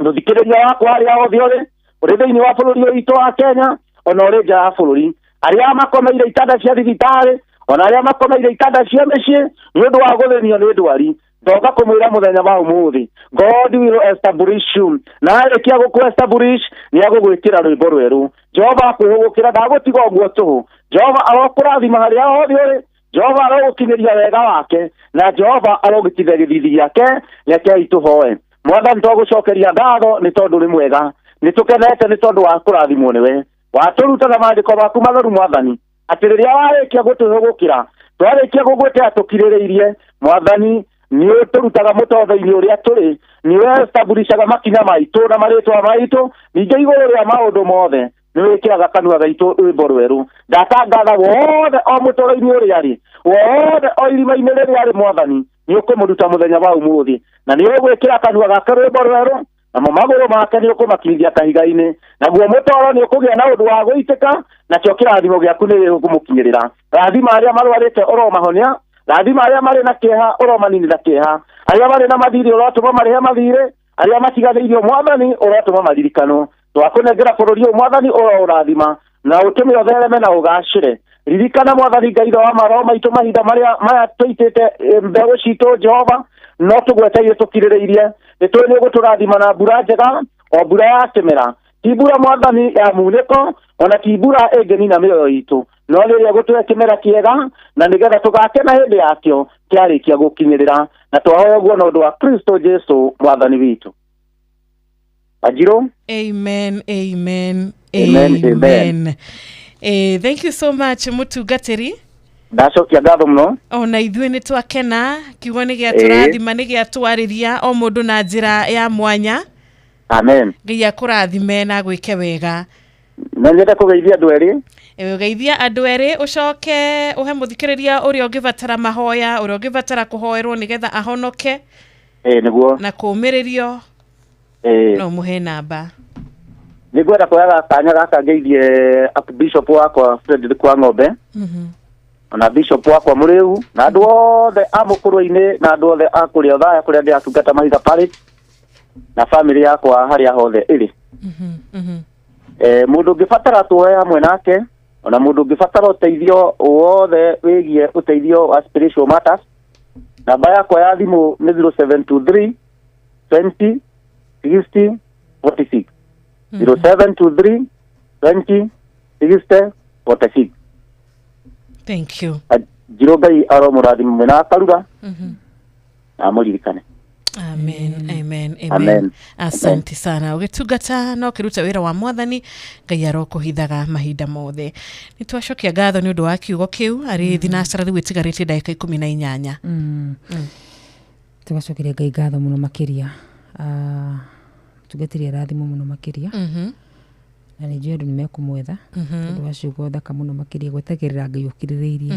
mũthikĩrĩria wakwa harĩa hothe ũrĩ thĩinĩ wa bũrũri ũyũ witũ wa Kenya ona ũrĩ nja ya bũrũri arĩa makomeire itanda cia thibitarĩ ona arĩa makomeire itanda cia mĩciĩ nĩũndũ wa gũthĩnio nĩ ndwari ndoka kũmwĩra mũthenya wa ũmũthĩ God will establish you na arĩkia gũkũ-establish nĩegũgwĩkĩra rwĩmbo rwerũ Jehova akwĩhũgũkĩra ndagũtiga ũguo tũhũ Jehova arokũrathima harĩa hothe ũrĩ Jehova arogũkinyĩria wega wake na Jehova arogĩtithia gĩthithi gĩake rekei tũhoe Mwathani twagũcokeria ngatho nĩ tondũ nĩ mwega nĩtũkenete nĩ tondũ wa kũrathimwo nĩwe watũruta na maandĩko maku matheru Mwathani atĩ rĩrĩa warĩkia gũtũhũgũkĩra twarĩkia gũgwĩtĩra tũkirĩrĩirie Mwathani nĩ tũrutaga mũtotho-inĩ ũrĩa tũrĩ nĩwe establishaga makinya maitũ na marĩtwa maitũ ningĩ igũrũ rĩa maũndũ mothe nĩwĩkĩraga kanua gaitũ rwĩmbo rwerũ ndatangatha wothe o mũtũũro-inĩ ũrĩa arĩ wothe o irima-inĩ rĩrĩa arĩ Mwathani nĩũkũmũruta mũthenya wa ũmũthĩ na nĩũgwĩkĩra kanua gake rwĩmbo rwerũ namo magũrũ make nĩũkũmakinyithia kahiga-inĩ naguo mũtoro nĩũkũgĩa na ũndũ wa gũitĩka nakĩo kĩrathimo gĩaku nĩgĩgũkũmukinyĩrĩra rathima arĩa marwarĩte ũromahonia rathima arĩa marĩ na kĩeha ũromaninĩra kĩeha arĩa marĩ na mathirĩ ũrotũma marĩhe mathirĩ arĩa matiganĩirio Mwathani ũrotũma maririkanwo twakũnengera bũrũri ũyũ Mwathani ũrathima na ũtũme ũthereme na ũgacĩre ririkana Mwathani Ngai wa maroho maitũ mahinda marĩa maya tũitĩte mbegũ citũ Jehova no tũgweteire tũkirĩrĩirie nĩtũĩ nĩũgũtũrathima na mbura njega o mbura ya kĩmera ti mbura Mwathani ya munĩko ona ti mbura ĩngĩnina mĩoyo itũ no rĩrĩa gũtũhe kĩmera kĩega na nĩgetha tũgakena hĩndĩ yakĩo kĩarĩkia gũkinyĩrĩra na twahoya ũguo na ũndũ wa Kristo Jesu Mwathani witũ Ajiro Amen amen Amen, amen. Thank you so much mũtungatĩri ndacokia ngatho mũno ona ithuĩ nĩ twakena kiugo nĩ gĩatũrathima nĩ gĩatwarĩria o mũndũ na njĩra ya mwanya Amen Ngai akũrathime na gwĩke wega na nyende kũgeithia andũ erĩ ũgeithia andũ erĩ ũcoke ũhe mũthikĩrĩria ũrĩa ũngĩbatara mahoya ũrĩa ũngĩbatara kũhoerwo nĩgetha ahonoke nĩguo na kũũmĩrĩrio no mũhe namba nĩngwenda kuoyaga kanya gaka ngeithie Bishop wakwa Frederick wa Ng'ombe ona Bishop wakwa Mũrĩu na andũ othe a mũkũrũ-inĩ na andũ othe a kũrĩa Othaya kũrĩa ndĩratungata Mahiga Parish na family yakwa harĩa hothe ĩrĩ mũndũ ũngĩbatara tuoe hamwe nake ona mũndũ ũngĩbatara ũteithio wothe wĩgiĩ ũteithio wa spiritual matters namba yakwa ya thimũ nĩ 0723 20 60 46 0723 20 60 46 Thank you. Jiro Ngai aromũrathime mwena akaruga na mũririkane Amen, amen, amen. Asante sana. Ũgĩtungata no kĩruta wĩra wa Mwathani Ngai arokũhithaga mahinda mothe. Nĩ twacokia ngatho nĩ ũndũ wa kiugo kĩu arĩ thinacara rĩu ĩtigarĩtie ndagĩka 18. Tũgacokeria Ngai ngatho mũno makĩria tugetiria rathimo mũno makĩria na nĩ njũĩ andũ nĩ mekũmwetha tondũ wa ciugo thaka mũno makĩria gwetagĩrĩra Ngai ũkirĩrĩirie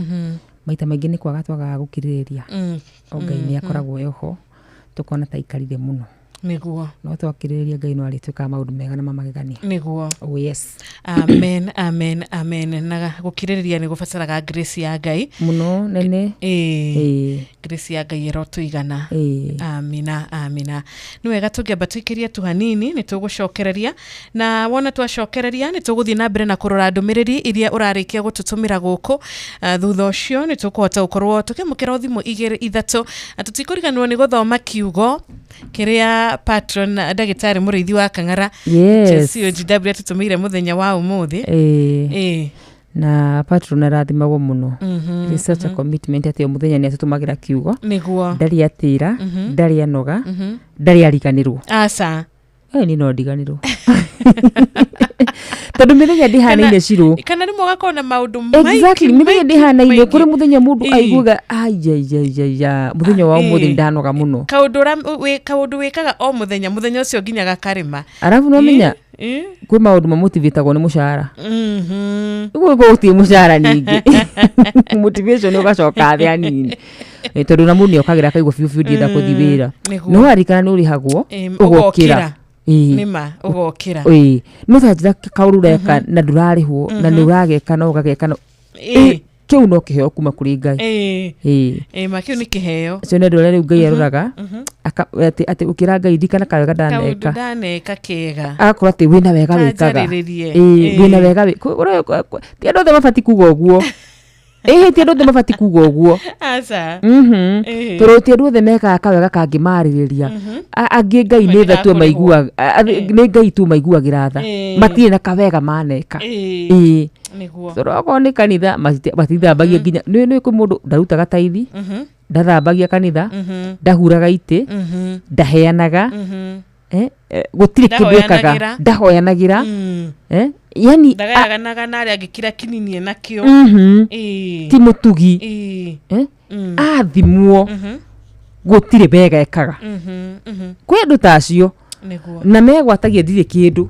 maita maingĩ nĩ kwaga twagaga gũkirĩrĩria o Ngai nĩ akoragwo eho tukona ta ikarire muno niguo no twakiriria Ngai no arituika maundu mega na mamagegania niguo oh yes amen amen amen na gukiriria ni gubataraga grace ya Ngai muno nene grace ya Ngai eroto igana amina amina ni wega tungiamba tuikirie tu hanini ni tugucokereria na wona twacokereria ni tuguthie na mbere na kurora ndumiriri iria urarikia gututumira guku thutha ucio ni tukuhota gukorwo tukimukira thimo 2-3 tutikuriganwo ni guthoma kiugo kiria patron ndagitari muriithi wa Kang'ara COGW tutumire muthenya wa umuthi na patron arathimagwo muno research commitment ati muthenya ni atutumagira kiugo niguo ndari atira ndari anoga ndari ariganirwo asa ni no ndiganirwo tondu mithenya ndihanaine ciru kana ni mugakona na maundu maiki exactly mithenya ndihanaine kuri muthenya mundu aiguga ya muthenya wa umuthi ndanoga muno kaundu wikaga o muthenya ucio nginyaga karima arafu no menya kwi maundu mamotivitagwo ni mushara ugo uti mushara ningi motivation ugacoka thia nini tondu na mundu okagira kaigwa fiu ndienda kuthibira no arikana ni urihagwo ugokira nima ugokira no thajira kauru reka na ndurarihwo na ni urageka na ugageka kiu no kiheo kuma kuri Ngai makiu ni kiheo so ne ndore Ngai aruraga ati ukira Ngai ndikana kawega ndaneka kega akora ati wina wega wikaga wina wega ti andothe mabati kuga uguo ti andothe mabati kuga uguo asa toro ti andothe meka kawega kangimariria angi Ngai ni tha tu maiguaga ni Ngai tu maiguagira tha matire na kawega maneka niguo toro ko ni kanitha matithambagia nginya ni ku mundu ndarutaga taithi ndathambagia kanitha ndahuraga iti ndaheanaga gutire kindu ekaga ndahoyanagira yani ndagayanaga nari agikira kinini nakio ti mutugi athimwo gutire bega ekaga kwi andu tacio na megwatagia ndire kindu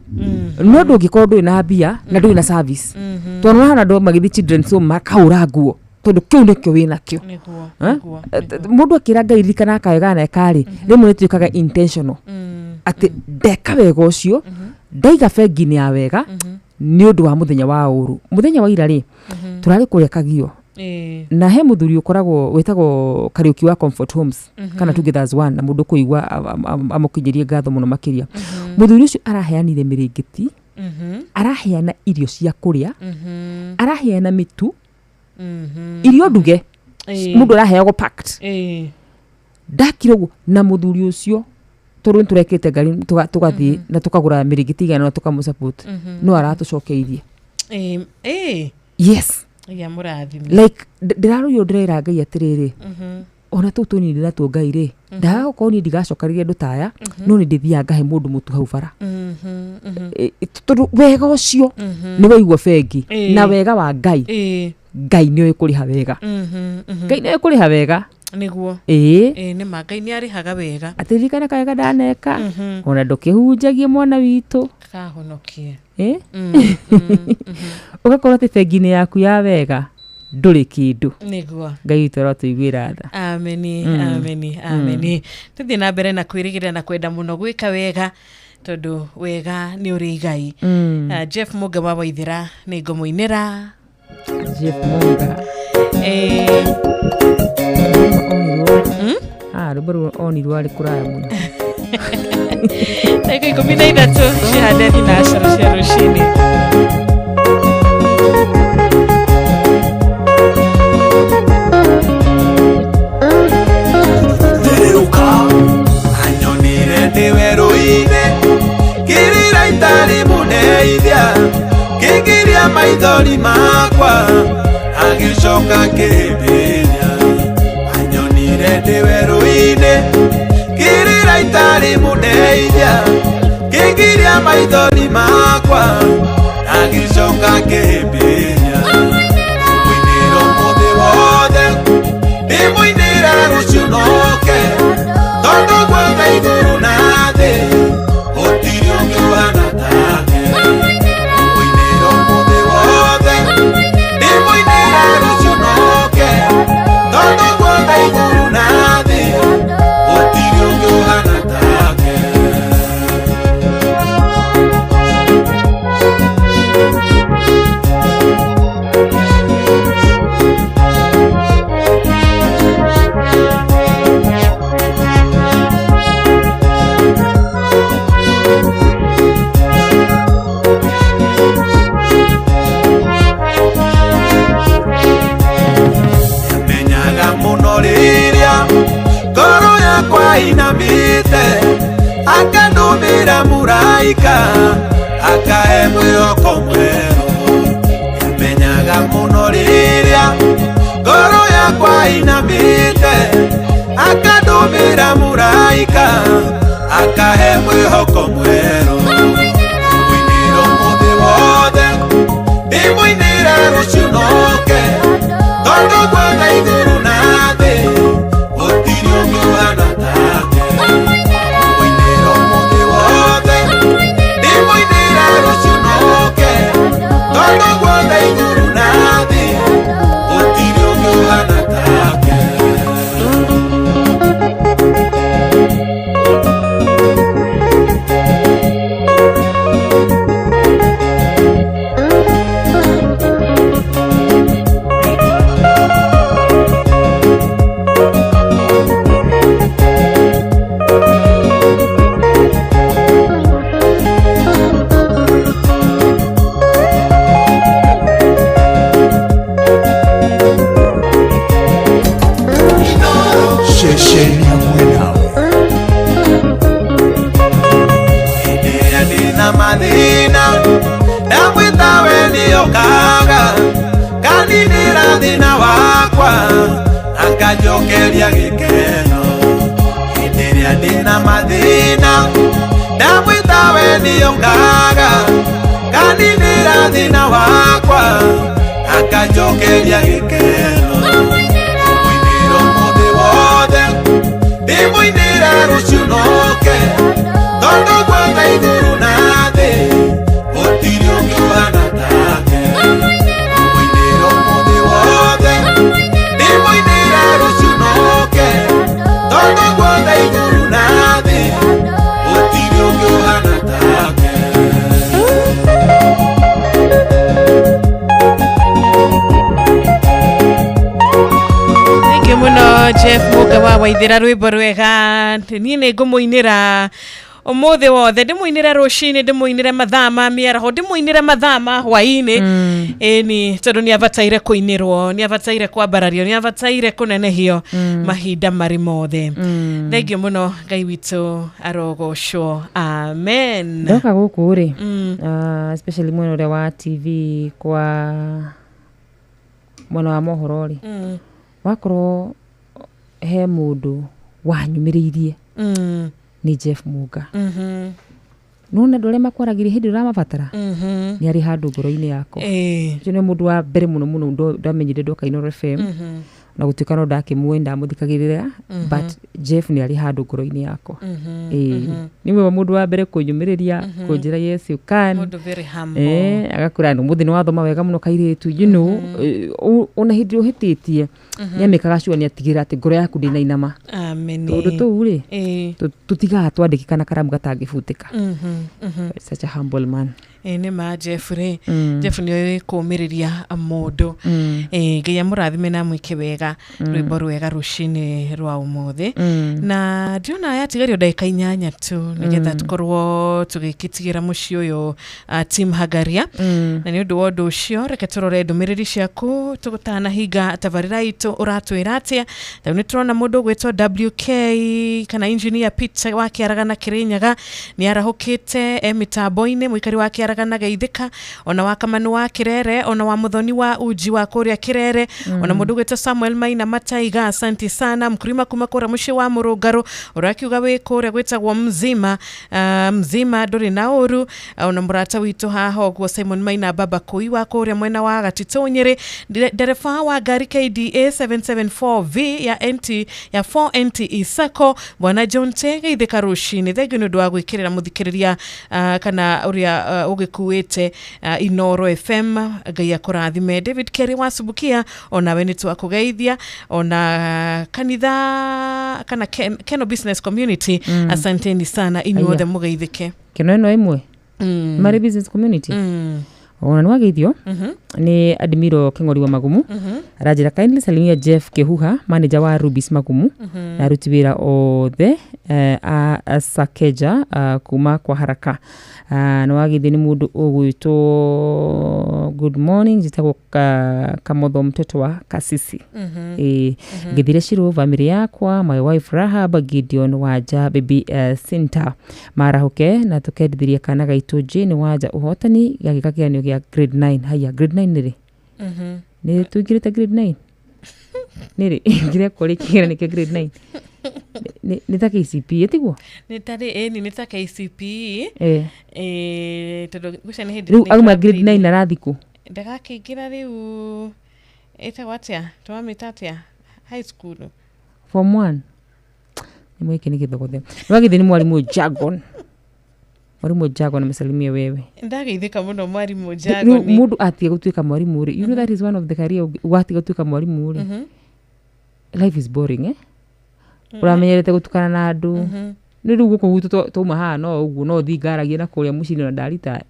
no ndungikorwo ndui na mbia na ndui na service twana hana ndo magithi children's home makaura nguo tondu kiu nikio wina kio mundu akira Ngai rikana akawega na ekari rimwe nituikaga intentional ati ndeka wega ucio ndaiga bengi-ini ya wega ni undu wa muthenya wa uru muthenya wa ira ri turari kurekagio na he muthuri ukoragwo wetagwo Kariuki wa Comfort Homes kana Together's One na mundu kuigwa amukinyirie ngatho muno makiria muthuri ucio araheanire miringiti araheana irio cia kuria araheana mitu irio nduge mundu araheagwo packed ndakirogo na muthuri ucio toru turekete ngari tugathie na tukagura miringiti igana na tukamusupport no aratucokeirie yes ya murathimi like ndiraruyo ndira Ngai atiriri ona tutu ni ndira tu Ngai ri ndaga ko ni ndigacokarire ndutaya no ni ndithia ngahe mundu mutu hau bara wega ucio ni waigwa bengi na wega wa Ngai Ngai ni ukuriha wega Ngai ni ukuriha wega niguo ni Ngai ni arihaga wega atirikana kawega ndaneka ona ndukihunjagie mwana witu kahonokie ugakorwo ti bengi-ini yaku ya wega nduri kindu niguo Ngai witu arotuiguira tha ameni ameni ameni tuthie na mbere na kwirigira na kwenda muno gwika wega tondu wega ni uri Ngai Jeff Muga wa Waithira ni ngomuinira Jeff Muga rubaro onirwo ari kuraya muno Thank you, 13 shahadati na ashara cia rucini anyonire ndi werũ-inĩ ngĩrĩra itarĩ mũneithia ngĩngĩria maithori makwa agĩcoka ngĩmbĩria anyonire ndi werũ-inĩ ngĩrĩra itarĩ mũneithia ngĩngĩria maithori makwa agĩcoka ngĩmbĩria mũinĩro mũthĩ wothe ndĩmũinĩra rũciũ noke tondũ gwetha igũrũ na thĩ gũtirĩ ũngĩ ũhana take mũinĩro mũthĩ wothe ndĩmũinĩra rũciũ noke tondũ gwetha igũrũ na thĩ gũtirĩ ũngĩ ũhana take muno riria ngoro yakwa inamite akandumira muraika akahe mwihoko mweru yamenyaga muno riria ngoro yakwa inamite akandumira muraika akahe mwihoko mweru mwiniro muthi wothe ndimwinire rucio noke tondu gwetha iguru na thi gutiri ungi uhana take mwiniro muthi wothe ndimwinire rucio noke tondu gwetha iguru na thi gutiri ungi uhana take. Madina ndamwita we niokaga kaninira thina wakwa akanjokeria gikeno hindiria ndina mathina ndamwita we niokaga kaninira thina wakwa akanjokeria gikeno mwiniro muthi wothe ndimwinire rucio noke tondu gwetha iguru na thi gutiri ungi uhana take mwiniro muthi wothe ndimwinire rucio noke tondu gwetha iguru na thi gutiri ungi uhana take. Thank you muno Jeff Muga wa Waithira rwimbo rwega ni ngumuinira umuthi wothe ndimuinire rucini ndimuinire mathama miaraho ndimuinire mathama hwaini ni tondu ni abataire kuinirwo ni abataire kwambarario ni abataire kunenehio mahinda mari mothe. Thank you muno Ngai witu arogocwo amen. Ndoka guku ri especially mwena ule wa TV kwa mwena wa mohoro ri wakorwo he mundu wanyumiriirie ni Jeff Muga nuna ndole makwaragiri hindi uramabatara ni ari handu ngoro-ini yako ni mundu wa mbere muno muno ndamenyire ndoka Inooro FM na gutuika no ndakimwenda muthikagirira but Jeff ni ari handu ngoro-ini yako ni mwe mundu wa mbere kunyumiriria kunjira yes you can mundu very humble agakura no muthi ni wathoma wega muno kairitu you know ona hindi uhititie ni amekaga sure ni atigira ati ngoro yaku ndina inama amen tondu tu ri tutiga twandikikana karamu gatangibutika such a humble man ni ma Jeffrey Jeff ni kumiriria mundu nginya murathime na mwike wega rwimbo rwega rucini rwa umuthi na ndiona yatigario ndagika 8 tu nigetha tukorwo tugikitigira muci uyu team Hagaria na ni undu wa undu ucio reke turore ndumiriri ciaku tugutana higa tabarira itu uratwira atia ta ni turona mundu gwetwo WK kana engineer Peter wa Kiaragana Kirinyaga ni arahukite mitambo-ini mwikari wa Kiaragana Geithika ona wa Kamanu wa Kirere ona wa Muthoni wa Uji wa Kuria Kirere ona mundu gwetwo Samuel Maina Mataiga asante sana mkurima kuma kura muci wa Murungaro urakiuga we kuria gwetagwo mzima nduri na uru ona murata witu haho gwo Simon Maina baba koi wa kuria mwena wa Gatitonyere dereva wa gari KDA 774V ya 4NT Isako bwana John Tege Geithika rucini thegio ndu wa gwikirira muthikiriria kana uria ugikuite Inooro FM Ngai akurathime David Kerry wa Subukia ona we nitu akugeithia ona kanitha kana Keno Business Community asanteni sana inyuothe mugeithike kino ino imwe mari business community ona nĩ wageithio nĩ Admiro Keng'ori wa Magumu aranjĩra kindly salimia Jeff Kehuha manager wa Rubis Magumu na aruti wĩra othe a Sakeja kuma kwa haraka nĩ wageithio nĩ mũndũ ũgwĩtwo good morning njĩtagwo Kamotho mtoto wa Kasisi ngĩthire Shiro family yakwa my wife Rahab Gideon Wanja baby Center marahoke na tũkendithirie kana gaitũ Jane Wanja ũhotani gagĩka kĩgeranio gĩa grade 9 haya grade 9 nĩrĩ nĩ tũingĩrĩte grade 9 nĩrĩ ngire kũrĩ kĩgeranio kĩa grade 9 nĩ ta KCPE ĩtiguo nĩ ta KCPE tondũ gũca nĩ hĩndĩ rĩu auma grade 9 arathiku ndagakĩingĩra rĩu ĩtagwo atĩa twamĩta atĩa high school form 1 nĩ mweke nĩ gĩthogothe wagithĩ nĩ mwarimũ Jagon amesalimia wewe ndageithĩka mũno mwarimũ Jagon mũndũ atiga gũtuĩka mwarimũ rĩ you know that is one of the career watiga gũtuĩka mwarimũ rĩ life is boring uramenyerete gutukana na andu ni rĩu gũkũ gwitũ twauma haha no ũguo no thiĩ ngaragie na kũrĩa mũciĩ na ndarita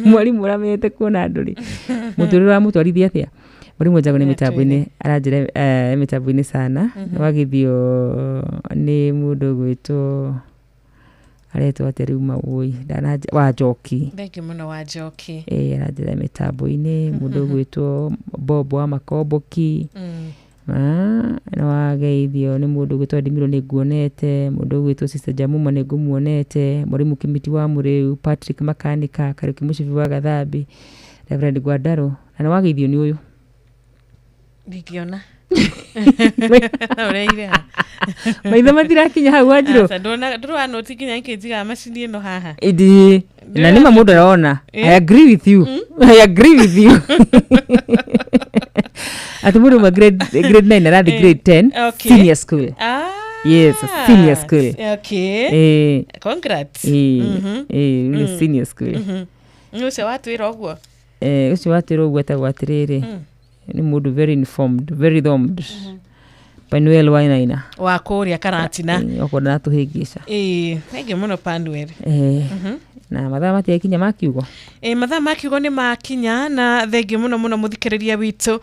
mwarimũ uramenyerete kuona andu rĩ mũtũrĩre wa mũtwarithia atĩa mwarimũ Jagon mitambo-inĩ aranjĩra mitambo-inĩ sana wagithio nĩ mũndũ gwĩtwo aretwo atĩ rĩu mawoi wa Njoki thengi mũno wa Njoki aranjĩra mitambo-inĩ mũndũ gwĩtwo Bobo wa Makomboki na wageithio nĩ mũndũ gwĩtwo Admiro nĩ nguonete mũndũ gwĩtwo Sister Jamuma nĩ ngumuonete mũrimũ Kimiti wa Mũrĩu Patrick Makanika Kariuki Mũcibi wa Gathambi Reverend Gwandaro na nĩ wageithio nĩ ũyũ ndikiona ũreire maitho matirakinya hau Wanjirũ ndũrona noti nginya nkĩnjiga macini ĩno haha ĩndĩ na nĩma mũndũ arona I agree with you ati mũndũ ma grade 9 arathi grade 10 senior school yes senior school congrats senior school ũcio watwĩra ũguo ũcio watwĩra ũguo etagwo atĩrĩrĩ nĩ mũndũ very informed very thumbed Panuel Wainaina wa kũrĩa Karatina okorwo natũhĩngĩca thengi mũno Panuel na mathaa matiakinya makiugo mathaa makiugo nĩ makinya na thengi mũno mũthikĩrĩria witũ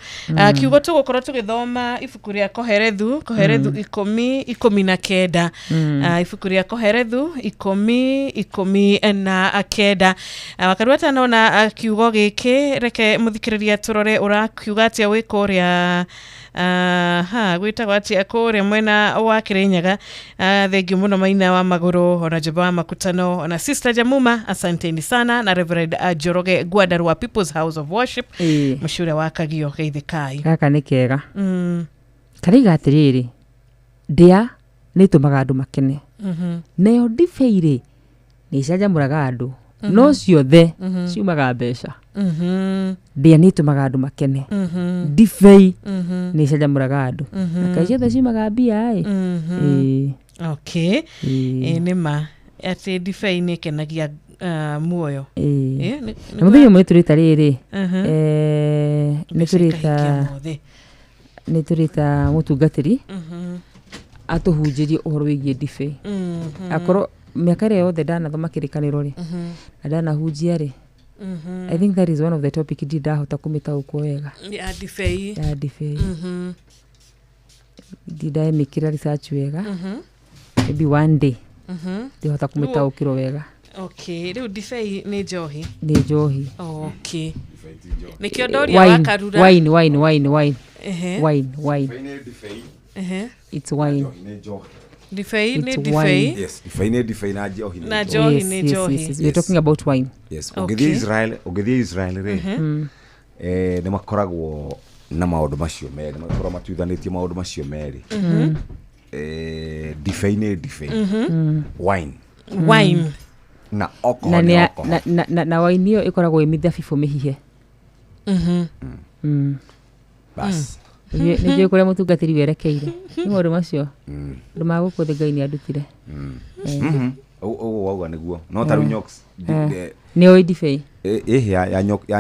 kiugo tũgũkorwo tũgĩthoma ibuku rĩa Koherethu 10:19 ibuku rĩa Koherethu 10:19 wakarwata nona kiugo gĩkĩ reke mũthikĩrĩria tũrore ũrakiuga atĩa wĩ kũrĩa gwĩtagwo atĩa kũrĩa mwena wa Kirinyaga thengi mũno Maina wa Magũrũ ona Jeba wa Makutano ona Sister Jamuma asanteni sana na Reverend Joroge Gwadaru wa People's House of Worship mũcure wa Kagio geithikai gaka nĩ kega kariga atĩrĩrĩ ndĩa nĩ tũmaga andũ makene nayo ndibei-rĩ nĩ ĩcanjamũraga andũ no ciothe ciumaga mbeca ndĩa nĩ tũmaga andũ makene ndibei nĩ ĩcanjamũraga andũ na kaĩ ciothe ciumaga mbia okay nĩma atĩ ndibei nĩ ĩkenagia muoyo na mũthenya ũmwe tũrĩta rĩrĩ nĩ tũrĩta mũtungatĩri atũhunjĩrie ũhoro wĩgiĩ ndibei akorwo mĩaka ĩrĩa yothe ndanathoma kĩrĩkanĩro-rĩ na ndanahunjia-rĩ I think that is one of the topic ndahota kũmĩtaũkwo wega ya ndibei ndamĩkĩra research wega maybe one day ndihota kũmĩtaũkĩrwo wega okay rĩu ndibei nĩ njohi okay nĩkĩo ndoria wakarura wine it's wine ndibei nĩ ndibei yes ndibei nĩ ndibei na njohi nĩ njohi we're talking about wine yes ũgĩthiĩ Israel rĩ nĩ makoragwo na maũndũ macio merĩ makorwo matuithanĩtie maũndũ macio merĩ ndibei nĩ ndibei wine na alcohol na wine ĩyo ĩkoragwo ĩ mĩthabibũ mĩhihe bas nĩjũĩ kũrĩa mũtungatĩri werekeire nĩ maũndũ macio andũ magũkũ thĩ Ngai nĩ andutire ũguo wauga nĩguo no ta rĩu Nyoks nĩ oĩ ndibei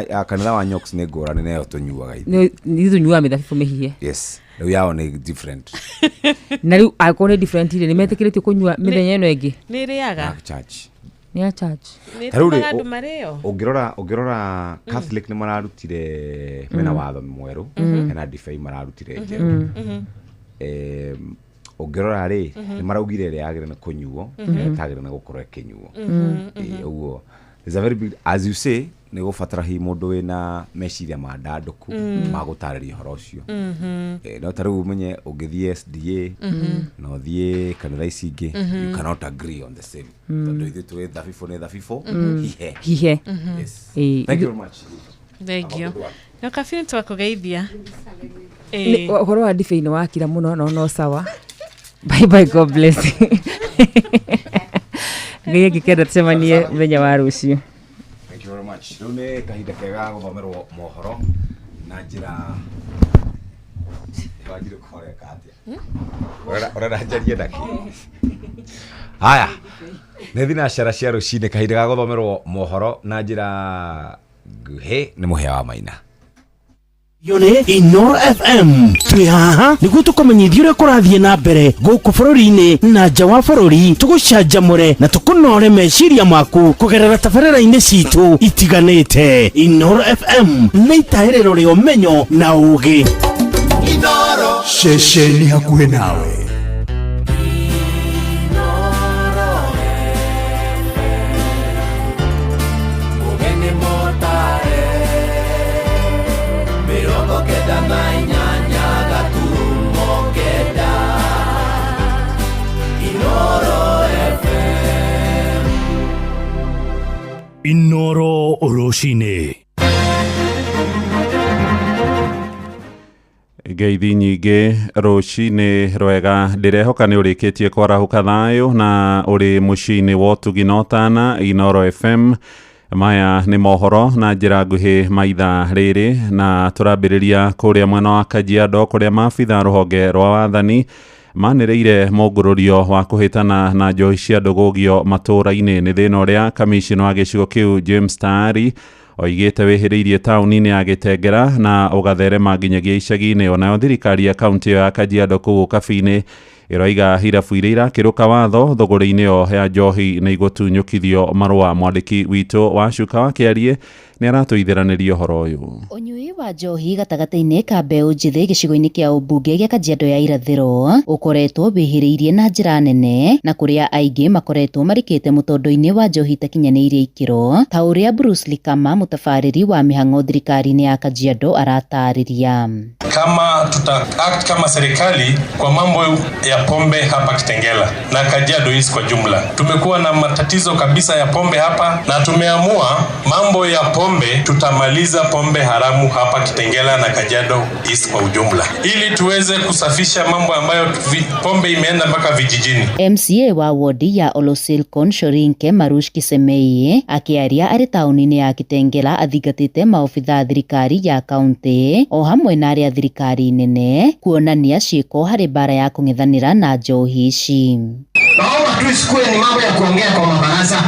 ya kanitha wa Nyoks nĩ ngũrani nayo tũnyuaga nĩ tũnyuaga mĩthabibũ mĩhihe yes rĩu yao nĩ different na rĩu akorwo nĩ different nĩ metĩkĩrĩtio kũnyua mĩthenya ĩno ĩngĩ nĩ ĩrĩaga ya church Nitumaga andu mareo ungirora Catholic ni mararutire mena watho mweru na DFI mararutire njeru ungirora ri ni maraugire ri agire na kunyuo tagire na gukorwo kinyuo uguo is a very big, as you say ni gufatara hi mundu wina meciria ma ndanduku ma gutariria horo ucio no taru umenye ungithie SDA no thie kanitha ici ingi you cannot agree on the same tondu ithu twi thabifo ni thabifo hihe yes thank you very much thank you no kafini twakugeithia horo wa DFI ni wakira muno no sawa bye bye, God bless ngiye gikenda tsemanie menya wa rucio. Thank you very much. Rune kahinda kega guthomerwo mohoro na njira wagire kore katia ora njarie ndaki haya nethina shara cia rucine kahinda ga guthomerwo mohoro na njira nguhe ni muhea wa maina Yone Inoro FM twi haha niguo tukumenyithia uria kurathie na mbere guku bururi-ini na nja wa bururi tugucanjamure na tukunore meciria maku kugerera tabarĩra-inĩ citu itiganĩte. Inoro FM nĩ itaĩrĩro rĩa ũmenyo na ũũgĩ. Inoro ceceni hakuhĩ nawe. Inoro Oroshine. Ngeithi nyingĩ rũcinĩ rwega ndĩrehoka nĩ ũrĩkĩtie kwarahuka thayũ na ũrĩ mũciĩ-inĩ wa ũtugi na ũtana Inoro FM. Maya nĩ mohoro na njĩra nguhĩ maitha rĩrĩ na tũrambĩrĩria kũrĩa mwena wa Kajiado kũrĩa maabitha rũhonge rwa wathani manĩrĩire mũngũrũrio wa kũhĩtana na njohi cia ndũgũgio matũũra-inĩ nĩ thĩna ũrĩa kamishina wa gĩcigo kĩu James Taari oigĩte wĩhĩrĩirie taũni-inĩ ya Gĩtengera na ũgatherema nginyagia icagi-inĩ. Onayo thirikari ya kaunti ya Kajiado kũu Kabi-inĩ ĩroiga irabu iria irakĩrũka watho thũgũrĩ-inĩ yo ya njohi nĩ igũtunyũkithio marũa. Mwandĩki witũ wa Cuka wa Kĩarie nĩ aratũithĩranĩria ũhoro ũyũ. Ũnyui wa njohi gatagatĩ-inĩ ka mbeũ njĩthĩ gĩcigo-inĩ kĩa ũmbunge gĩa Kajiado ya irathĩro ũkoretwo wĩhĩrĩirie na njĩra nene na kũrĩa aingĩ makoretwo marikĩte mũtondo-inĩ wa njohi itakinyanĩirie ikĩro ta ũrĩa Bruce Likama mũtabarĩri wa mĩhang'o thirikari-inĩ ya Kajiado aratarĩria. Kama tuta act kama serikali kwa mambo ya pombe hapa Kitengela na Kajiado East kwa jumla, tumekuwa na matatizo kabisa ya pombe hapa na tumeamua mambo ya pombe tutamaliza pombe haramu hapa Kitengela na Kajiado East kwa ujumla, ili tuweze kusafisha mambo ambayo pombe imeenda mpaka vijijini. MCA wa wodi ya Olosilkon Shorinke Marush Kisemei akiaria arĩ taũni-inĩ ya Kitengela athingatĩte maobitha thirikari ya kaunti o hamwe na arĩa thirikari nene kuonania ciĩko harĩ bara ya kũng'ethanĩra na njohi ici. Naomba tu isikuwe ni mambo ya kuongea kwa mabaraza.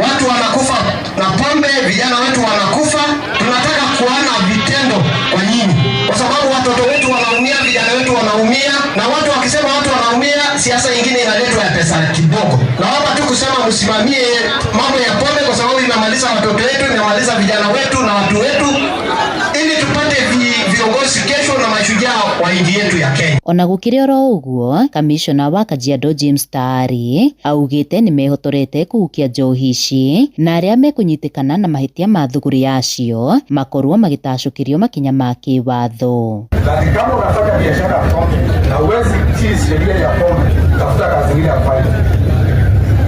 Watu wanakufa na pombe, vijana wetu wanakufa. Tunataka kuona vitendo kwa nyinyi, kwa sababu watoto wetu wanaumia, vijana wetu wanaumia, na watu wakisema watu wanaumia, siasa nyingine inaletwa ya pesa kidogo. Naomba tu kusema msimamie mambo ya pombe, kwa sababu inamaliza watoto wetu, inamaliza vijana wetu na watu wetu, ili tupate viongozi kesho na mashujaa wa nchi yetu ya Kenya. Ona gũkĩrĩ oro ũguo, kamishona wa Kajiado James Taari augĩte nĩ mehotorete kũhukia njohi ici na arĩa mekũnyitĩkana na mahĩtia ma thũgũrĩ yacio makorwo magĩtacũkĩrio makinya ma kĩwatho. Kama unafanya biashara ya pombe na huwezi kutii sheria ya pombe, tafuta kazi ingine ya kufanya.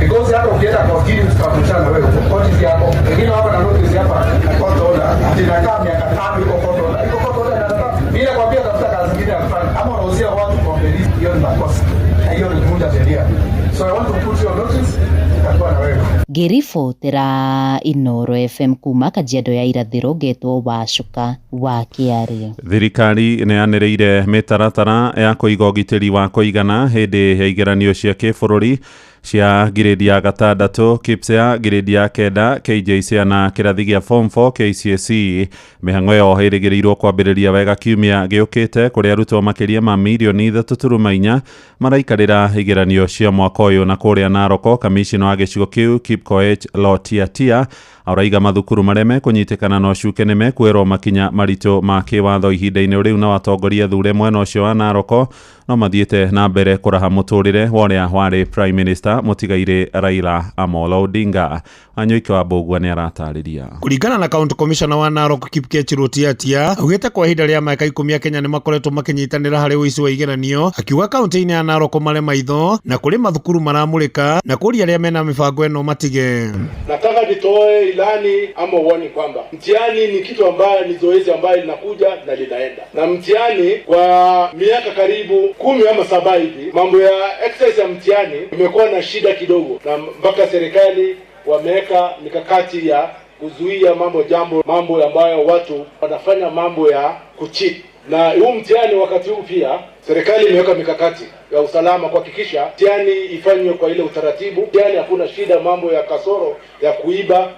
Because hata ukienda kwa kile tutakutana wewe koti yako, wengine hapa na notice hapa court order, atinakaa miaka 5 yuko court order. Iko court order na bila kwambia tafuta kazi ingine ya kufanya. Ama unauzia watu pombe hiyo ni makosa. Hiyo ni kuvunja sheria. So I want to put you on notice. Ngĩribotera Inoro FM kuma Kajiado ya irathĩro ngetwo Wacuka wa Kĩarie. Thirikari nĩ yanĩrĩire mĩtaratara ya kũiga ũgitĩri wa kũigana hĩndĩ ya igeranio cia kĩbũrũri cia grade ya gatandatũ, KPSEA grade ya kenda, KJSEA na kĩrathi gĩa form 4 KCSE. Mĩhang'o ĩyo ĩrĩgĩrĩirwo kwambĩrĩria wega kiumia gĩũkĩte kũrĩa arutwo makĩria ma milioni 3.4 maraikarĩra igeranio cia mwaka ũyũ. Na kũrĩa Naroko, kamishina wa gĩcigo kĩu Chipkoech Lotiatia auraiga mathukuru mareme kunyitikana no cuke nime kwirwo makinya marito ma kiwatho ihinda-ini riu na watongoria thure mwena ucio wa Naroko no mathiete na mbere kuraha muturire woria wari Prime Minister mutigaire Raila Amolo Odinga. Anyoike wa Bogwa ni aratariria. Kuringana na County Commissioner wa Narok Kipkech Lotiatia augite kwa ihinda ria miaka 10 Kenya ni makoretwo makinyitanira hari uici wa igeranio, akiuga kaunti-ini ya Narok mare maitho na kuri mathukuru maramurika na kuria ria mena mibango eno matige. Nataka nitoe ilani ama uone kwamba mtihani ni kitu ambayo ni zoezi ambayo linakuja na linaenda, na mtihani kwa miaka karibu 10 ama 7 hivi mambo ya exercise ya mtihani imekuwa na shida kidogo, na mpaka serikali wameweka mikakati ya kuzuia mambo ambayo watu wanafanya mambo ya kucheat. Na huu mtihani wakati huu pia serikali imeweka mikakati ya usalama kuhakikisha mtihani ifanywe kwa ile utaratibu. Mtihani hakuna shida, mambo ya kasoro ya kuiba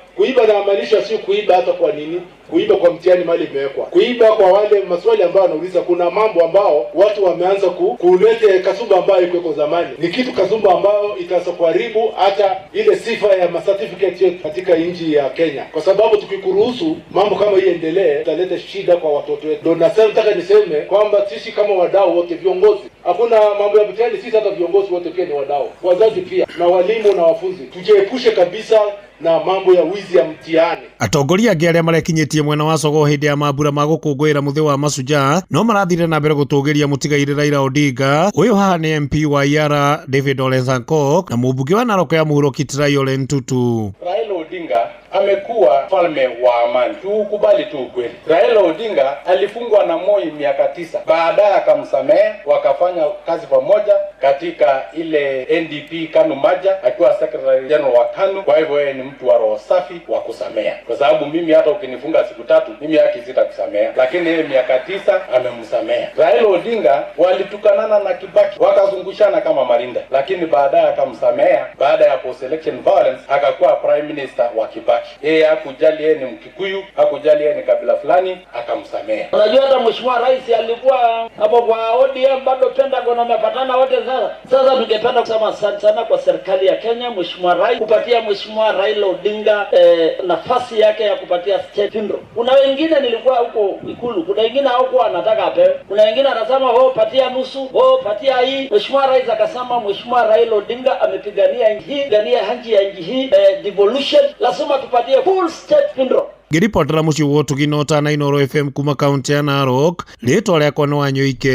na maanisha sio kuiba hata kwa nini, kuiba kwa mtihani mali imewekwa. Kuiba kwa wale maswali ambao wanauliza, kuna mambo ambao watu wameanza kulete kasumba ambayo iko zamani. Ni kitu kasumba ambayo itaweza kuharibu hata ile sifa ya certificate yetu katika nchi ya Kenya. Kwa sababu tukikuruhusu mambo kama hii endelee, italeta shida kwa watoto wetu. Ndio nataka niseme kwamba sisi kama wadau wote, viongozi, hakuna mambo ya mtihani, sisi hata viongozi wote pia ni wadau. Wazazi pia na walimu na wafunzi. Tujiepushe kabisa na mambo ya wizi ya mtihani. Atongoria angi aria marekinyitie mwena wa Sogo hindi ya mambura ma gukungwira muthi wa Mashujaa no marathire na mbere gutugiria mutigaire Raila Odinga. Uyu haha ni MP wa Yara David Ole Sankok na mubunge wa Narok ya Muhuro Kitrai Ole Ntutu. Raila Odinga amekuwa falme wa amani. Tukubali tu ukweli. Raila Odinga alifungwa na Moi miaka 9. Baadaye akamsamehe, wakafanya kazi pamoja katika ile NDP KANU Maja akiwa Secretary General wa KANU. Kwa hivyo yeye ni mtu wa roho safi wa kusamea. Kwa sababu mimi hata ukinifunga siku 3 mimi haki sitakusamea. Lakini yeye miaka 9 amemsamea. Raila Odinga walitukanana na Kibaki, wakazungushana kama marinda. Lakini baadaye akamsamea baada ya post election violence akakuwa Prime Minister wa Kibaki. Yeye hakujali yeye ni Mkikuyu, hakujali yeye ni kabila fulani, akamsamea. Unajua hata Mheshimiwa Rais alikuwa hapo kwa ODM bado Pentagon wamepatana wote sasa tungependa kusema asante sana kwa serikali ya Kenya, Mheshimiwa Rais kupatia Mheshimiwa Raila Odinga nafasi yake ya kupatia state funeral. Kuna wengine nilikuwa huko Ikulu, kuna wengine hawakuwa anataka apewe. Kuna wengine anasema patia nusu, patia hii. Mheshimiwa Rais akasema Mheshimiwa Raila Odinga amepigania nchi hii, gania hanji ya nchi hii, devolution, lazima tupatie full state funeral. Ngiripotera muciĩ wa Ũtugi na Inooro FM kuma kaunti ya Narok, rĩtwa rĩakwa nĩ Wanyoike.